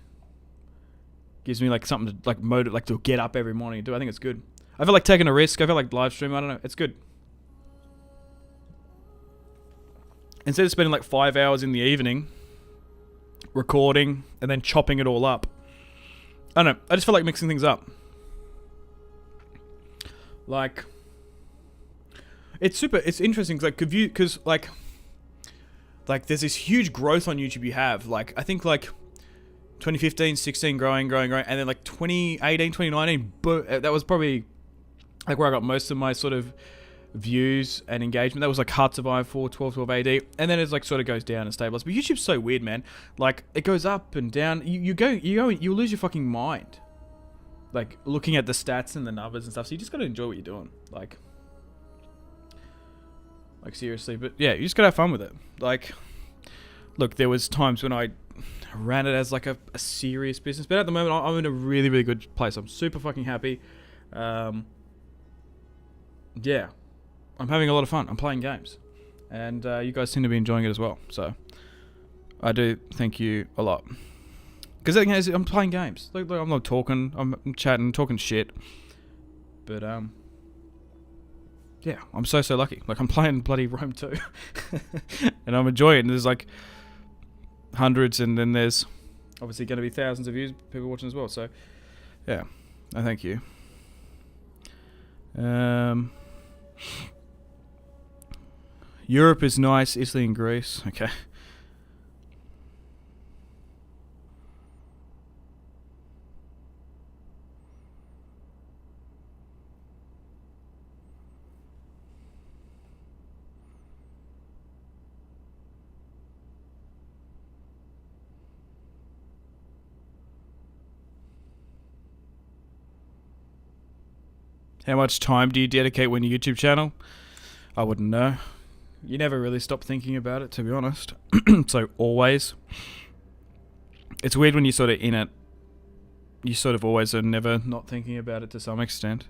gives me like something to like to get up every morning and do. I think it's good. I feel like taking a risk. I feel like live stream. I don't know. It's good. Instead of spending like 5 hours in the evening recording and then chopping it all up, I don't know. I just feel like mixing things up. Like, it's interesting because like there's this huge growth on YouTube you have. Like, I think like 2015, 16 growing, and then like 2018, 2019, that was probably like where I got most of my sort of views and engagement. That was like Hearts of Iron 4, 12 AD, and then it's like sort of goes down and stabilizes. But YouTube's so weird, man. Like, it goes up and down. You lose your fucking mind, like looking at the stats and the numbers and stuff. So you just gotta enjoy what you're doing, like seriously. But yeah, you just gotta have fun with it. Like, look, there was times when I ran it as like a serious business, but at the moment I'm in a really, really good place. I'm super fucking happy. Yeah, I'm having a lot of fun. I'm playing games, and you guys seem to be enjoying it as well. So I do thank you a lot, because I'm playing games. Like, I'm not talking. I'm chatting, talking shit. But yeah, I'm so lucky. Like, I'm playing bloody Rome 2, and I'm enjoying it. And there's like hundreds, and then there's obviously going to be thousands of views, people watching as well. So yeah, I thank you. Europe is nice, Italy and Greece. Okay. How much time do you dedicate when your YouTube channel? I wouldn't know. You never really stop thinking about it, to be honest. So always. It's weird when you're sort of in it. You sort of always are never not thinking about it to some extent.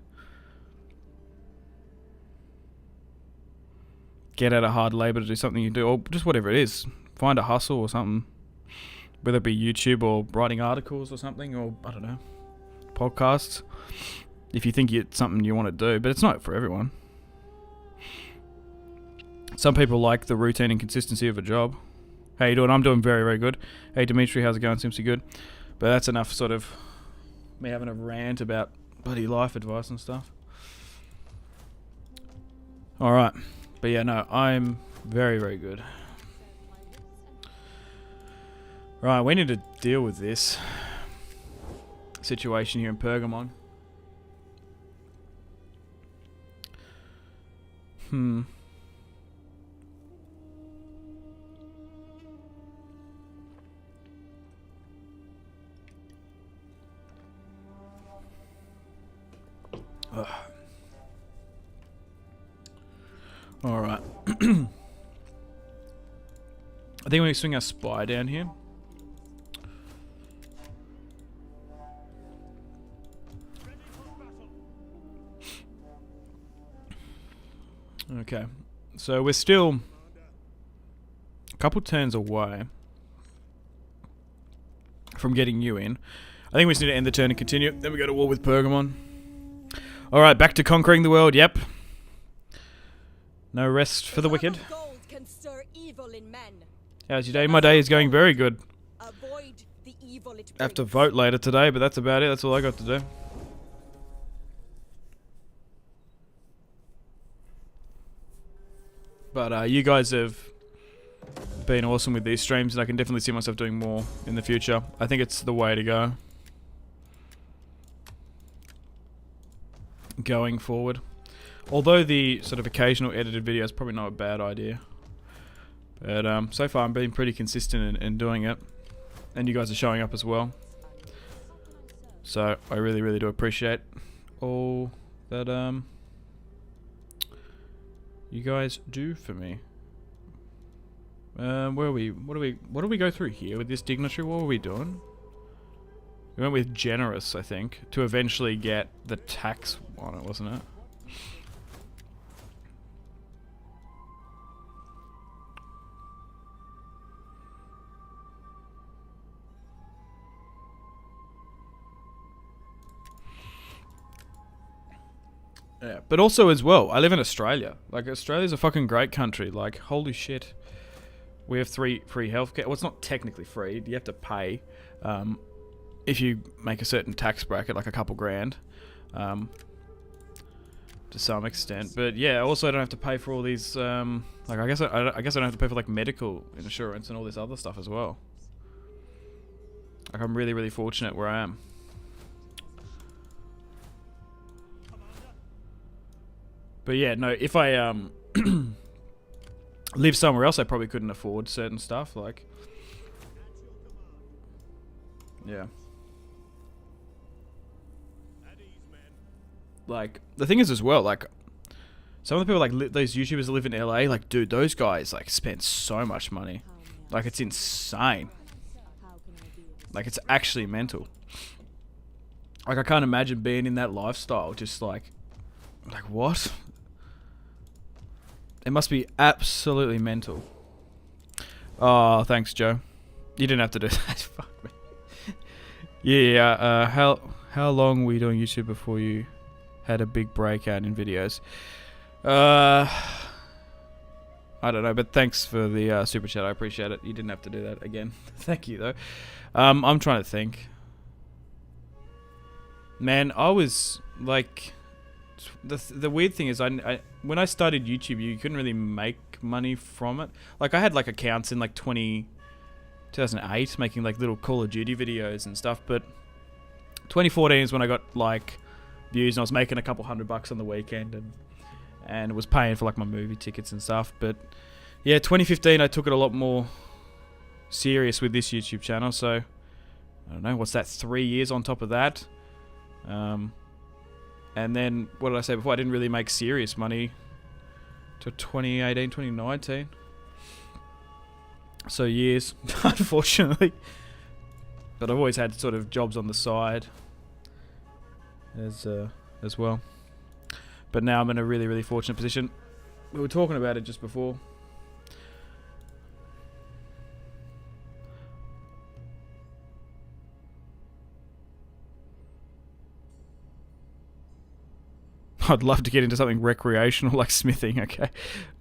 Get out of hard labor to do something you do, or just whatever it is. Find a hustle or something. Whether it be YouTube or writing articles or something, or I don't know, podcasts. If you think it's something you want to do, but it's not for everyone. Some people like the routine and consistency of a job. How you doing? I'm doing very, very good. Hey, Dimitri, how's it going? Simpsy good. But that's enough sort of me having a rant about bloody life advice and stuff. Alright. But yeah, no, I'm very, very good. Right, we need to deal with this situation here in Pergamon. Alright. I think we're going to swing our spy down here. Okay. So we're still a couple turns away from getting you in. I think we just need to end the turn and continue. Then we go to war with Pergamon. Alright, back to conquering the world, yep. No rest for the wicked. How's your day? My day is going very good. I have to vote later today, but that's about it. That's all I got to do. But you guys have been awesome with these streams, and I can definitely see myself doing more in the future. I think it's the way to go. Going forward. Although the sort of occasional edited video is probably not a bad idea. But so far I'm being pretty consistent in doing it. And you guys are showing up as well. So I really, really do appreciate all that you guys do for me. Where are we? What do we go through here with this dignitary? What were we doing? We went with generous, I think, to eventually get the tax on it, wasn't it? Yeah, but also as well, I live in Australia. Like, Australia's a fucking great country. Like, holy shit. We have free healthcare. Well, it's not technically free. You have to pay if you make a certain tax bracket, like a couple grand, to some extent. But yeah, also I don't have to pay for all these. Like, I guess I don't have to pay for like medical insurance and all this other stuff as well. Like, I'm really, really fortunate where I am. But yeah, no, if I live somewhere else, I probably couldn't afford certain stuff, like, yeah. Like, the thing is as well, like, some of the people, like, those YouTubers that live in LA, like, dude, those guys, like, spend so much money. Like, it's insane. Like, it's actually mental. Like, I can't imagine being in that lifestyle, just like what? It must be absolutely mental. Oh, thanks, Joe. You didn't have to do that. Fuck me. Yeah. How long were you doing YouTube before you had a big breakout in videos? I don't know, but thanks for the super chat. I appreciate it. You didn't have to do that again. Thank you, though. I'm trying to think. Man, I was like, the weird thing is, I when I started YouTube, you couldn't really make money from it. Like, I had like accounts in like 2008 making like little Call of Duty videos and stuff, but 2014 is when I got like views, and I was making a couple $100 on the weekend, and was paying for like my movie tickets and stuff. But yeah, 2015 I took it a lot more serious with this YouTube channel. So I don't know, what's that, 3 years on top of that. And then, what did I say before? I didn't really make serious money till 2018, 2019. So years, unfortunately. But I've always had sort of jobs on the side as well. But now I'm in a really, really fortunate position. We were talking about it just before. I'd love to get into something recreational like smithing, okay.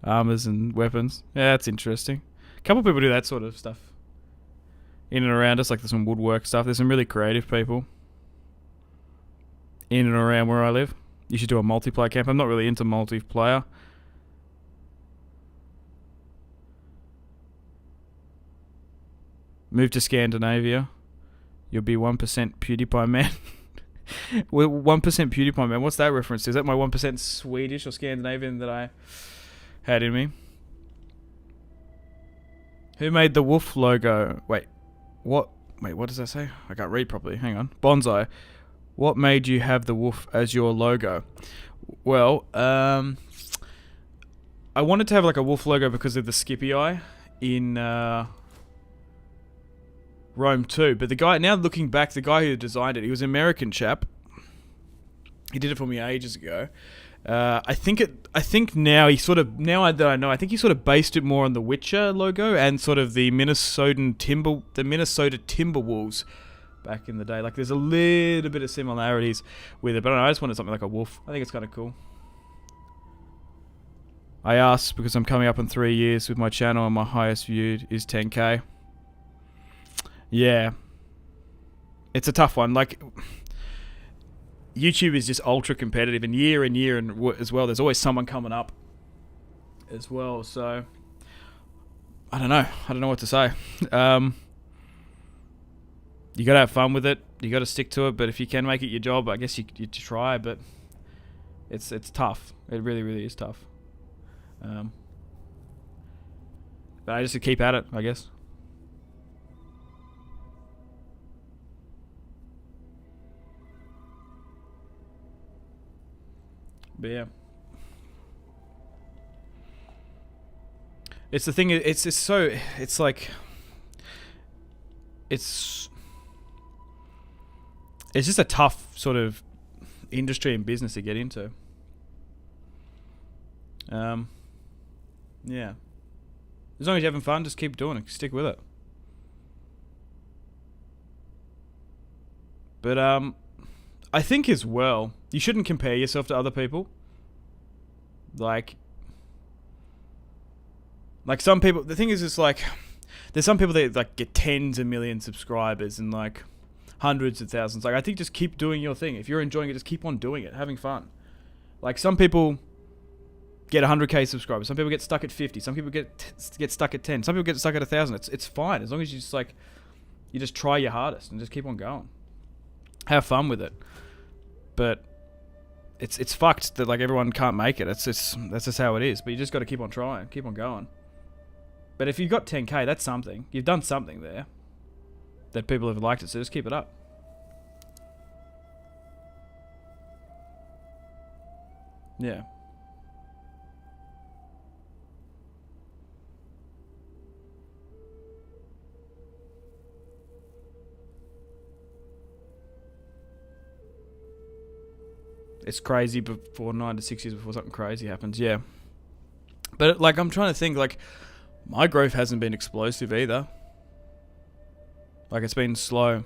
Armors and weapons. Yeah, that's interesting. A couple people do that sort of stuff in and around us, like there's some woodwork stuff. There's some really creative people in and around where I live. You should do a multiplayer camp. I'm not really into multiplayer. Move to Scandinavia. You'll be 1% PewDiePie man. Well, 1% PewDiePie man. What's that reference to? Is that my 1% Swedish or Scandinavian that I had in me? Who made the wolf logo? Wait, what? Wait, what does that say? I can't read properly. Hang on. Bonsai. What made you have the wolf as your logo? Well, I wanted to have like a wolf logo because of the Skippy eye in Rome 2. But the guy, now looking back, the guy who designed it, he was an American chap. He did it for me ages ago. I think now he sort of, now that I know, I think he sort of based it more on the Witcher logo and sort of the Minnesota Timberwolves back in the day. Like there's a little bit of similarities with it, but I don't know, I just wanted something like a wolf. I think it's kind of cool. I asked because I'm coming up in 3 years with my channel and my highest viewed is 10k. Yeah. It's a tough one. Like, YouTube is just ultra competitive, and year as well, there's always someone coming up as well, so I don't know what to say. You gotta have fun with it, you gotta stick to it, but if you can make it your job, I guess you try, but it's tough. It really is tough. But I just keep at it, I guess. But yeah, it's the thing. It's just a tough sort of industry and business to get into. Yeah. As long as you're having fun, just keep doing it. Stick with it. But I think as well, you shouldn't compare yourself to other people. Like some people, the thing is, it's like, there's some people that like get tens of millions of subscribers and like hundreds of thousands. Like, I think just keep doing your thing. If you're enjoying it, just keep on doing it, having fun. Like, some people get 100k subscribers. Some people get stuck at 50. Some people get stuck at 10. Some people get stuck at 1,000. It's fine as long as you just try your hardest and just keep on going. Have fun with it. But it's fucked that like everyone can't make it. That's just how it is. But you just got to keep on trying, keep on going. But if you've got 10k, that's something. You've done something there that people have liked it. So just keep it up. Yeah. It's crazy before 9 to 6 years before something crazy happens, yeah. But like, I'm trying to think, like, my growth hasn't been explosive either. Like, it's been slow.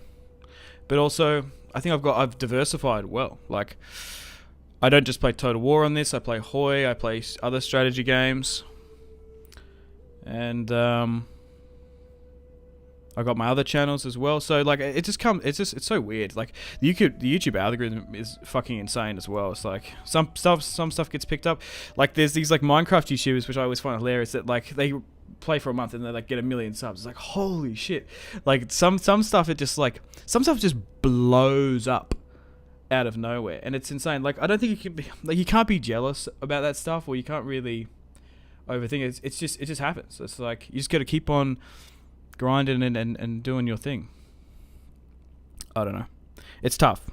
But also, I think I've diversified well. Like, I don't just play Total War on this. I play Hoi. I play other strategy games. And I got my other channels as well. So like, it's so weird. Like, the YouTube algorithm is fucking insane as well. It's like some stuff gets picked up. Like, there's these like Minecraft YouTubers which I always find hilarious, that like they play for a month and they like get 1 million subs. It's like, holy shit. Like, some stuff, it just like, some stuff just blows up out of nowhere, and it's insane. Like, I don't think you can't be jealous about that stuff, or you can't really overthink it. It just happens. It's like, you just got to keep on grinding and doing your thing. I don't know. It's tough.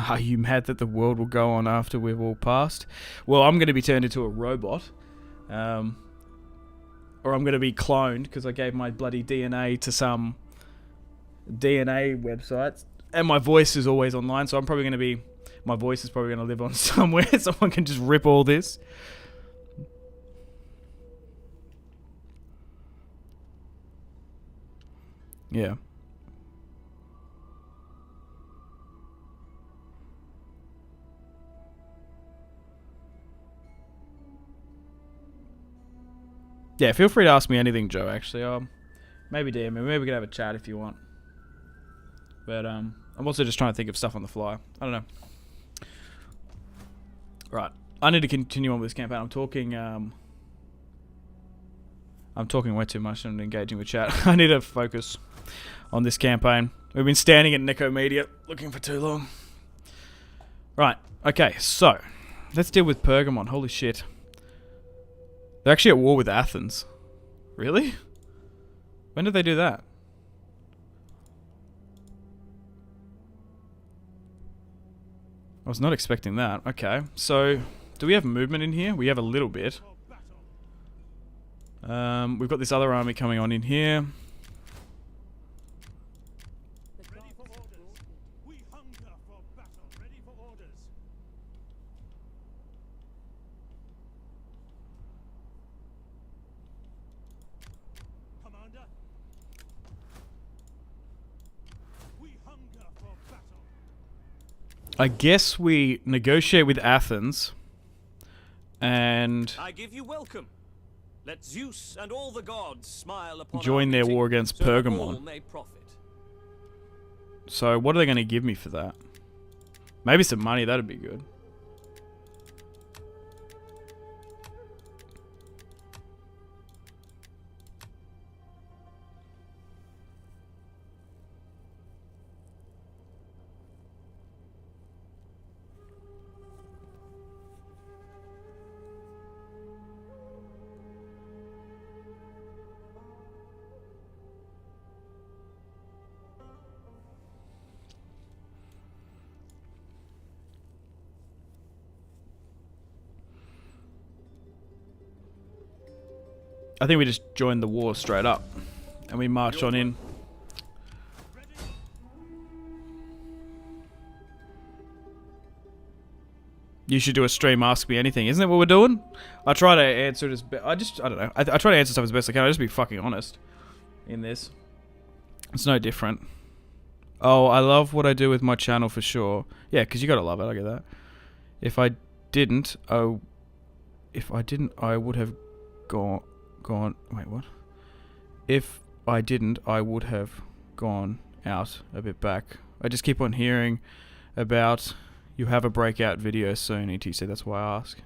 Are you mad that the world will go on after we've all passed? Well, I'm going to be turned into a robot. Or I'm going to be cloned because I gave my bloody DNA to some DNA websites. And my voice is always online, so I'm probably going to be... My voice is probably going to live on somewhere. Someone can just rip all this. Yeah. Yeah, feel free to ask me anything, Joe, actually. Maybe DM me. Maybe we can have a chat if you want. But I'm also just trying to think of stuff on the fly. I don't know. Right. I need to continue on with this campaign. I'm talking way too much and engaging with chat. I need to focus on this campaign. We've been standing at Nicomedia looking for too long. Right. Okay, so let's deal with Pergamon. Holy shit. They're actually at war with Athens. Really? When did they do that? I was not expecting that. Okay, so do we have movement in here? We have a little bit. We've got this other army coming on in here. Ready for orders. We hunger for battle. Ready for orders. Commander. We hunger for battle. I guess we negotiate with Athens and I give you welcome. Let Zeus and all the gods smile upon join our their meeting, war against so that all Pergamon. may profit. So what are they going to give me for that? Maybe some money, that'd be good. I think we just joined the war straight up. And we march on in. You should do a stream, ask me anything. Isn't that what we're doing? I try to answer it as I don't know. I try to answer stuff as best I can. I just be fucking honest in this. It's no different. Oh, I love what I do with my channel for sure. Yeah, because you gotta love it. I get that. If I didn't, I would have gone. Wait, what? If I didn't, I would have gone out a bit back. I just keep on hearing about you have a breakout video soon, etc. That's why I ask.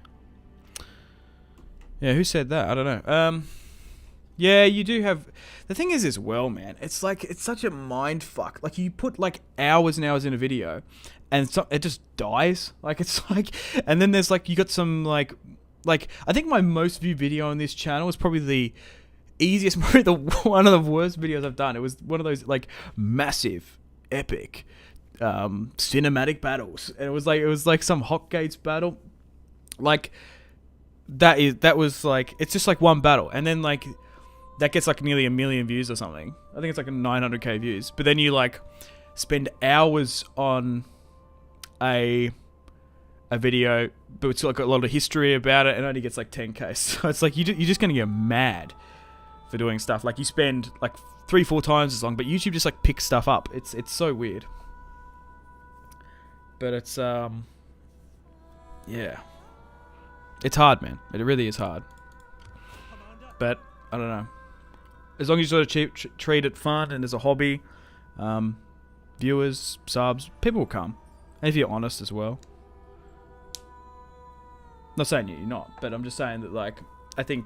Yeah, who said that? I don't know. Yeah, you do have. The thing is as well, man. It's like it's such a mind fuck. Like you put like hours and hours in a video, and it just dies. Like it's like, and then there's like you got some like I think my most viewed video on this channel is probably the easiest, probably one of the worst videos I've done. It was one of those like massive, epic, cinematic battles, and it was like some Hotgates battle, like that was like it's just like one battle, and then like that gets like nearly 1 million views or something. I think it's like 900k views, but then you like spend hours on a video, but it's got a lot of history about it and only gets like 10k. So it's like you're just gonna get mad for doing stuff. Like you spend like 3-4 times as long, but YouTube just like picks stuff up. It's so weird. But it's yeah, it's hard, man. It really is hard. But I don't know. As long as you sort of treat it fun and as a hobby, viewers, subs, people will come. And if you're honest as well. Not saying you're not, but I'm just saying that, like, I think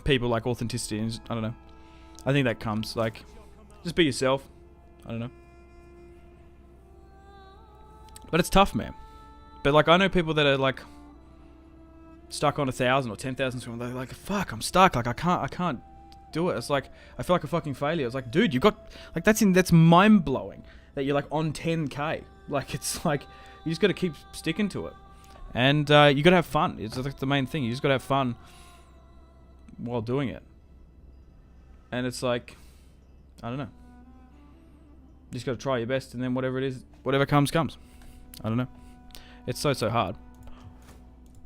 people like authenticity, and I don't know. I think that comes, like, just be yourself. I don't know. But it's tough, man. But, like, I know people that are, like, stuck on 1,000 or 10,000. They're like, fuck, I'm stuck. Like, I can't do it. It's like, I feel like a fucking failure. It's like, dude, you got, like, that's mind-blowing that you're, like, on 10k. Like, it's like, you just got to keep sticking to it. And you got to have fun. It's like the main thing. You just got to have fun while doing it. And it's like, I don't know. You just got to try your best, and then whatever it is, whatever comes, comes. I don't know. It's so hard.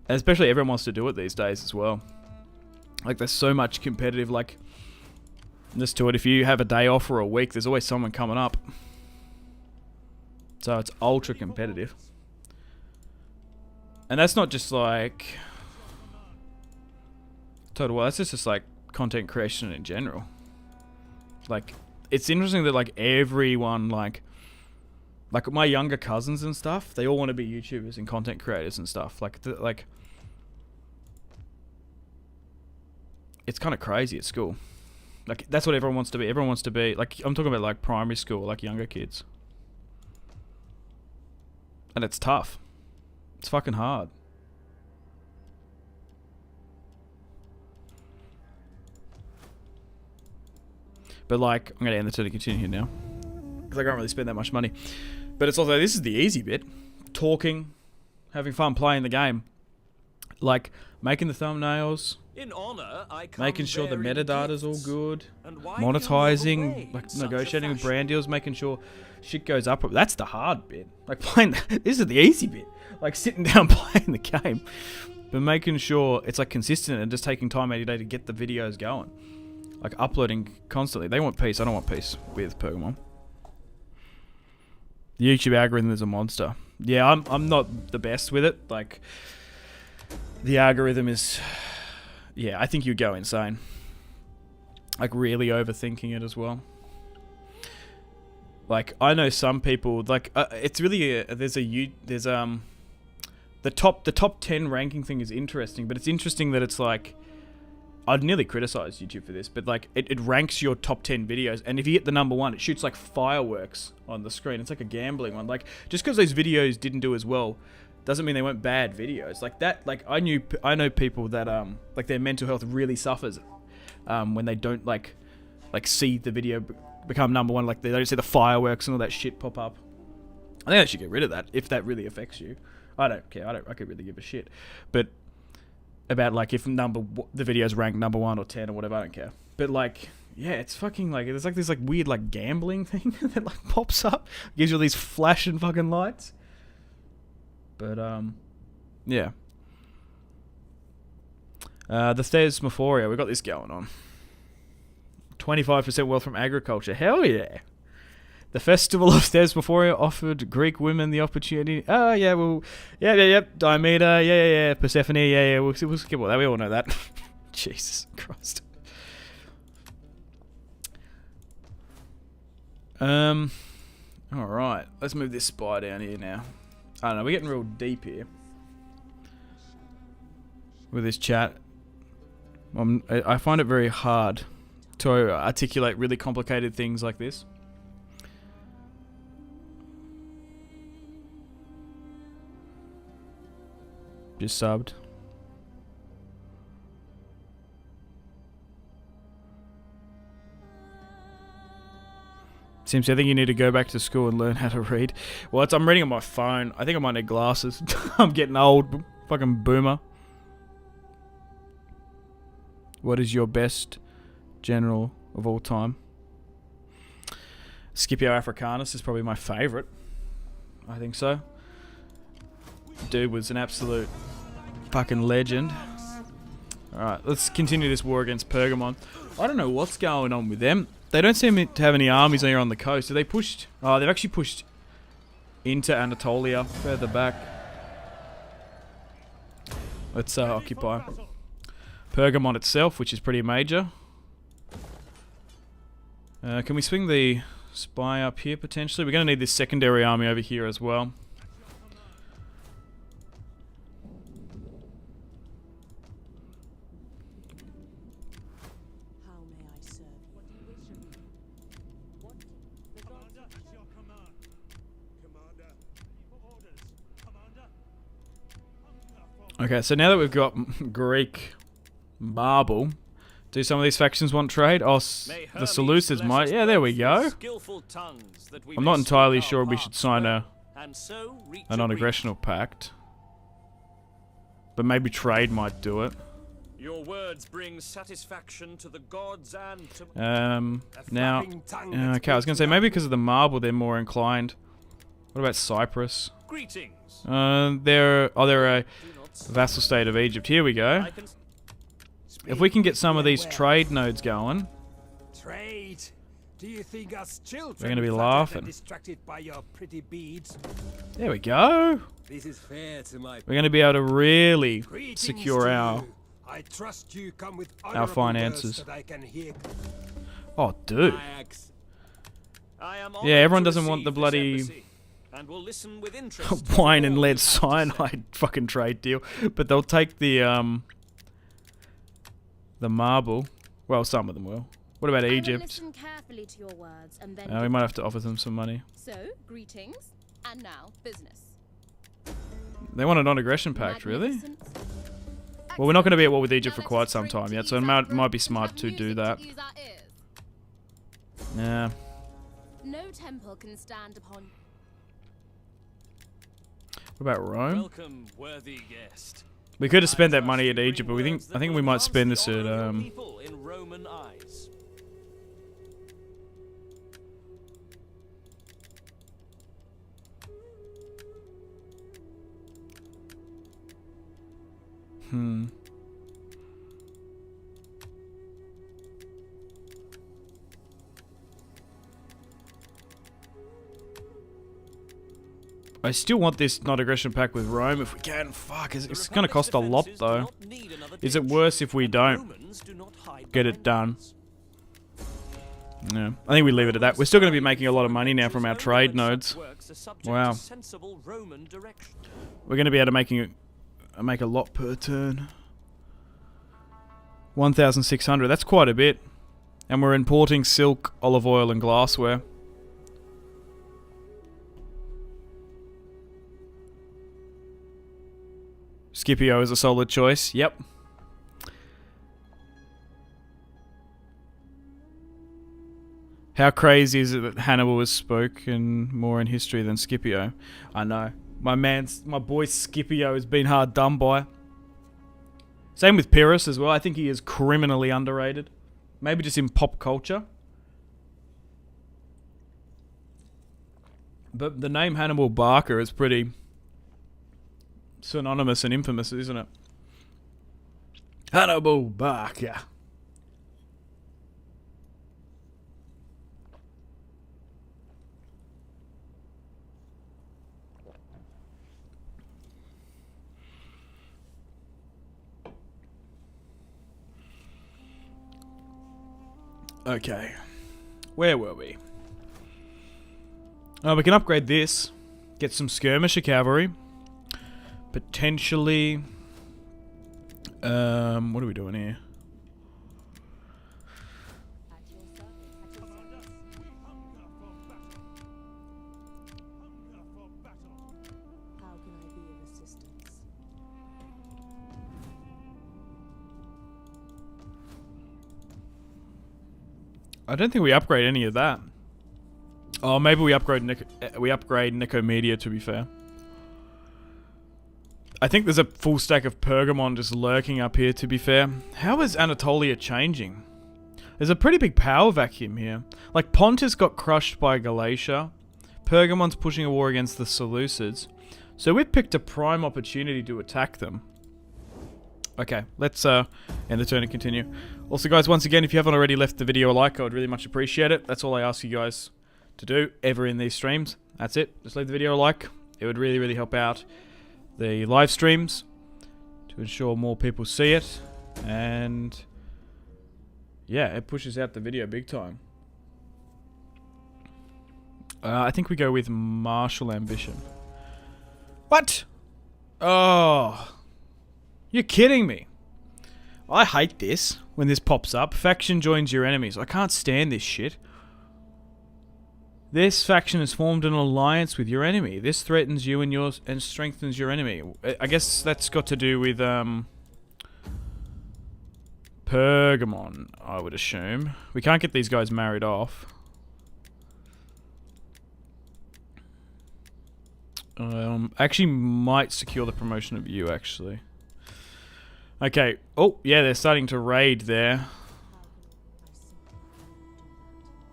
And especially everyone wants to do it these days as well. Like, there's so much competitive, like, just to it. If you have a day off for a week, there's always someone coming up. So it's ultra competitive. And that's not just like Total War, that's just like content creation in general. Like, it's interesting that like everyone like Like my younger cousins and stuff, they all want to be YouTubers and content creators and stuff. Like it's kind of crazy at school. Like that's what everyone wants to be. Everyone wants to be like, I'm talking about like primary school, like younger kids. And it's tough. It's fucking hard. But like, I'm gonna end the turn and continue here now, because I can't really spend that much money. But it's also, this is the easy bit. Talking, having fun playing the game. Like, making the thumbnails, In honor, I come making sure the bearing metadata's all gifts. good, And why do you move monetizing, away like in such a negotiating with fashion? brand deals, making sure shit goes up. That's the hard bit. Like playing, this is the easy bit. Like sitting down playing the game, but making sure it's like consistent and just taking time out of your day to get the videos going. Like uploading constantly. They want peace. I don't want peace with Pergamon. The YouTube algorithm is a monster. Yeah, I'm not the best with it. Like the algorithm is, yeah, I think you'd go insane. Like really overthinking it as well. Like I know some people like it's really there's the top 10 ranking thing is interesting, but it's interesting that it's like, I'd nearly criticize YouTube for this, but like it ranks your top 10 videos, and if you get the number 1, it shoots like fireworks on the screen. It's like a gambling one. Like just because those videos didn't do as well doesn't mean they weren't bad videos. Like that, like I know people that like their mental health really suffers when they don't like see the video become number 1. Like they don't see the fireworks and all that shit pop up. I think they should get rid of that if that really affects you. I don't care. I could really give a shit. But about like if the videos rank number 1 or 10 or whatever, I don't care. But like, yeah, it's fucking like, there's like this like weird like gambling thing that like pops up, gives you all these flashing fucking lights. But yeah. The Thesmophoria, we got this going on. 25% wealth from agriculture. Hell yeah. The festival of Thesmophoria offered Greek women the opportunity. Oh, yeah, well, yeah. Diomede, yeah. Persephone, yeah. We'll skip all that. We all know that. Jesus Christ. Alright, let's move this spy down here now. I don't know, we're getting real deep here with this chat. I find it very hard to articulate really complicated things like this. Just subbed. Sims, I think you need to go back to school and learn how to read. Well, I'm reading on my phone. I think I might need glasses. I'm getting old. Fucking boomer. What is your best general of all time? Scipio Africanus is probably my favourite. I think so. Dude was an absolute fucking legend. Alright, let's continue this war against Pergamon. I don't know what's going on with them. They don't seem to have any armies here on the coast. Have they pushed? Oh, they've actually pushed into Anatolia, further back. Let's occupy Pergamon itself, which is pretty major. Can we swing the spy up here potentially? We're going to need this secondary army over here as well. Okay, so now that we've got Greek marble, do some of these factions want trade? Oh, the Seleucids might. Yeah, there we go. I'm not entirely sure we should sign a non-aggressional pact, but maybe trade might do it. Your words bring satisfaction to the gods and to now, okay, I was gonna say maybe because of the marble they're more inclined. What about Cyprus? greetings. They're a vassal state of Egypt. Here we go. If we can get some of these trade nodes going, trade. Do you think us children we're gonna be laughing. Distracted by your pretty beads? There we go. This is fair to my We're gonna be able to really greetings secure to our. you. I trust you come with our finances. that I can hear. Oh, dude. I am Yeah, everyone to doesn't want the receive this bloody embassy. and will listen with interest. to Wine and all lead you have to say. cyanide fucking trade deal. But they'll take the marble. Well, some of them will. What about I will Egypt? listen carefully to your words and then We give might them- have to offer them some money. So, greetings, and now business. They want a non-aggression pact, really? Magnificent. Well, we're not going to be at war with Egypt Now for let quite us some drink time to yet, so it ease our might be throats smart and to have do music that. to ease our ears. Yeah. No temple can stand upon. What about Rome? Welcome, worthy guest. We could have spent that I money trust at you Egypt, but bring I words that think will we might advance spend the this honor at of your people in Roman eyes. I still want this non-aggression pact with Rome if we can. Fuck, it's going to cost a lot though. Is it worse if we don't get it done? Yeah, I think we leave it at that. We're still going to be making a lot of money now from our trade nodes. Wow. We're going to be able to make a lot per turn. 1,600. That's quite a bit. And we're importing silk, olive oil, and glassware. Scipio is a solid choice. Yep. How crazy is it that Hannibal was spoken more in history than Scipio? I know. My boy Scipio has been hard done by. Same with Epirus as well. I think he is criminally underrated. Maybe just in pop culture. But the name Hannibal Barca is pretty synonymous and infamous, isn't it? Hannibal Barca. Okay. Where were we? Oh, we can upgrade this. Get some skirmisher cavalry. Potentially... what are we doing here? How can I be of assistance? I don't think we upgrade any of that. Oh, maybe we upgrade Nicomedia, to be fair. I think there's a full stack of Pergamon just lurking up here, to be fair. How is Anatolia changing? There's a pretty big power vacuum here. Like, Pontus got crushed by Galatia. Pergamon's pushing a war against the Seleucids. So we've picked a prime opportunity to attack them. Okay, let's end the turn and continue. Also, guys, once again, if you haven't already left the video a like, I would really much appreciate it. That's all I ask you guys to do ever in these streams. That's it. Just leave the video a like. It would really, really help out the live streams to ensure more people see it. And yeah, it pushes out the video big time. I think we go with martial ambition. What? Oh... You're kidding me. I hate this when this pops up. Faction joins your enemies. I can't stand this shit. This faction has formed an alliance with your enemy. This threatens you and yours and strengthens your enemy. I guess that's got to do with Pergamon, I would assume. We can't get these guys married off. Actually might secure the promotion of you, actually. Okay. Oh, yeah, they're starting to raid there.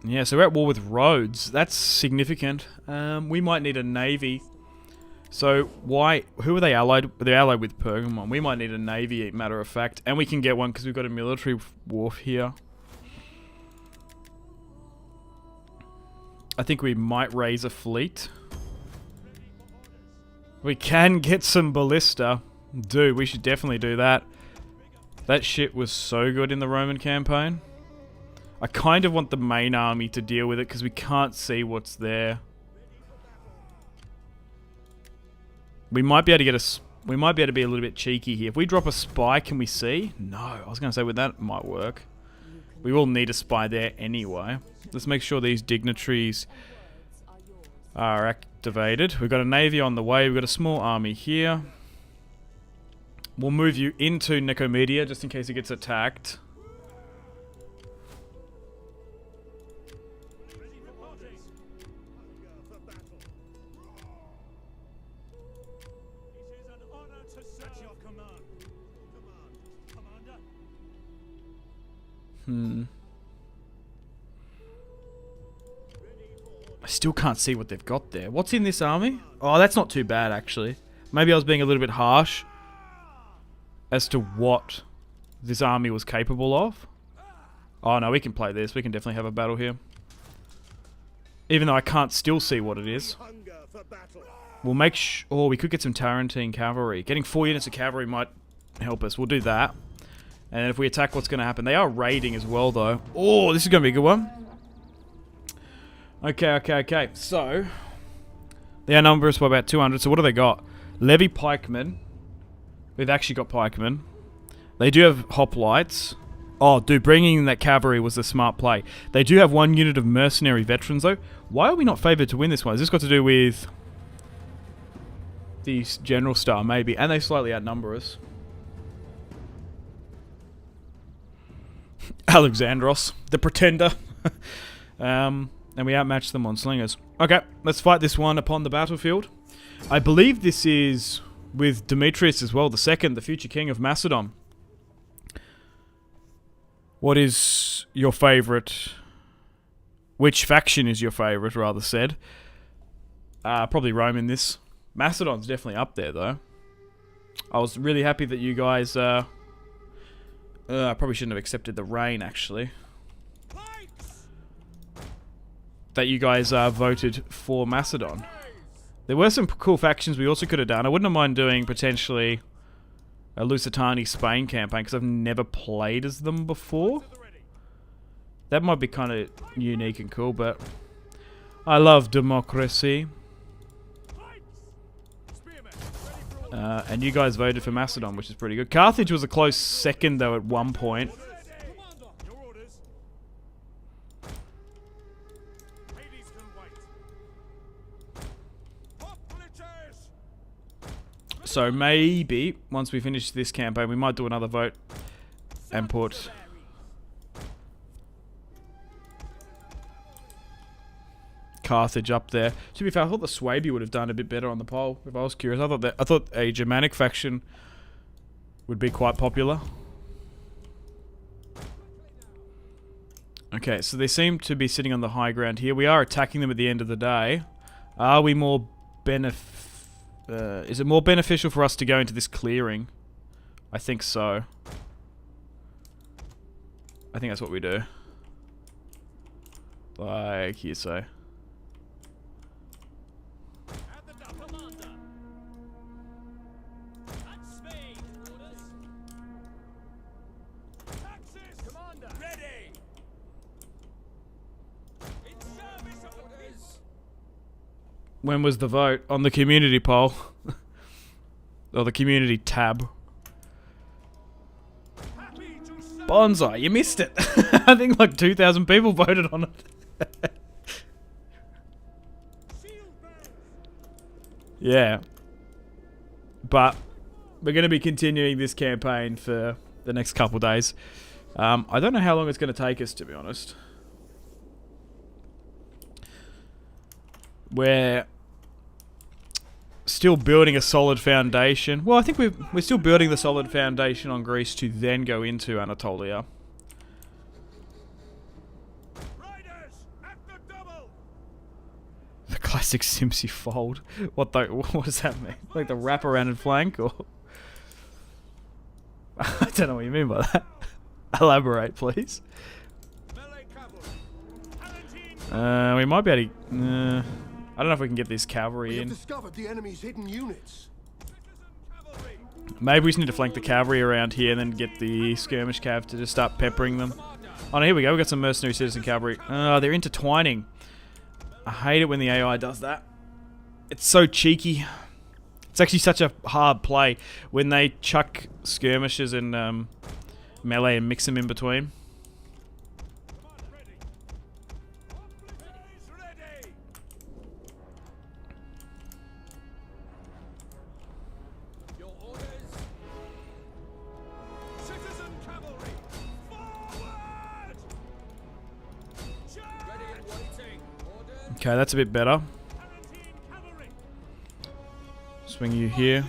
Yeah, so we're at war with Rhodes. That's significant. We might need a navy. So, why... Who are they allied? They're allied with Pergamon. We might need a navy, matter of fact. And we can get one because we've got a military wharf here. I think we might raise a fleet. We can get some ballista. Dude, we should definitely do that. That shit was so good in the Roman campaign. I kind of want the main army to deal with it because we can't see what's there. We might be able to get a... We might be able to be a little bit cheeky here. If we drop a spy, can we see? No. I was going to say, with that, it might work. We will need a spy there anyway. Let's make sure these dignitaries are activated. We've got a navy on the way. We've got a small army here. We'll move you into Nicomedia just in case it gets attacked. I still can't see what they've got there. What's in this army? Oh, that's not too bad, actually. Maybe I was being a little bit harsh as to what this army was capable of. Oh, no, we can play this. We can definitely have a battle here. Even though I can't still see what it is. We'll make oh, we could get some Tarentine cavalry. Getting 4 units of cavalry might help us. We'll do that. And if we attack, what's going to happen? They are raiding as well, though. Oh, this is going to be a good one. Okay. So, they outnumber us by about 200. So what do they got? Levy pikemen. We've actually got pikemen. They do have hoplites. Oh, dude, bringing in that cavalry was the smart play. They do have 1 unit of mercenary veterans, though. Why are we not favoured to win this one? Has this got to do with the general star, maybe? And they slightly outnumber us. Alexandros, the pretender. And we outmatched them on slingers. Okay, let's fight this one upon the battlefield. I believe this is with Demetrius as well, the second, the future king of Macedon. What is your favourite? Which faction is your favourite, rather said? Probably Rome in this. Macedon's definitely up there, though. I was really happy that you guys... I probably shouldn't have accepted the rain, actually. That you guys voted for Macedon. There were some cool factions we also could have done. I wouldn't mind doing, potentially, a Lusitani Spain campaign, because I've never played as them before. That might be kind of unique and cool, but... I love democracy. And you guys voted for Macedon, which is pretty good. Carthage was a close second, though, at one point. So maybe, once we finish this campaign, we might do another vote and put... Carthage up there. To be fair, I thought the Suebi would have done a bit better on the poll. If I was curious, I thought a Germanic faction would be quite popular. Okay, so they seem to be sitting on the high ground here. We are attacking them at the end of the day. Are we more is it more beneficial for us to go into this clearing? I think so. I think that's what we do. Like you say. When was the vote? On the community poll. Or the community tab. Bonsai, you missed it. I think like 2,000 people voted on it. Yeah. But we're going to be continuing this campaign for the next couple days. I don't know how long it's going to take us, to be honest. We're still building a solid foundation. Well, I think we're still building the solid foundation on Greece to then go into Anatolia. The classic Simpsy fold. What does that mean? Like the wraparound and flank, or I don't know what you mean by that. Elaborate, please. We might be able to. I don't know if we can get this cavalry in. Discovered the enemy's hidden units. Maybe we just need to flank the cavalry around here and then get the skirmish cav to just start peppering them. Oh no, here we go. We've got some mercenary citizen cavalry. They're intertwining. I hate it when the AI does that. It's so cheeky. It's actually such a hard play when they chuck skirmishers and melee and mix them in between. Okay, that's a bit better. Swing you here.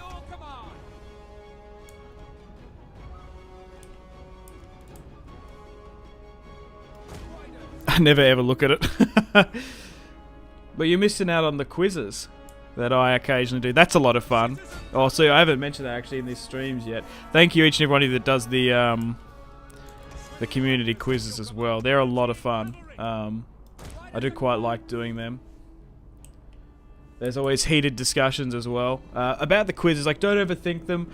I never ever look at it. But you're missing out on the quizzes that I occasionally do. That's a lot of fun. Oh, so I haven't mentioned that actually in these streams yet. Thank you each and every one of you that does the community quizzes as well. They're a lot of fun. I do quite like doing them. There's always heated discussions as well about the quizzes. Like, don't overthink them.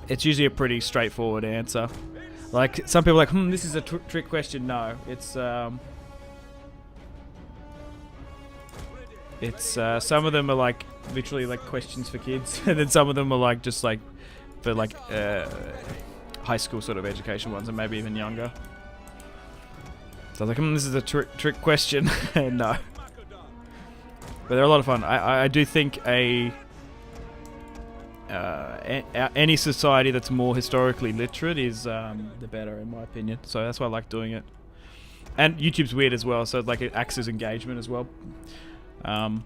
It's usually a pretty straightforward answer. Like, some people are like, this is a trick question. No, it's some of them are like literally like questions for kids, and then some of them are like just like for like high school sort of education ones, and maybe even younger. So I was like, this is a trick question. No. But they're a lot of fun. I do think any society that's more historically literate is the better, in my opinion. So that's why I like doing it. And YouTube's weird as well, so like it acts as engagement as well. I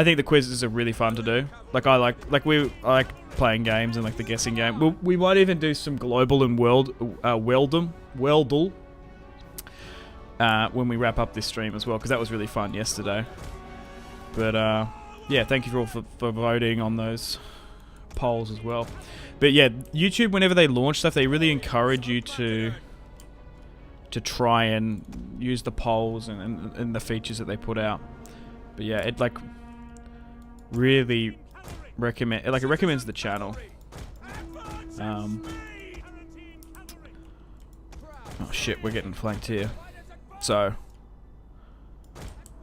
think the quizzes are really fun to do. Like I like playing games and like the guessing game. We might even do some global and Weldle when we wrap up this stream as well, because that was really fun yesterday. But yeah, thank you for voting on those polls as well. But yeah, YouTube, whenever they launch stuff, they really encourage you to try and use the polls and the features that they put out. But yeah, it like really it recommends the channel. Oh shit, we're getting flanked here. So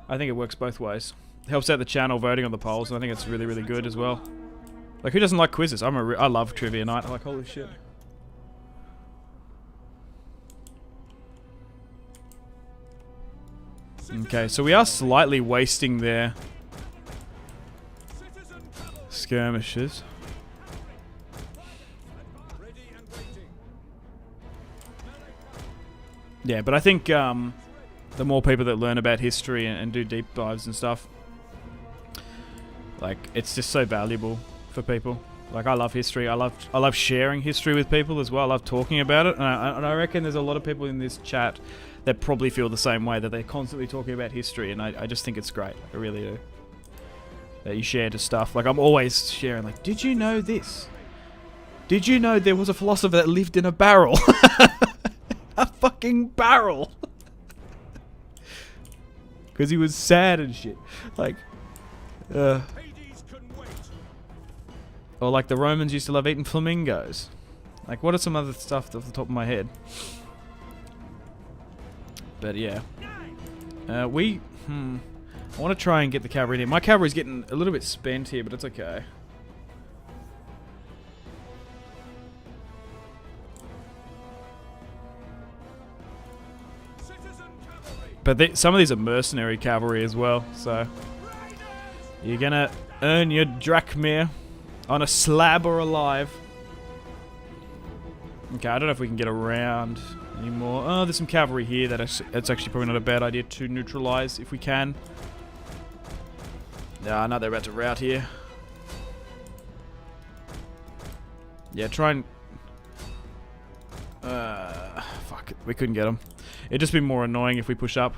I think it works both ways. It helps out the channel voting on the polls, and I think it's really, really good as well. Like, who doesn't like quizzes? I love trivia night. I'm like, holy shit. Okay, so we are slightly wasting their skirmishes. Yeah, but I think the more people that learn about history and do deep dives and stuff, like, it's just so valuable for people. Like, I love history. I love sharing history with people as well. I love talking about it, and I reckon there's a lot of people in this chat that probably feel the same way, that they're constantly talking about history, and I just think it's great. I really do. That you share the stuff. Like, I'm always sharing, like, did you know this? Did you know there was a philosopher that lived in a barrel? A fucking barrel! Because he was sad and shit. Like, or like the Romans used to love eating flamingos. Like, what are some other stuff off the top of my head? But yeah. I want to try and get the cavalry in here. My cavalry's getting a little bit spent here, but it's okay. But some of these are mercenary cavalry as well, so you're gonna earn your drachma on a slab or alive. Okay, I don't know if we can get around anymore. Oh, there's some cavalry here that it's actually probably not a bad idea to neutralize if we can. Yeah, I know they're about to rout here. Yeah, try and... fuck it, we couldn't get them. It'd just be more annoying if we push up.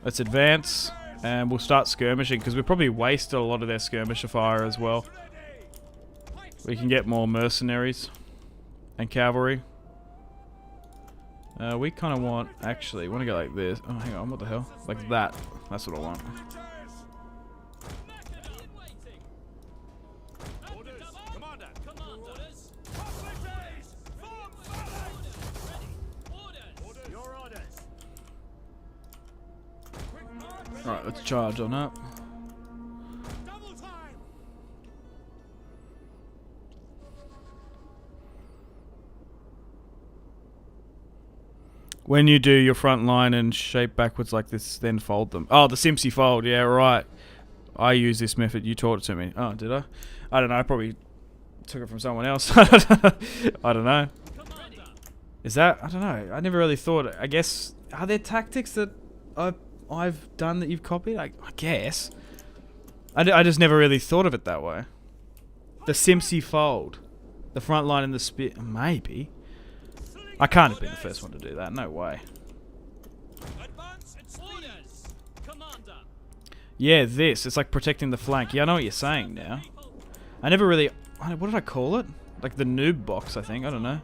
Let's advance, and we'll start skirmishing, because we probably wasted a lot of their skirmisher fire as well. We can get more mercenaries and cavalry. We kind of want, actually, want to go like this. Oh, hang on, what the hell? Like that. That's what I want. Alright, let's charge on up. Double time. When you do your front line and shape backwards like this, then fold them. Oh, the Simpsy fold. Yeah, right. I use this method. You taught it to me. Oh, did I? I don't know. I probably took it from someone else. I don't know. Is that? I don't know. I never really thought. I guess. Are there tactics that I've done that you've copied? I guess. I just never really thought of it that way. The Simpsy fold. The front line and the spear. Maybe. I can't have been the first one to do that. No way. Orders, Commander. Yeah, this. It's like protecting the flank. Yeah, I know what you're saying now. I never really... What did I call it? Like the noob box, I think. I don't know.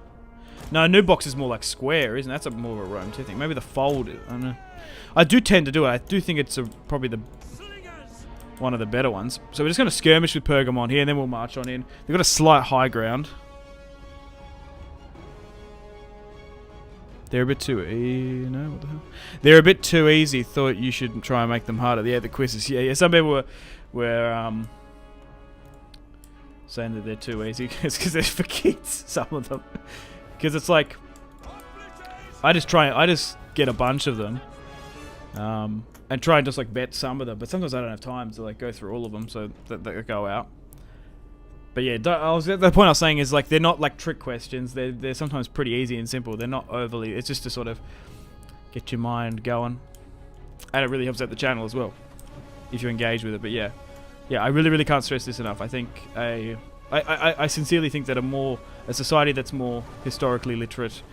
No, noob box is more like square, isn't it? That's more of a Rome 2 thing. Maybe the fold is... I don't know. I do tend to do it. I do think it's probably the one of the better ones. So we're just going to skirmish with Pergamon here, and then we'll march on in. They've got a slight high ground. They're a bit too no, what the hell? They're a bit too easy. Thought you should try and make them harder. Yeah, the quizzes. Yeah. Some people were saying that they're too easy because they're for kids. Some of them, because it's like I just get a bunch of them, and try and just like bet some of them. But sometimes I don't have time to like go through all of them, so that they go out. But yeah, the point I was saying is like they're not like trick questions. They're sometimes pretty easy and simple. They're not overly. It's just to sort of get your mind going, and it really helps out the channel as well if you engage with it. But yeah, I really can't stress this enough. I think I sincerely think that a society that's more historically literate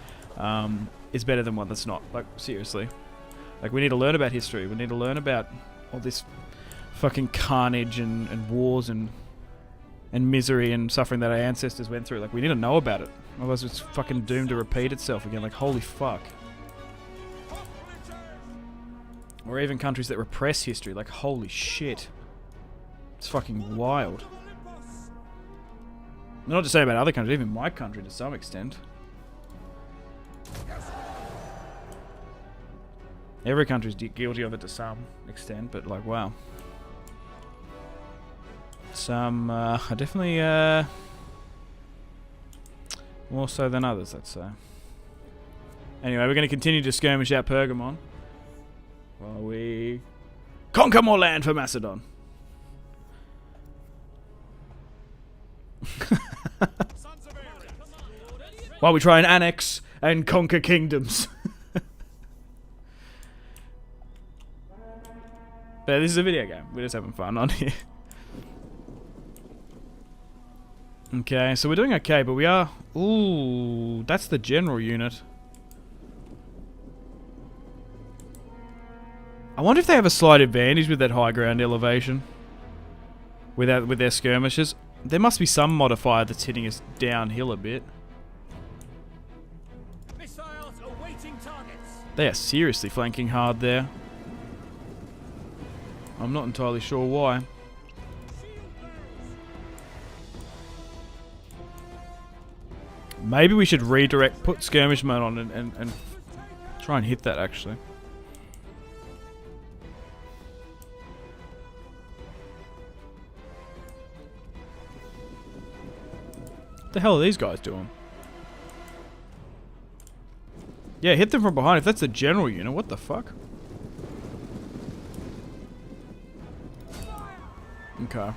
is better than one that's not. Like seriously, like we need to learn about history. We need to learn about all this fucking carnage and wars and misery and suffering that our ancestors went through. Like, we need to know about it. Otherwise, it's fucking doomed to repeat itself again. Like, holy fuck. Or even countries that repress history. Like, holy shit. It's fucking wild. I'm not just saying about other countries, even my country to some extent. Every country's guilty of it to some extent, but like, wow. Some definitely more so than others, let's say. Anyway, we're going to continue to skirmish out Pergamon while we conquer more land for Macedon. While we try and annex and conquer kingdoms. But this is a video game. We're just having fun on here. Okay, so we're doing okay, but we are... Ooh, that's the general unit. I wonder if they have a slight advantage with that high ground elevation. With their skirmishes. There must be some modifier that's hitting us downhill a bit. Missiles awaiting targets. They are seriously flanking hard there. I'm not entirely sure why. Maybe we should redirect, put skirmish mode on and try and hit that actually. What the hell are these guys doing? Yeah, hit them from behind. If that's the general unit, what the fuck? Okay.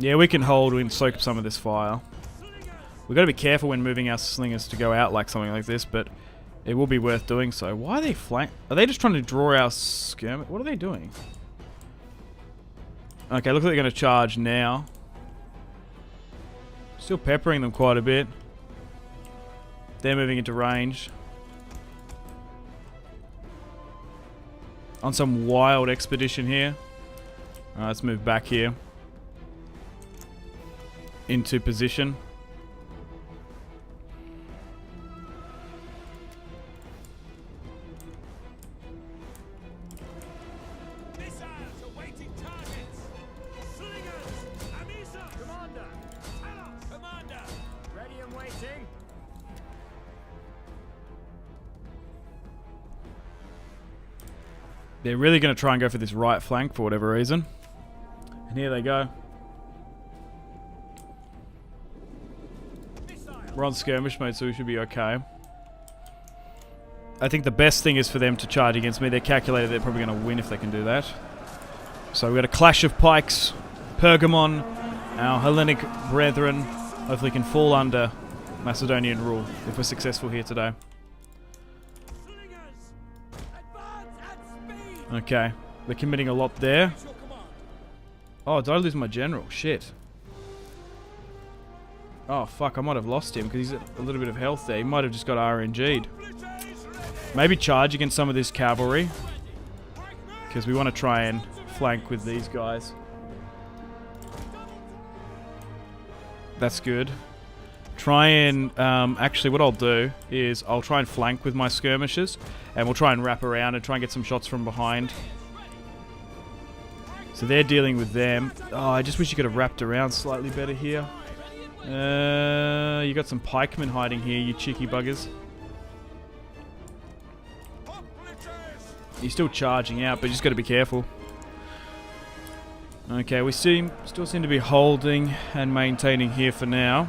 Yeah, we can hold, we can soak up some of this fire. We've got to be careful when moving our slingers to go out like something like this, but it will be worth doing so. Why are they flank? Are they just trying to draw our skirmish? What are they doing? Okay, looks like they're going to charge now. Still peppering them quite a bit. They're moving into range. On some wild expedition here. Alright, let's move back here. Into position. Missiles awaiting targets. Slingers. Amisa. Commander. Hello. Commander. Ready and waiting. They're really going to try and go for this right flank for whatever reason. And here they go. We're on skirmish mode, so we should be okay. I think the best thing is for them to charge against me. They're calculated they're probably going to win if they can do that. So we've got a clash of pikes. Pergamon, our Hellenic brethren, hopefully can fall under Macedonian rule if we're successful here today. Okay, they're committing a lot there. Oh, did I lose my general? Shit. Oh, fuck, I might have lost him because he's at a little bit of health there. He might have just got RNG'd. Maybe charge against some of this cavalry because we want to try and flank with these guys. That's good. Try and, actually what I'll do is I'll try and flank with my skirmishers and we'll try and wrap around and try and get some shots from behind. So they're dealing with them. Oh, I just wish you could have wrapped around slightly better here. You got some pikemen hiding here, you cheeky buggers. He's still charging out, but you just got to be careful. Okay, we still seem to be holding and maintaining here for now.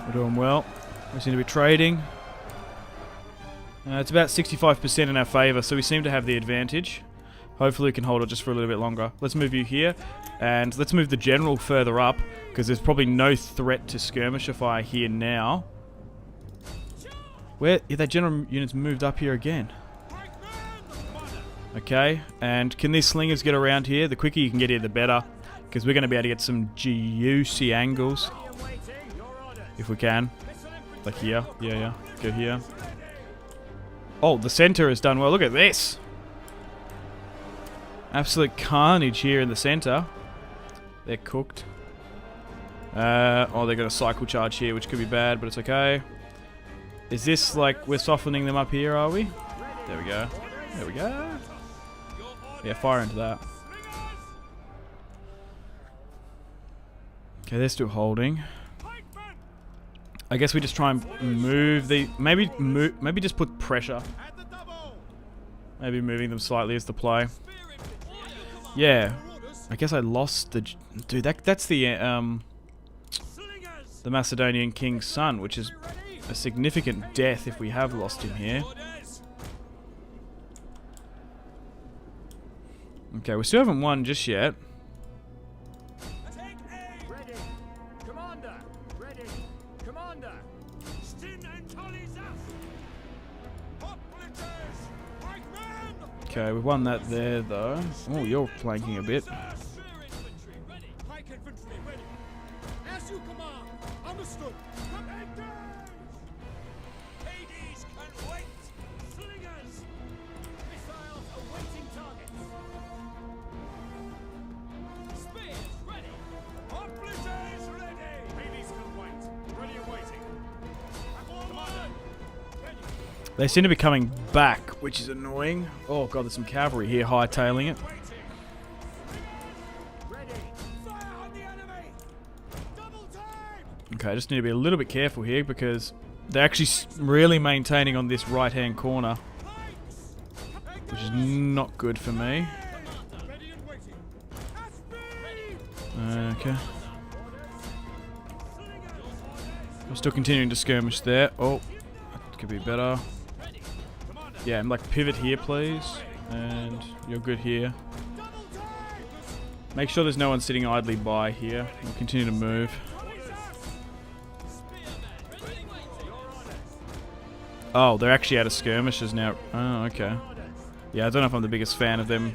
We're doing well. We seem to be trading. It's about 65% in our favour, so we seem to have the advantage. Hopefully we can hold it just for a little bit longer. Let's move you here, and let's move the general further up, because there's probably no threat to skirmisher fire here now. Where? Yeah, that general unit's moved up here again. Okay, and can these slingers get around here? The quicker you can get here, the better, because we're going to be able to get some juicy angles. If we can. Like here. Yeah. Go here. Oh, the center has done well. Look at this. Absolute carnage here in the center. They're cooked. Oh, they're going to cycle charge here, which could be bad, but it's okay. Is this like we're softening them up here, are we? There we go. There we go. Yeah, fire into that. Okay, they're still holding. I guess we just try and move the... Maybe just put pressure. Maybe moving them slightly is the play. Yeah. I guess I lost the... Dude, that's the Macedonian king's son, which is a significant death if we have lost him here. Okay, we still haven't won just yet. Okay, we won that there though. Oh, you're flanking a bit. They seem to be coming back, which is annoying. Oh god, there's some cavalry here hightailing it. Okay, I just need to be a little bit careful here because they're actually really maintaining on this right-hand corner, which is not good for me. Okay. I'm still continuing to skirmish there. Oh, that could be better. Yeah, I'm like pivot here, please. And you're good here. Make sure there's no one sitting idly by here. We'll continue to move. Oh, they're actually out of skirmishes now. Oh, okay. Yeah, I don't know if I'm the biggest fan of them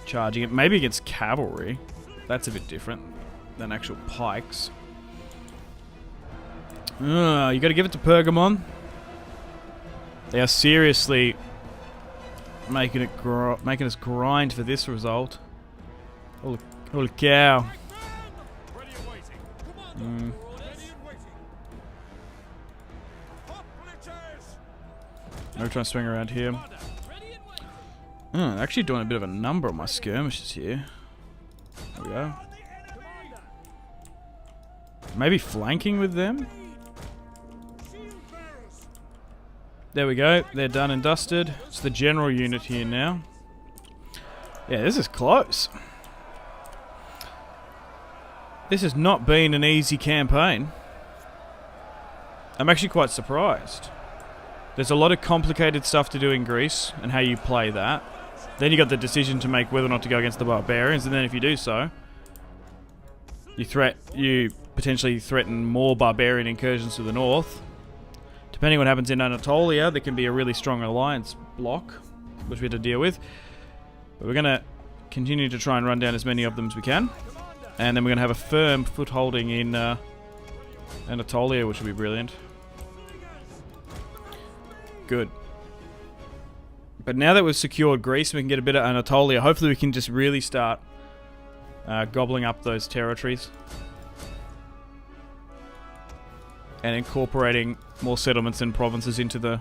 charging it. Maybe against cavalry. That's a bit different than actual pikes. You gotta give it to Pergamon. They are seriously making us grind for this result. Holy cow. We're trying to swing around here. Actually doing a bit of a number on my skirmishes here. There we go. maybe flanking with them. There we go. They're done and dusted. It's the general unit here now. Yeah, this is close. This has not been an easy campaign. I'm actually quite surprised. There's a lot of complicated stuff to do in Greece and how you play that. Then you got the decision to make whether or not to go against the barbarians, and then if you do so, you potentially threaten more barbarian incursions to the north. Depending on what happens in Anatolia, there can be a really strong alliance block, which we have to deal with. But we're going to continue to try and run down as many of them as we can. And then we're going to have a firm footholding in Anatolia, which will be brilliant. Good. But now that we've secured Greece, we can get a bit of Anatolia. Hopefully we can just really start gobbling up those territories. And incorporating more settlements and provinces into the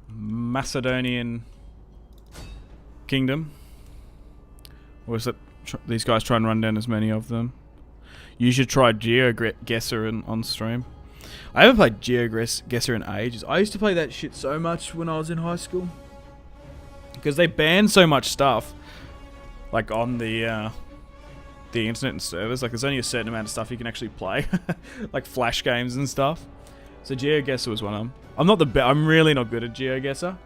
Macedonian kingdom. Or is it these guys try and run down as many of them? You should try GeoGuessr on stream. I haven't played GeoGuessr in ages. I used to play that shit so much when I was in high school. Because they banned so much stuff. Like on the internet and servers. Like there's only a certain amount of stuff you can actually play. Like flash games and stuff. So GeoGuessr was one of them. I'm really not good at GeoGuessr.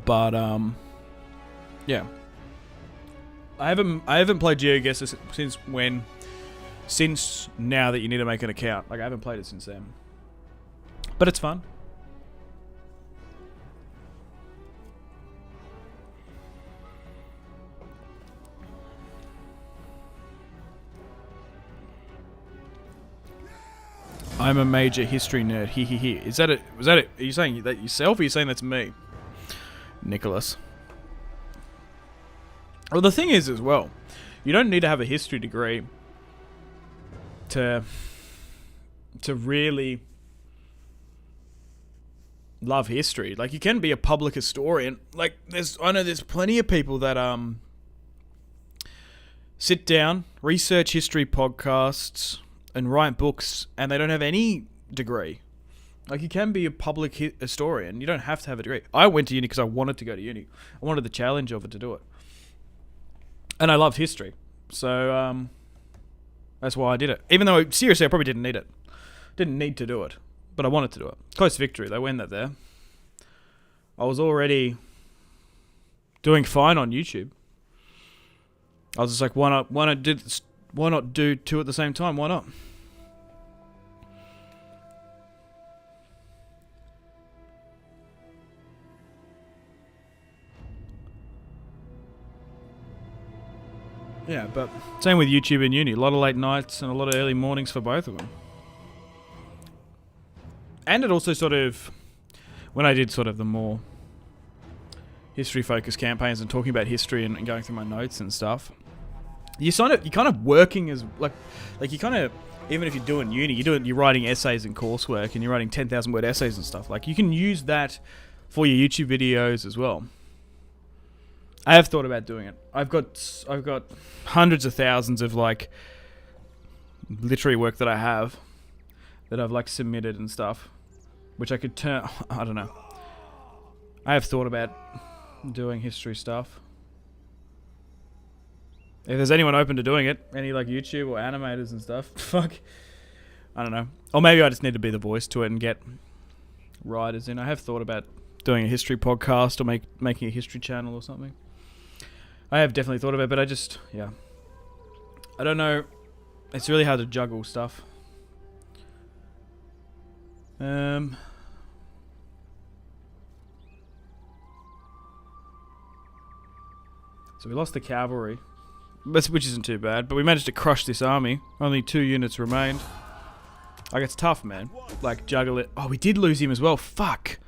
But yeah. I haven't played GeoGuessr since now that you need to make an account. Like I haven't played it since then. But it's fun. I'm a major history nerd. He. Was that it? Are you saying that yourself, or are you saying that's me? Nicholas. Well, the thing is as well, you don't need to have a history degree to really love history. Like you can be a public historian. Like I know there's plenty of people that sit down, research history podcasts, and write books, and they don't have any degree. Like you can be a public historian. You don't have to have a degree. I went to uni because I wanted to go to uni. I wanted the challenge of it to do it. And I loved history. So, that's why I did it. Even though, seriously, I probably didn't need it. Didn't need to do it. But I wanted to do it. Close victory. They win that there. I was already doing fine on YouTube. I was just like, why not do two at the same time? Why not? Yeah, but same with YouTube and uni. A lot of late nights and a lot of early mornings for both of them. And it also sort of, when I did sort of the more history-focused campaigns and talking about history and going through my notes and stuff, you're kind of working as like you kind of, even if you're doing uni, you're writing essays and coursework, and you're writing 10,000 word essays and stuff. Like you can use that for your YouTube videos as well. I have thought about doing it. I've got hundreds of thousands of like literary work that I have that I've like submitted and stuff, which I could turn. I don't know. I have thought about doing history stuff. If there's anyone open to doing it, any like YouTube or animators and stuff, fuck, I don't know. Or maybe I just need to be the voice to it and get writers in. I have thought about doing a history podcast or making a history channel or something. I have definitely thought of it, but I don't know. It's really hard to juggle stuff. So we lost the cavalry, which isn't too bad, but we managed to crush this army. Only 2 units remained. Like, it's tough, man. Like, juggle it. Oh, we did lose him as well. Fuck.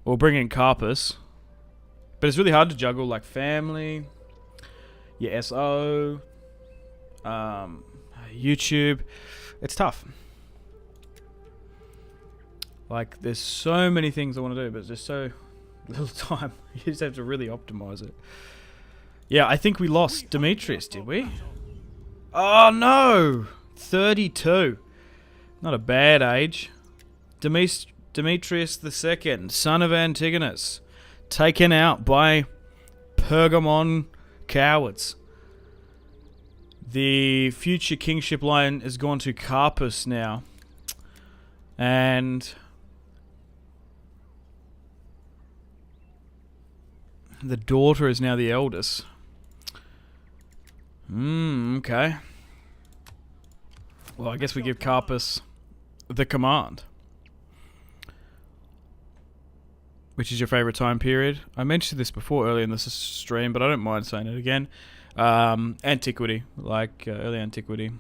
We'll bring in Carpus. But it's really hard to juggle, like, family, your SO, YouTube. It's tough. Like, there's so many things I want to do, but there's just so little time. You just have to really optimize it. Yeah, I think we lost Demetrius, did we? Oh no! 32. Not a bad age. Demetrius II, son of Antigonus, taken out by Pergamon cowards. The future kingship line has gone to Carpus now. And the daughter is now the eldest. Okay. Well, I guess we give Carpus the command. Which is your favorite time period? I mentioned this before earlier in this stream, but I don't mind saying it again. Antiquity, like early antiquity.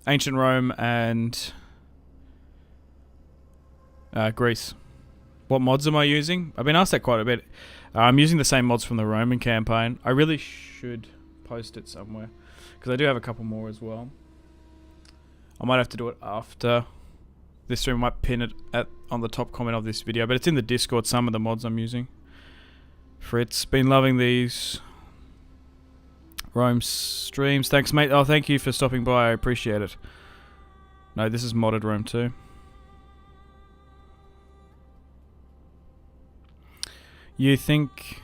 Ancient Rome and Greece. What mods am I using? I've been asked that quite a bit. I'm using the same mods from the Roman campaign. I really should post it somewhere, because I do have a couple more as well. I might have to do it after this stream. I might pin it on the top comment of this video, but it's in the Discord, some of the mods I'm using. Fritz, been loving these Rome streams. Thanks, mate. Oh, thank you for stopping by. I appreciate it. No, this is modded Rome too. You think...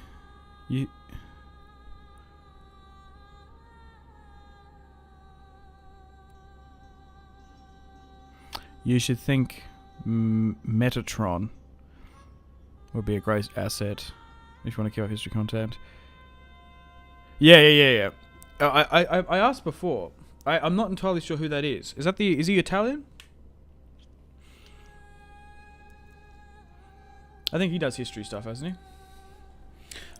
You should think Metatron would be a great asset if you want to keep up history content. Yeah. I asked before. I'm not entirely sure who that is. Is he Italian? I think he does history stuff, hasn't he?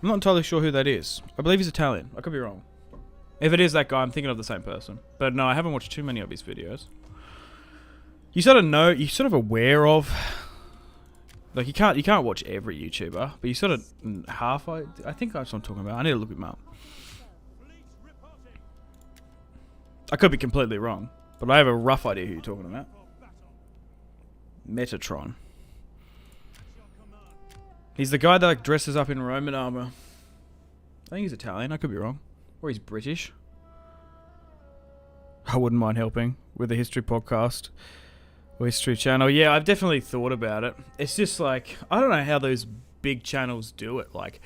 I'm not entirely sure who that is. I believe he's Italian. I could be wrong. If it is that guy, I'm thinking of the same person. But no, I haven't watched too many of his videos. You sort of know, you're sort of aware of, like you can't watch every YouTuber, but you sort of half, I think that's what I'm talking about. I need to look him up. I could be completely wrong, but I have a rough idea who you're talking about. Metatron. He's the guy that like dresses up in Roman armor. I think he's Italian, I could be wrong. Or he's British. I wouldn't mind helping with the history podcast. History channel. Yeah, I've definitely thought about it. It's just like, I don't know how those big channels do it. Like,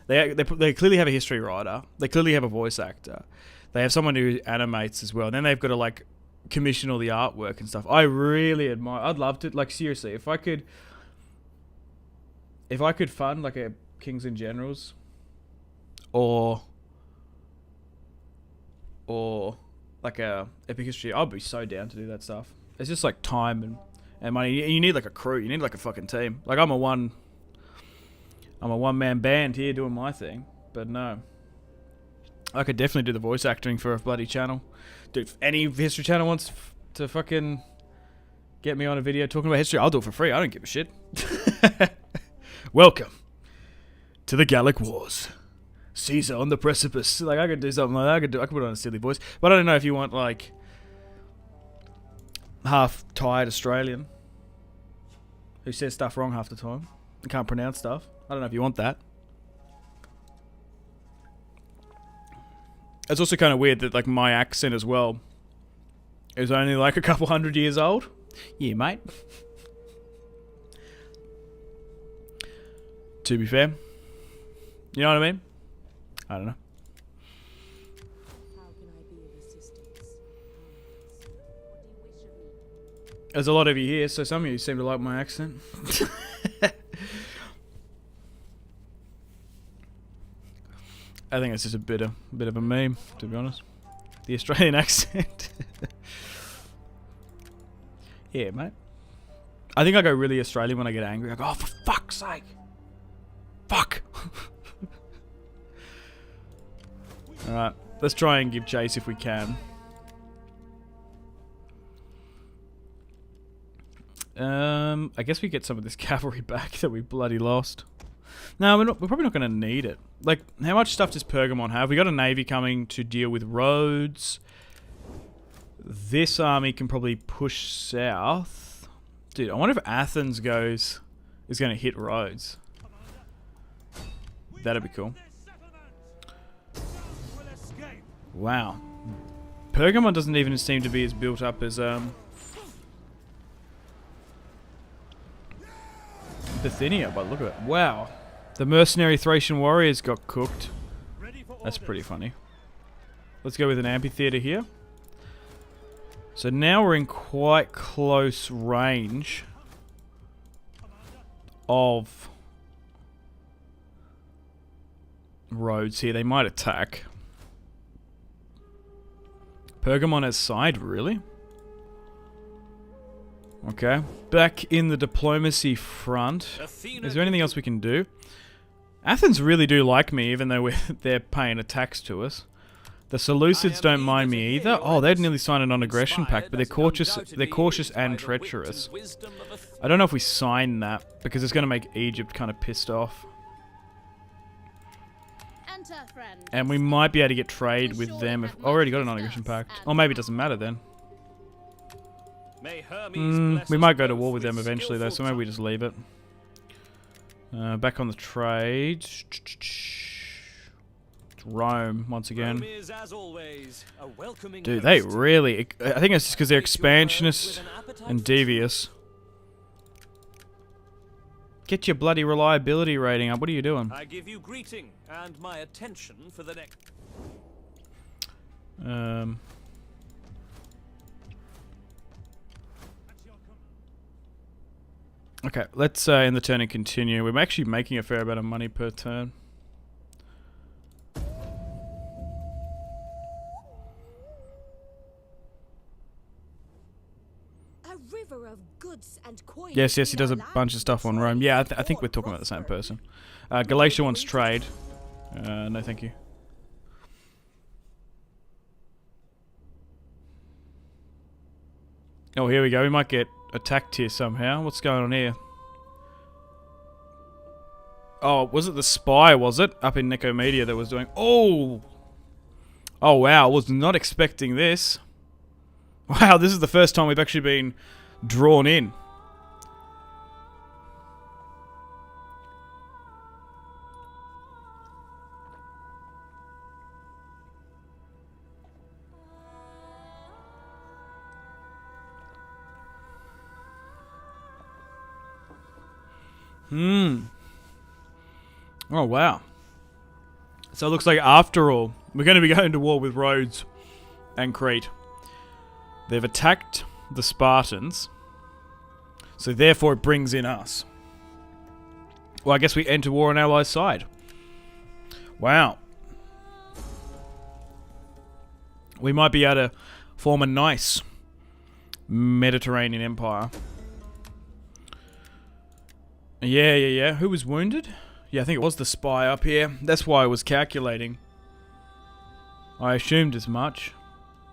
they clearly have a history writer. They clearly have a voice actor. They have someone who animates as well. And then they've got to like commission all the artwork and stuff. I really admire. I'd love to. Like seriously, if I could fund like a Kings and Generals, or like a Epic History, I'd be so down to do that stuff. It's just like time and money. You need like a crew. You need like a fucking team. Like I'm a one-man band here doing my thing. But no. I could definitely do the voice acting for a bloody channel. Dude, if any history channel wants to fucking get me on a video talking about history, I'll do it for free. I don't give a shit. Welcome to the Gallic Wars. Caesar on the precipice. Like I could do something like that. I could put on a silly voice. But I don't know if you want like half-tired Australian who says stuff wrong half the time and can't pronounce stuff. I don't know if you want that. It's also kind of weird that like my accent as well is only like a couple 100 years old. Yeah, mate. To be fair. You know what I mean? I don't know. There's a lot of you here, so some of you seem to like my accent. I think it's just a bit of a meme, to be honest. The Australian accent. Yeah, mate. I think I go really Australian when I get angry. I go, oh, for fuck's sake. Fuck. Alright, let's try and give chase if we can. I guess we get some of this cavalry back that we bloody lost. No, we're probably not going to need it. Like, how much stuff does Pergamon have? We got a navy coming to deal with Rhodes. This army can probably push south. Dude, I wonder if Athens is going to hit Rhodes. That'd be cool. Wow. Pergamon doesn't even seem to be as built up as Bithynia, but look at it. Wow. The mercenary Thracian warriors got cooked. That's pretty funny. Let's go with an amphitheater here. So now we're in quite close range of roads here. They might attack. Pergamon has side, really? Okay. Back in the diplomacy front. Is there anything else we can do? Athens really do like me, even though they're paying a tax to us. The Seleucids don't mind me either. Oh, they'd nearly signed a non-aggression pact, but they're cautious and treacherous. I don't know if we sign that, because it's going to make Egypt kind of pissed off. And we might be able to get trade with them if... already got a non-aggression pact. Or maybe it doesn't matter then. We might go to war with them eventually though, so maybe we just leave it. Back on the trade. It's Rome once again. Dude, they really... I think it's just because they're expansionist and devious. Get your bloody reliability rating up. What are you doing? I give you greeting and my attention for the next. Okay, let's end the turn and continue. We're actually making a fair amount of money per turn. A river of goods and coins. Yes, he does a bunch of stuff on Rome. Yeah, I think we're talking about the same person. Galatia wants trade. No, thank you. Oh, here we go. We might get attacked here somehow. What's going on here? Oh, was it the spy, was it? Up in Nicomedia that was doing... Oh! Oh, wow. I was not expecting this. Wow, this is the first time we've actually been drawn in. Oh, wow. So it looks like after all, we're going to be going to war with Rhodes and Crete. They've attacked the Spartans. So therefore it brings in us. Well, I guess we enter war on our allies' side. Wow. We might be able to form a nice Mediterranean empire. Yeah. Who was wounded? Yeah, I think it was the spy up here. That's why I was calculating. I assumed as much.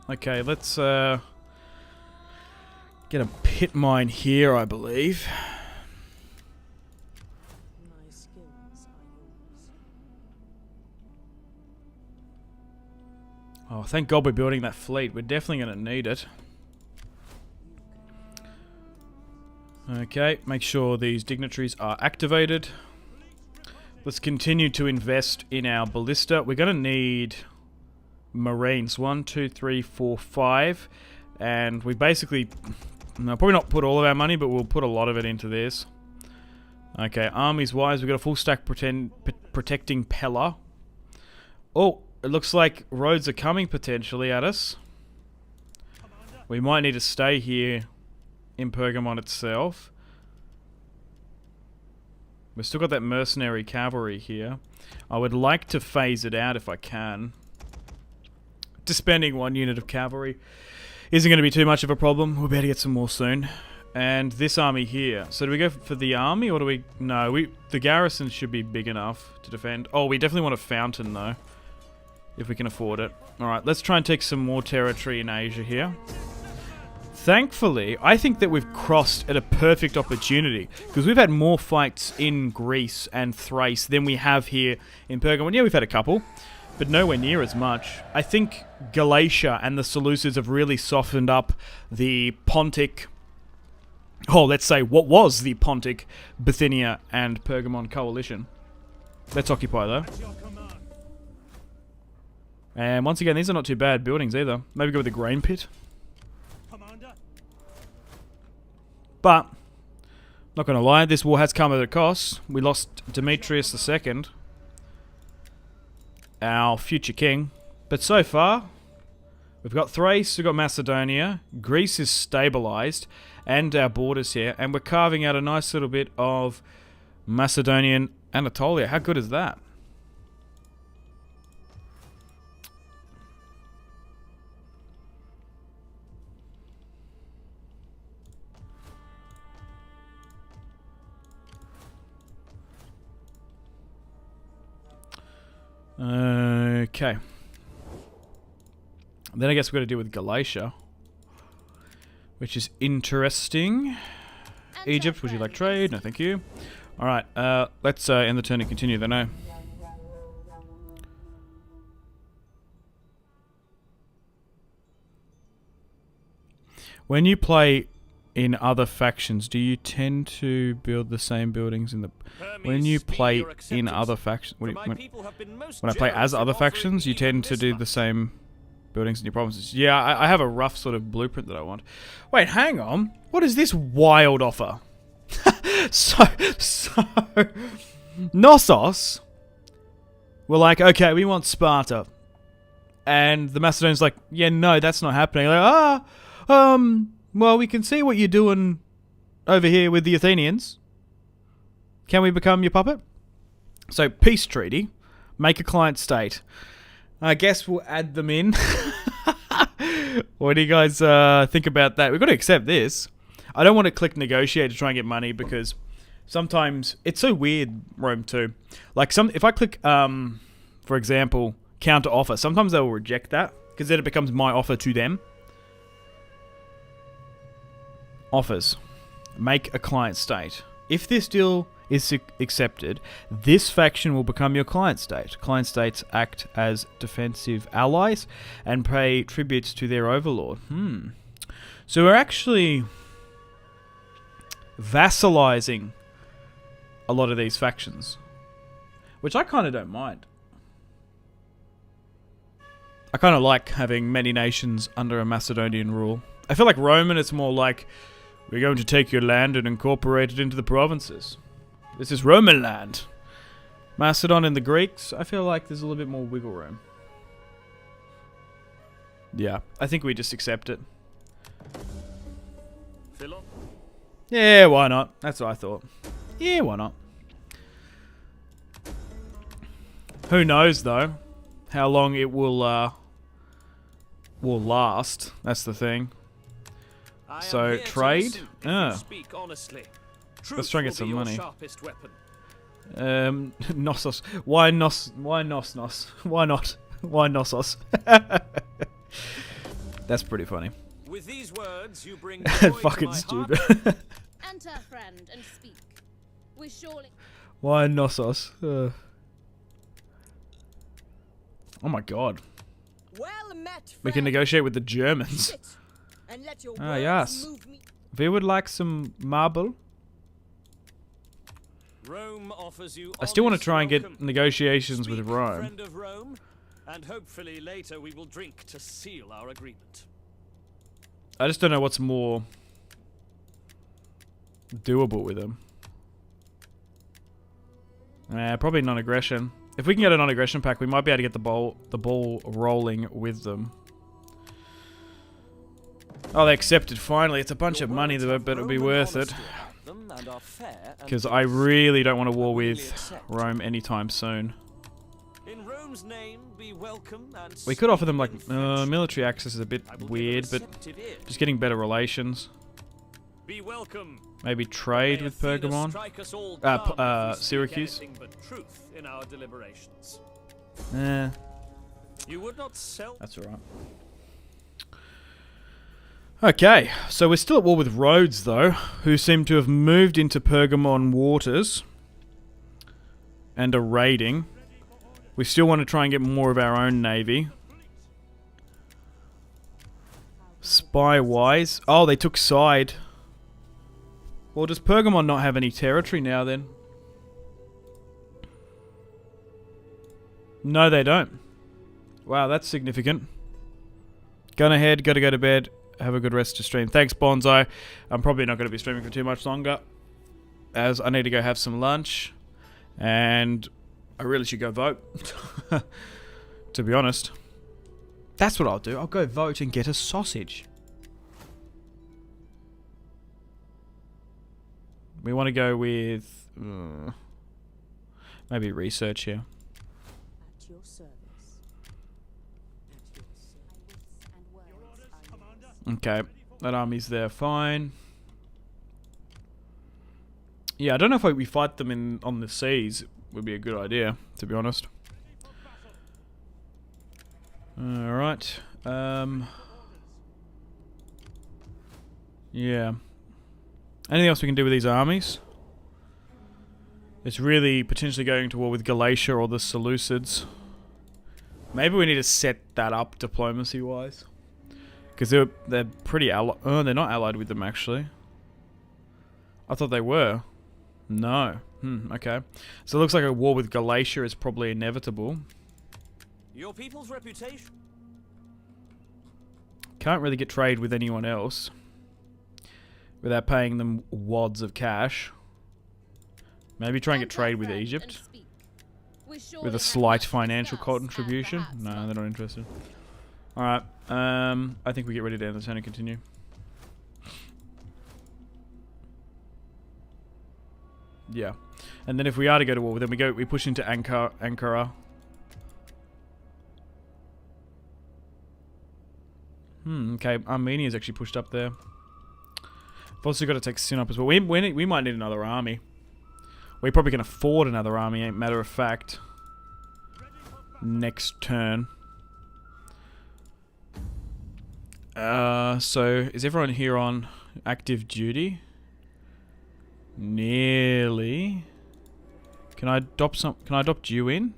Okay, let's get a pit mine here, I believe. My skills are yours. Oh, thank God we're building that fleet. We're definitely going to need it. Okay, make sure these dignitaries are activated. Let's continue to invest in our ballista. We're going to need marines. 1, 2, 3, 4, 5. And we basically... No, probably not put all of our money, but we'll put a lot of it into this. Okay, armies-wise, we've got a full stack protecting Pella. Oh, it looks like roads are coming potentially at us. We might need to stay here in Pergamon itself. We've still got that mercenary cavalry here. I would like to phase it out if I can. Disbanding 1 unit of cavalry isn't going to be too much of a problem. We'll be able to get some more soon. And this army here. So do we go for the army or do we... No, the garrison should be big enough to defend. Oh, we definitely want a fountain though. If we can afford it. Alright, let's try and take some more territory in Asia here. Thankfully, I think that we've crossed at a perfect opportunity, because we've had more fights in Greece and Thrace than we have here in Pergamon. Yeah, we've had a couple, but nowhere near as much. I think Galatia and the Seleucids have really softened up the Pontic... Oh, let's say what was the Pontic, Bithynia, and Pergamon coalition. Let's occupy, though. And once again, these are not too bad buildings either. Maybe go with the grain pit. Commander. But, not going to lie, this war has come at a cost. We lost Demetrius II, our future king. But so far, we've got Thrace, we've got Macedonia, Greece is stabilized, and our borders here. And we're carving out a nice little bit of Macedonian Anatolia. How good is that? Okay. Then I guess we've got to deal with Galatia, which is interesting. Egypt, would you like trade? No, thank you. Alright, let's end the turn and continue then, eh? When you play in other factions, do you tend to build the same buildings in the... When you play in other factions... When I play as other factions, you tend to do the same buildings in your provinces. Yeah, I have a rough sort of blueprint that I want. Wait, hang on. What is this wild offer? so... Knossos were like, okay, we want Sparta. And the Macedonians like, yeah, no, that's not happening. Like, well, we can see what you're doing over here with the Athenians. Can we become your puppet? So, peace treaty. Make a client state. I guess we'll add them in. What do you guys think about that? We've got to accept this. I don't want to click negotiate to try and get money because sometimes it's so weird, Rome too. Like if I click, for example, counter offer, sometimes they will reject that because then it becomes my offer to them. Offers. Make a client state. If this deal is accepted, this faction will become your client state. Client states act as defensive allies and pay tributes to their overlord. So we're actually vassalizing a lot of these factions, which I kind of don't mind. I kind of like having many nations under a Macedonian rule. I feel like Roman, it's more like, we're going to take your land and incorporate it into the provinces. This is Roman land. Macedon and the Greeks, I feel like there's a little bit more wiggle room. Yeah, I think we just accept it. Philon? Yeah, why not? That's what I thought. Yeah, why not? Who knows, though, how long it will last. That's the thing. So, trade? Let's try and get some money. Knossos. Why Nos? Why Nos? Why not? Why Knossos? That's pretty funny. With these words, you bring fucking stupid. Enter, friend, and speak. We surely... Why Knossos? Oh my god. Well met, We can negotiate with the Germans. and let your Ah, words yes. move me. We would like some marble. Rome offers you I still want to honest try and get welcome. negotiations with Speak, Rome. friend of Rome, and hopefully later we will drink to seal our agreement. I just don't know what's more doable with them. Probably non-aggression. If we can get a non-aggression pack, we might be able to get the ball rolling with them. Oh, they accepted finally. It's a bunch of money, though, but it'll be worth it. Because I really don't want to war with Rome anytime soon. In Rome's name, be welcome and We could offer them, like, military access is a bit weird, but just getting better relations. Be welcome. Maybe trade with Pergamon. Syracuse. Truth in our deliberations. You would not sell. That's alright. Okay, so we're still at war with Rhodes, though, who seem to have moved into Pergamon waters and are raiding. We still want to try and get more of our own navy. Spy-wise. Oh, they took side. Well, does Pergamon not have any territory now, then? No, they don't. Wow, that's significant. Gone ahead, gotta go to bed. Have a good rest to stream. Thanks, Bonsai. I'm probably not going to be streaming for too much longer, as I need to go have some lunch. And I really should go vote. To be honest. That's what I'll do. I'll go vote and get a sausage. We want to go with... maybe research here. At your service. Okay, that army's there, fine. Yeah, I don't know if we fight them on the seas. Would be a good idea, to be honest. Alright. Yeah. Anything else we can do with these armies? It's really potentially going to war with Galatia or the Seleucids. Maybe we need to set that up diplomacy-wise. Because they're pretty allied. Oh, they're not allied with them, actually. I thought they were. No. Okay. So it looks like a war with Galatia is probably inevitable. Your people's reputation. Can't really get trade with anyone else without paying them wads of cash. Maybe try and get trade with Egypt. With a slight financial contribution. No, they're not interested. Alright. I think we get ready to end the turn and continue. Yeah. And then if we are to go to war with them, we push into Ankara. Okay, Armenia's actually pushed up there. I've also got to take Sinop as well. We might need another army. We probably can afford another army, matter of fact. Next turn. So is everyone here on active duty? Nearly. Can I adopt you in?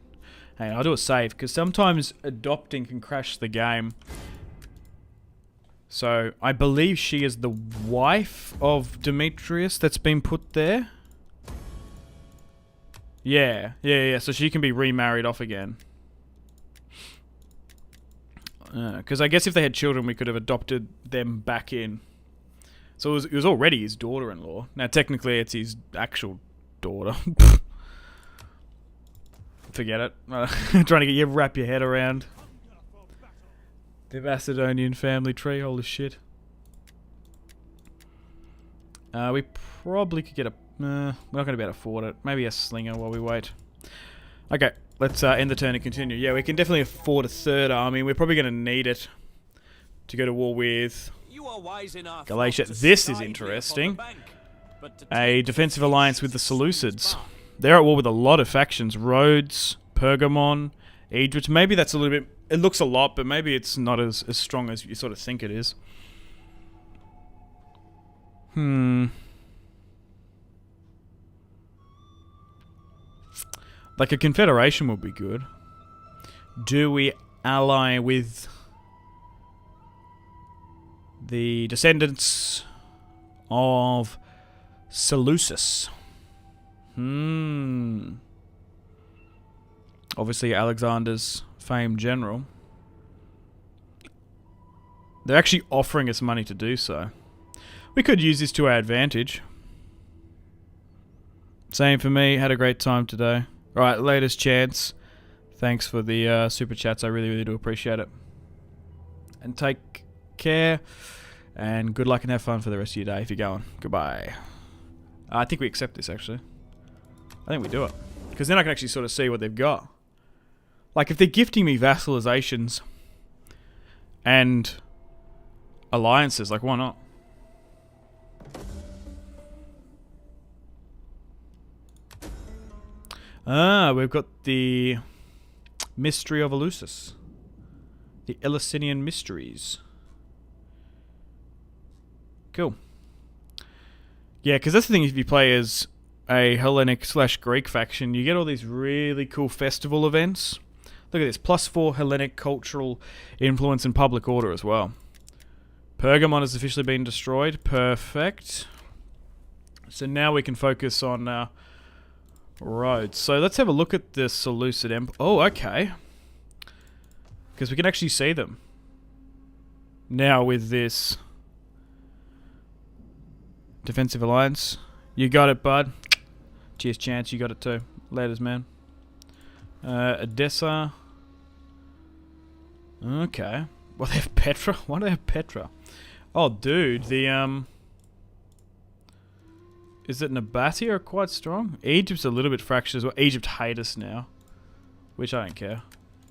Hey, I'll do it safe, because sometimes adopting can crash the game. So, I believe she is the wife of Demetrius that's been put there. Yeah, so she can be remarried off again. Because I guess if they had children, we could have adopted them back in. So it was already his daughter-in-law. Now, technically, it's his actual daughter. Forget it. Trying to get you wrap your head around the Macedonian family tree. Holy shit. We probably could get a... we're not going to be able to afford it. Maybe a slinger while we wait. Okay, let's end the turn and continue. Yeah, we can definitely afford a third army. We're probably going to need it to go to war with Galatia. This is interesting. A defensive alliance with the Seleucids. They're at war with a lot of factions. Rhodes, Pergamon, Egypt. Maybe that's a little bit... It looks a lot, but maybe it's not as strong as you sort of think it is. Like a confederation would be good. Do we ally with the descendants of Seleucus? Obviously Alexander's famed general. They're actually offering us money to do so. We could use this to our advantage. Same for me. Had a great time today. Alright, latest chance. Thanks for the super chats. I really, really do appreciate it. And take care. And good luck and have fun for the rest of your day if you're going. Goodbye. I think we accept this, actually. I think we do it. Because then I can actually sort of see what they've got. Like, if they're gifting me vassalizations and alliances, like, why not? We've got the Mystery of Eleusis. The Eleusinian Mysteries. Cool. Yeah, because that's the thing, if you play as a Hellenic/Greek faction, you get all these really cool festival events. Look at this, +4 Hellenic cultural influence and public order as well. Pergamon has officially been destroyed. Perfect. So now we can focus on Rhodes. So let's have a look at the Seleucid Empire. Oh, okay. Because we can actually see them. Now with this defensive alliance. You got it, bud. Cheers, Chance. You got it too. Laters, man. Edessa. Okay. Well, they have Petra? Why do they have Petra? Oh, dude. The, is it Nabatea are quite strong? Egypt's a little bit fractured as well. Egypt hate us now. Which I don't care.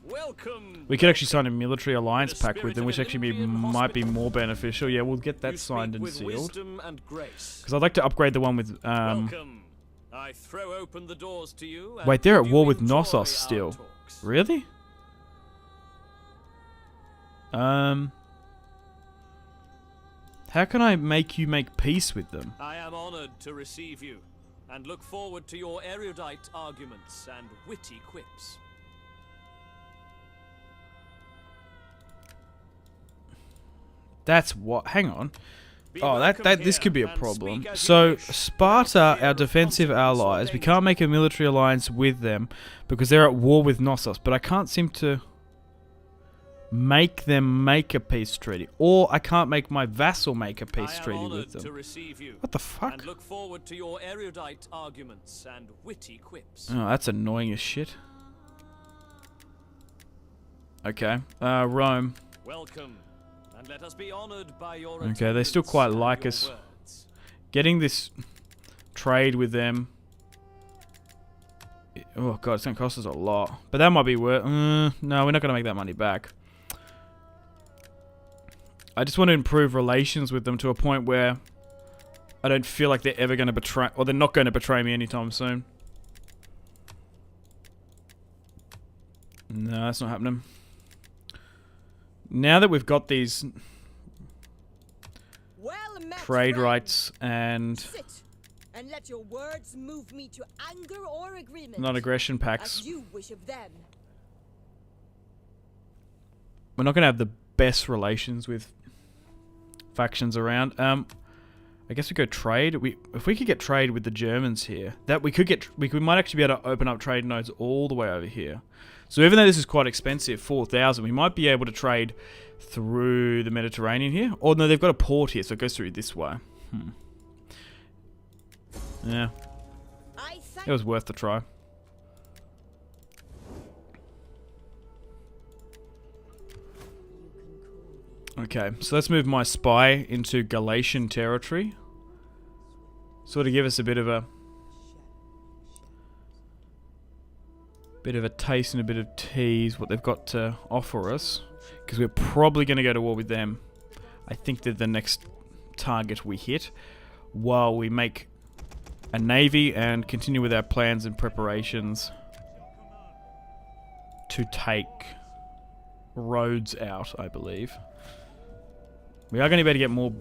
Welcome. We could actually sign a military alliance pact with them, which actually might be more beneficial. Yeah, we'll get that signed and sealed. Because I'd like to upgrade the one with... Welcome. I throw open the doors to you. Wait, they're at war with Knossos still. Really? How can I make you make peace with them? I am honored to receive you, and look forward to your erudite arguments and witty quips. That's what. Hang on. Oh, this could be a problem. So, Sparta, our defensive allies, we can't make a military alliance with them because they're at war with Knossos, but I can't seem to make them make a peace treaty. Or I can't make my vassal make a peace treaty with them. What the fuck? And look forward to your erudite arguments and witty quips. Oh, that's annoying as shit. Okay. Rome. Welcome. And let us be honored by your okay, they still quite like us. Getting this trade with them. Oh god, it's going to cost us a lot. But that might be worth... no, we're not going to make that money back. I just want to improve relations with them to a point where I don't feel like they're ever going to betray... Or they're not going to betray me anytime soon. No, that's not happening. Now that we've got these trade rights and let your words move me to anger or agreement, non-aggression pacts, as you wish of them. We're not going to have the best relations with factions around. I guess we go trade. If we could get trade with the Germans here, that we might actually be able to open up trade nodes all the way over here. So even though this is quite expensive, 4,000, we might be able to trade through the Mediterranean here. Or no, they've got a port here, so it goes through this way. Yeah. It was worth the try. Okay, so let's move my spy into Galatian territory. Sort of give us a bit of a taste and a bit of tease what they've got to offer us, because we're probably going to go to war with them. I think they're the next target we hit while we make a navy and continue with our plans and preparations to take Rhodes out, I believe. We are going to be able to get more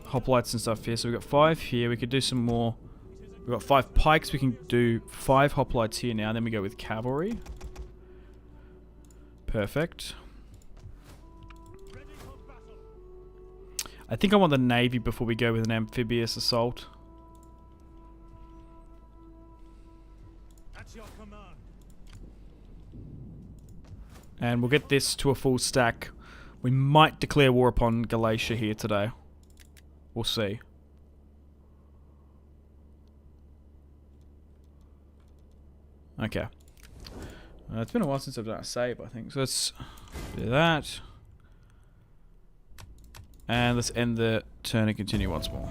hoplites and stuff here, so we've got 5 here. We could do some more. We've got 5 pikes. We can do 5 hoplites here now. Then we go with cavalry. Perfect. I think I want the navy before we go with an amphibious assault. At your command. And we'll get this to a full stack. We might declare war upon Galatia here today. We'll see. Okay. It's been a while since I've done a save, I think. So let's do that. And let's end the turn and continue once more.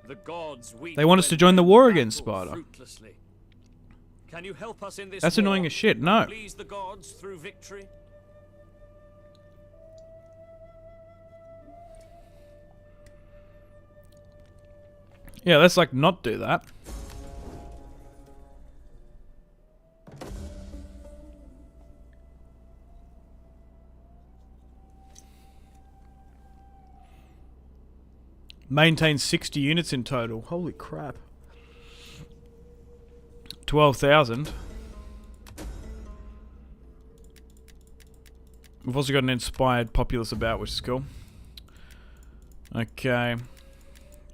The gods they want us to join the war against Sparta. Can you help us in this That's annoying as shit. No. Please the gods through victory. Yeah, let's like not do that. Maintain 60 units in total. Holy crap. 12,000. We've also got an inspired populace about, which is cool. Okay.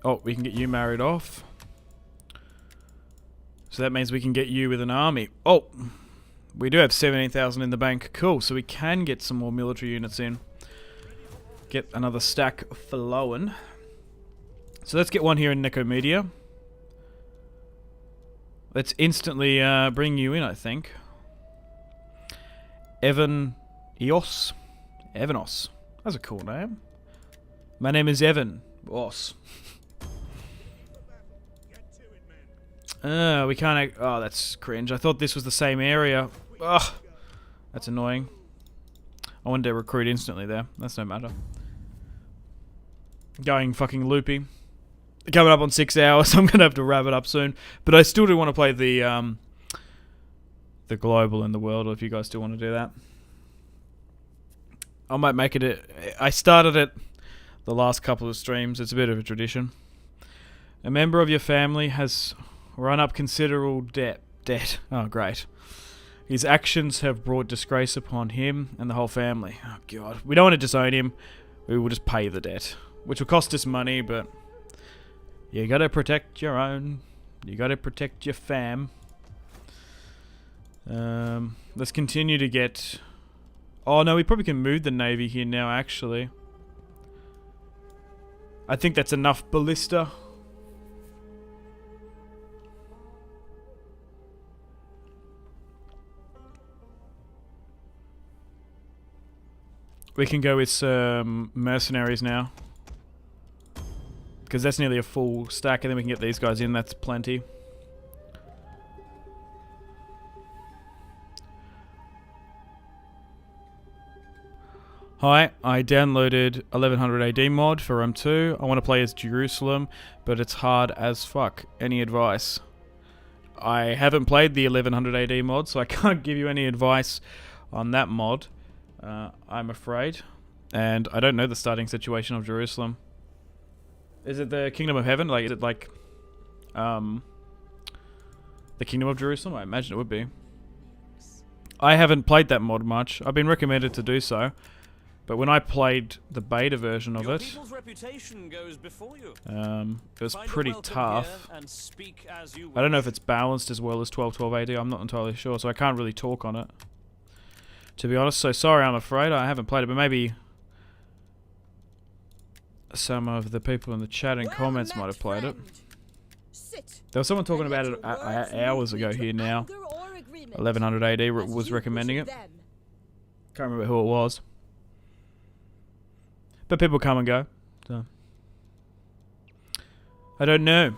Oh, we can get you married off. So that means we can get you with an army. Oh, we do have 17,000 in the bank. Cool, so we can get some more military units in. Get another stack flowing. So let's get one here in Nicomedia. Let's instantly bring you in, I think. Evan-Eos. Evanos. That's a cool name. My name is Evan. Boss. We can't... Oh, that's cringe. I thought this was the same area. Ugh. That's annoying. I wanted to recruit instantly there. That's no matter. Going fucking loopy. Coming up on 6 hours. I'm going to have to wrap it up soon. But I still do want to play the global and the world, if you guys still want to do that. I might make it... I started it the last couple of streams. It's a bit of a tradition. A member of your family has run up considerable debt. Oh, great. His actions have brought disgrace upon him and the whole family. Oh, God. We don't want to disown him. We will just pay the debt. Which will cost us money, but... You gotta protect your own. You gotta protect your fam. Let's continue to get... Oh, no, we probably can move the navy here now, actually. I think that's enough ballista. We can go with some mercenaries now. Because that's nearly a full stack, and then we can get these guys in. That's plenty. Hi, I downloaded 1100 AD mod for Rome 2. I want to play as Jerusalem, but it's hard as fuck. Any advice? I haven't played the 1100 AD mod, so I can't give you any advice on that mod. I'm afraid. And I don't know the starting situation of Jerusalem. Is it the Kingdom of Heaven? Like, is it like, the Kingdom of Jerusalem? I imagine it would be. I haven't played that mod much. I've been recommended to do so. But when I played the beta version of it, it was pretty tough. I don't know if it's balanced as well as 1212 AD. I'm not entirely sure, so I can't really talk on it, to be honest. So sorry, I'm afraid I haven't played it, but maybe some of the people in the chat and comments might have played it. There was someone talking about it hours ago here now. 1100 AD was recommending it. Can't remember who it was. But people come and go. So. I don't know.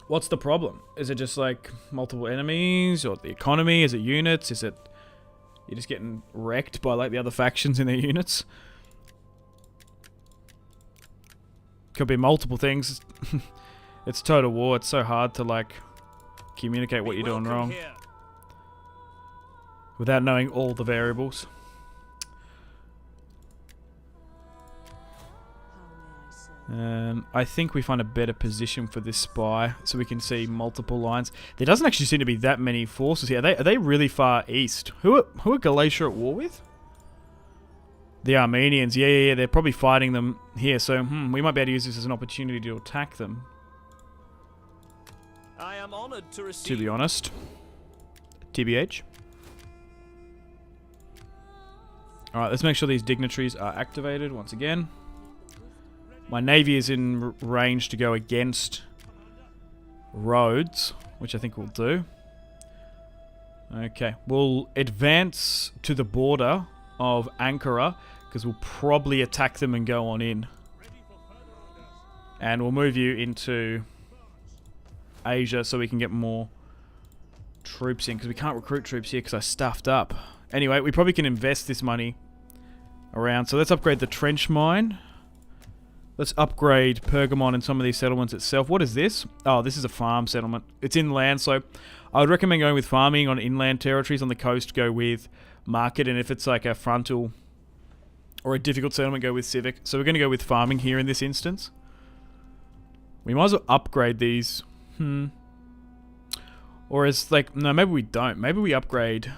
What's the problem? Is it just like multiple enemies, or the economy? Is it units? Is it you're just getting wrecked by like the other factions in their units? Could be multiple things. It's Total War. It's so hard to like communicate what you're doing wrong without knowing all the variables. I think we find a better position for this spy so we can see multiple lines. There doesn't actually seem to be that many forces here. Are they really far east? Who are Galatia at war with? The Armenians. Yeah. They're probably fighting them here. So we might be able to use this as an opportunity to attack them. I am honored to receive. To be honest. TBH. Alright, let's make sure these dignitaries are activated once again. My navy is in range to go against Rhodes, which I think we'll do. Okay, we'll advance to the border of Ankara, because we'll probably attack them and go on in. And we'll move you into Asia so we can get more troops in, because we can't recruit troops here because I stuffed up. Anyway, we probably can invest this money around. So let's upgrade the trench mine. Let's upgrade Pergamon and some of these settlements itself. What is this? Oh, this is a farm settlement. It's inland, so I would recommend going with farming on inland territories. On the coast, go with market, and if it's like a frontal or a difficult settlement, go with civic. So we're going to go with farming here in this instance. We might as well upgrade these. Or as like, no, maybe we don't. Maybe we upgrade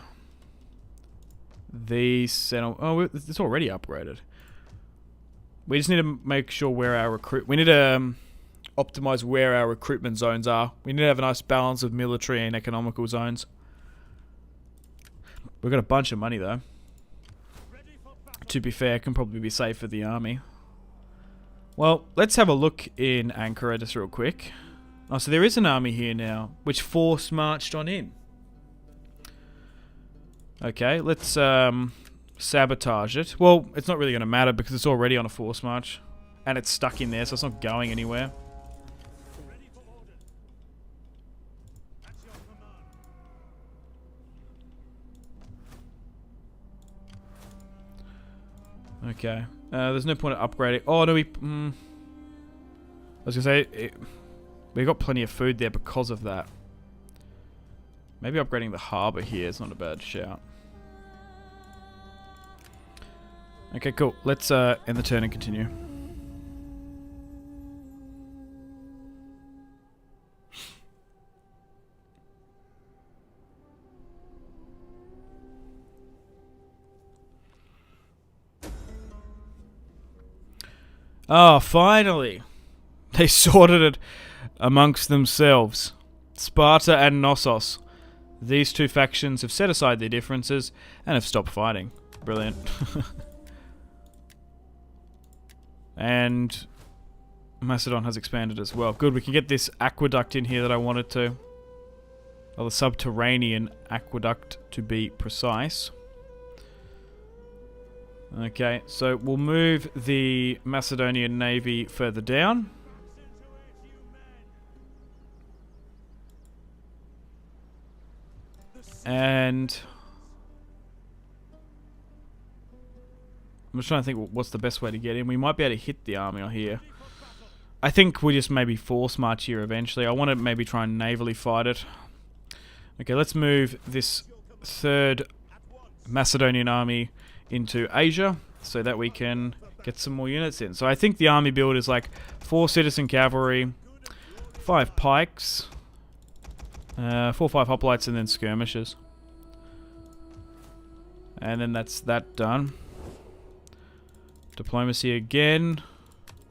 these settlements. Oh, it's already upgraded. We just need to make sure where our we need to optimize where our recruitment zones are. We need to have a nice balance of military and economical zones. We've got a bunch of money though. To be fair, can probably be safe for the army. Well, let's have a look in Ankara just real quick. Oh, so there is an army here now, which force marched on in. Okay, let's sabotage it. Well, it's not really going to matter because it's already on a force march. And it's stuck in there, so it's not going anywhere. Okay. There's no point of upgrading. Oh, no, I was going to say, we got plenty of food there because of that. Maybe upgrading the harbour here is not a bad shout. Okay, cool. Let's end the turn and continue. Oh, finally! They sorted it amongst themselves. Sparta and Knossos. These two factions have set aside their differences and have stopped fighting. Brilliant. And Macedon has expanded as well. Good, we can get this aqueduct in here that I wanted to. Or the subterranean aqueduct to be precise. Okay, so we'll move the Macedonian navy further down. And I'm just trying to think what's the best way to get in. We might be able to hit the army here. I think we just maybe force march here eventually. I want to maybe try and navally fight it. Okay, let's move this third Macedonian army into Asia so that we can get some more units in. So I think the army build is like 4 citizen cavalry, 5 pikes, 4 or 5 hoplites, and then skirmishers. And then that's that done. Diplomacy again.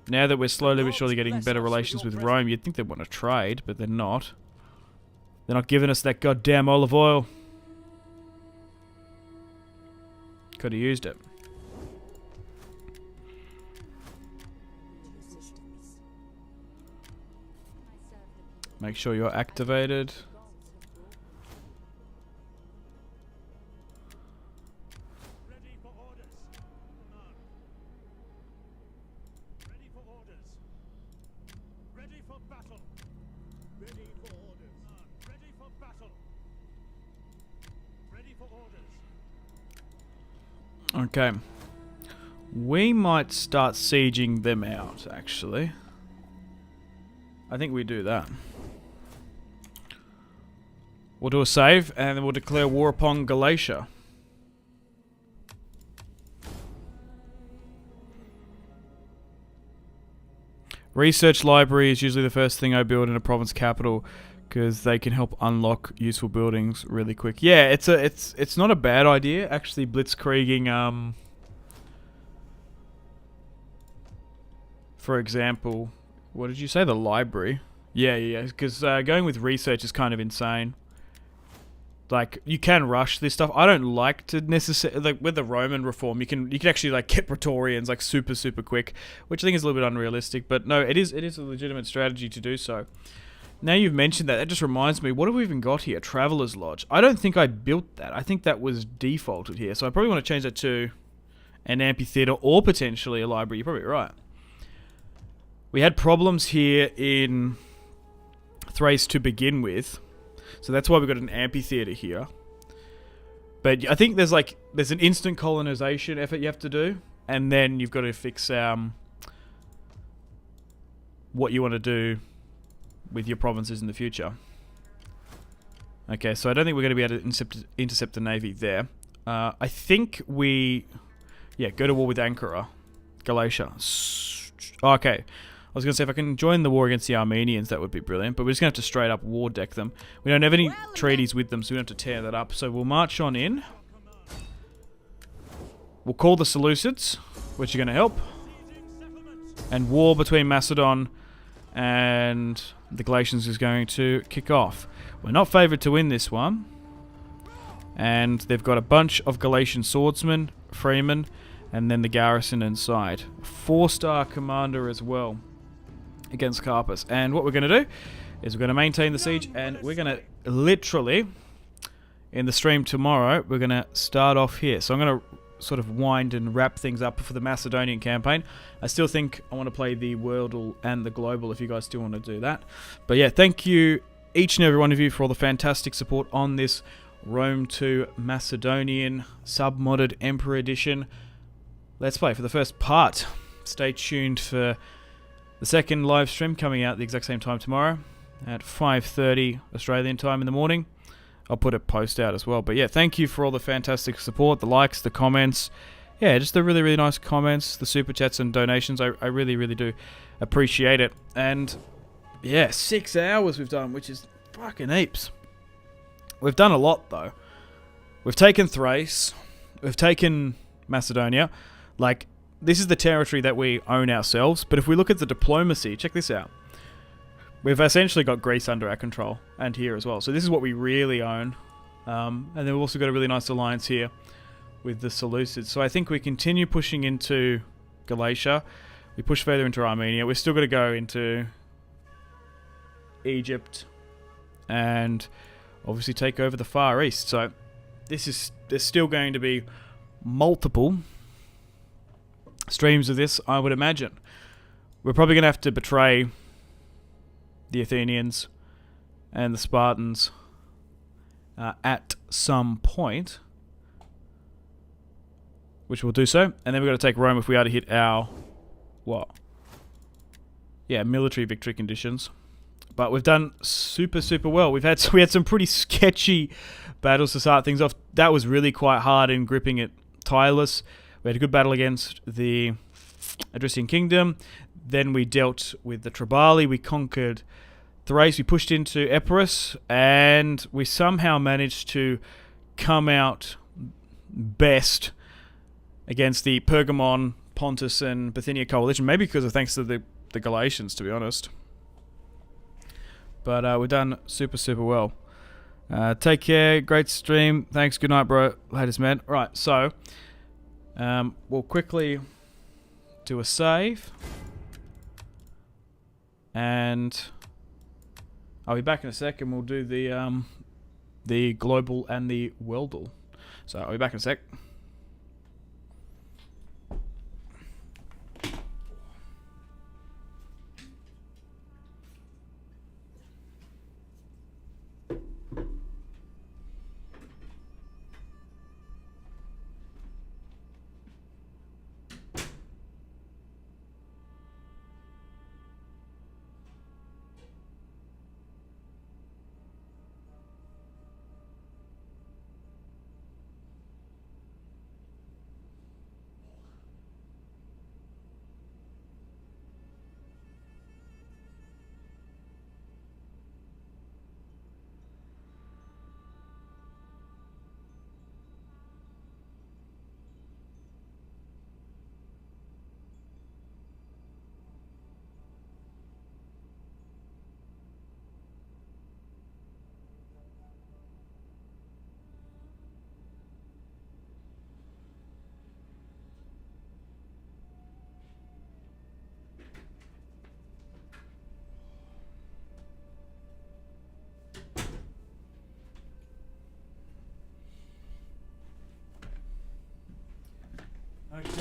Now that we're slowly but surely getting better relations with Rome, you'd think they'd want to trade, but they're not. They're not giving us that goddamn olive oil. Could have used it. Make sure you're activated. Ready for orders. Ready for orders. Ready for battle. Ready for orders. Ready for battle. Ready for orders. Okay. We might start sieging them out, actually. I think we do that. We'll do a save, and then we'll declare war upon Galatia. Research library is usually the first thing I build in a province capital, because they can help unlock useful buildings really quick. Yeah, it's not a bad idea actually blitzkrieging. For example, what did you say? The library? Yeah, because going with research is kind of insane. Like, you can rush this stuff. I don't like to necessarily, like, with the Roman reform, you can actually, like, get Praetorians, like, super quick, which I think is a little bit unrealistic, but no, it is a legitimate strategy to do so. Now you've mentioned that, just reminds me, what have we even got here? Traveller's Lodge. I don't think I built that. I think that was defaulted here, so I probably want to change that to an amphitheater or potentially a library. You're probably right. We had problems here in Thrace to begin with, so that's why we've got an amphitheater here. But I think there's an instant colonization effort you have to do, and then you've got to fix what you want to do with your provinces in the future. Okay, so I don't think we're going to be able to intercept the navy there. I think we, go to war with Ankara, Galatia. Okay. I was going to say, if I can join the war against the Armenians, that would be brilliant. But we're just going to have to straight up war deck them. We don't have any treaties with them, so we don't have to tear that up. So we'll march on in. We'll call the Seleucids, which are going to help. And war between Macedon and the Galatians is going to kick off. We're not favoured to win this one. And they've got a bunch of Galatian swordsmen, freemen, and then the garrison inside. 4-star commander as well against Carpus. And what we're going to do is we're going to maintain the siege, and we're going to literally, in the stream tomorrow, we're going to start off here. So I'm going to sort of wind and wrap things up for the Macedonian campaign. I still think I want to play the Worldle and the Global if you guys still want to do that. But yeah, thank you each and every one of you for all the fantastic support on this Rome 2 Macedonian sub-modded Emperor Edition Let's Play for the first part. Stay tuned for the second live stream coming out at the exact same time tomorrow at 5:30 Australian time in the morning. I'll put a post out as well. But yeah, thank you for all the fantastic support, the likes, the comments. Yeah, just the really, really nice comments, the super chats and donations. I really, really do appreciate it. And yeah, 6 hours we've done, which is fucking heaps. We've done a lot though. We've taken Thrace. We've taken Macedonia. Like, this is the territory that we own ourselves. But if we look at the diplomacy, check this out. We've essentially got Greece under our control, and here as well. So this is what we really own. And then we've also got a really nice alliance here with the Seleucids. So I think we continue pushing into Galatia. We push further into Armenia. We're still going to go into Egypt and obviously take over the Far East. So there's still going to be multiple streams of this, I would imagine. We're probably going to have to betray the Athenians and the Spartans at some point, which we'll do so. And then we've got to take Rome if we are to hit our, what? Yeah, military victory conditions. But we've done super, super well. We had some pretty sketchy battles to start things off. That was really quite hard in gripping at Tyrus. We had a good battle against the Adrician Kingdom. Then we dealt with the Triballi. We conquered Thrace. We pushed into Epirus. And we somehow managed to come out best against the Pergamon, Pontus, and Bithynia coalition. Maybe because of thanks to the Galatians, to be honest. But we've done super, super well. Take care. Great stream. Thanks. Good night, bro. Latest, man. Right, so we'll quickly do a save. And I'll be back in a second. We'll do the Global and the Worldle. So I'll be back in a sec.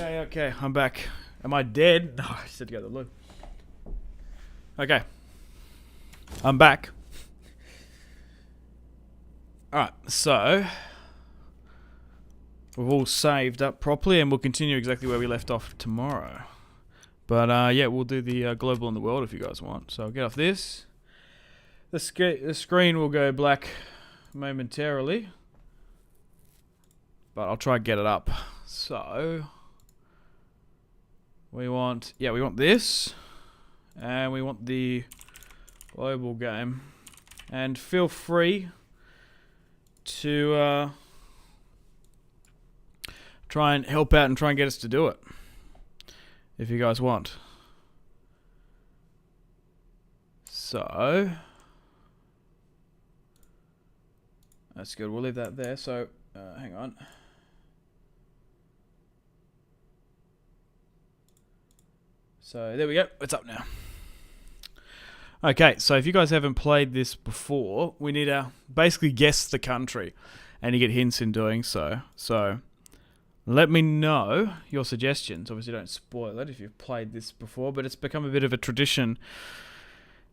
Okay, I'm back. Am I dead? No, I said to go to the loo. Okay. I'm back. Alright, so we've all saved up properly and we'll continue exactly where we left off tomorrow. But yeah, we'll do the Global in the World if you guys want. So I'll get off this. The screen will go black momentarily. But I'll try and get it up. So we want this, and we want the global game, and feel free to try and help out and try and get us to do it, if you guys want. So that's good. We'll leave that there. So hang on. So there we go. It's up now. Okay, so if you guys haven't played this before, we need to basically guess the country, and you get hints in doing so. So let me know your suggestions. Obviously, don't spoil it if you've played this before, but it's become a bit of a tradition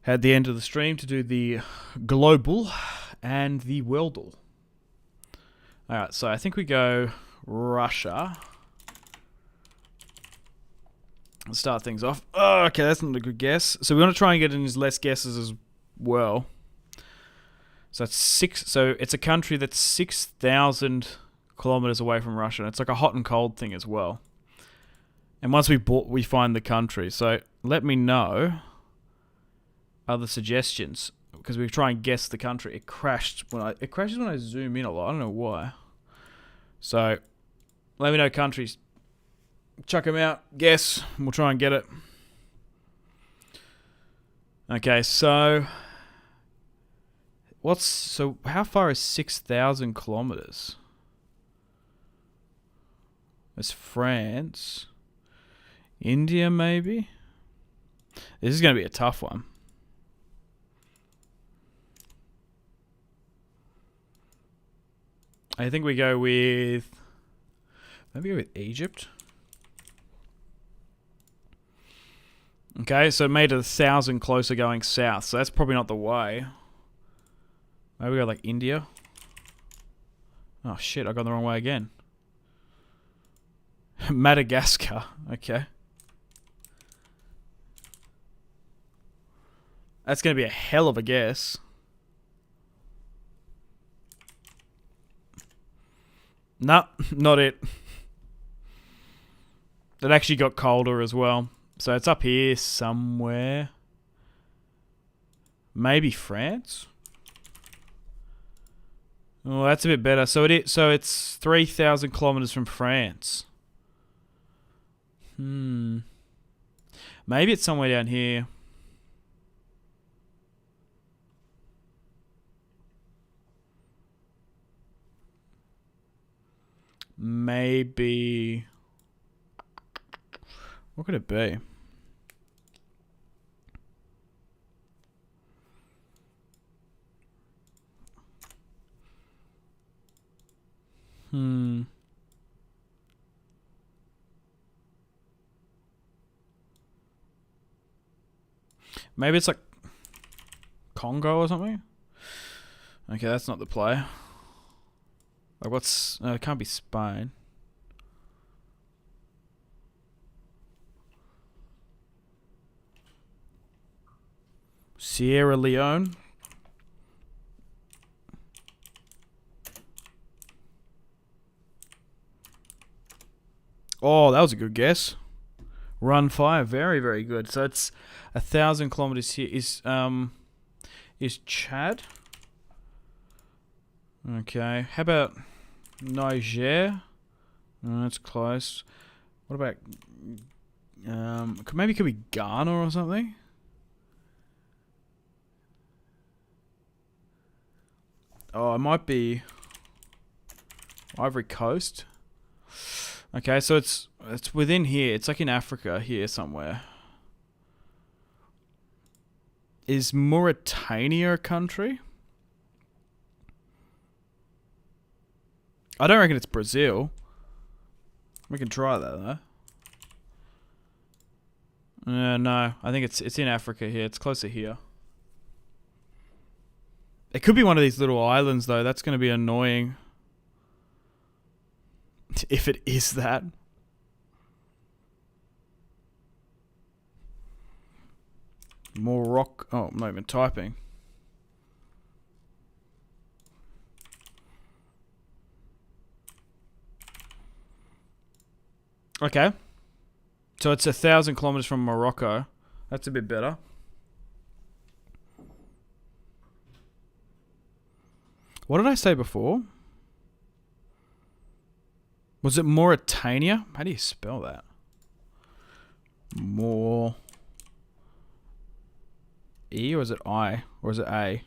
at the end of the stream to do the global and the worldal. Alright, so I think we go Russia. Let's start things off. Oh, okay, that's not a good guess. So we want to try and get in as less guesses as well. So that's so it's a country that's 6,000 kilometers away from Russia. And it's like a hot and cold thing as well. And once we find the country. So let me know other suggestions, because we try and guess the country. It crashes when I zoom in a lot. I don't know why. So let me know countries. Chuck them out, guess, and we'll try and get it. Okay, so how far is 6,000 kilometers? It's France. India, maybe? This is going to be a tough one. I think we go with... maybe go with Egypt. Okay, so it made it 1,000 closer going south, so that's probably not the way. Maybe we go like India. Oh shit, I got the wrong way again. Madagascar, okay. That's going to be a hell of a guess. Nope, not it. It actually got colder as well. So it's up here somewhere. Maybe France? Oh, that's a bit better. So it's 3,000 kilometers from France. Maybe it's somewhere down here. Maybe... what could it be? Maybe it's like Congo or something? Okay, that's not the play. Like what's... no, it can't be Spain. Sierra Leone. Oh, that was a good guess. Run 5, very, very good. So it's 1,000 kilometers here. Is Chad? Okay. How about Niger? Oh, that's close. What about maybe it could be Ghana or something? Oh, it might be Ivory Coast. Okay, so it's within here. It's like in Africa here somewhere. Is Mauritania a country? I don't reckon it's Brazil. We can try that though. No, I think it's in Africa here. It's closer here. It could be one of these little islands though. That's going to be annoying. If it is that. Morocco. Oh, I'm not even typing. Okay. So it's 1,000 kilometers from Morocco. That's a bit better. What did I say before? Was it Mauritania? How do you spell that? Mauritania. E or is it I? Or is it A?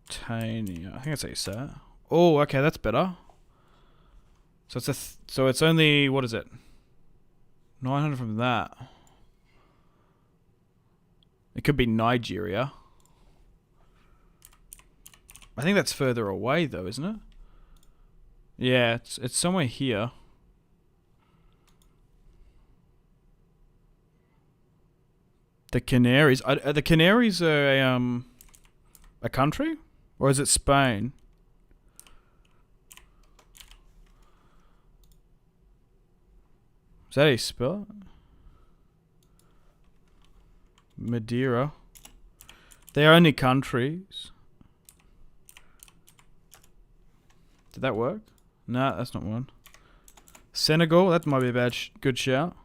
Tania. I think that's how you say it. Oh, okay, that's better. So it's so it's only, what is it? 900 from that. It could be Nigeria. I think that's further away though, isn't it? Yeah, it's somewhere here. The Canaries. Are the Canaries a country? Or is it Spain? Is that how you spell it? Madeira. They're only countries. Did that work? No, that's not one. Senegal. That might be a good shout.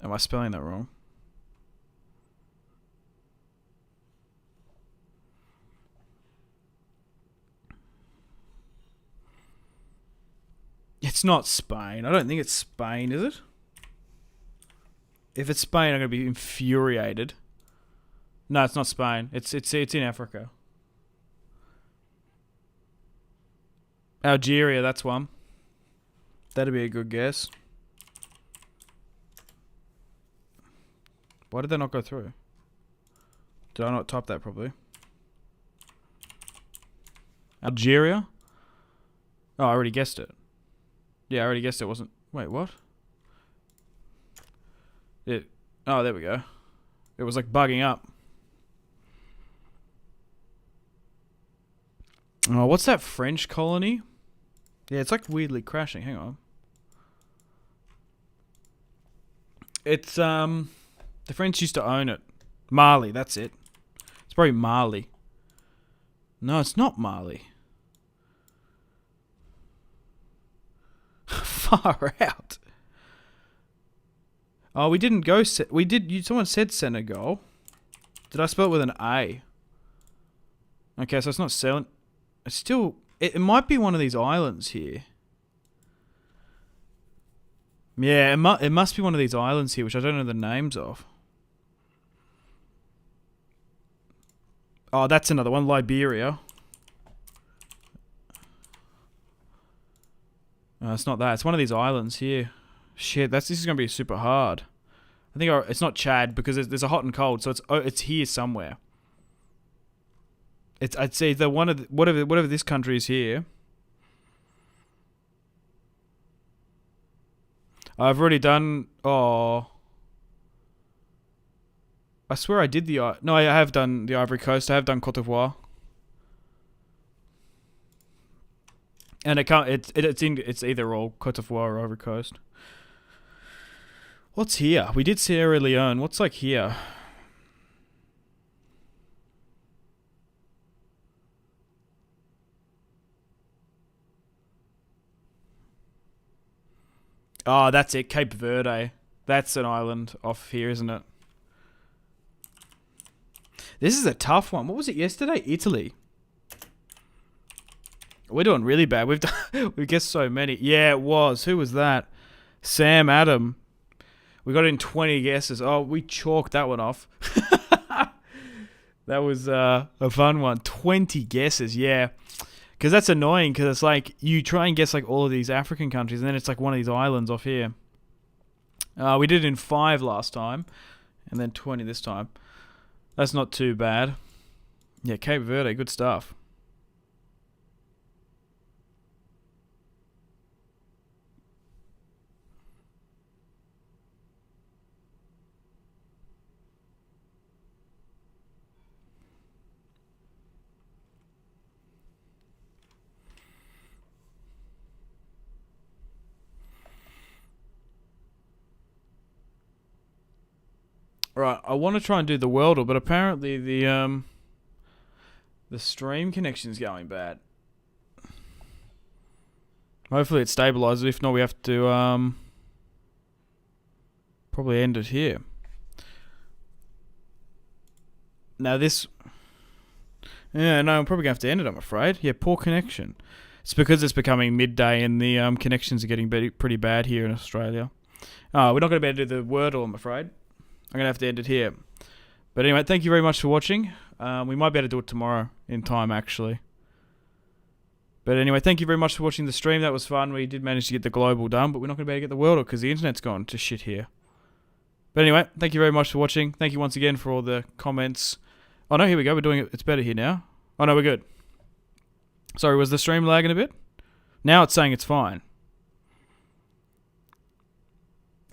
Am I spelling that wrong? It's not Spain. I don't think it's Spain, is it? If it's Spain, I'm going to be infuriated. No, it's not Spain. It's in Africa. Algeria, that's one. That'd be a good guess. Why did that not go through? Did I not type that properly? Algeria? Oh, I already guessed it. Yeah, I already guessed it wasn't... Wait, what? Oh, there we go. It was like bugging up. Oh, what's that French colony? Yeah, it's like weirdly crashing. Hang on. It's, the French used to own it. Mali, that's it. It's probably Mali. No, it's not Mali. Far out. Oh, we didn't go... we did... someone said Senegal. Did I spell it with an A? Okay, so it's not selling... It's still... It might be one of these islands here. Yeah, it must be one of these islands here, which I don't know the names of. Oh, that's another one. Liberia. No, it's not that. It's one of these islands here. Shit, this is going to be super hard. I think it's not Chad because there's a hot and cold, so it's here somewhere. I'd say the one of the, whatever this country is here. I've already done. Oh, I swear I did the. No, I have done the Ivory Coast. I have done Cote d'Ivoire. And it can't. It's either or Cote d'Ivoire or Ivory Coast. What's here? We did Sierra Leone. What's like here? Oh, that's it. Cape Verde. That's an island off here, isn't it? This is a tough one. What was it yesterday? Italy. We're doing really bad. We've guessed so many. Yeah, it was. Who was that? Sam Adam. We got in 20 guesses. Oh, we chalked that one off. That was a fun one. 20 guesses, yeah. Because that's annoying, because it's like, you try and guess like all of these African countries, and then it's like one of these islands off here. We did it in 5 last time, and then 20 this time. That's not too bad. Yeah, Cape Verde, good stuff. Right, I want to try and do the Worldle, but apparently the stream connection's going bad. Hopefully it stabilizes. If not, we have to probably end it here. Now this... Yeah, no, I'm probably going to have to end it, I'm afraid. Yeah, poor connection. It's because it's becoming midday and the connections are getting pretty bad here in Australia. We're not going to be able to do the Wordle, I'm afraid. I'm going to have to end it here. But anyway, thank you very much for watching. We might be able to do it tomorrow in time, actually. But anyway, thank you very much for watching the stream. That was fun. We did manage to get the global done, but we're not going to be able to get the Wordle because the internet's gone to shit here. But anyway, thank you very much for watching. Thank you once again for all the comments. Oh no, here we go. We're doing it. It's better here now. Oh no, we're good. Sorry, was the stream lagging a bit? Now it's saying it's fine.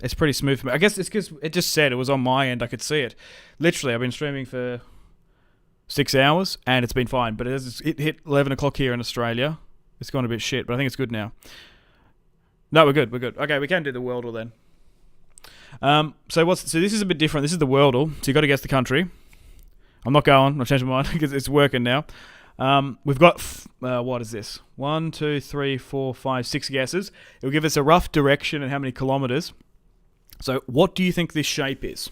It's pretty smooth for me. I guess it's because it just said it was on my end. I could see it. Literally, I've been streaming for 6 hours and it's been fine. But it hit 11 o'clock here in Australia. It's gone a bit shit, but I think it's good now. No, we're good. We're good. Okay, we can do the Wordle then. So this is a bit different. This is the Wordle. So you got to guess the country. I'm not going. I've changed my mind because it's working now. We've got what is this? 1, 2, 3, 4, 5, 6 guesses. It will give us a rough direction and how many kilometers. So, what do you think this shape is?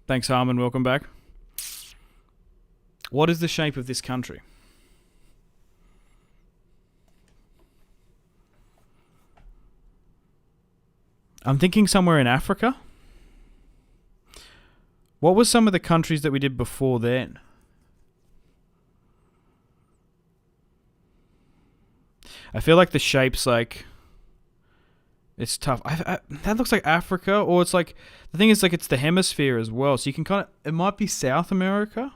Thanks, Harmon. Welcome back. What is the shape of this country? I'm thinking somewhere in Africa. What were some of the countries that we did before then? I feel like the shape's like... It's tough. That looks like Africa, or it's like... The thing is, like, it's the hemisphere as well, so you can kind of... It might be South America?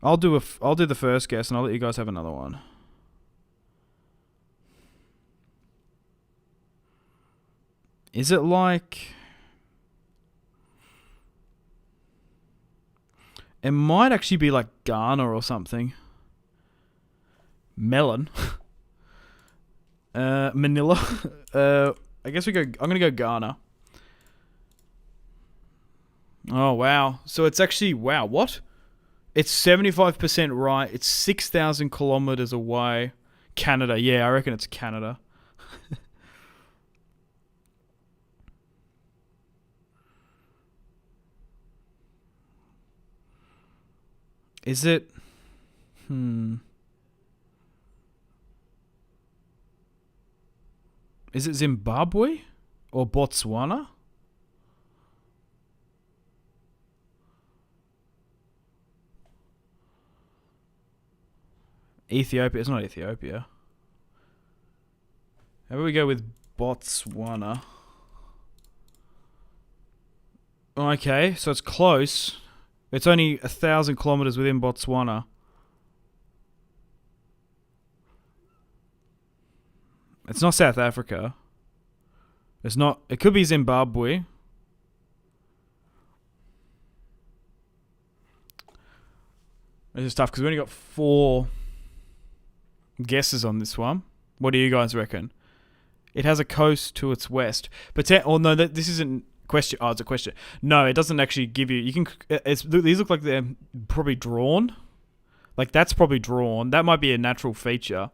I'll do the first guess, and I'll let you guys have another one. Is it like... It might actually be like Ghana or something. Melon. Manila. I guess I'm gonna go Ghana. Oh wow. So it's actually what? It's 75% right. It's 6,000 kilometers away. Canada. Yeah, I reckon it's Canada. Is it? Is it Zimbabwe or Botswana? Ethiopia. It's not Ethiopia. How about we go with Botswana? Okay, so it's close. It's only 1,000 kilometers within Botswana. It's not South Africa. It's not. It could be Zimbabwe. This is tough because we only got 4 guesses on this one. What do you guys reckon? It has a coast to its west. But no, this isn't question. Oh, it's a question. No, it doesn't actually give you. You can. These look like they're probably drawn. Like that's probably drawn. That might be a natural feature.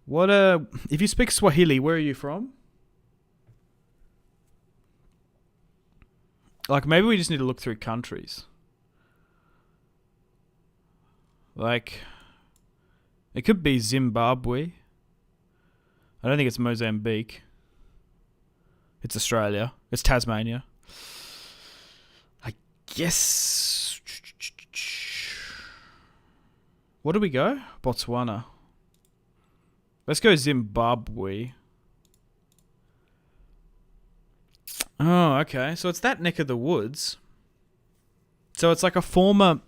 What if you speak Swahili, where are you from? Like maybe we just need to look through countries. Like it could be Zimbabwe. I don't think it's Mozambique. It's Australia. It's Tasmania. I guess. What do we go? Botswana. Let's go Zimbabwe. Oh, okay. So it's that neck of the woods. So it's like a former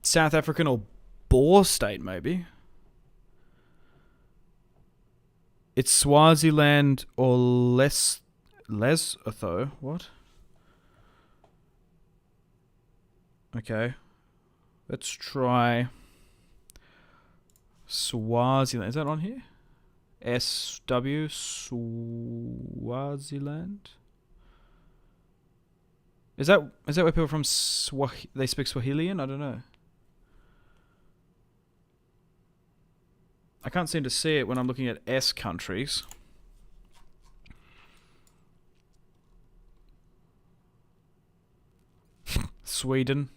South African or Boer state, maybe. It's Swaziland or Lesotho. What? Okay. Let's try Swaziland. Is that on here? SW Swaziland. Is that where people from they speak Swahilian? I don't know. I can't seem to see it when I'm looking at S countries. Sweden.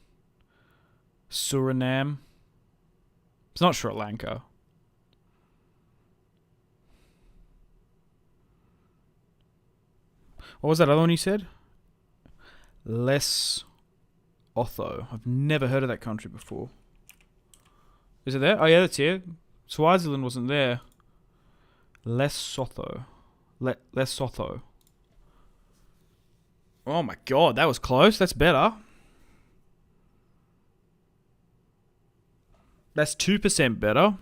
Suriname. It's not Sri Lanka. What was that other one you said? Lesotho. I've never heard of that country before. Is it there? Oh yeah, it's here. Swaziland wasn't there. Lesotho. Lesotho. Oh my god, that was close. That's better. That's 2% better.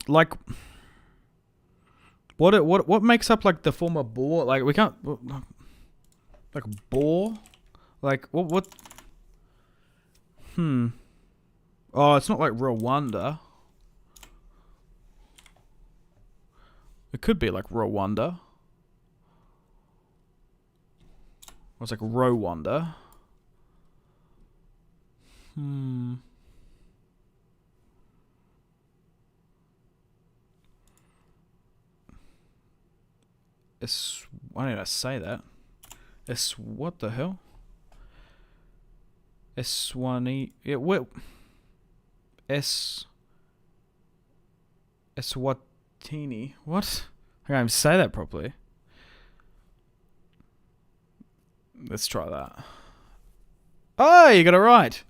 Like, what makes up like the former Boer? Like we can't like Boer. Like what? Oh, it's not like Rwanda. It could be like Rwanda. Or it's like Rwanda. Why did I say that? What the hell? Eswatini. Yeah, what? Eswatini. What? I can't even say that properly. Let's try that. Oh, you got it right.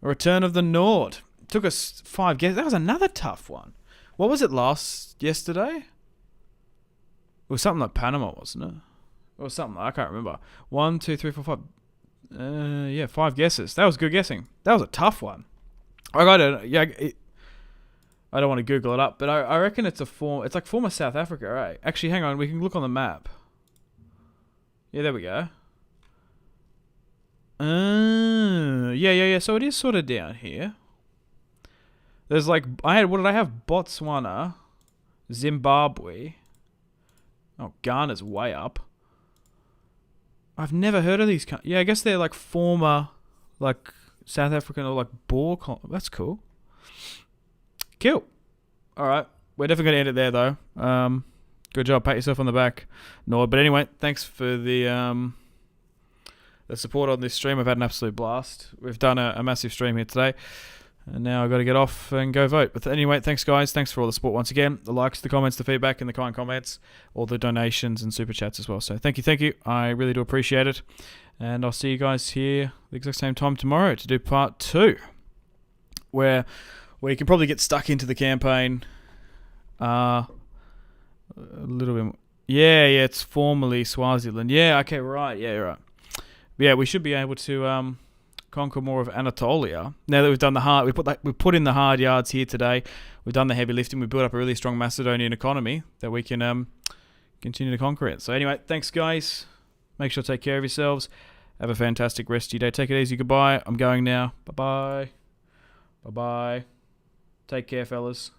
Return of the Nord. Took us 5 guesses. That was another tough one. What was it yesterday? It was something like Panama, wasn't it? Or something. I can't remember. 1, 2, 3, 4, 5. Yeah, 5 guesses. That was good guessing. That was a tough one. I got it. Yeah, I don't want to Google it up, but I reckon it's it's like former South Africa, right? Actually, hang on. We can look on the map. Yeah, there we go. Yeah. So it is sort of down here. There's like what did I have? Botswana, Zimbabwe. Oh, Ghana's way up. I've never heard of these. Yeah, I guess they're like former, like South African or like Boer. That's cool. Cool. All right, we're definitely gonna end it there though. Good job. Pat yourself on the back, Nord. But anyway, thanks for the support on this stream. I've had an absolute blast. We've done a massive stream here today. And now I've got to get off and go vote. But anyway, thanks guys. Thanks for all the support once again. The likes, the comments, the feedback, and the kind comments. All the donations and super chats as well. So thank you. I really do appreciate it. And I'll see you guys here the exact same time tomorrow to do part 2. Where we can probably get stuck into the campaign. A little bit more. Yeah, it's formerly Swaziland. Yeah, okay, right. Yeah, you're right. Yeah, we should be able to conquer more of Anatolia. Now that we've done the hard, we put in the hard yards here today. We've done the heavy lifting. We built up a really strong Macedonian economy that we can continue to conquer it. So anyway, thanks guys. Make sure to take care of yourselves. Have a fantastic rest of your day. Take it easy. Goodbye. I'm going now. Bye bye. Take care, fellas.